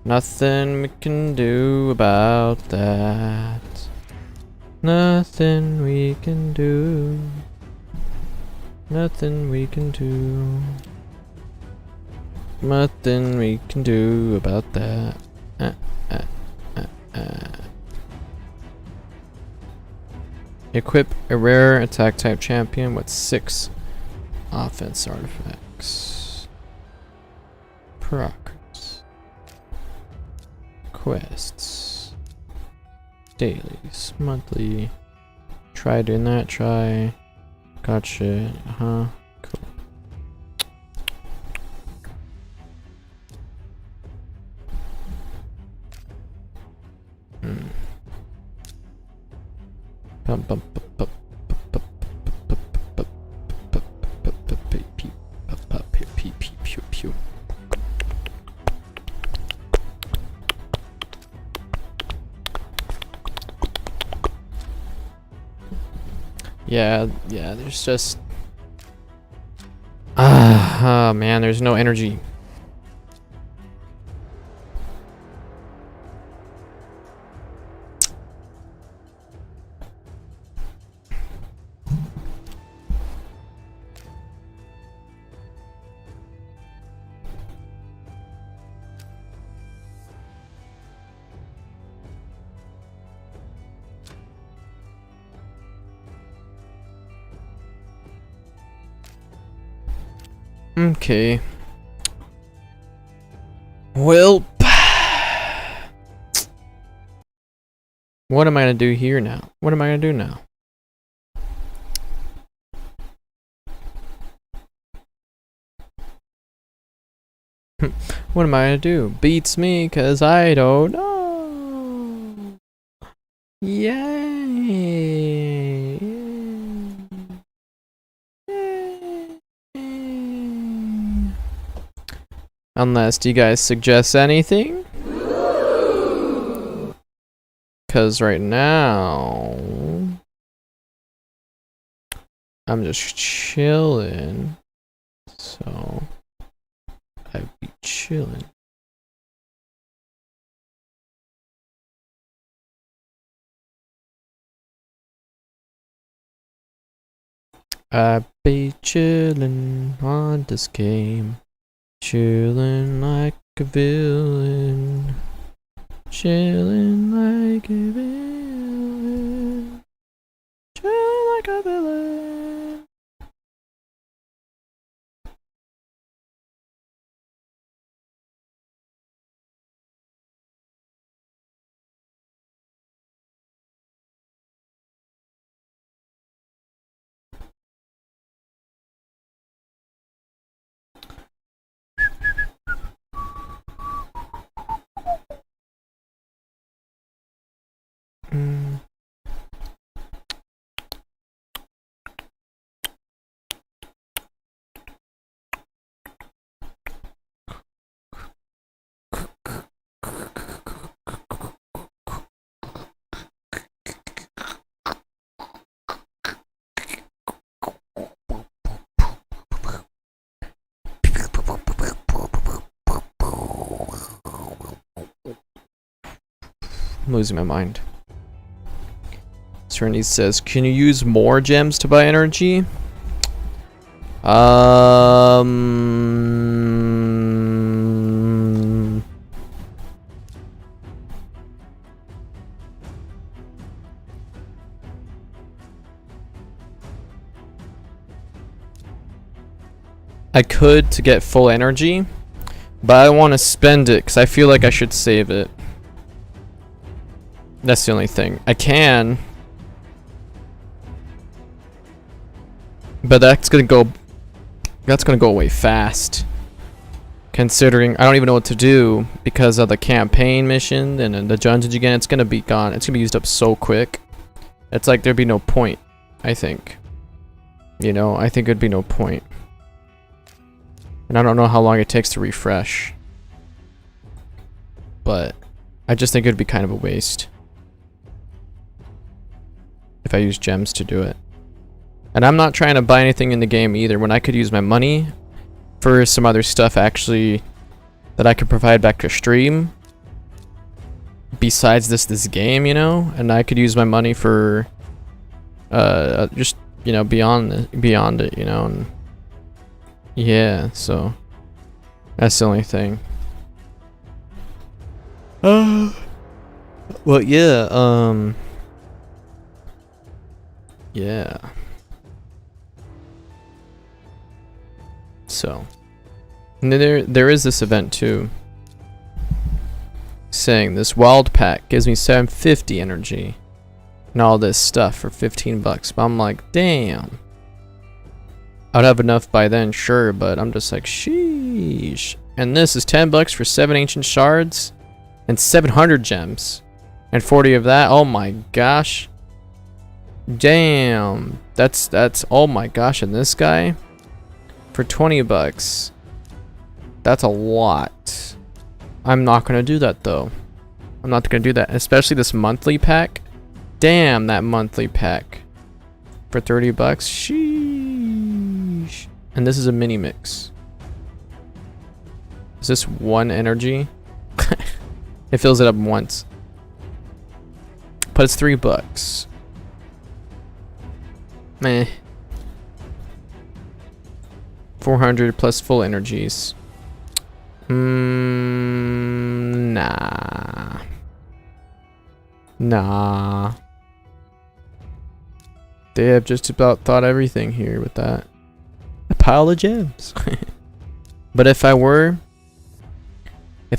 nothing we can do about that. Nothing we can do. Nothing we can do. Nothing we can do about that. Equip a rare attack type champion with 6 offense artifacts. Progress. Quests. Dailies. Monthly. Try doing that. Try. Gotcha. Cool. Yeah, there's just man, there's no energy. Okay. Well, what am I gonna do here now? What am I gonna do now? What am I gonna do? Beats me, cause I don't know. Yay! Unless you guys suggest anything. Cause right now I'm just chilling. So I'd be chilling. I'd be chilling on this game. Chilling like a villain. Chilling like a villain. Chilling like a villain. I'm losing my mind. Serenity says, can you use more gems to buy energy? I could to get full energy, but I want to spend it because I feel like I should save it. That's the only thing. I can, but that's gonna go away fast. Considering I don't even know what to do because of the campaign mission and then the dungeons again. It's gonna be gone. It's gonna be used up so quick. It's like there'd be no point. I think. You know, I think it'd be no point. And I don't know how long it takes to refresh. But I just think it'd be kind of a waste if I use gems to do it. And I'm not trying to buy anything in the game either when I could use my money for some other stuff actually that I could provide back to stream besides this game, you know? And I could use my money for just, you know, beyond it, you know, and yeah, so that's the only thing. Well, yeah, yeah. So, and there is this event too, saying this wild pack gives me 750 energy and all this stuff for 15 bucks. But I'm like, damn. I'd have enough by then, sure, but I'm just like, sheesh. And this is 10 bucks for 7 ancient shards and 700 gems. And 40 of that, oh my gosh. Damn. That's oh my gosh, and this guy for 20 bucks. That's a lot. I'm not gonna do that though. I'm not gonna do that, especially this monthly pack. Damn, that monthly pack for 30 bucks. Sheesh. And this is a mini mix. Is this 1 energy? It fills it up once. But it's 3 bucks. Meh. 400 plus full energies. Nah. Nah. They have just about thought everything here with that. A pile of gems. But if I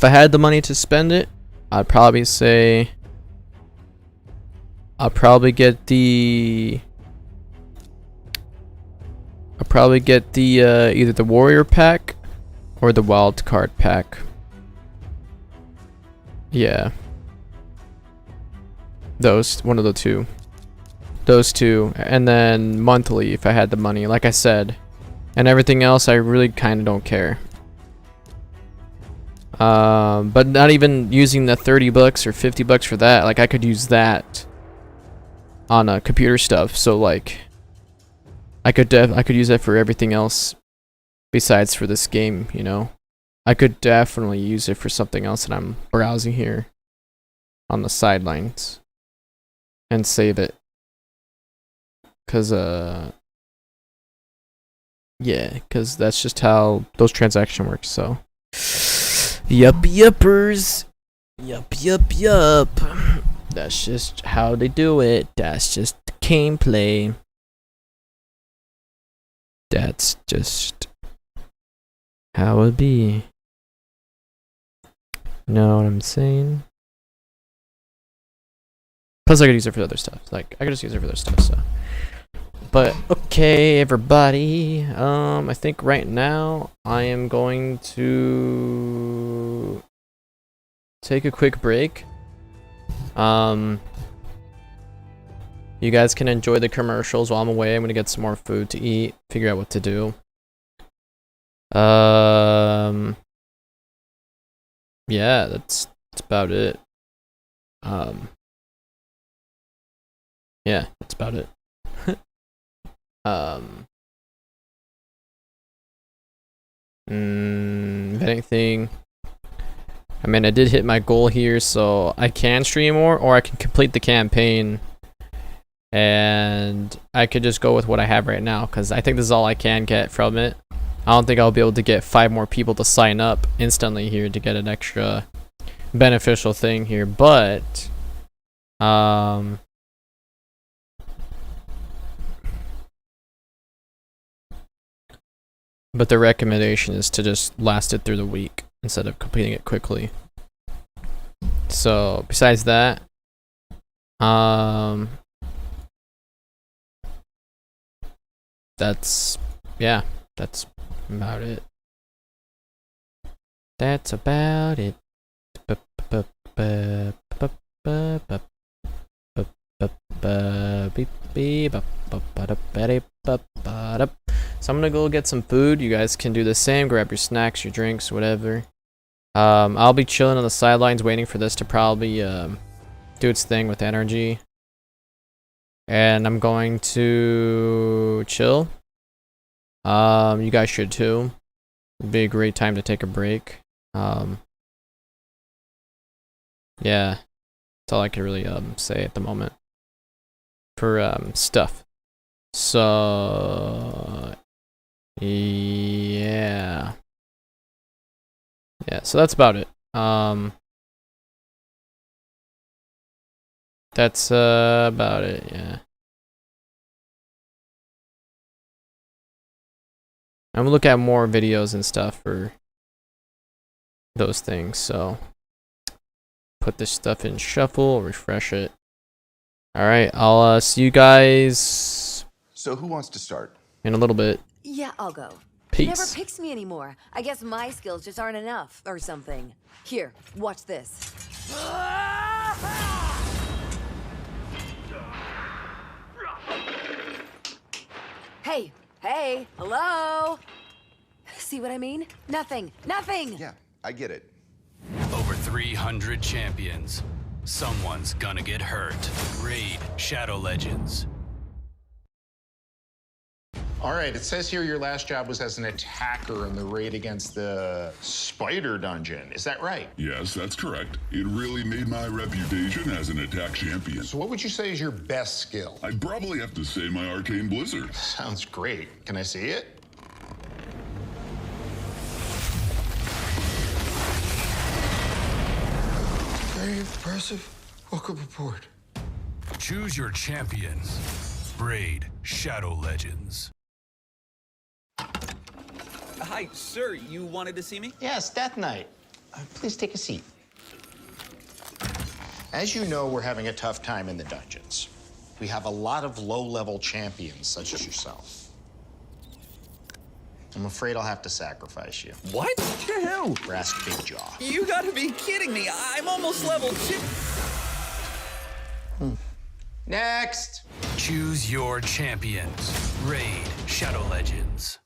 had the money to spend it, I'd probably say I'll probably get the either the warrior pack or the wild card pack. Yeah. One of the two. Those two, and then monthly if I had the money, like I said. And everything else I really kind of don't care. But not even using the 30 bucks or 50 bucks for that. Like I could use that on computer stuff. So like I could use that for everything else besides for this game, you know. I could definitely use it for something else that I'm browsing here on the sidelines and save it. Cause yeah, cause that's just how those transactions work. So yuppers. Yup. That's just how they do it. That's just the gameplay. That's just how it be. Know what I'm saying? Plus I could use it for other stuff. Like I could just use it for other stuff, so. But okay, everybody. I think right now I am going to take a quick break. You guys can enjoy the commercials while I'm away. I'm gonna get some more food to eat, figure out what to do. Yeah, that's about it. Yeah, that's about it. If anything, I mean, I did hit my goal here, so I can stream more, or I can complete the campaign, and I could just go with what I have right now, because I think this is all I can get from it. I don't think I'll be able to get 5 more people to sign up instantly here to get an extra beneficial thing here, but the recommendation is to just last it through the week instead of completing it quickly. So besides that, that's about it. That's about it. So I'm gonna go get some food. You guys can do the same. Grab your snacks, your drinks, whatever. I'll be chilling on the sidelines waiting for this to probably do its thing with energy. And I'm going to chill. You guys should too. It'd be a great time to take a break. Yeah, that's all I can really say at the moment for stuff. So yeah, so that's about it. That's about it. Yeah. I'm gonna look at more videos and stuff for those things, so put this stuff in shuffle, refresh it. Alright, I'll see you guys. So who wants to start? In a little bit. Yeah, I'll go. Peace. He never picks me anymore. I guess my skills just aren't enough or something. Here, watch this. Hey, hello? See what I mean? Nothing. Yeah, I get it. Over 300 champions. Someone's gonna get hurt. Raid Shadow Legends. All right, it says here your last job was as an attacker in the raid against the spider dungeon. Is that right? Yes, that's correct. It really made my reputation as an attack champion. So what would you say is your best skill? I'd probably have to say my arcane blizzard. Sounds great. Can I see it? Very impressive. Welcome aboard. Choose your champions. Raid Shadow Legends. Hi, sir. You wanted to see me? Yes, Death Knight. Please take a seat. As you know, we're having a tough time in the dungeons. We have a lot of low-level champions, such as yourself. I'm afraid I'll have to sacrifice you. What? To who? Brass Big Jaw. You gotta be kidding me. I'm almost level 2. Next! Choose your champions. Raid Shadow Legends.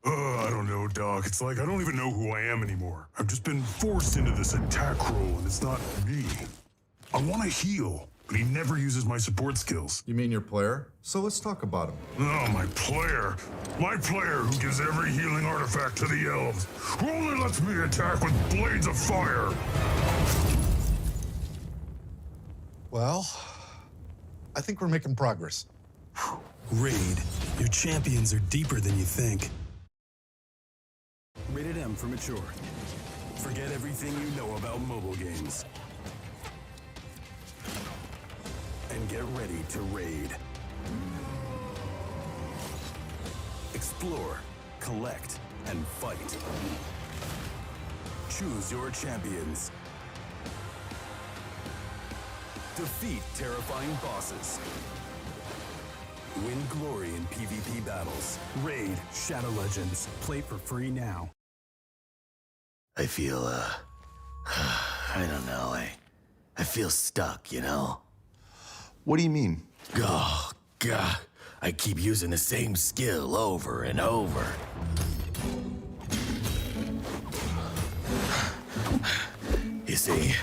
I don't know, Doc. It's like I don't even know who I am anymore. I've just been forced into this attack role, and it's not me. I want to heal, but he never uses my support skills. You mean your player? So let's talk about him. Oh, my player. My player who gives every healing artifact to the elves. Who only lets me attack with blades of fire. Well, I think we're making progress. Raid, your champions are deeper than you think. Rated M for mature. Forget everything you know about mobile games. And get ready to raid. Explore, collect, and fight. Choose your champions. Defeat terrifying bosses. Win glory in PvP battles. Raid Shadow Legends. Play for free now. I feel, I don't know, I feel stuck, you know? What do you mean? Oh, God. I keep using the same skill over and over. You see,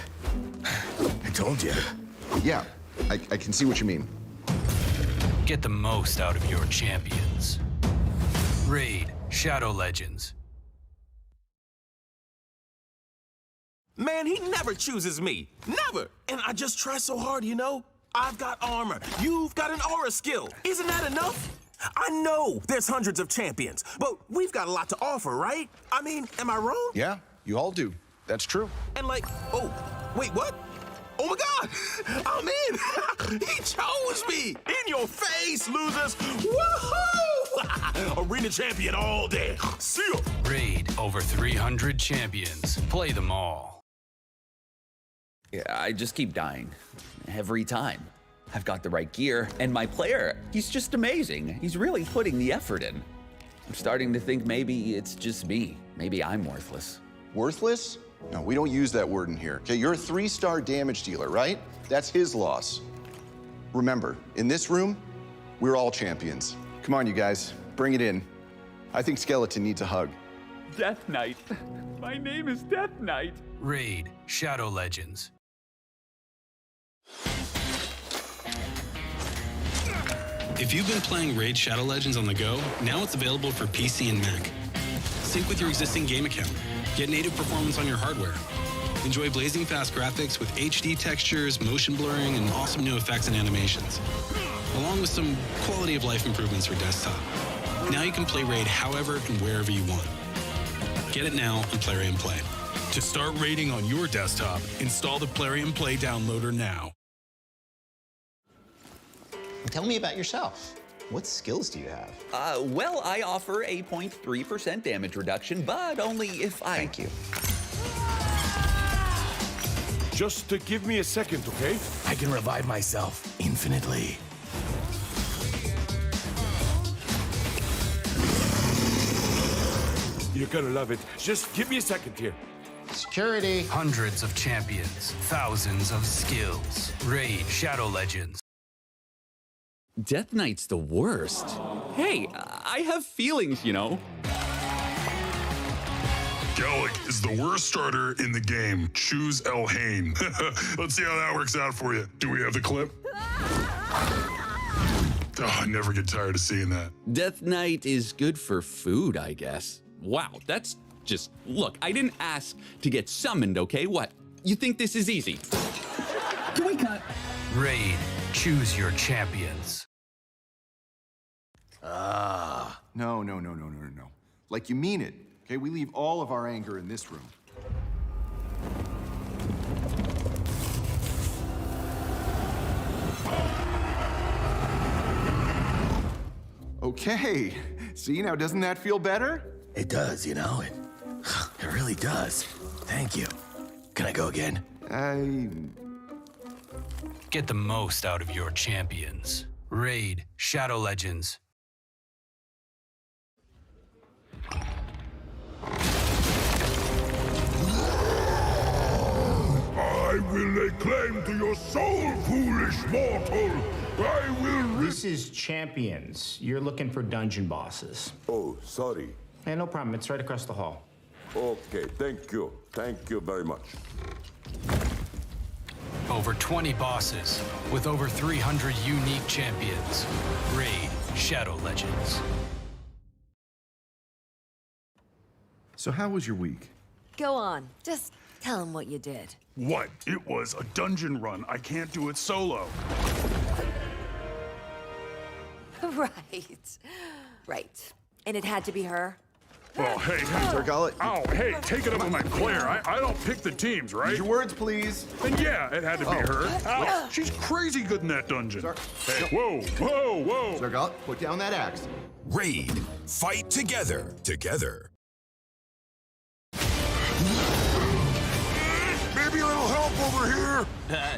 I told you. Yeah, I can see what you mean. Get the most out of your champions. Raid Shadow Legends. Man, he never chooses me. Never. And I just try so hard, you know? I've got armor. You've got an aura skill. Isn't that enough? I know there's hundreds of champions, but we've got a lot to offer, right? I mean, am I wrong? Yeah, you all do. That's true. And like, oh, wait, what? Oh my God, I'm in. He chose me. In your face, losers. Woohoo! Arena champion all day. See ya. Raid over 300 champions. Play them all. Yeah, I just keep dying. Every time. I've got the right gear, and my player, he's just amazing. He's really putting the effort in. I'm starting to think maybe it's just me. Maybe I'm worthless. Worthless? No, we don't use that word in here. Okay, you're a 3-star damage dealer, right? That's his loss. Remember, in this room, we're all champions. Come on, you guys, bring it in. I think Skeleton needs a hug. Death Knight. My name is Death Knight. Raid Shadow Legends. If you've been playing Raid Shadow Legends on the go, now it's available for PC and Mac. Sync with your existing game account. Get native performance on your hardware. Enjoy blazing fast graphics with HD textures, motion blurring, and awesome new effects and animations, along with some quality of life improvements for desktop. Now you can play Raid however and wherever you want. Get it now on Plarium Play. To start raiding on your desktop, install the Plarium Play downloader now. Tell me about yourself. What skills do you have? Well, I offer a 0.3% damage reduction, but only if I... Thank you. Just give me a second, okay? I can revive myself infinitely. You're gonna love it. Just give me a second here. Security. Hundreds of champions, thousands of skills. Raid Shadow Legends. Death Knight's the worst. Hey, I have feelings, you know. Gallic is the worst starter in the game. Choose El Hain. Let's see how that works out for you. Do we have the clip? Oh, I never get tired of seeing that. Death Knight is good for food, I guess. Wow, that's just... Look, I didn't ask to get summoned, okay? What? You think this is easy? Can we cut? Raid. Choose your champions. No. Like you mean it, okay? We leave all of our anger in this room. Okay, see, now doesn't that feel better? It does, you know, it really does. Thank you. Can I go again? Get the most out of your champions. Raid Shadow Legends. I will lay claim to your soul, foolish mortal. I will... This is Champions. You're looking for dungeon bosses. Oh, sorry. Hey, no problem. It's right across the hall. Okay, thank you. Thank you very much. Over 20 bosses with over 300 unique champions. Raid Shadow Legends. So how was your week? Go on. Just tell him what you did. What? It was a dungeon run. I can't do it solo. Right. And it had to be her? Well, hey, ow, hey, take it up with my player. I don't pick the teams, right? Use your words, please. And yeah, it had to be her. Ow, she's crazy good in that dungeon. Hey, whoa. Zargal, put down that axe. Raid. Fight together. Maybe a little help over here.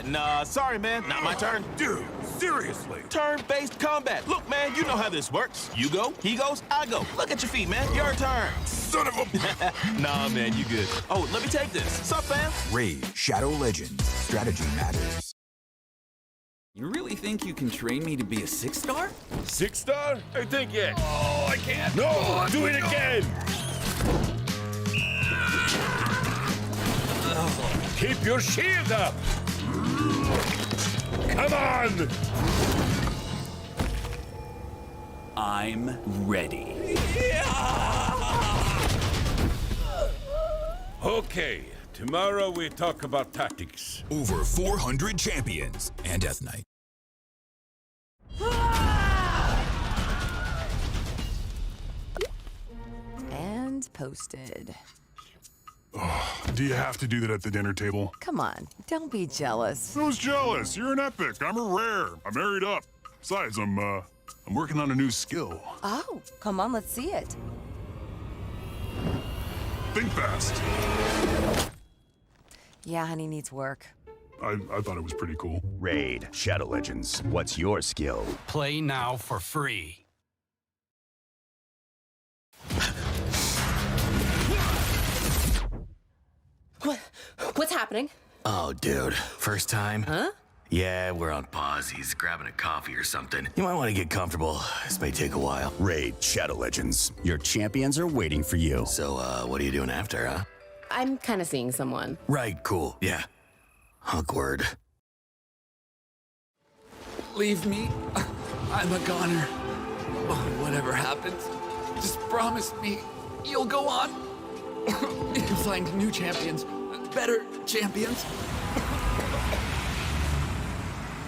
Nah, sorry, man. Not my turn. Dude, seriously. Turn-based combat. Look, man, you know how this works. You go, he goes, I go. Look at your feet, man. Your turn. Son of a... Nah, man, you good. Oh, let me take this. Sup, fam? Raid Shadow Legends. Strategy matters. You really think you can train me to be a 6-star? 6-star? I think yeah. Oh, I can't. No, do it again. Keep your shield up. Come on. I'm ready. Okay, Tomorrow we talk about tactics. Over 400 champions and Death Knight. And posted. Do you have to do that at the dinner table? Come on, don't be jealous. Who's jealous? You're an epic. I'm a rare. I'm married up. Besides, I'm working on a new skill. Oh, come on, let's see it. Think fast. Yeah, honey needs work. I thought it was pretty cool. Raid, Shadow Legends, what's your skill? Play now for free. What's happening? Oh, dude. First time? Huh? Yeah, we're on pause. He's grabbing a coffee or something. You might want to get comfortable. This may take a while. Raid, Shadow Legends, your champions are waiting for you. So, what are you doing after, huh? I'm kind of seeing someone. Right, cool. Yeah. Awkward. Leave me. I'm a goner. Oh, whatever happens, just promise me you'll go on. You'll find new champions, better champions.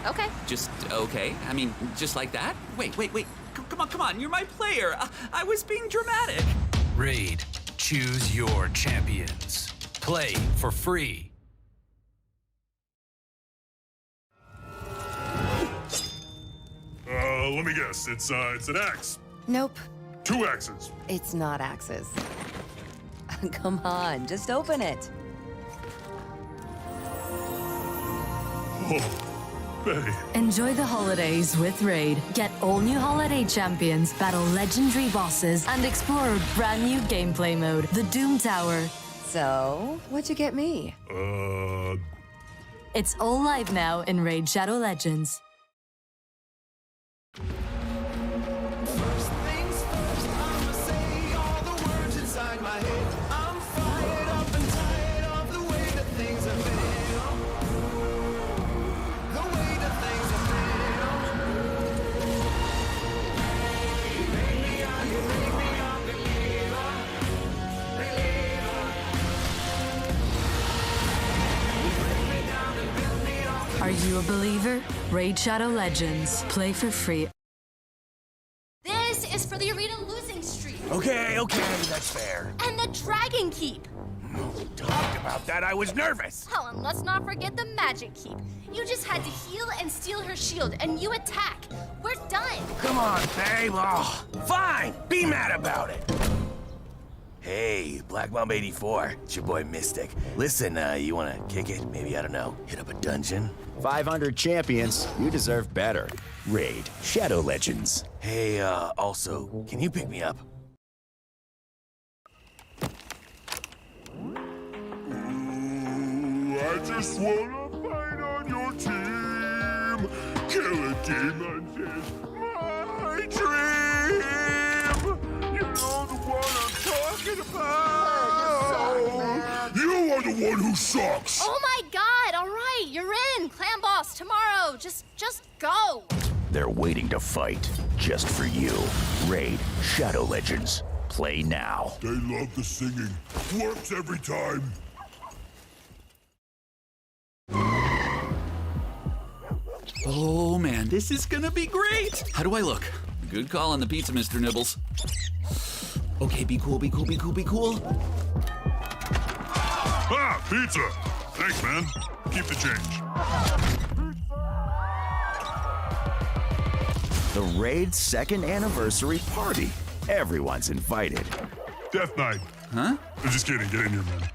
Okay. Just okay? I mean, just like that? Wait. Come on. You're my player. I was being dramatic. Raid. Choose your champions. Play for free. Let me guess. It's an axe. Nope, 2 axes. it's not Axes. Come on, just open it. Oh, Betty. Enjoy the holidays with Raid. Get all new holiday champions, battle legendary bosses, and explore a brand new gameplay mode, the Doom Tower. So, what'd you get me? It's all live now in Raid Shadow Legends. Are you a believer? Raid Shadow Legends. Play for free. This is for the arena losing streak. Okay, that's fair. And the Dragon Keep. Talked about that, I was nervous. Oh, and let's not forget the Magic Keep. You just had to heal and steal her shield, and you attack. We're done. Come on, babe. Oh, fine. Be mad about it. Hey, Black Mamba 84. It's your boy Mystic. Listen, you wanna kick it? Maybe, I don't know, hit up a dungeon? 500 champions, you deserve better. Raid, Shadow Legends. Hey, also, can you pick me up? Ooh, I just wanna fight on your team. Kill a demon is my dream. You know the one I'm talking about. You are the one who sucks. Oh my god, all right, you're in. Clan boss tomorrow. Just go. They're waiting to fight just for you. Raid, Shadow Legends. Play now. They love the singing. Works every time. Oh man, this is gonna be great. How do I look? Good call on the pizza, Mr. Nibbles. Okay, be cool. Ah, pizza. Thanks, man. Keep the change. The Raid 2nd anniversary party. Everyone's invited. Death Knight. Huh? I'm just kidding. Get in here, man.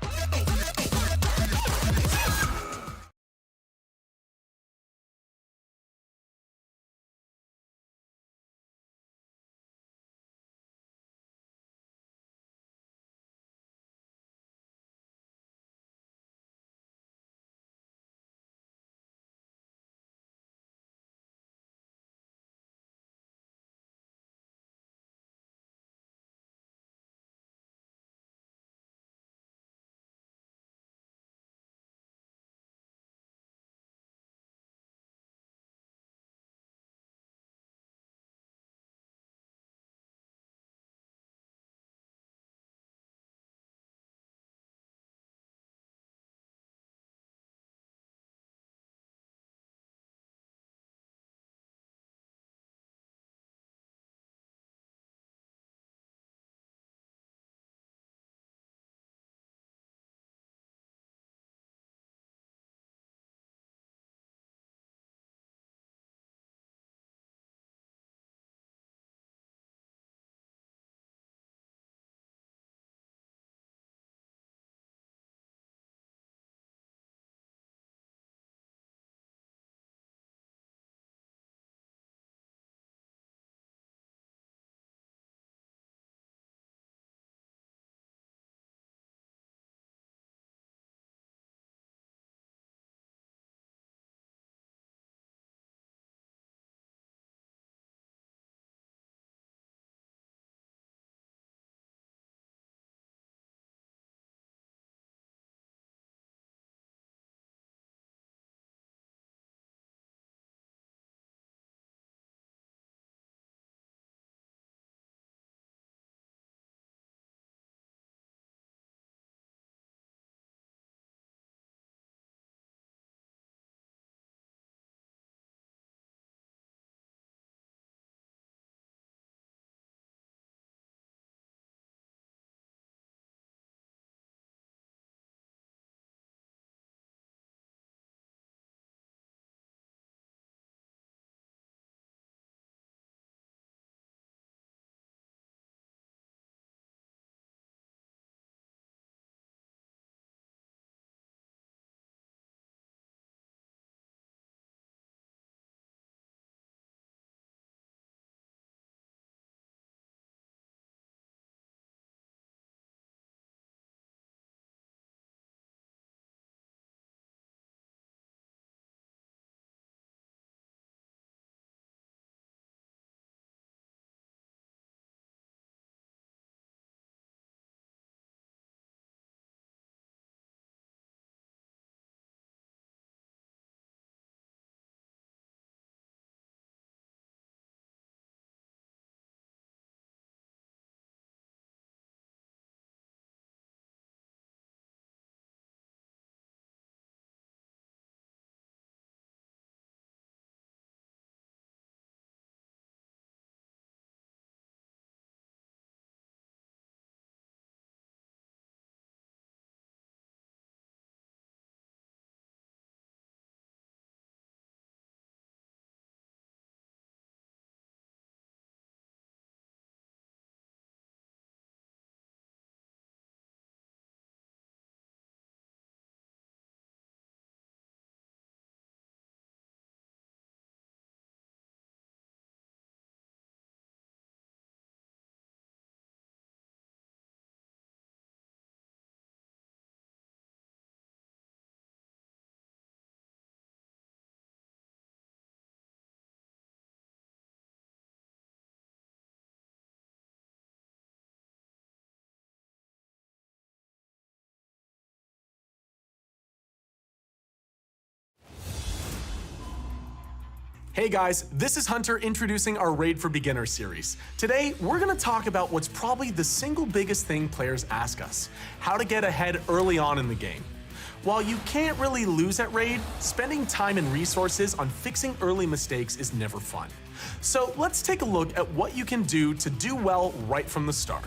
Hey guys, this is Hunter introducing our Raid for Beginners series. Today, we're gonna talk about what's probably the single biggest thing players ask us: how to get ahead early on in the game. While you can't really lose at Raid, spending time and resources on fixing early mistakes is never fun. So let's take a look at what you can do to do well right from the start.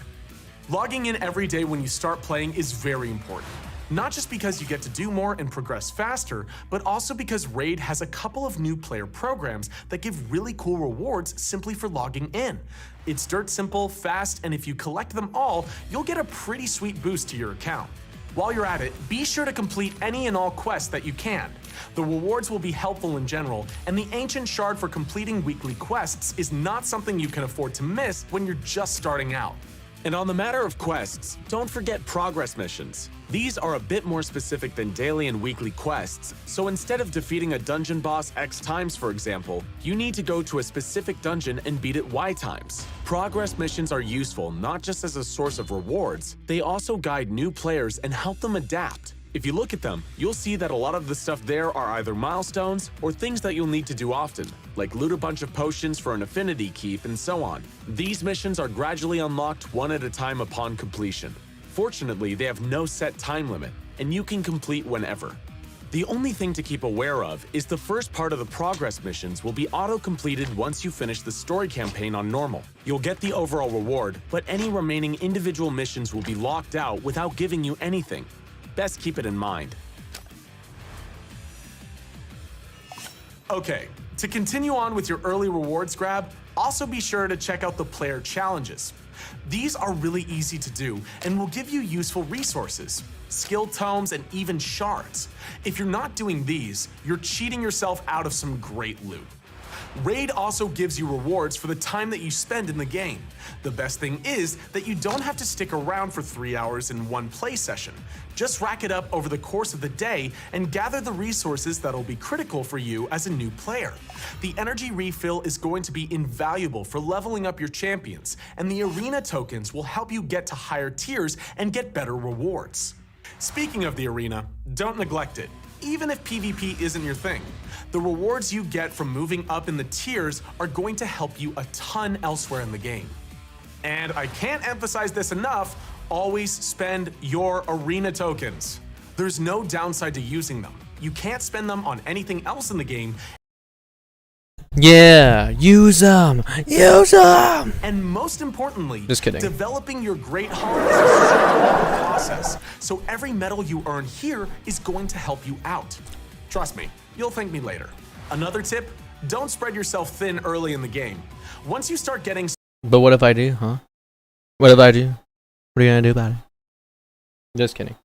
Logging in every day when you start playing is very important. Not just because you get to do more and progress faster, but also because Raid has a couple of new player programs that give really cool rewards simply for logging in. It's dirt simple, fast, and if you collect them all, you'll get a pretty sweet boost to your account. While you're at it, be sure to complete any and all quests that you can. The rewards will be helpful in general, and the Ancient Shard for completing weekly quests is not something you can afford to miss when you're just starting out. And on the matter of quests, don't forget progress missions. These are a bit more specific than daily and weekly quests, so instead of defeating a dungeon boss X times, for example, you need to go to a specific dungeon and beat it Y times. Progress missions are useful not just as a source of rewards, they also guide new players and help them adapt. If you look at them, you'll see that a lot of the stuff there are either milestones or things that you'll need to do often, like loot a bunch of potions for an affinity keep and so on. These missions are gradually unlocked one at a time upon completion. Fortunately, they have no set time limit, and you can complete whenever. The only thing to keep aware of is the first part of the progress missions will be auto-completed once you finish the story campaign on normal. You'll get the overall reward, but any remaining individual missions will be locked out without giving you anything. Best keep it in mind. Okay, to continue on with your early rewards grab, also be sure to check out the player challenges. These are really easy to do and will give you useful resources, skill tomes, and even shards. If you're not doing these, you're cheating yourself out of some great loot. Raid also gives you rewards for the time that you spend in the game. The best thing is that you don't have to stick around for 3 hours in one play session. Just rack it up over the course of the day and gather the resources that'll be critical for you as a new player. The energy refill is going to be invaluable for leveling up your champions, and the arena tokens will help you get to higher tiers and get better rewards. Speaking of the arena, don't neglect it. Even if PvP isn't your thing, the rewards you get from moving up in the tiers are going to help you a ton elsewhere in the game. And I can't emphasize this enough, always spend your arena tokens. There's no downside to using them. You can't spend them on anything else in the game. Yeah, use them! Use them! And most importantly, just kidding. Developing your great holidays is a process, so every medal you earn here is going to help you out. Trust me, you'll thank me later. Another tip, don't spread yourself thin early in the game. Once you start getting... But what if I do, huh? What if I do? What are you gonna do about it? Just kidding.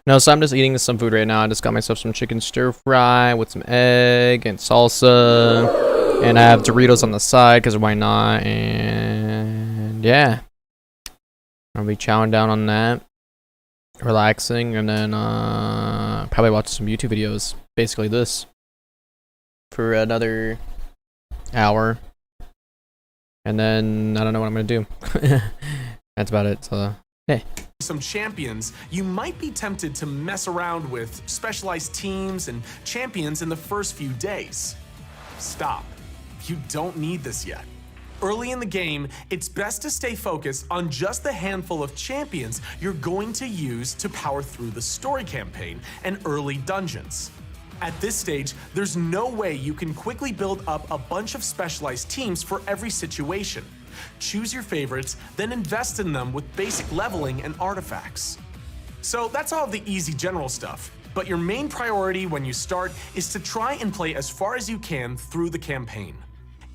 No, so I'm just eating some food right now. I just got myself some chicken stir fry with some egg and salsa. And I have Doritos on the side, because why not? And yeah. I'll be chowing down on that. Relaxing, and then probably watch some YouTube videos. Basically this. For another hour. And then I don't know what I'm going to do. That's about it. So, hey. Some champions, you might be tempted to mess around with specialized teams and champions in the first few days. Stop. You don't need this yet. Early in the game, it's best to stay focused on just the handful of champions you're going to use to power through the story campaign and early dungeons. At this stage, there's no way you can quickly build up a bunch of specialized teams for every situation. Choose your favorites, then invest in them with basic leveling and artifacts. So that's all the easy general stuff. But your main priority when you start is to try and play as far as you can through the campaign.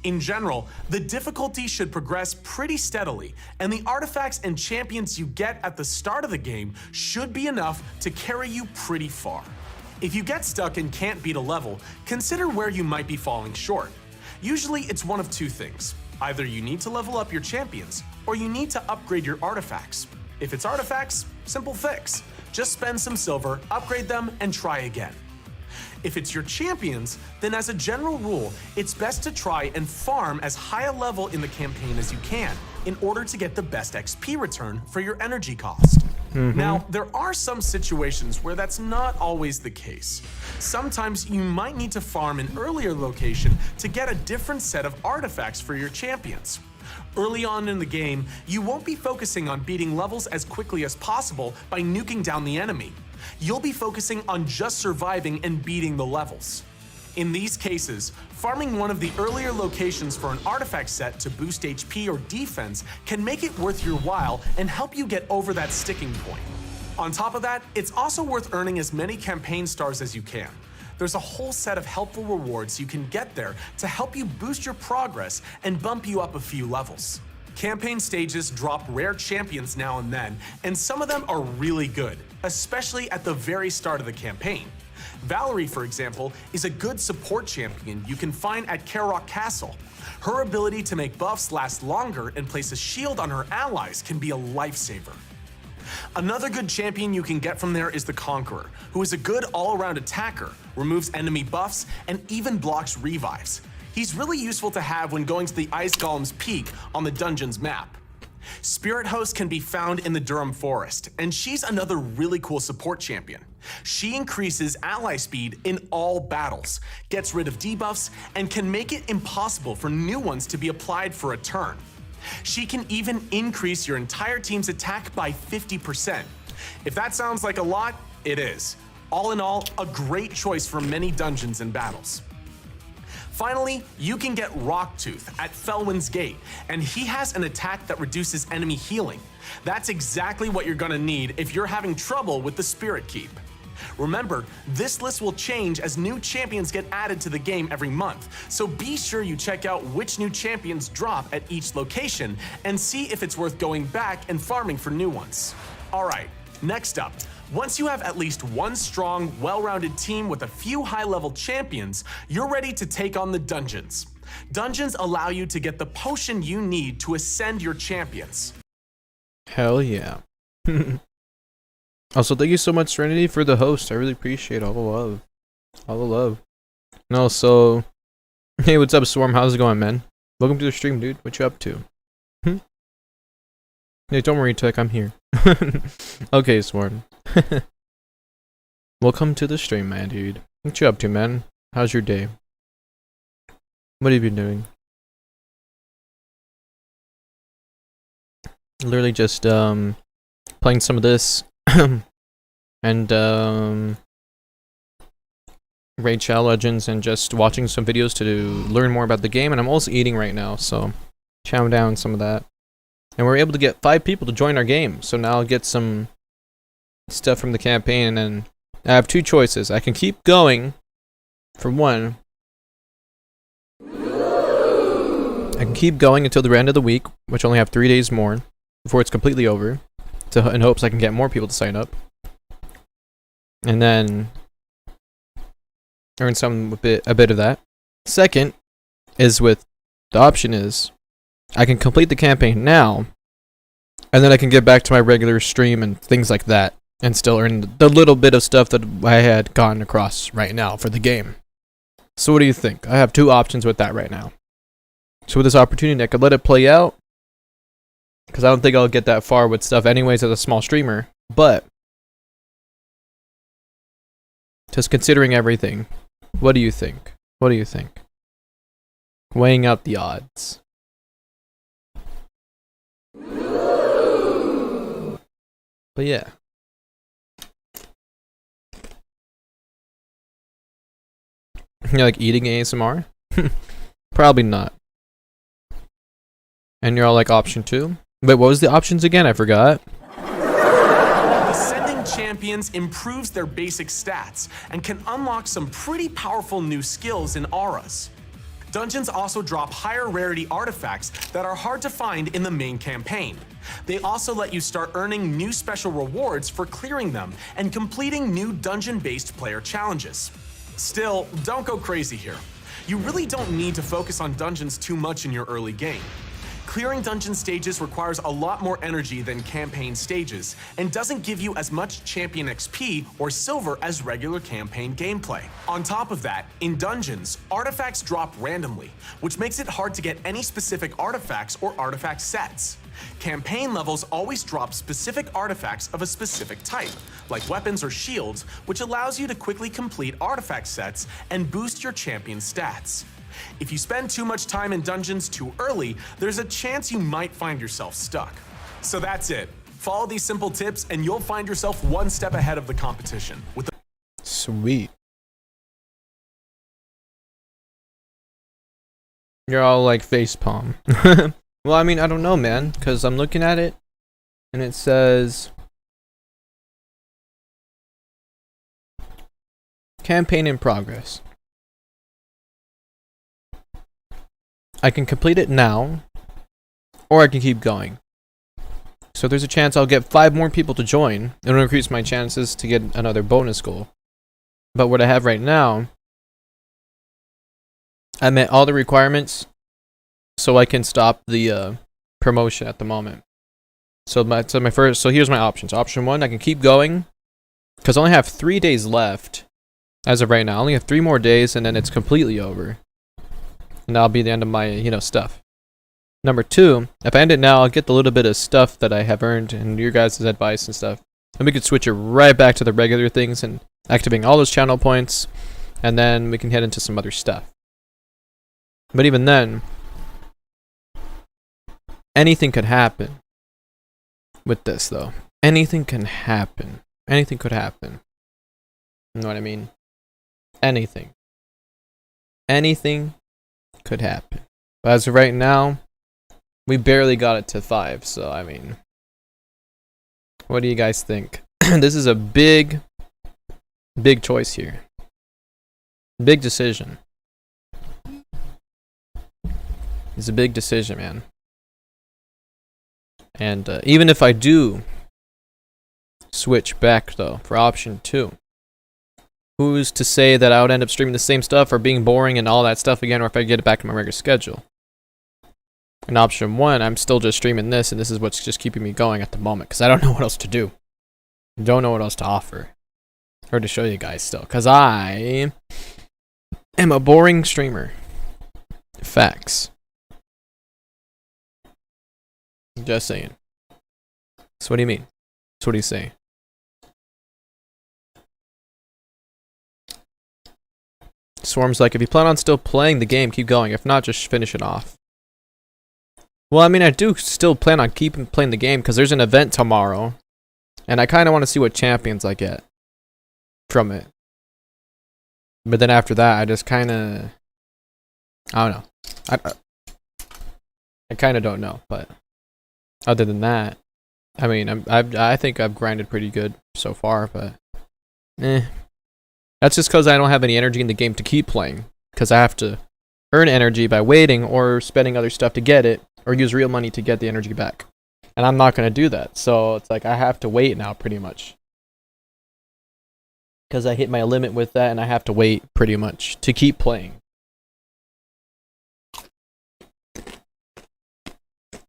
In general, the difficulty should progress pretty steadily, and the artifacts and champions you get at the start of the game should be enough to carry you pretty far. If you get stuck and can't beat a level, consider where you might be falling short. Usually it's one of two things. Either you need to level up your champions, or you need to upgrade your artifacts. If it's artifacts, simple fix. Just spend some silver, upgrade them, and try again. If it's your champions, then as a general rule, it's best to try and farm as high a level in the campaign as you can in order to get the best XP return for your energy cost. Now, there are some situations where that's not always the case. Sometimes you might need to farm an earlier location to get a different set of artifacts for your champions. Early on in the game, you won't be focusing on beating levels as quickly as possible by nuking down the enemy. You'll be focusing on just surviving and beating the levels. In these cases, farming one of the earlier locations for an artifact set to boost HP or defense can make it worth your while and help you get over that sticking point. On top of that, it's also worth earning as many campaign stars as you can. There's a whole set of helpful rewards you can get there to help you boost your progress and bump you up a few levels. Campaign stages drop rare champions now and then, and some of them are really good, especially at the very start of the campaign. Valerie, for example, is a good support champion you can find at Karok Castle. Her ability to make buffs last longer and place a shield on her allies can be a lifesaver. Another good champion you can get from there is the Conqueror, who is a good all-around attacker, removes enemy buffs, and even blocks revives. He's really useful to have when going to the Ice Golem's Peak on the dungeon's map. Spirit Host can be found in the Durham Forest, and she's another really cool support champion. She increases ally speed in all battles, gets rid of debuffs, and can make it impossible for new ones to be applied for a turn. She can even increase your entire team's attack by 50%. If that sounds like a lot, it is. All in all, a great choice for many dungeons and battles. Finally, you can get Rocktooth at Felwyn's Gate, and he has an attack that reduces enemy healing. That's exactly what you're gonna need if you're having trouble with the Spirit Keep. Remember, this list will change as new champions get added to the game every month, so be sure you check out which new champions drop at each location and see if it's worth going back and farming for new ones. Alright, next up, once you have at least one strong, well-rounded team with a few high-level champions, you're ready to take on the dungeons. Dungeons allow you to get the potion you need to ascend your champions. Hell yeah. Also, thank you so much, Serenity, for the host. I really appreciate all the love. All the love. And also, hey, what's up, Swarm? How's it going, man? Welcome to the stream, dude. What you up to? Hey, don't worry, Tech. I'm here. Okay, Swarm. Welcome to the stream, man, dude. What you up to, man? How's your day? What have you been doing? Literally just playing some of this and Raid Shadow Legends and just watching some videos to learn more about the game, and I'm also eating right now, so chowing down some of that. And we're able to get 5 people to join our game, so now I'll get some stuff from the campaign, and I have 2 choices. I can keep going for one. I can keep going until the end of the week, which I only have 3 days more before it's completely over, in hopes I can get more people to sign up, and then earn a bit of that. Second is the option is I can complete the campaign now, and then I can get back to my regular stream and things like that, and still earn the little bit of stuff that I had gotten across right now for the game. So what do you think? I have 2 options with that right now. So with this opportunity, I could let it play out, because I don't think I'll get that far with stuff anyways as a small streamer, but just considering everything, what do you think? What do you think? Weighing out the odds. But yeah. You're like eating ASMR? Probably not. And you're all like option 2? Wait, what was the options again? I forgot. Ascending champions improves their basic stats and can unlock some pretty powerful new skills and auras. Dungeons also drop higher rarity artifacts that are hard to find in the main campaign. They also let you start earning new special rewards for clearing them and completing new dungeon-based player challenges. Still, don't go crazy here. You really don't need to focus on dungeons too much in your early game. Clearing dungeon stages requires a lot more energy than campaign stages, and doesn't give you as much champion XP or silver as regular campaign gameplay. On top of that, in dungeons, artifacts drop randomly, which makes it hard to get any specific artifacts or artifact sets. Campaign levels always drop specific artifacts of a specific type, like weapons or shields, which allows you to quickly complete artifact sets and boost your champion's stats. If you spend too much time in dungeons too early, there's a chance you might find yourself stuck. So that's it. Follow these simple tips and you'll find yourself one step ahead of the competition. Sweet. You're all like facepalm. Well, I mean, I don't know, man, because I'm looking at it and it says campaign in progress. I can complete it now, or I can keep going. So there's a chance I'll get 5 more people to join. It'll increase my chances to get another bonus goal. But what I have right now, I met all the requirements, so I can stop the promotion at the moment. So here's my options. Option 1, I can keep going, because I only have 3 days left as of right now. I only have 3 more days, and then it's completely over. And that'll be the end of my, stuff. Number 2, if I end it now, I'll get the little bit of stuff that I have earned and your guys' advice and stuff. And we could switch it right back to the regular things and activating all those channel points, and then we can head into some other stuff. But even then, anything could happen with this, though. Anything can happen. Anything could happen. You know what I mean? Anything. Anything could happen. But as of right now, we barely got it to 5, so I mean, what do you guys think? This is a big choice here. Big decision. It's a big decision, man. And even if I do switch back, though, for option 2, who's to say that I would end up streaming the same stuff or being boring and all that stuff again, or if I get it back to my regular schedule? In option 1, I'm still just streaming this, and this is what's just keeping me going at the moment, because I don't know what else to do. Don't know what else to offer. Or to show you guys still, because I am a boring streamer. Facts. Just saying. So what do you mean? So what do you say? Swarm's like, if you plan on still playing the game, keep going. If not, just finish it off. Well, I mean, I do still plan on keeping playing the game because there's an event tomorrow. And I kind of want to see what champions I get from it. But then after that, I just kind of... I don't know. I kind of don't know, but... Other than that, I mean, I think I've grinded pretty good so far, but... That's just because I don't have any energy in the game to keep playing. Because I have to earn energy by waiting or spending other stuff to get it, or use real money to get the energy back. And I'm not going to do that. So it's like I have to wait now pretty much. Because I hit my limit with that and I have to wait pretty much to keep playing.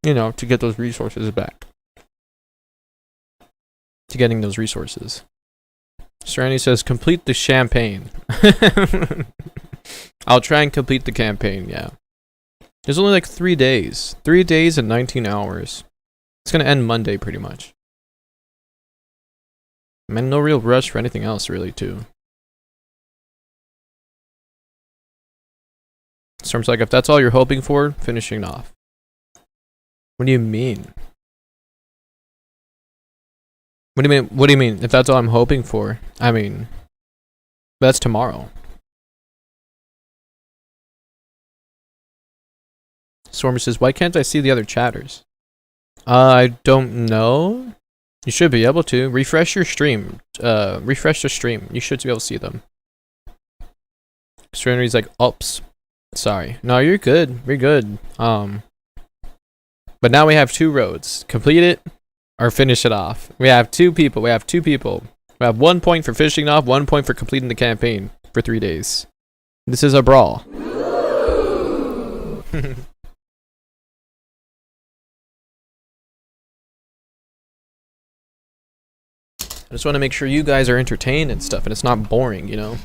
You know, to get those resources back. To getting those resources. Serani says, complete the champagne. I'll try and complete the campaign, yeah. There's only like 3 days. 3 days and 19 hours. It's gonna end Monday, pretty much. I mean, no real rush for anything else, really, too. Storm's like, if that's all you're hoping for, finishing off. What do you mean? What do you mean? What do you mean? If that's all I'm hoping for, I mean, that's tomorrow. Stormer says, why can't I see the other chatters? I don't know. You should be able to. Refresh your stream. Refresh the stream. You should be able to see them. Serenary's like, oops. Sorry. No, you're good. We're good. But now we have 2 roads. Complete it or finish it off. We have 2 people. We have 2 people. We have 1 point for finishing off, 1 point for completing the campaign for 3 days. This is a brawl. I just want to make sure you guys are entertained and stuff, and it's not boring, you know?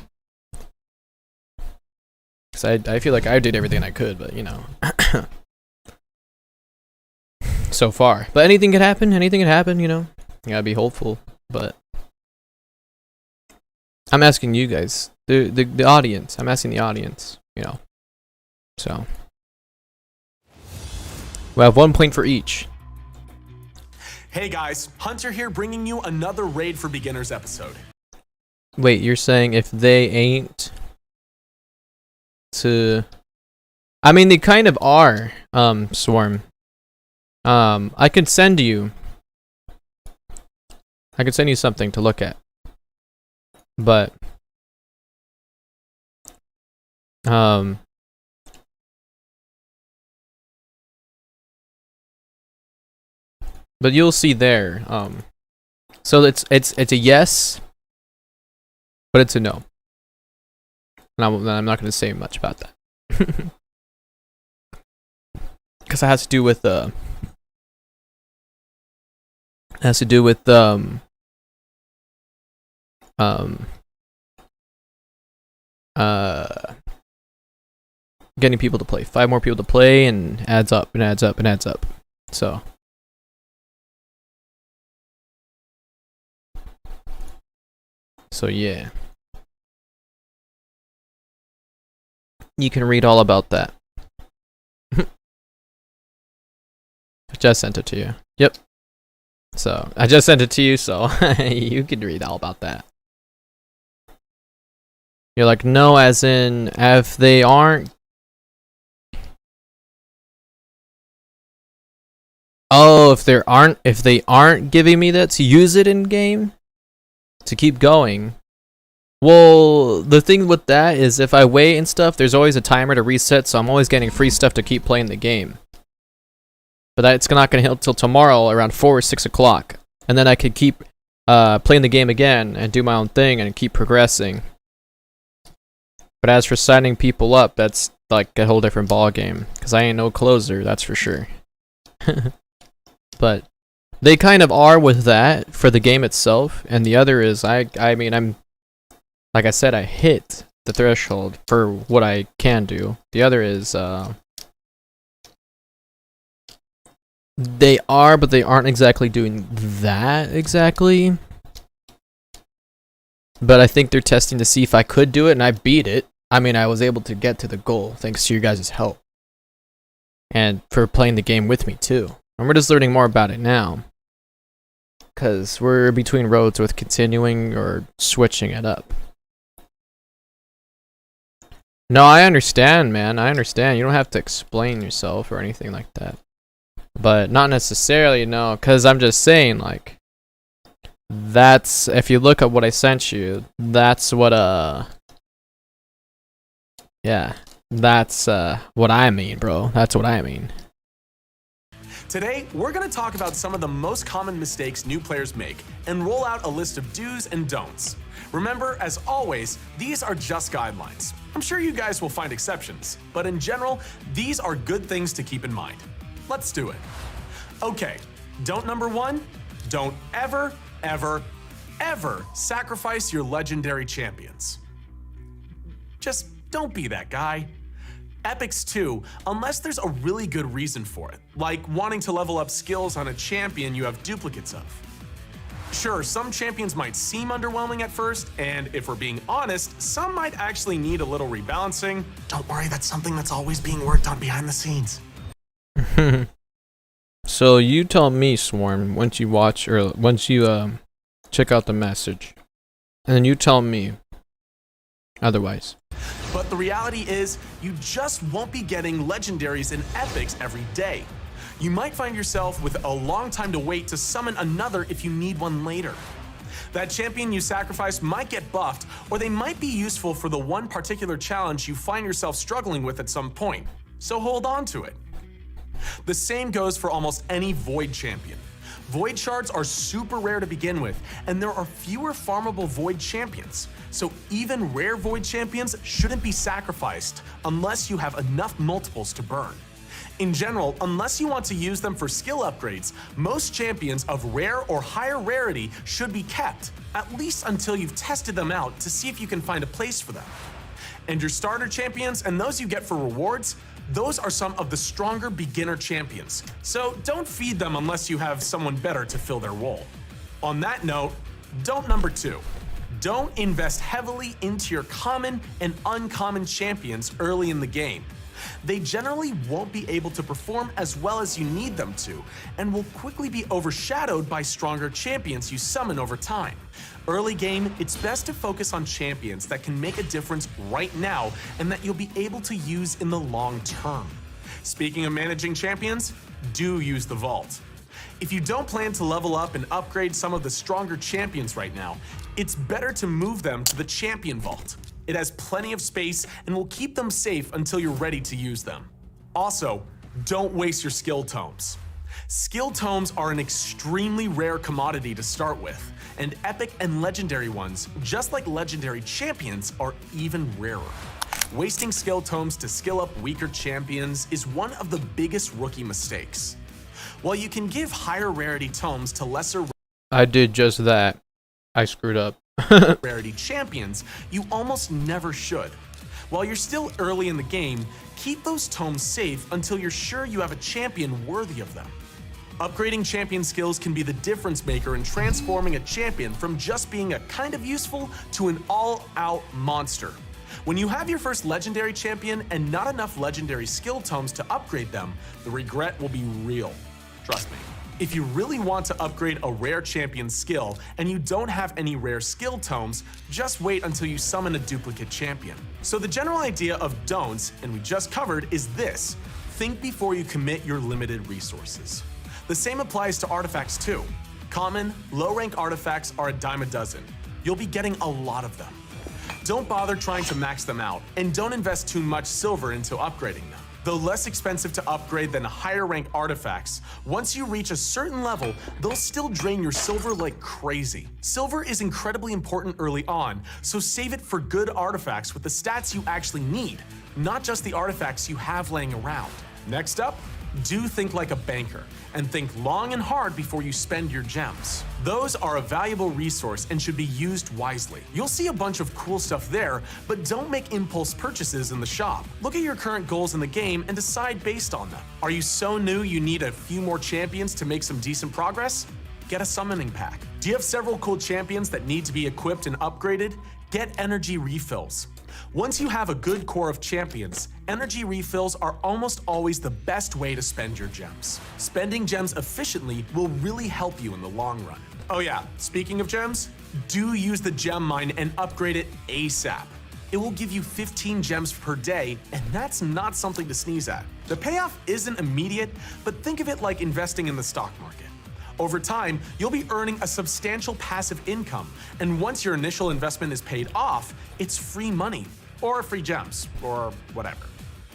Because I feel like I did everything I could, but, you know. so far. But anything could happen. Anything could happen. You know, you gotta be hopeful. But I'm asking you guys, the audience. I'm asking the audience. You know, so we have 1 point for each. Hey guys, Hunter here bringing you another Raid for Beginners episode. Wait, you're saying if they ain't to... I mean, they kind of are, Swarm. I could send you something to look at. But... But you'll see there. So it's a yes, but it's a no. And I'm not going to say much about that, because it has to do with getting people to play. 5 more people to play, and adds up and adds up and adds up. So. So yeah, you can read all about that. I just sent it to you. Yep. So I just sent it to you, so you can read all about that. You're like, no, as in if they aren't. Oh, if they aren't giving me that to use it in game. To keep going. Well, the thing with that is if I wait and stuff, there's always a timer to reset, so I'm always getting free stuff to keep playing the game. But that's not going to hit till tomorrow around 4 or 6 o'clock. And then I could keep playing the game again and do my own thing and keep progressing. But as for signing people up, that's like a whole different ball game. Because I ain't no closer, that's for sure. But... they kind of are with that for the game itself, and the other is I mean I'm like I said, I hit the threshold for what I can do. The other is they are, but they aren't exactly doing that exactly. But I think they're testing to see if I could do it, and I beat it. I mean, I was able to get to the goal thanks to your guys' help. And for playing the game with me too. And we're just learning more about it now. Because we're between roads with continuing or switching it up. No, I understand, man. I understand. You don't have to explain yourself or anything like that. But not necessarily, no. Because I'm just saying, like... that's... if you look at what I sent you, that's what, yeah. That's, what I mean, bro. That's what I mean. Today, we're going to talk about some of the most common mistakes new players make and roll out a list of do's and don'ts. Remember, as always, these are just guidelines. I'm sure you guys will find exceptions, but in general, these are good things to keep in mind. Let's do it. Okay, don't number 1, don't ever, ever, ever sacrifice your legendary champions. Just don't be that guy. Epics too, unless there's a really good reason for it, like wanting to level up skills on a champion you have duplicates of. Sure, some champions might seem underwhelming at first, and if we're being honest, some might actually need a little rebalancing. Don't worry, that's something that's always being worked on behind the scenes. So you tell me, Swarm, once you watch or once you check out the message, and then you tell me otherwise. But the reality is, you just won't be getting legendaries and epics every day. You might find yourself with a long time to wait to summon another if you need one later. That champion you sacrifice might get buffed, or they might be useful for the one particular challenge you find yourself struggling with at some point, so hold on to it. The same goes for almost any Void champion. Void shards are super rare to begin with, and there are fewer farmable Void champions. So even rare Void champions shouldn't be sacrificed unless you have enough multiples to burn. In general, unless you want to use them for skill upgrades, most champions of rare or higher rarity should be kept, at least until you've tested them out to see if you can find a place for them. And your starter champions and those you get for rewards, Those are some of the stronger beginner champions, so don't feed them unless you have someone better to fill their role. On that note, don't number 2. Don't invest heavily into your common and uncommon champions early in the game. They generally won't be able to perform as well as you need them to, and will quickly be overshadowed by stronger champions you summon over time. Early game, it's best to focus on champions that can make a difference right now and that you'll be able to use in the long term. Speaking of managing champions, do use the vault. If you don't plan to level up and upgrade some of the stronger champions right now, it's better to move them to the champion vault. It has plenty of space and will keep them safe until you're ready to use them. Also, don't waste your skill tomes. Skill tomes are an extremely rare commodity to start with, and epic and legendary ones, just like legendary champions, are even rarer. Wasting skill tomes to skill up weaker champions is one of the biggest rookie mistakes. While you can give higher rarity tomes to lesser I did just that. I screwed up. rarity champions, you almost never should. While you're still early in the game, keep those tomes safe until you're sure you have a champion worthy of them. Upgrading champion skills can be the difference maker in transforming a champion from just being a kind of useful to an all-out monster. When you have your first legendary champion and not enough legendary skill tomes to upgrade them, the regret will be real. Trust me. If you really want to upgrade a rare champion skill and you don't have any rare skill tomes, just wait until you summon a duplicate champion. So the general idea of don'ts, and we just covered, is this: think before you commit your limited resources. The same applies to artifacts too. Common, low-rank artifacts are a dime a dozen. You'll be getting a lot of them. Don't bother trying to max them out, and don't invest too much silver into upgrading them. Though less expensive to upgrade than higher rank artifacts, once you reach a certain level, they'll still drain your silver like crazy. Silver is incredibly important early on, so save it for good artifacts with the stats you actually need, not just the artifacts you have laying around. Next up, do think like a banker, and think long and hard before you spend your gems. Those are a valuable resource and should be used wisely. You'll see a bunch of cool stuff there, but don't make impulse purchases in the shop. Look at your current goals in the game and decide based on them. Are you so new you need a few more champions to make some decent progress? Get a summoning pack. Do you have several cool champions that need to be equipped and upgraded? Get energy refills. Once you have a good core of champions, energy refills are almost always the best way to spend your gems. Spending gems efficiently will really help you in the long run. Oh yeah, speaking of gems, do use the gem mine and upgrade it ASAP. It will give you 15 gems per day, and that's not something to sneeze at. The payoff isn't immediate, but think of it like investing in the stock market. Over time, you'll be earning a substantial passive income, and once your initial investment is paid off, it's free money, or free gems, or whatever.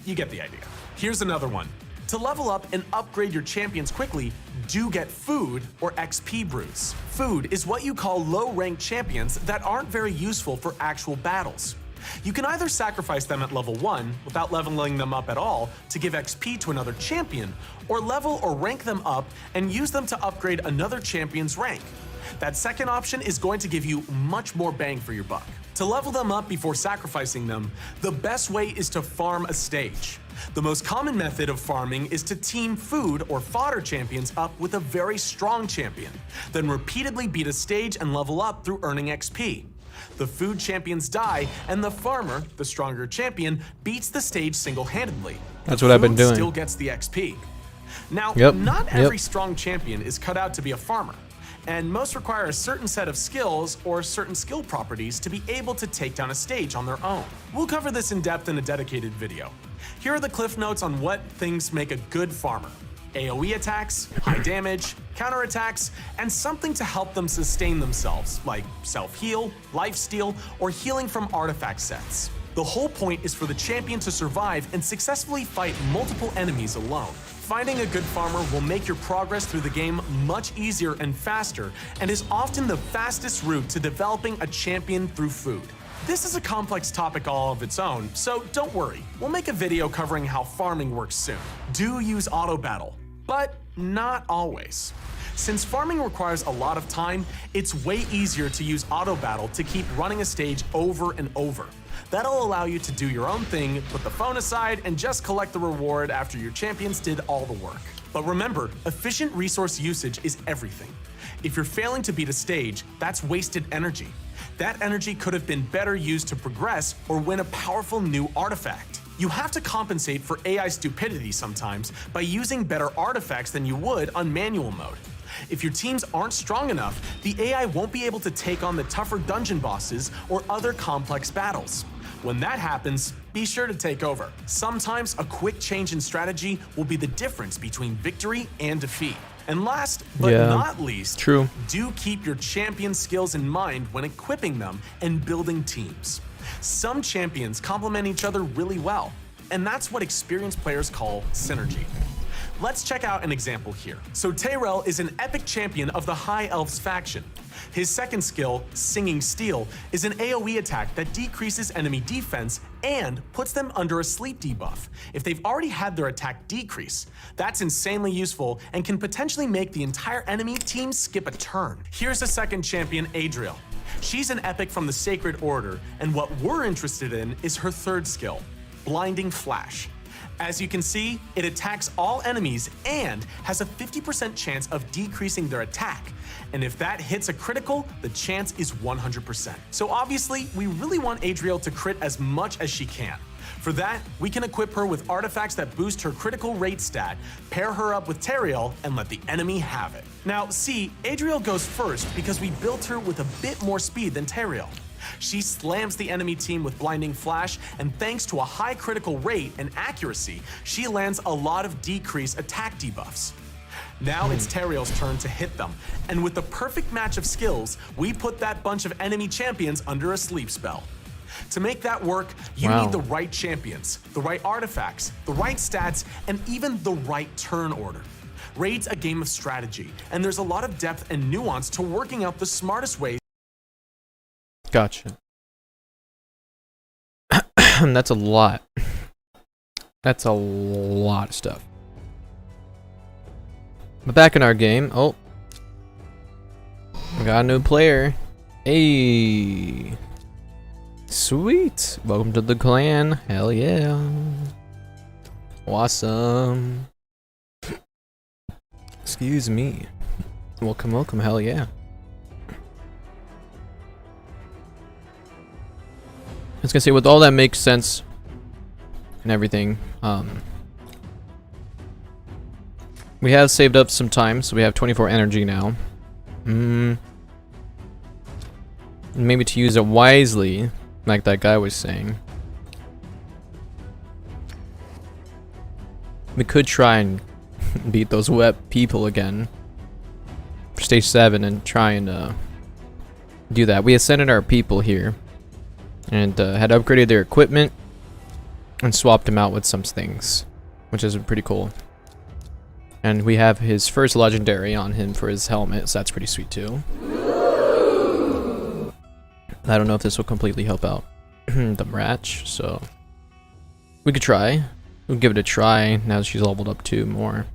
You get the idea. Here's another one. To level up and upgrade your champions quickly, do get food or XP brews. Food is what you call low-ranked champions that aren't very useful for actual battles. You can either sacrifice them at level 1 without leveling them up at all to give XP to another champion, or level or rank them up and use them to upgrade another champion's rank. That second option is going to give you much more bang for your buck. To level them up before sacrificing them, the best way is to farm a stage. The most common method of farming is to team food or fodder champions up with a very strong champion, then repeatedly beat a stage and level up through earning XP. The food champions die, and the farmer, the stronger champion, beats the stage single-handedly. That's what I've been doing. Still gets the XP. Now, Yep, not every strong champion is cut out to be a farmer, and most require a certain set of skills or certain skill properties to be able to take down a stage on their own. We'll cover this in depth in a dedicated video. Here are the cliff notes on what things make a good farmer: AoE attacks, high damage, counterattacks, and something to help them sustain themselves, like self-heal, lifesteal, or healing from artifact sets. The whole point is for the champion to survive and successfully fight multiple enemies alone. Finding a good farmer will make your progress through the game much easier and faster, and is often the fastest route to developing a champion through food. This is a complex topic all of its own, so don't worry, we'll make a video covering how farming works soon. Do use auto battle, but not always. Since farming requires a lot of time, it's way easier to use auto battle to keep running a stage over and over. That'll allow you to do your own thing, put the phone aside, and just collect the reward after your champions did all the work. But remember, efficient resource usage is everything. If you're failing to beat a stage, that's wasted energy. That energy could have been better used to progress or win a powerful new artifact. You have to compensate for AI stupidity sometimes by using better artifacts than you would on manual mode. If your teams aren't strong enough, the AI won't be able to take on the tougher dungeon bosses or other complex battles. When that happens, be sure to take over. Sometimes a quick change in strategy will be the difference between victory and defeat. And last but not least, do keep your champion skills in mind when equipping them and building teams. Some champions complement each other really well, and that's what experienced players call synergy. Let's check out an example here. So Tyrell is an epic champion of the High Elves faction. His second skill, Singing Steel, is an AoE attack that decreases enemy defense and puts them under a sleep debuff if they've already had their attack decrease. That's insanely useful and can potentially make the entire enemy team skip a turn. Here's a second champion, Adriel. She's an epic from the Sacred Order, and what we're interested in is her third skill, Blinding Flash. As you can see, it attacks all enemies and has a 50% chance of decreasing their attack. And if that hits a critical, the chance is 100%. So obviously, we really want Adriel to crit as much as she can. For that, we can equip her with artifacts that boost her critical rate stat, pair her up with Teriel, and let the enemy have it. Now, see, Adriel goes first because we built her with a bit more speed than Teriel. She slams the enemy team with Blinding Flash, and thanks to a high critical rate and accuracy, she lands a lot of decreased attack debuffs. Now it's Teriel's turn to hit them, and with the perfect match of skills, we put that bunch of enemy champions under a sleep spell. To make that work, you need the right champions, the right artifacts, the right stats, and even the right turn order. Raid's a game of strategy, and there's a lot of depth and nuance to working out the smartest ways. Gotcha. That's a lot. That's a lot of stuff. But back in our game, oh, we got a new player. Hey, sweet. Welcome to the clan. Hell yeah. Awesome. Excuse me. Welcome, welcome. Hell yeah. I was gonna say, with all that makes sense and everything, we have saved up some time, so we have 24 energy now. Maybe to use it wisely, like that guy was saying. We could try and beat those wet people again for stage 7 and try and do that. We ascended our people here and had upgraded their equipment and swapped them out with some things, which is pretty cool. And we have his first legendary on him for his helmet, so that's pretty sweet too. I don't know if this will completely help out the match, so we could try. We'll give it a try now that she's leveled up 2 more.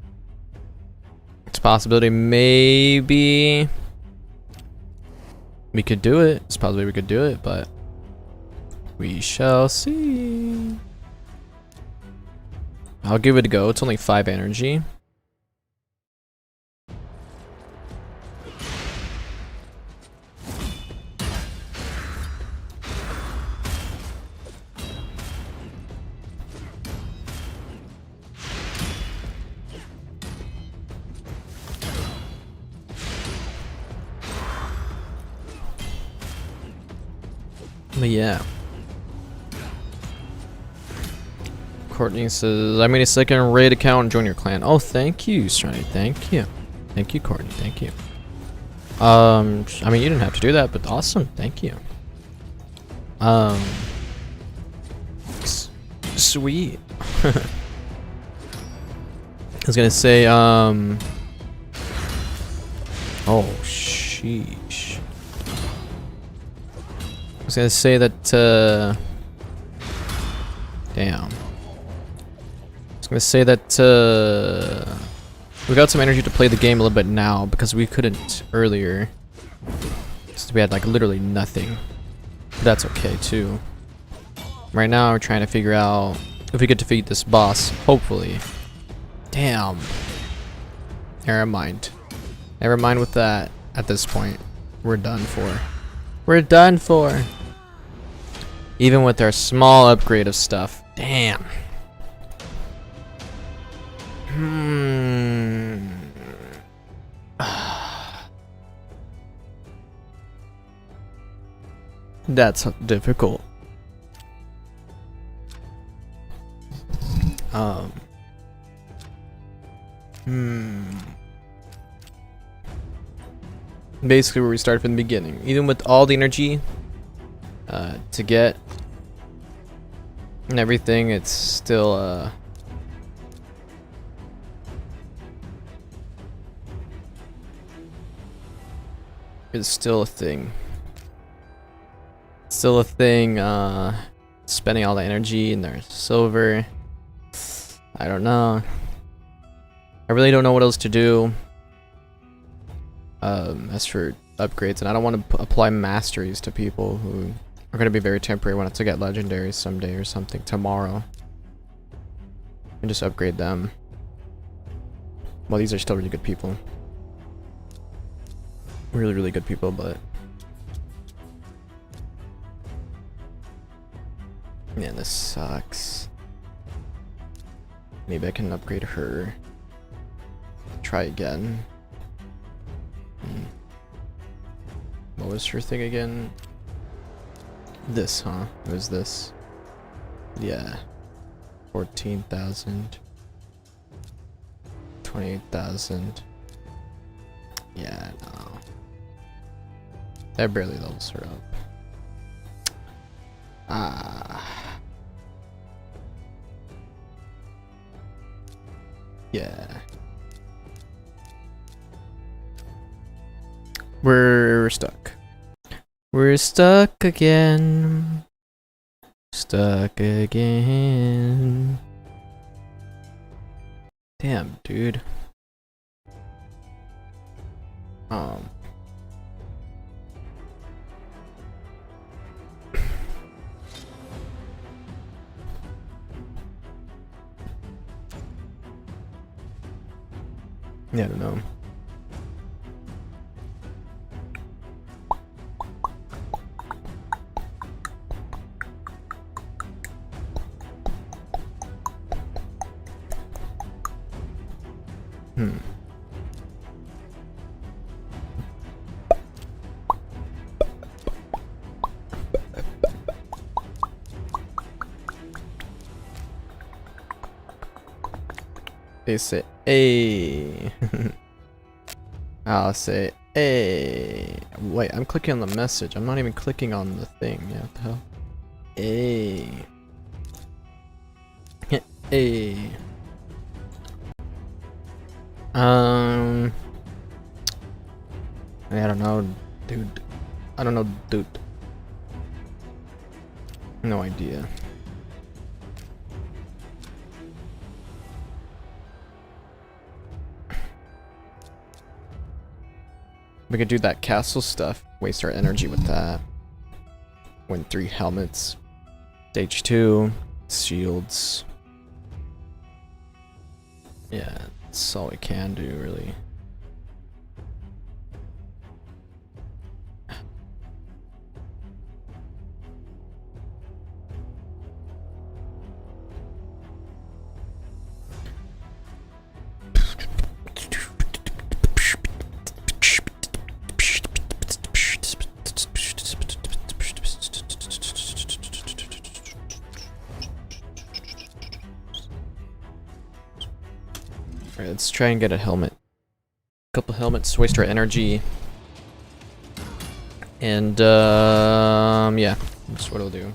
It's a possibility maybe we could do it. It's a possibility we could do it, but we shall see. I'll give it a go. It's only 5 energy. But yeah. Courtney says, I made a second raid account and join your clan. Oh, thank you, Strani. Thank you. Thank you, Courtney. Thank you. I mean, you didn't have to do that, but awesome. Thank you. Sweet. I was gonna say, oh, sheesh. I was gonna say that, damn. I was gonna say that, We got some energy to play the game a little bit now because we couldn't earlier. So we had like literally nothing. But that's okay too. Right now we're trying to figure out if we get to defeat this boss, hopefully. Damn. Never mind. Never mind with that at this point. We're done for. We're done for. Even with our small upgrade of stuff. Damn. That's difficult. Basically where we started from the beginning. Even with all the energy to get and everything, it's still it's still a thing. Still a thing, spending all the energy and there's silver. I don't know. I really don't know what else to do. As for upgrades, and I don't want to apply masteries to people who are going to be very temporary. Want to get legendaries someday or something tomorrow. And just upgrade them. Well, these are still really good people. Really, really good people, but man, this sucks. Maybe I can upgrade her. Try again. What was her thing again? This, huh? It was this. Yeah. 14,000. 28,000. Yeah, no. That barely levels her up. Yeah. We're stuck. We're stuck again. Stuck again. Damn, dude. Yeah, I don't know. They say A. I'll say A. Wait, I'm clicking on the message. I'm not even clicking on the thing. Yeah, what the hell? A. A. I don't know, dude. I don't know, dude. No idea. We could do that castle stuff. Waste our energy with that. Win 3 helmets. Stage 2. Shields. Yeah, that's all we can do, really. Alright, let's try and get a helmet. A couple helmets to waste our energy. And, yeah, that's what I'll do.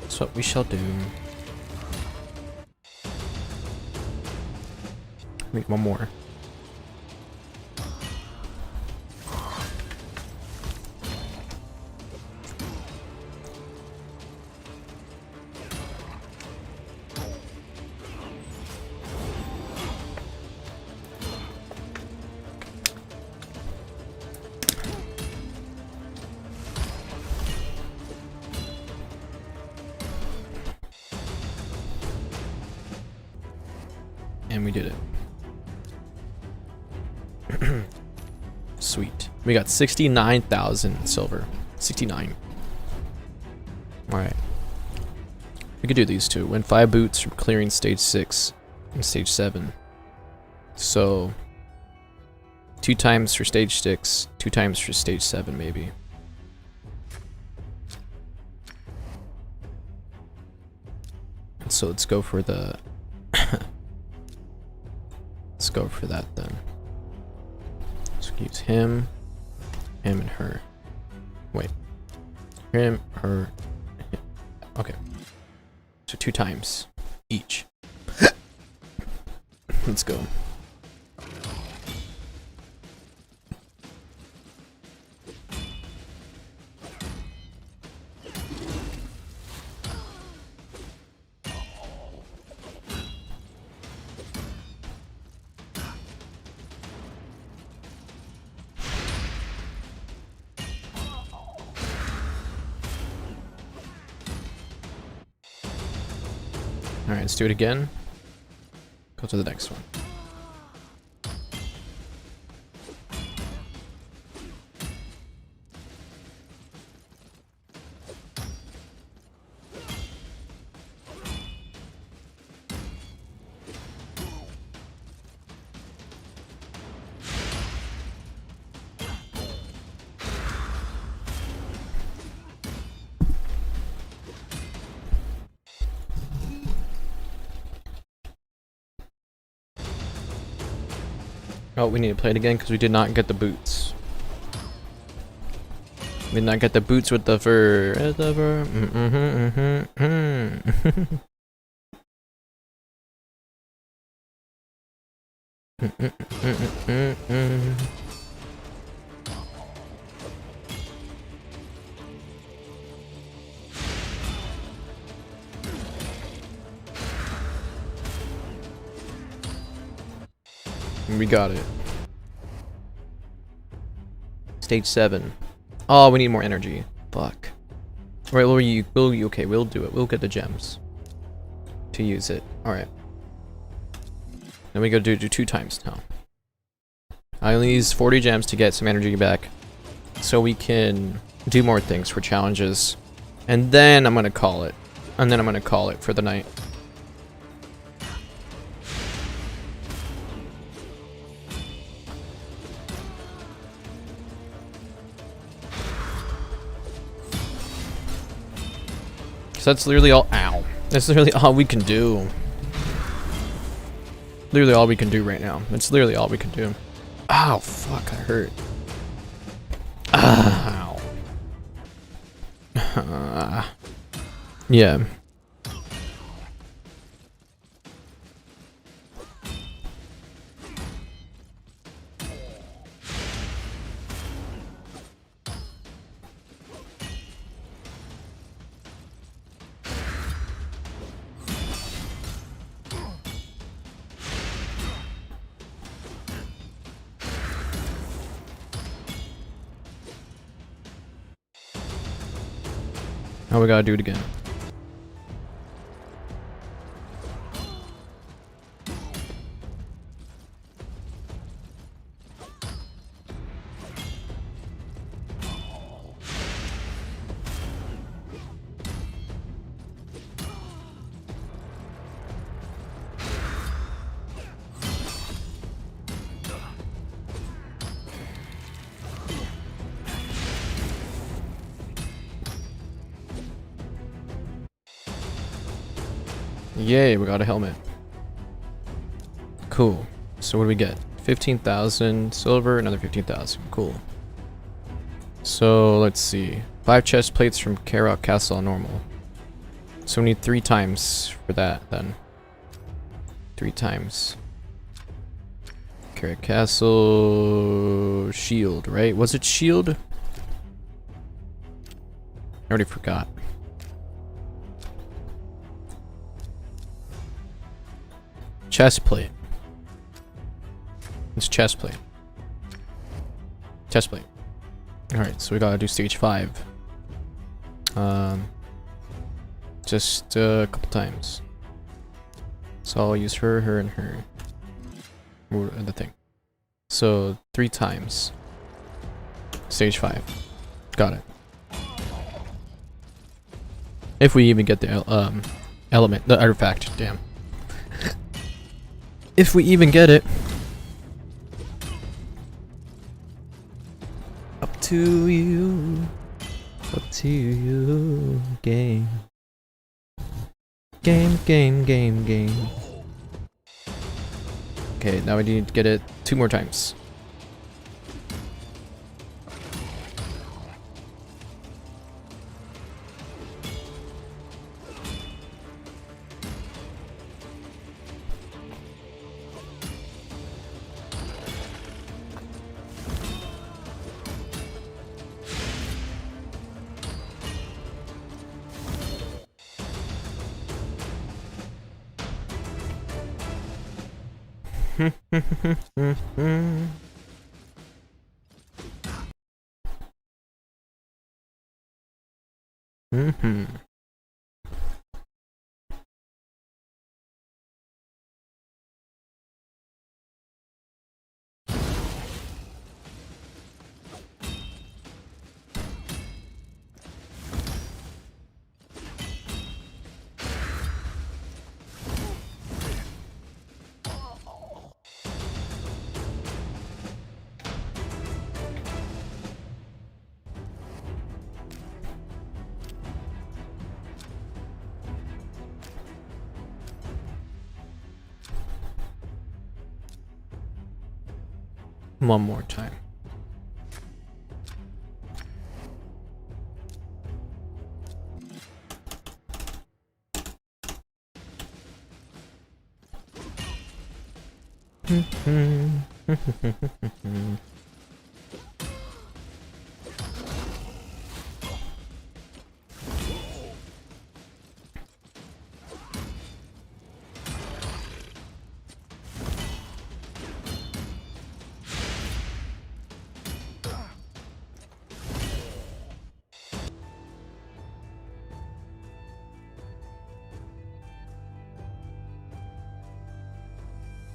That's what we shall do. Make one more. And we did it. Sweet. We got 69,000 silver. 69. Alright. We could do these two. Win 5 boots from clearing stage 6 and stage 7. So 2 times for stage 6, 2 times for stage 7 maybe. So let's go for the let's go for that then. Let's use him, and her. Wait. Him, her, him. Okay. So 2 times each. Let's go. Alright, let's do it again. Go to the next one. Oh, we need to play it again because we did not get the boots. We did not get the boots with the fur. We got it. Stage 7. Oh, we need more energy. Fuck. Alright, okay, we'll do it. We'll get the gems to use it. Alright. Then we go do 2 times now. I only use 40 gems to get some energy back, so we can do more things for challenges. And then I'm gonna call it. And then I'm gonna call it for the night. So that's literally all. Ow. That's literally all we can do. Literally all we can do right now. That's literally all we can do. Ow, fuck, I hurt. Ow. Yeah. Now we gotta do it again. Yay, we got a helmet. Cool. So what do we get? 15,000 silver, another 15,000. Cool. So let's see. 5 chest plates from Karok Castle on normal. So we need 3 times for that then. 3 times. Karok Castle shield, right? Was it shield? I already forgot. Chest plate. It's chest plate. Chest plate. Alright, so we gotta do stage 5. Just a couple times. So I'll use her, and her. or the thing. So 3 times. Stage 5. Got it. If we even get the element, the artifact, damn. If we even get it. Up to you. Up to you. Game. Game, game, game, game. Okay, now we need to get it 2 more times. One more time.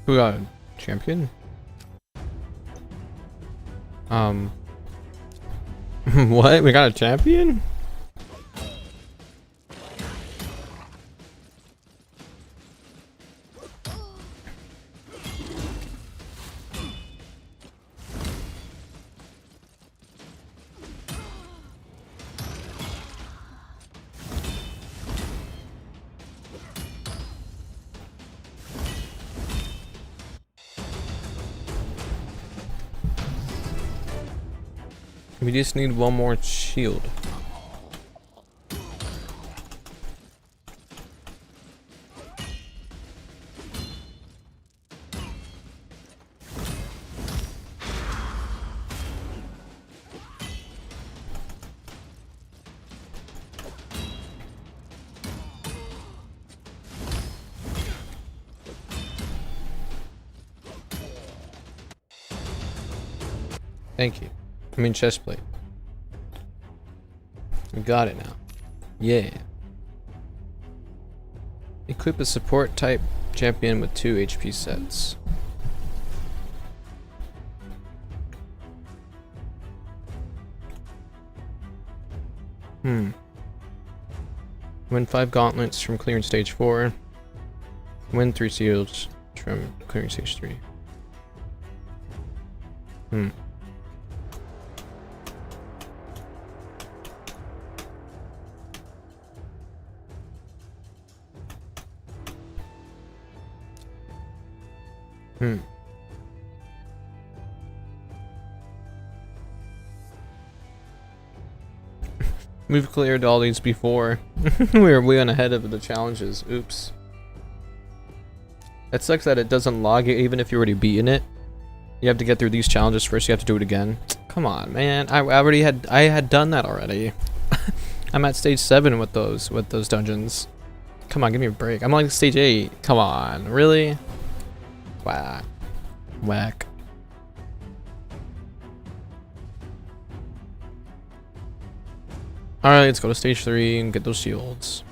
Who got a champion? What? We got a champion? We just need one more shield. Thank you. I mean chest plate. We got it now. Yeah. Equip a support type champion with 2 HP sets. Win 5 gauntlets from clearing stage 4. Win 3 shields from clearing stage 3. We've cleared all these before. We were way ahead of the challenges. Oops. It sucks that it doesn't log it even if you already beaten it. You have to get through these challenges first. You have to do it again. Come on, man. I had done that already. I'm at stage 7 with those dungeons. Come on, give me a break. I'm like stage 8. Come on, really? Wow. Whack. Alright, let's go to stage 3 and get those shields.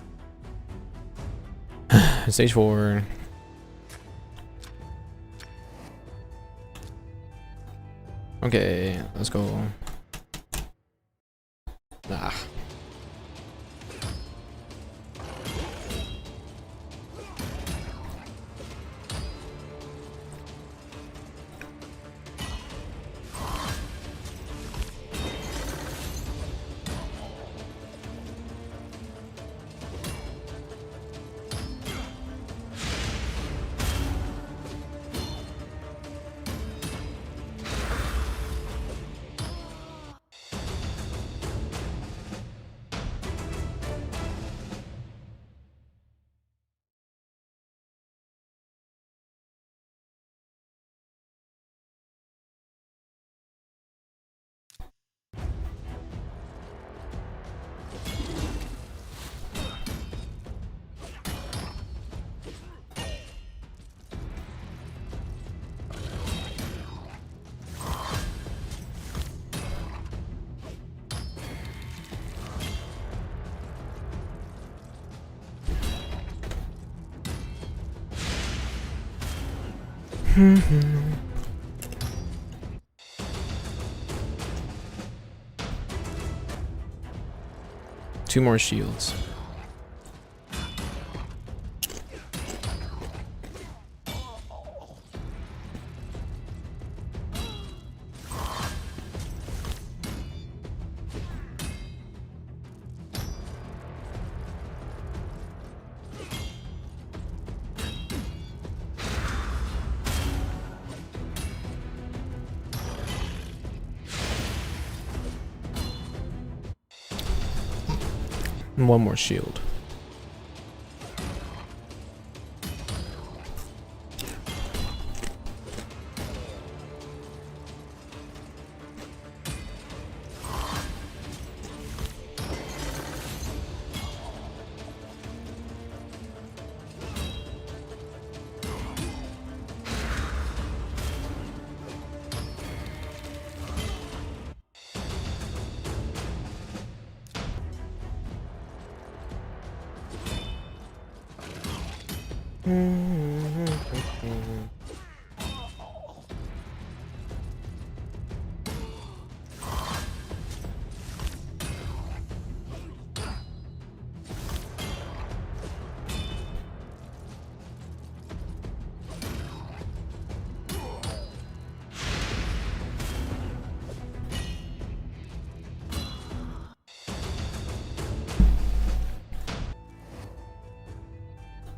Stage 4. Okay, let's go. Ah. Two more shields. And one more shield.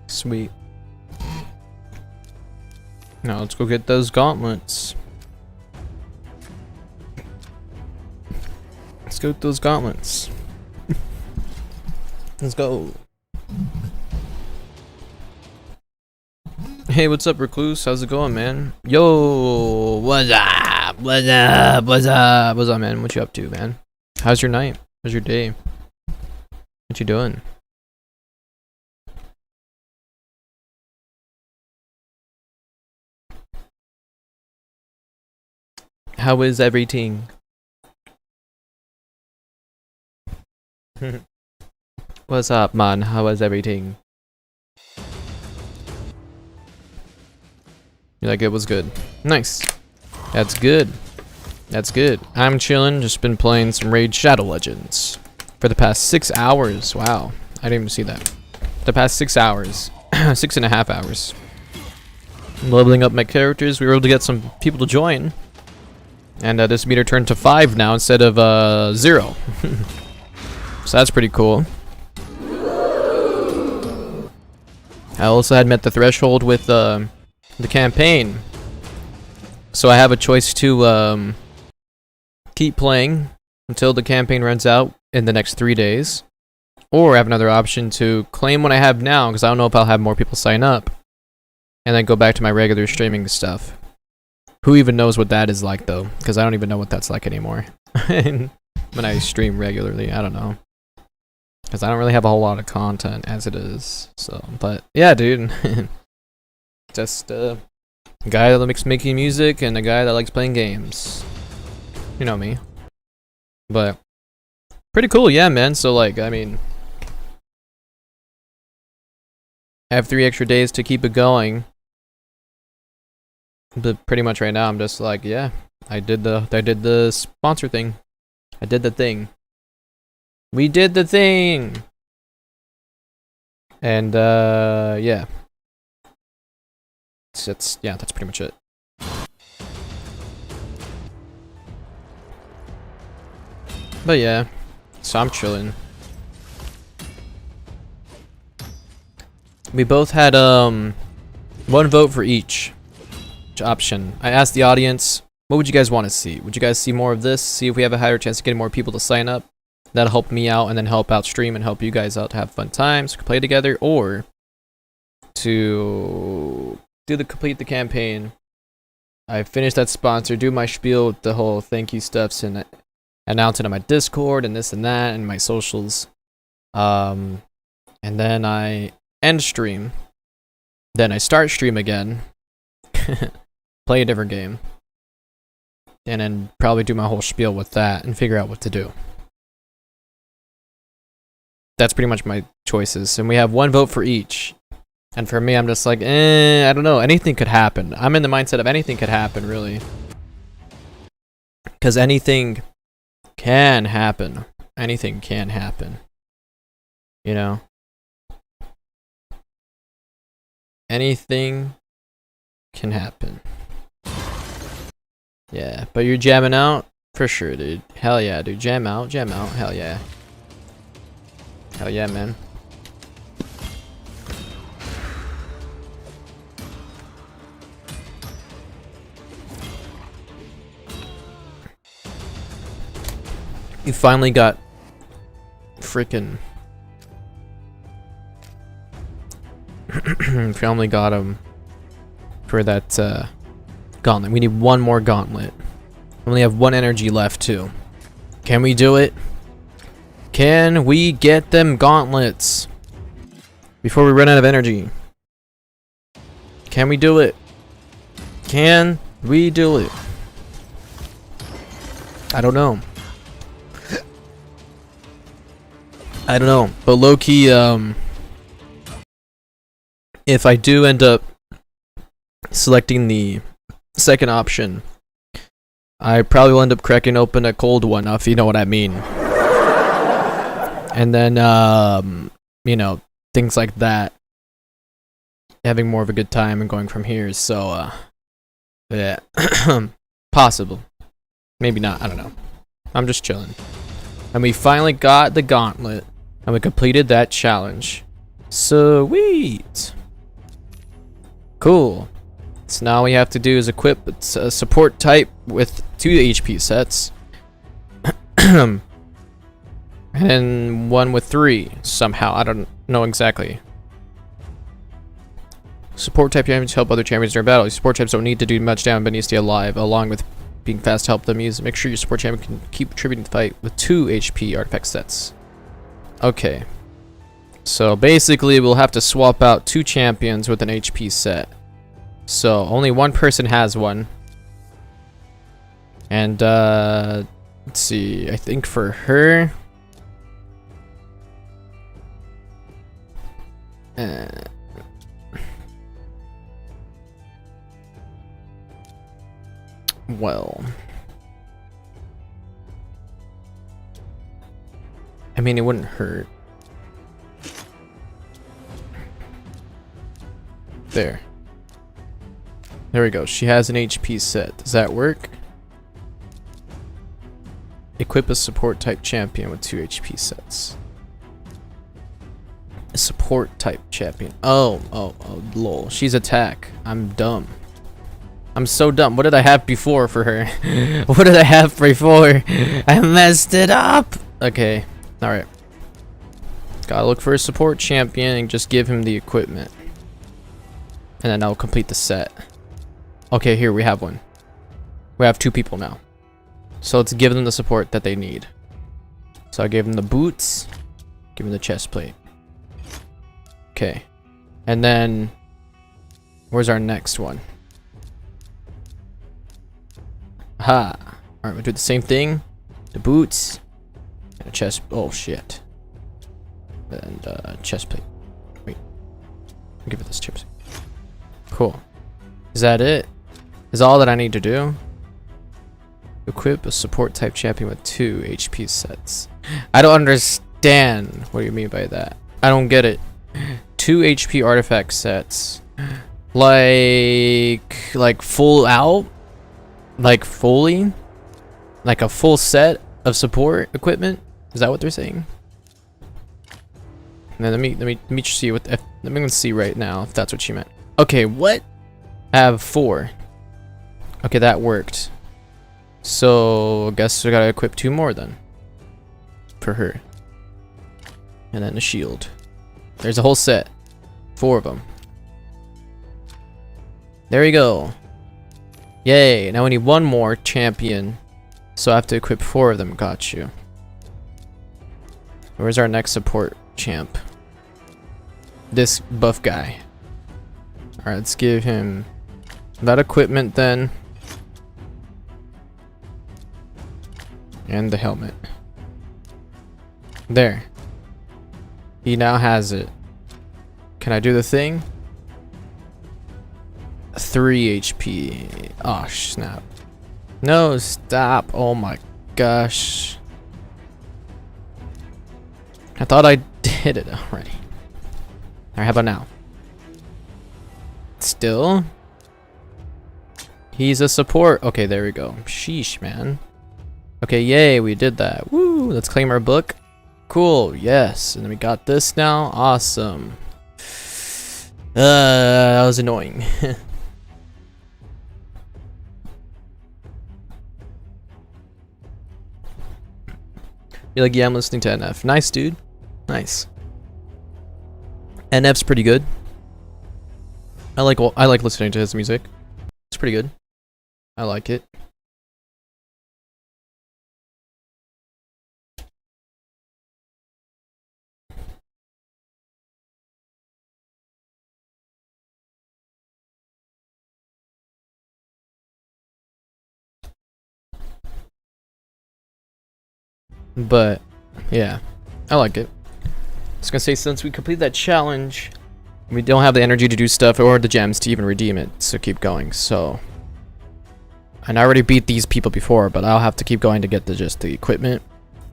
Sweet. Now let's go get those gauntlets. Let's go with those gauntlets. Let's go. Hey, what's up, Recluse? How's it going, man? Yo, what's up? What's up? What's up? What's up, man? What you up to, man? How's your night? How's your day? What you doing? How is everything? What's up, man? How is everything? You like it was good. Nice. That's good. That's good. I'm chilling. Just been playing some Raid Shadow Legends for the past 6 hours. Wow. I didn't even see that. The past 6 hours. 6.5 hours. Leveling up my characters. We were able to get some people to join. And this meter turned to 5 now instead of 0. So that's pretty cool. I also had met the threshold with the campaign. So I have a choice to keep playing until the campaign runs out in the next 3 days. Or I have another option to claim what I have now, because I don't know if I'll have more people sign up. And then go back to my regular streaming stuff. Who even knows what that is like, though? Because I don't even know what that's like anymore. When I stream regularly, I don't know. Because I don't really have a whole lot of content as it is. So, but yeah, dude. Just a guy that likes making music and a guy that likes playing games. You know me. But pretty cool, yeah, man. So, like, I mean, I have 3 extra days to keep it going. But pretty much right now, I'm just like, yeah, I did the sponsor thing. I did the thing. We did the thing. And yeah. That's pretty much it. But yeah, so I'm chilling. We both had one vote for each option. I asked the audience, what would you guys want to see? Would you guys see more of this? See if we have a higher chance of getting more people to sign up? That'll help me out and then help out stream and help you guys out to have fun times, play together, or to complete the campaign. I finished that sponsor, do my spiel with the whole thank you stuffs and announce it on my Discord and this and that and my socials. And then I end stream. Then I start stream again. Play a different game. And then probably do my whole spiel with that and figure out what to do. That's pretty much my choices. And we have one vote for each. And for me, I'm just like, I don't know. Anything could happen. I'm in the mindset of anything could happen, really. Because anything can happen. Anything can happen. You know? Anything can happen. Yeah, but you're jamming out? For sure, dude. Hell yeah, dude. Jam out, hell yeah. Hell yeah, man. You finally got freaking finally got him for that gauntlet. We need one more gauntlet. We only have one energy left too. Can we do it? Can we get them gauntlets before we run out of energy? Can we do it? Can we do it? I don't know. I don't know, but low-key, if I do end up selecting the second option, I probably will end up cracking open a cold one, if you know what I mean. And then, you know, things like that. Having more of a good time and going from here, so, yeah. Possible. Maybe not, I don't know. I'm just chilling. And we finally got the gauntlet. And we completed that challenge. Sweet. Cool. So now all we have to do is equip a support type with 2 HP sets. And then one with 3 somehow. I don't know exactly. Support type champions help other champions during battle. Support types don't need to do much damage but need to stay alive, along with being fast to help them use. Make sure your support champion can keep contributing to the fight with 2 HP artifact sets. Okay. So basically we'll have to swap out 2 champions with an HP set. So only one person has one. And let's see, I think for her well, I mean, it wouldn't hurt. There. There we go. She has an HP set. Does that work? Equip a support type champion with 2 HP sets. A support type champion. Oh, lol. She's attack. I'm dumb. I'm so dumb. What did I have before for her? What did I have before? I messed it up. Okay. Alright. Gotta look for a support champion and just give him the equipment. And then I'll complete the set. Okay, here we have one. We have 2 people now. So let's give them the support that they need. So I gave them the boots. Give them the chest plate. Okay. And then where's our next one? Ha. Alright, we'll do the same thing. The boots. And a chest. Oh shit. And chest plate. Wait. I'll give it this chest. Cool. Is that it? Is all that I need to do? Equip a support type champion with 2 HP sets. I don't understand what you mean by that. I don't get it. 2 HP artifact sets. Like full out? Like fully? Like a full set of support equipment? Is that what they're saying? Now let me see what let me see right now if that's what she meant. Okay, what? I have 4. Okay, that worked. So I guess we gotta equip 2 more then. For her. And then a shield. There's a whole set. 4 of them. There you go. Yay, now we need 1 more champion. So I have to equip 4 of them. Got you. Where's our next support champ? This buff guy. Alright, let's give him that equipment then. And the helmet. There. He now has it. Can I do the thing? 3 HP. Oh, snap. No, stop. Oh my gosh. I thought I did it already. Alright, how about now? Still? He's a support. Okay, there we go. Sheesh, man. Okay, yay, we did that. Woo! Let's claim our book. Cool, yes. And then we got this now. Awesome. That was annoying. You're like, yeah, I'm listening to NF. Nice, dude. Nice. NF's pretty good. I like listening to his music. It's pretty good. I like it. But yeah, I like it. I was gonna say, since we complete that challenge, we don't have the energy to do stuff or the gems to even redeem it, so keep going. So, and I already beat these people before, but I'll have to keep going to get just the equipment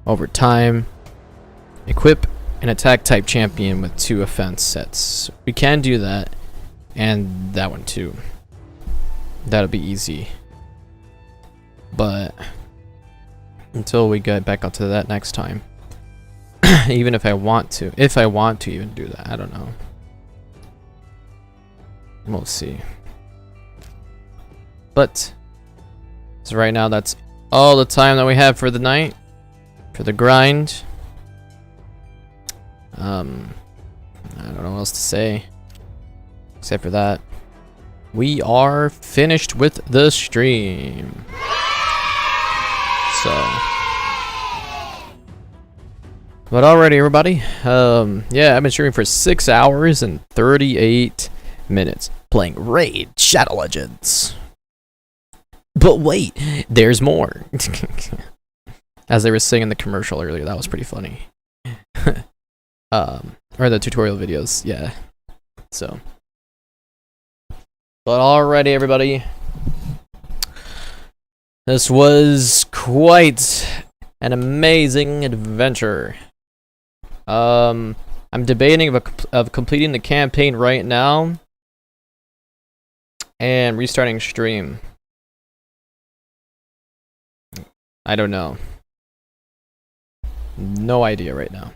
over time. Equip an attack type champion with 2 offense sets. We can do that, and that one too. That'll be easy. But until we get back onto that next time. Even if I want to even do that, I don't know. We'll see. But so right now, that's all the time that we have for the night, for the grind. I don't know what else to say except for that we are finished with the stream. So, but alrighty, everybody. Yeah, I've been streaming for 6 hours and 38 minutes playing Raid Shadow Legends. But wait, there's more. As they were saying in the commercial earlier, that was pretty funny. Or the tutorial videos, yeah. So, but alrighty, everybody. This was quite an amazing adventure. I'm debating of completing the campaign right now and restarting stream. I don't know. No idea right now.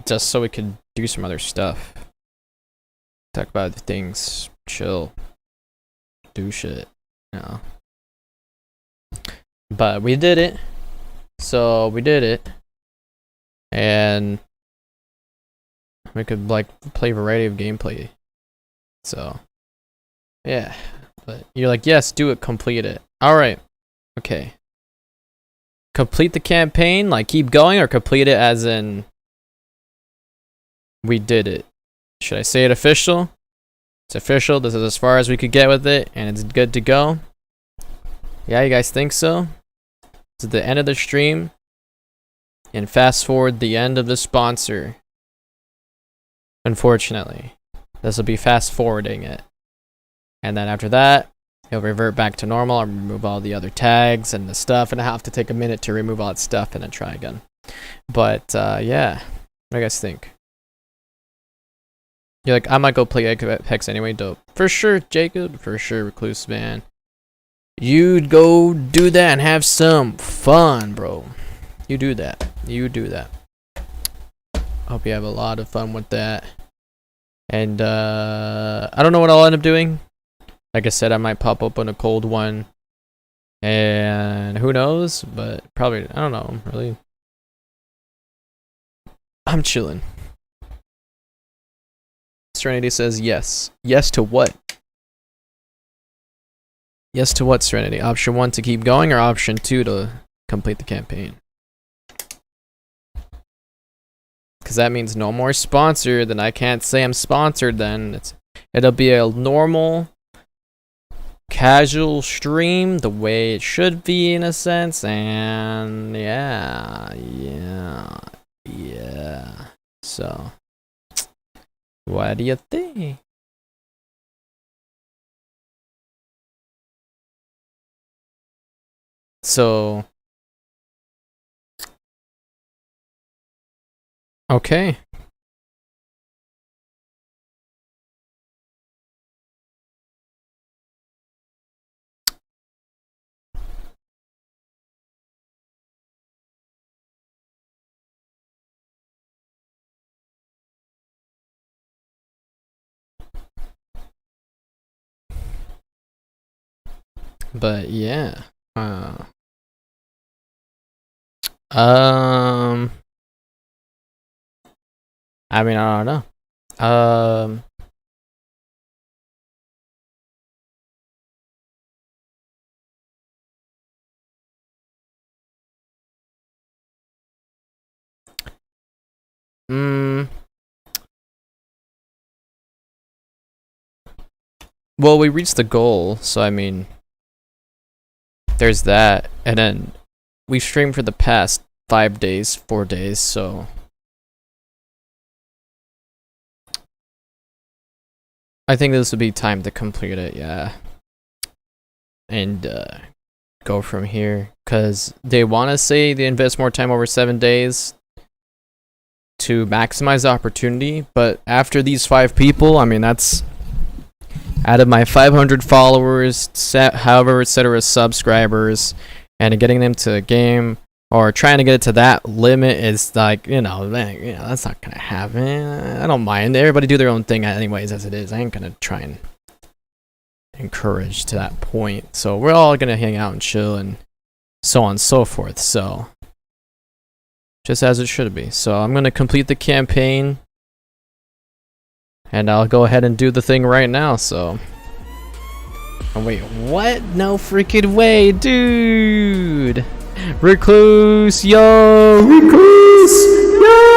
Just so we could do some other stuff. Talk about other things. Chill. Do shit. You know. But we did it. So we did it. And we could like play a variety of gameplay. So yeah. But you're like, yes, do it, complete it. Alright. Okay. Complete the campaign, like keep going, or complete it as in we did it. Should I say it official? It's official. This is as far as we could get with it, and it's good to go. Yeah, you guys think so? This is the end of the stream. And fast forward the end of the sponsor. Unfortunately. This will be fast forwarding it. And then after that, It'll revert back to normal. I'll remove all the other tags and the stuff, and I have to take a minute to remove all that stuff and then try again. But yeah, what do you guys think? You're like, I might go play Apex anyway. Dope. For sure, Jacob. For sure, Recluse Man. You'd go do that and have some fun, bro. You do that. You do that. Hope you have a lot of fun with that. And I don't know what I'll end up doing. Like I said, I might pop open a cold one. And who knows? But probably, I don't know, really. I'm chilling. Serenity says yes. Yes to what? Yes to what, Serenity? Option 1 to keep going, or option 2 to complete the campaign? Because that means no more sponsor. Then I can't say I'm sponsored then. It'll be a normal, casual stream, the way it should be in a sense. And yeah. So, what do you think? So, okay. But yeah. I mean, I don't know. Well, we reached the goal, so I mean, there's that, and then we streamed for the past 5 days, 4 days, so I think this would be time to complete it, yeah, and go from here, because they want to say they invest more time over 7 days to maximize the opportunity, but after these 5 people, I mean, that's out of my 500 followers, however, etc. subscribers, and getting them to a game or trying to get it to that limit is like, that's not gonna happen. I don't mind. Everybody do their own thing anyways, as it is. I ain't gonna try and encourage to that point. So we're all gonna hang out and chill and so on and so forth. So just as it should be. So I'm gonna complete the campaign. And I'll go ahead and do the thing right now, so. Oh, wait, what? No freaking way, dude! Recluse, yo! Recluse, yo!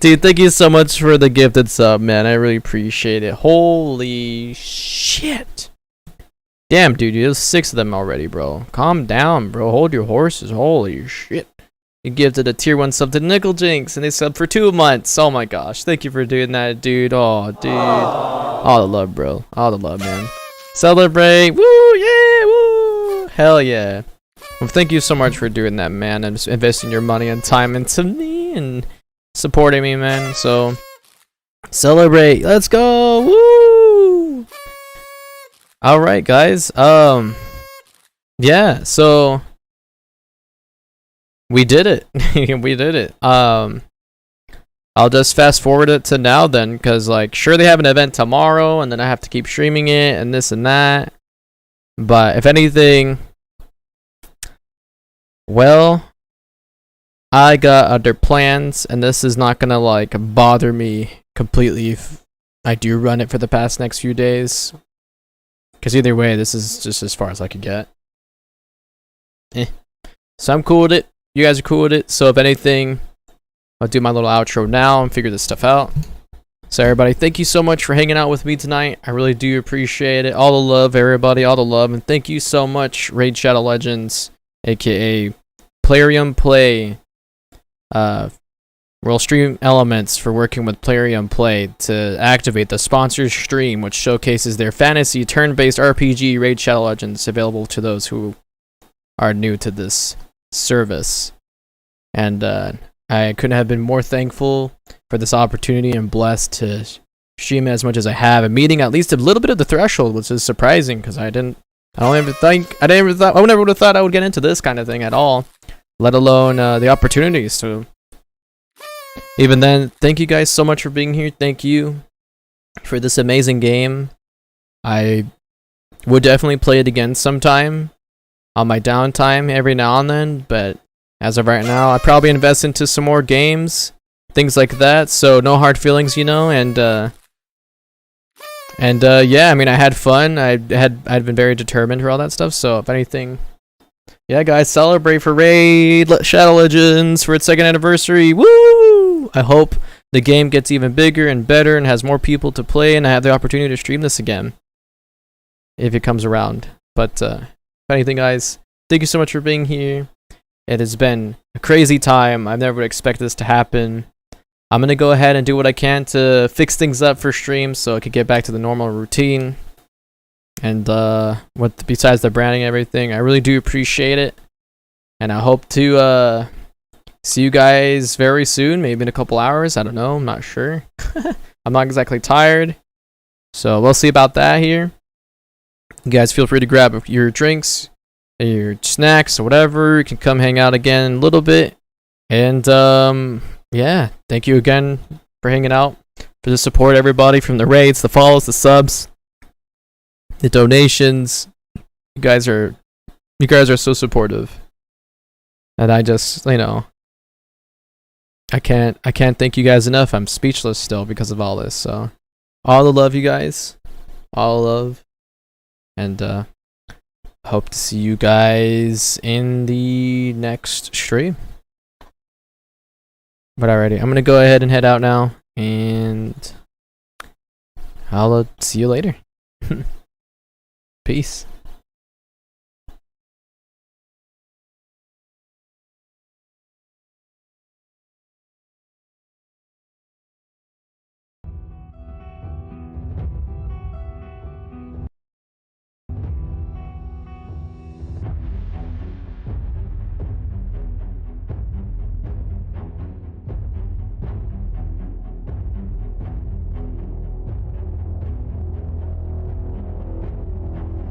Dude, thank you so much for the gifted sub, man. I really appreciate it. Holy shit. Damn, dude, there's 6 of them already, bro. Calm down, bro. Hold your horses. Holy shit. You gifted a tier 1 sub to Nickel Jinx, and they subbed for 2 months. Oh my gosh. Thank you for doing that, dude. Oh, dude. All the love, bro. All the love, man. Celebrate. Woo, yeah, woo. Hell yeah. Well, thank you so much for doing that, man, and investing your money and time into me and supporting me, man. So celebrate. Let's go. Woo! All right, guys. Yeah, so we did it. We did it. I'll just fast forward it to now then, because like sure they have an event tomorrow and then I have to keep streaming it and this and that, but if anything, well, I got other plans, and this is not gonna like bother me completely if I do run it for the past next few days, because either way this is just as far as I could get. So I'm cool with it. You guys are cool with it. So if anything, I'll do my little outro now and figure this stuff out. So everybody, thank you so much for hanging out with me tonight. I really do appreciate it. All the love, everybody, all the love, and thank you so much, Raid Shadow Legends. aka Plarium Play. We'll stream elements for working with Plarium Play to activate the sponsored stream, which showcases their fantasy turn-based RPG Raid Shadow Legends, available to those who are new to this service. And I couldn't have been more thankful for this opportunity and blessed to stream as much as I have, and meeting at least a little bit of the threshold, which is surprising because I would never have thought I would get into this kind of thing at all, let alone the opportunities. So even then, thank you guys so much for being here. Thank you for this amazing game. I would definitely play it again sometime on my downtime every now and then, but as of right now, I probably invest into some more games, things like that. So no hard feelings, you know. And yeah, I mean, I had fun. I'd been very determined for all that stuff. So if anything, yeah, guys, celebrate for Raid Shadow Legends for its 2nd anniversary. Woo! I hope the game gets even bigger and better and has more people to play, and I have the opportunity to stream this again if it comes around. But if anything, guys, thank you so much for being here. It has been a crazy time. I never expected this to happen. I'm going to go ahead and do what I can to fix things up for stream so I could get back to the normal routine. And besides the branding and everything, I really do appreciate it. And I hope to see you guys very soon, maybe in a couple hours. I don't know. I'm not sure. I'm not exactly tired. So we'll see about that here. You guys feel free to grab your drinks, your snacks, or whatever. You can come hang out again in a little bit. And yeah, thank you again for hanging out, for the support, everybody, from the raids, the follows, the subs, the donations. You guys are so supportive. And I just, you know, I can't thank you guys enough. I'm speechless still because of all this. So all the love, you guys. All love. And hope to see you guys in the next stream. But alrighty, I'm gonna go ahead and head out now, and I'll see you later. Peace.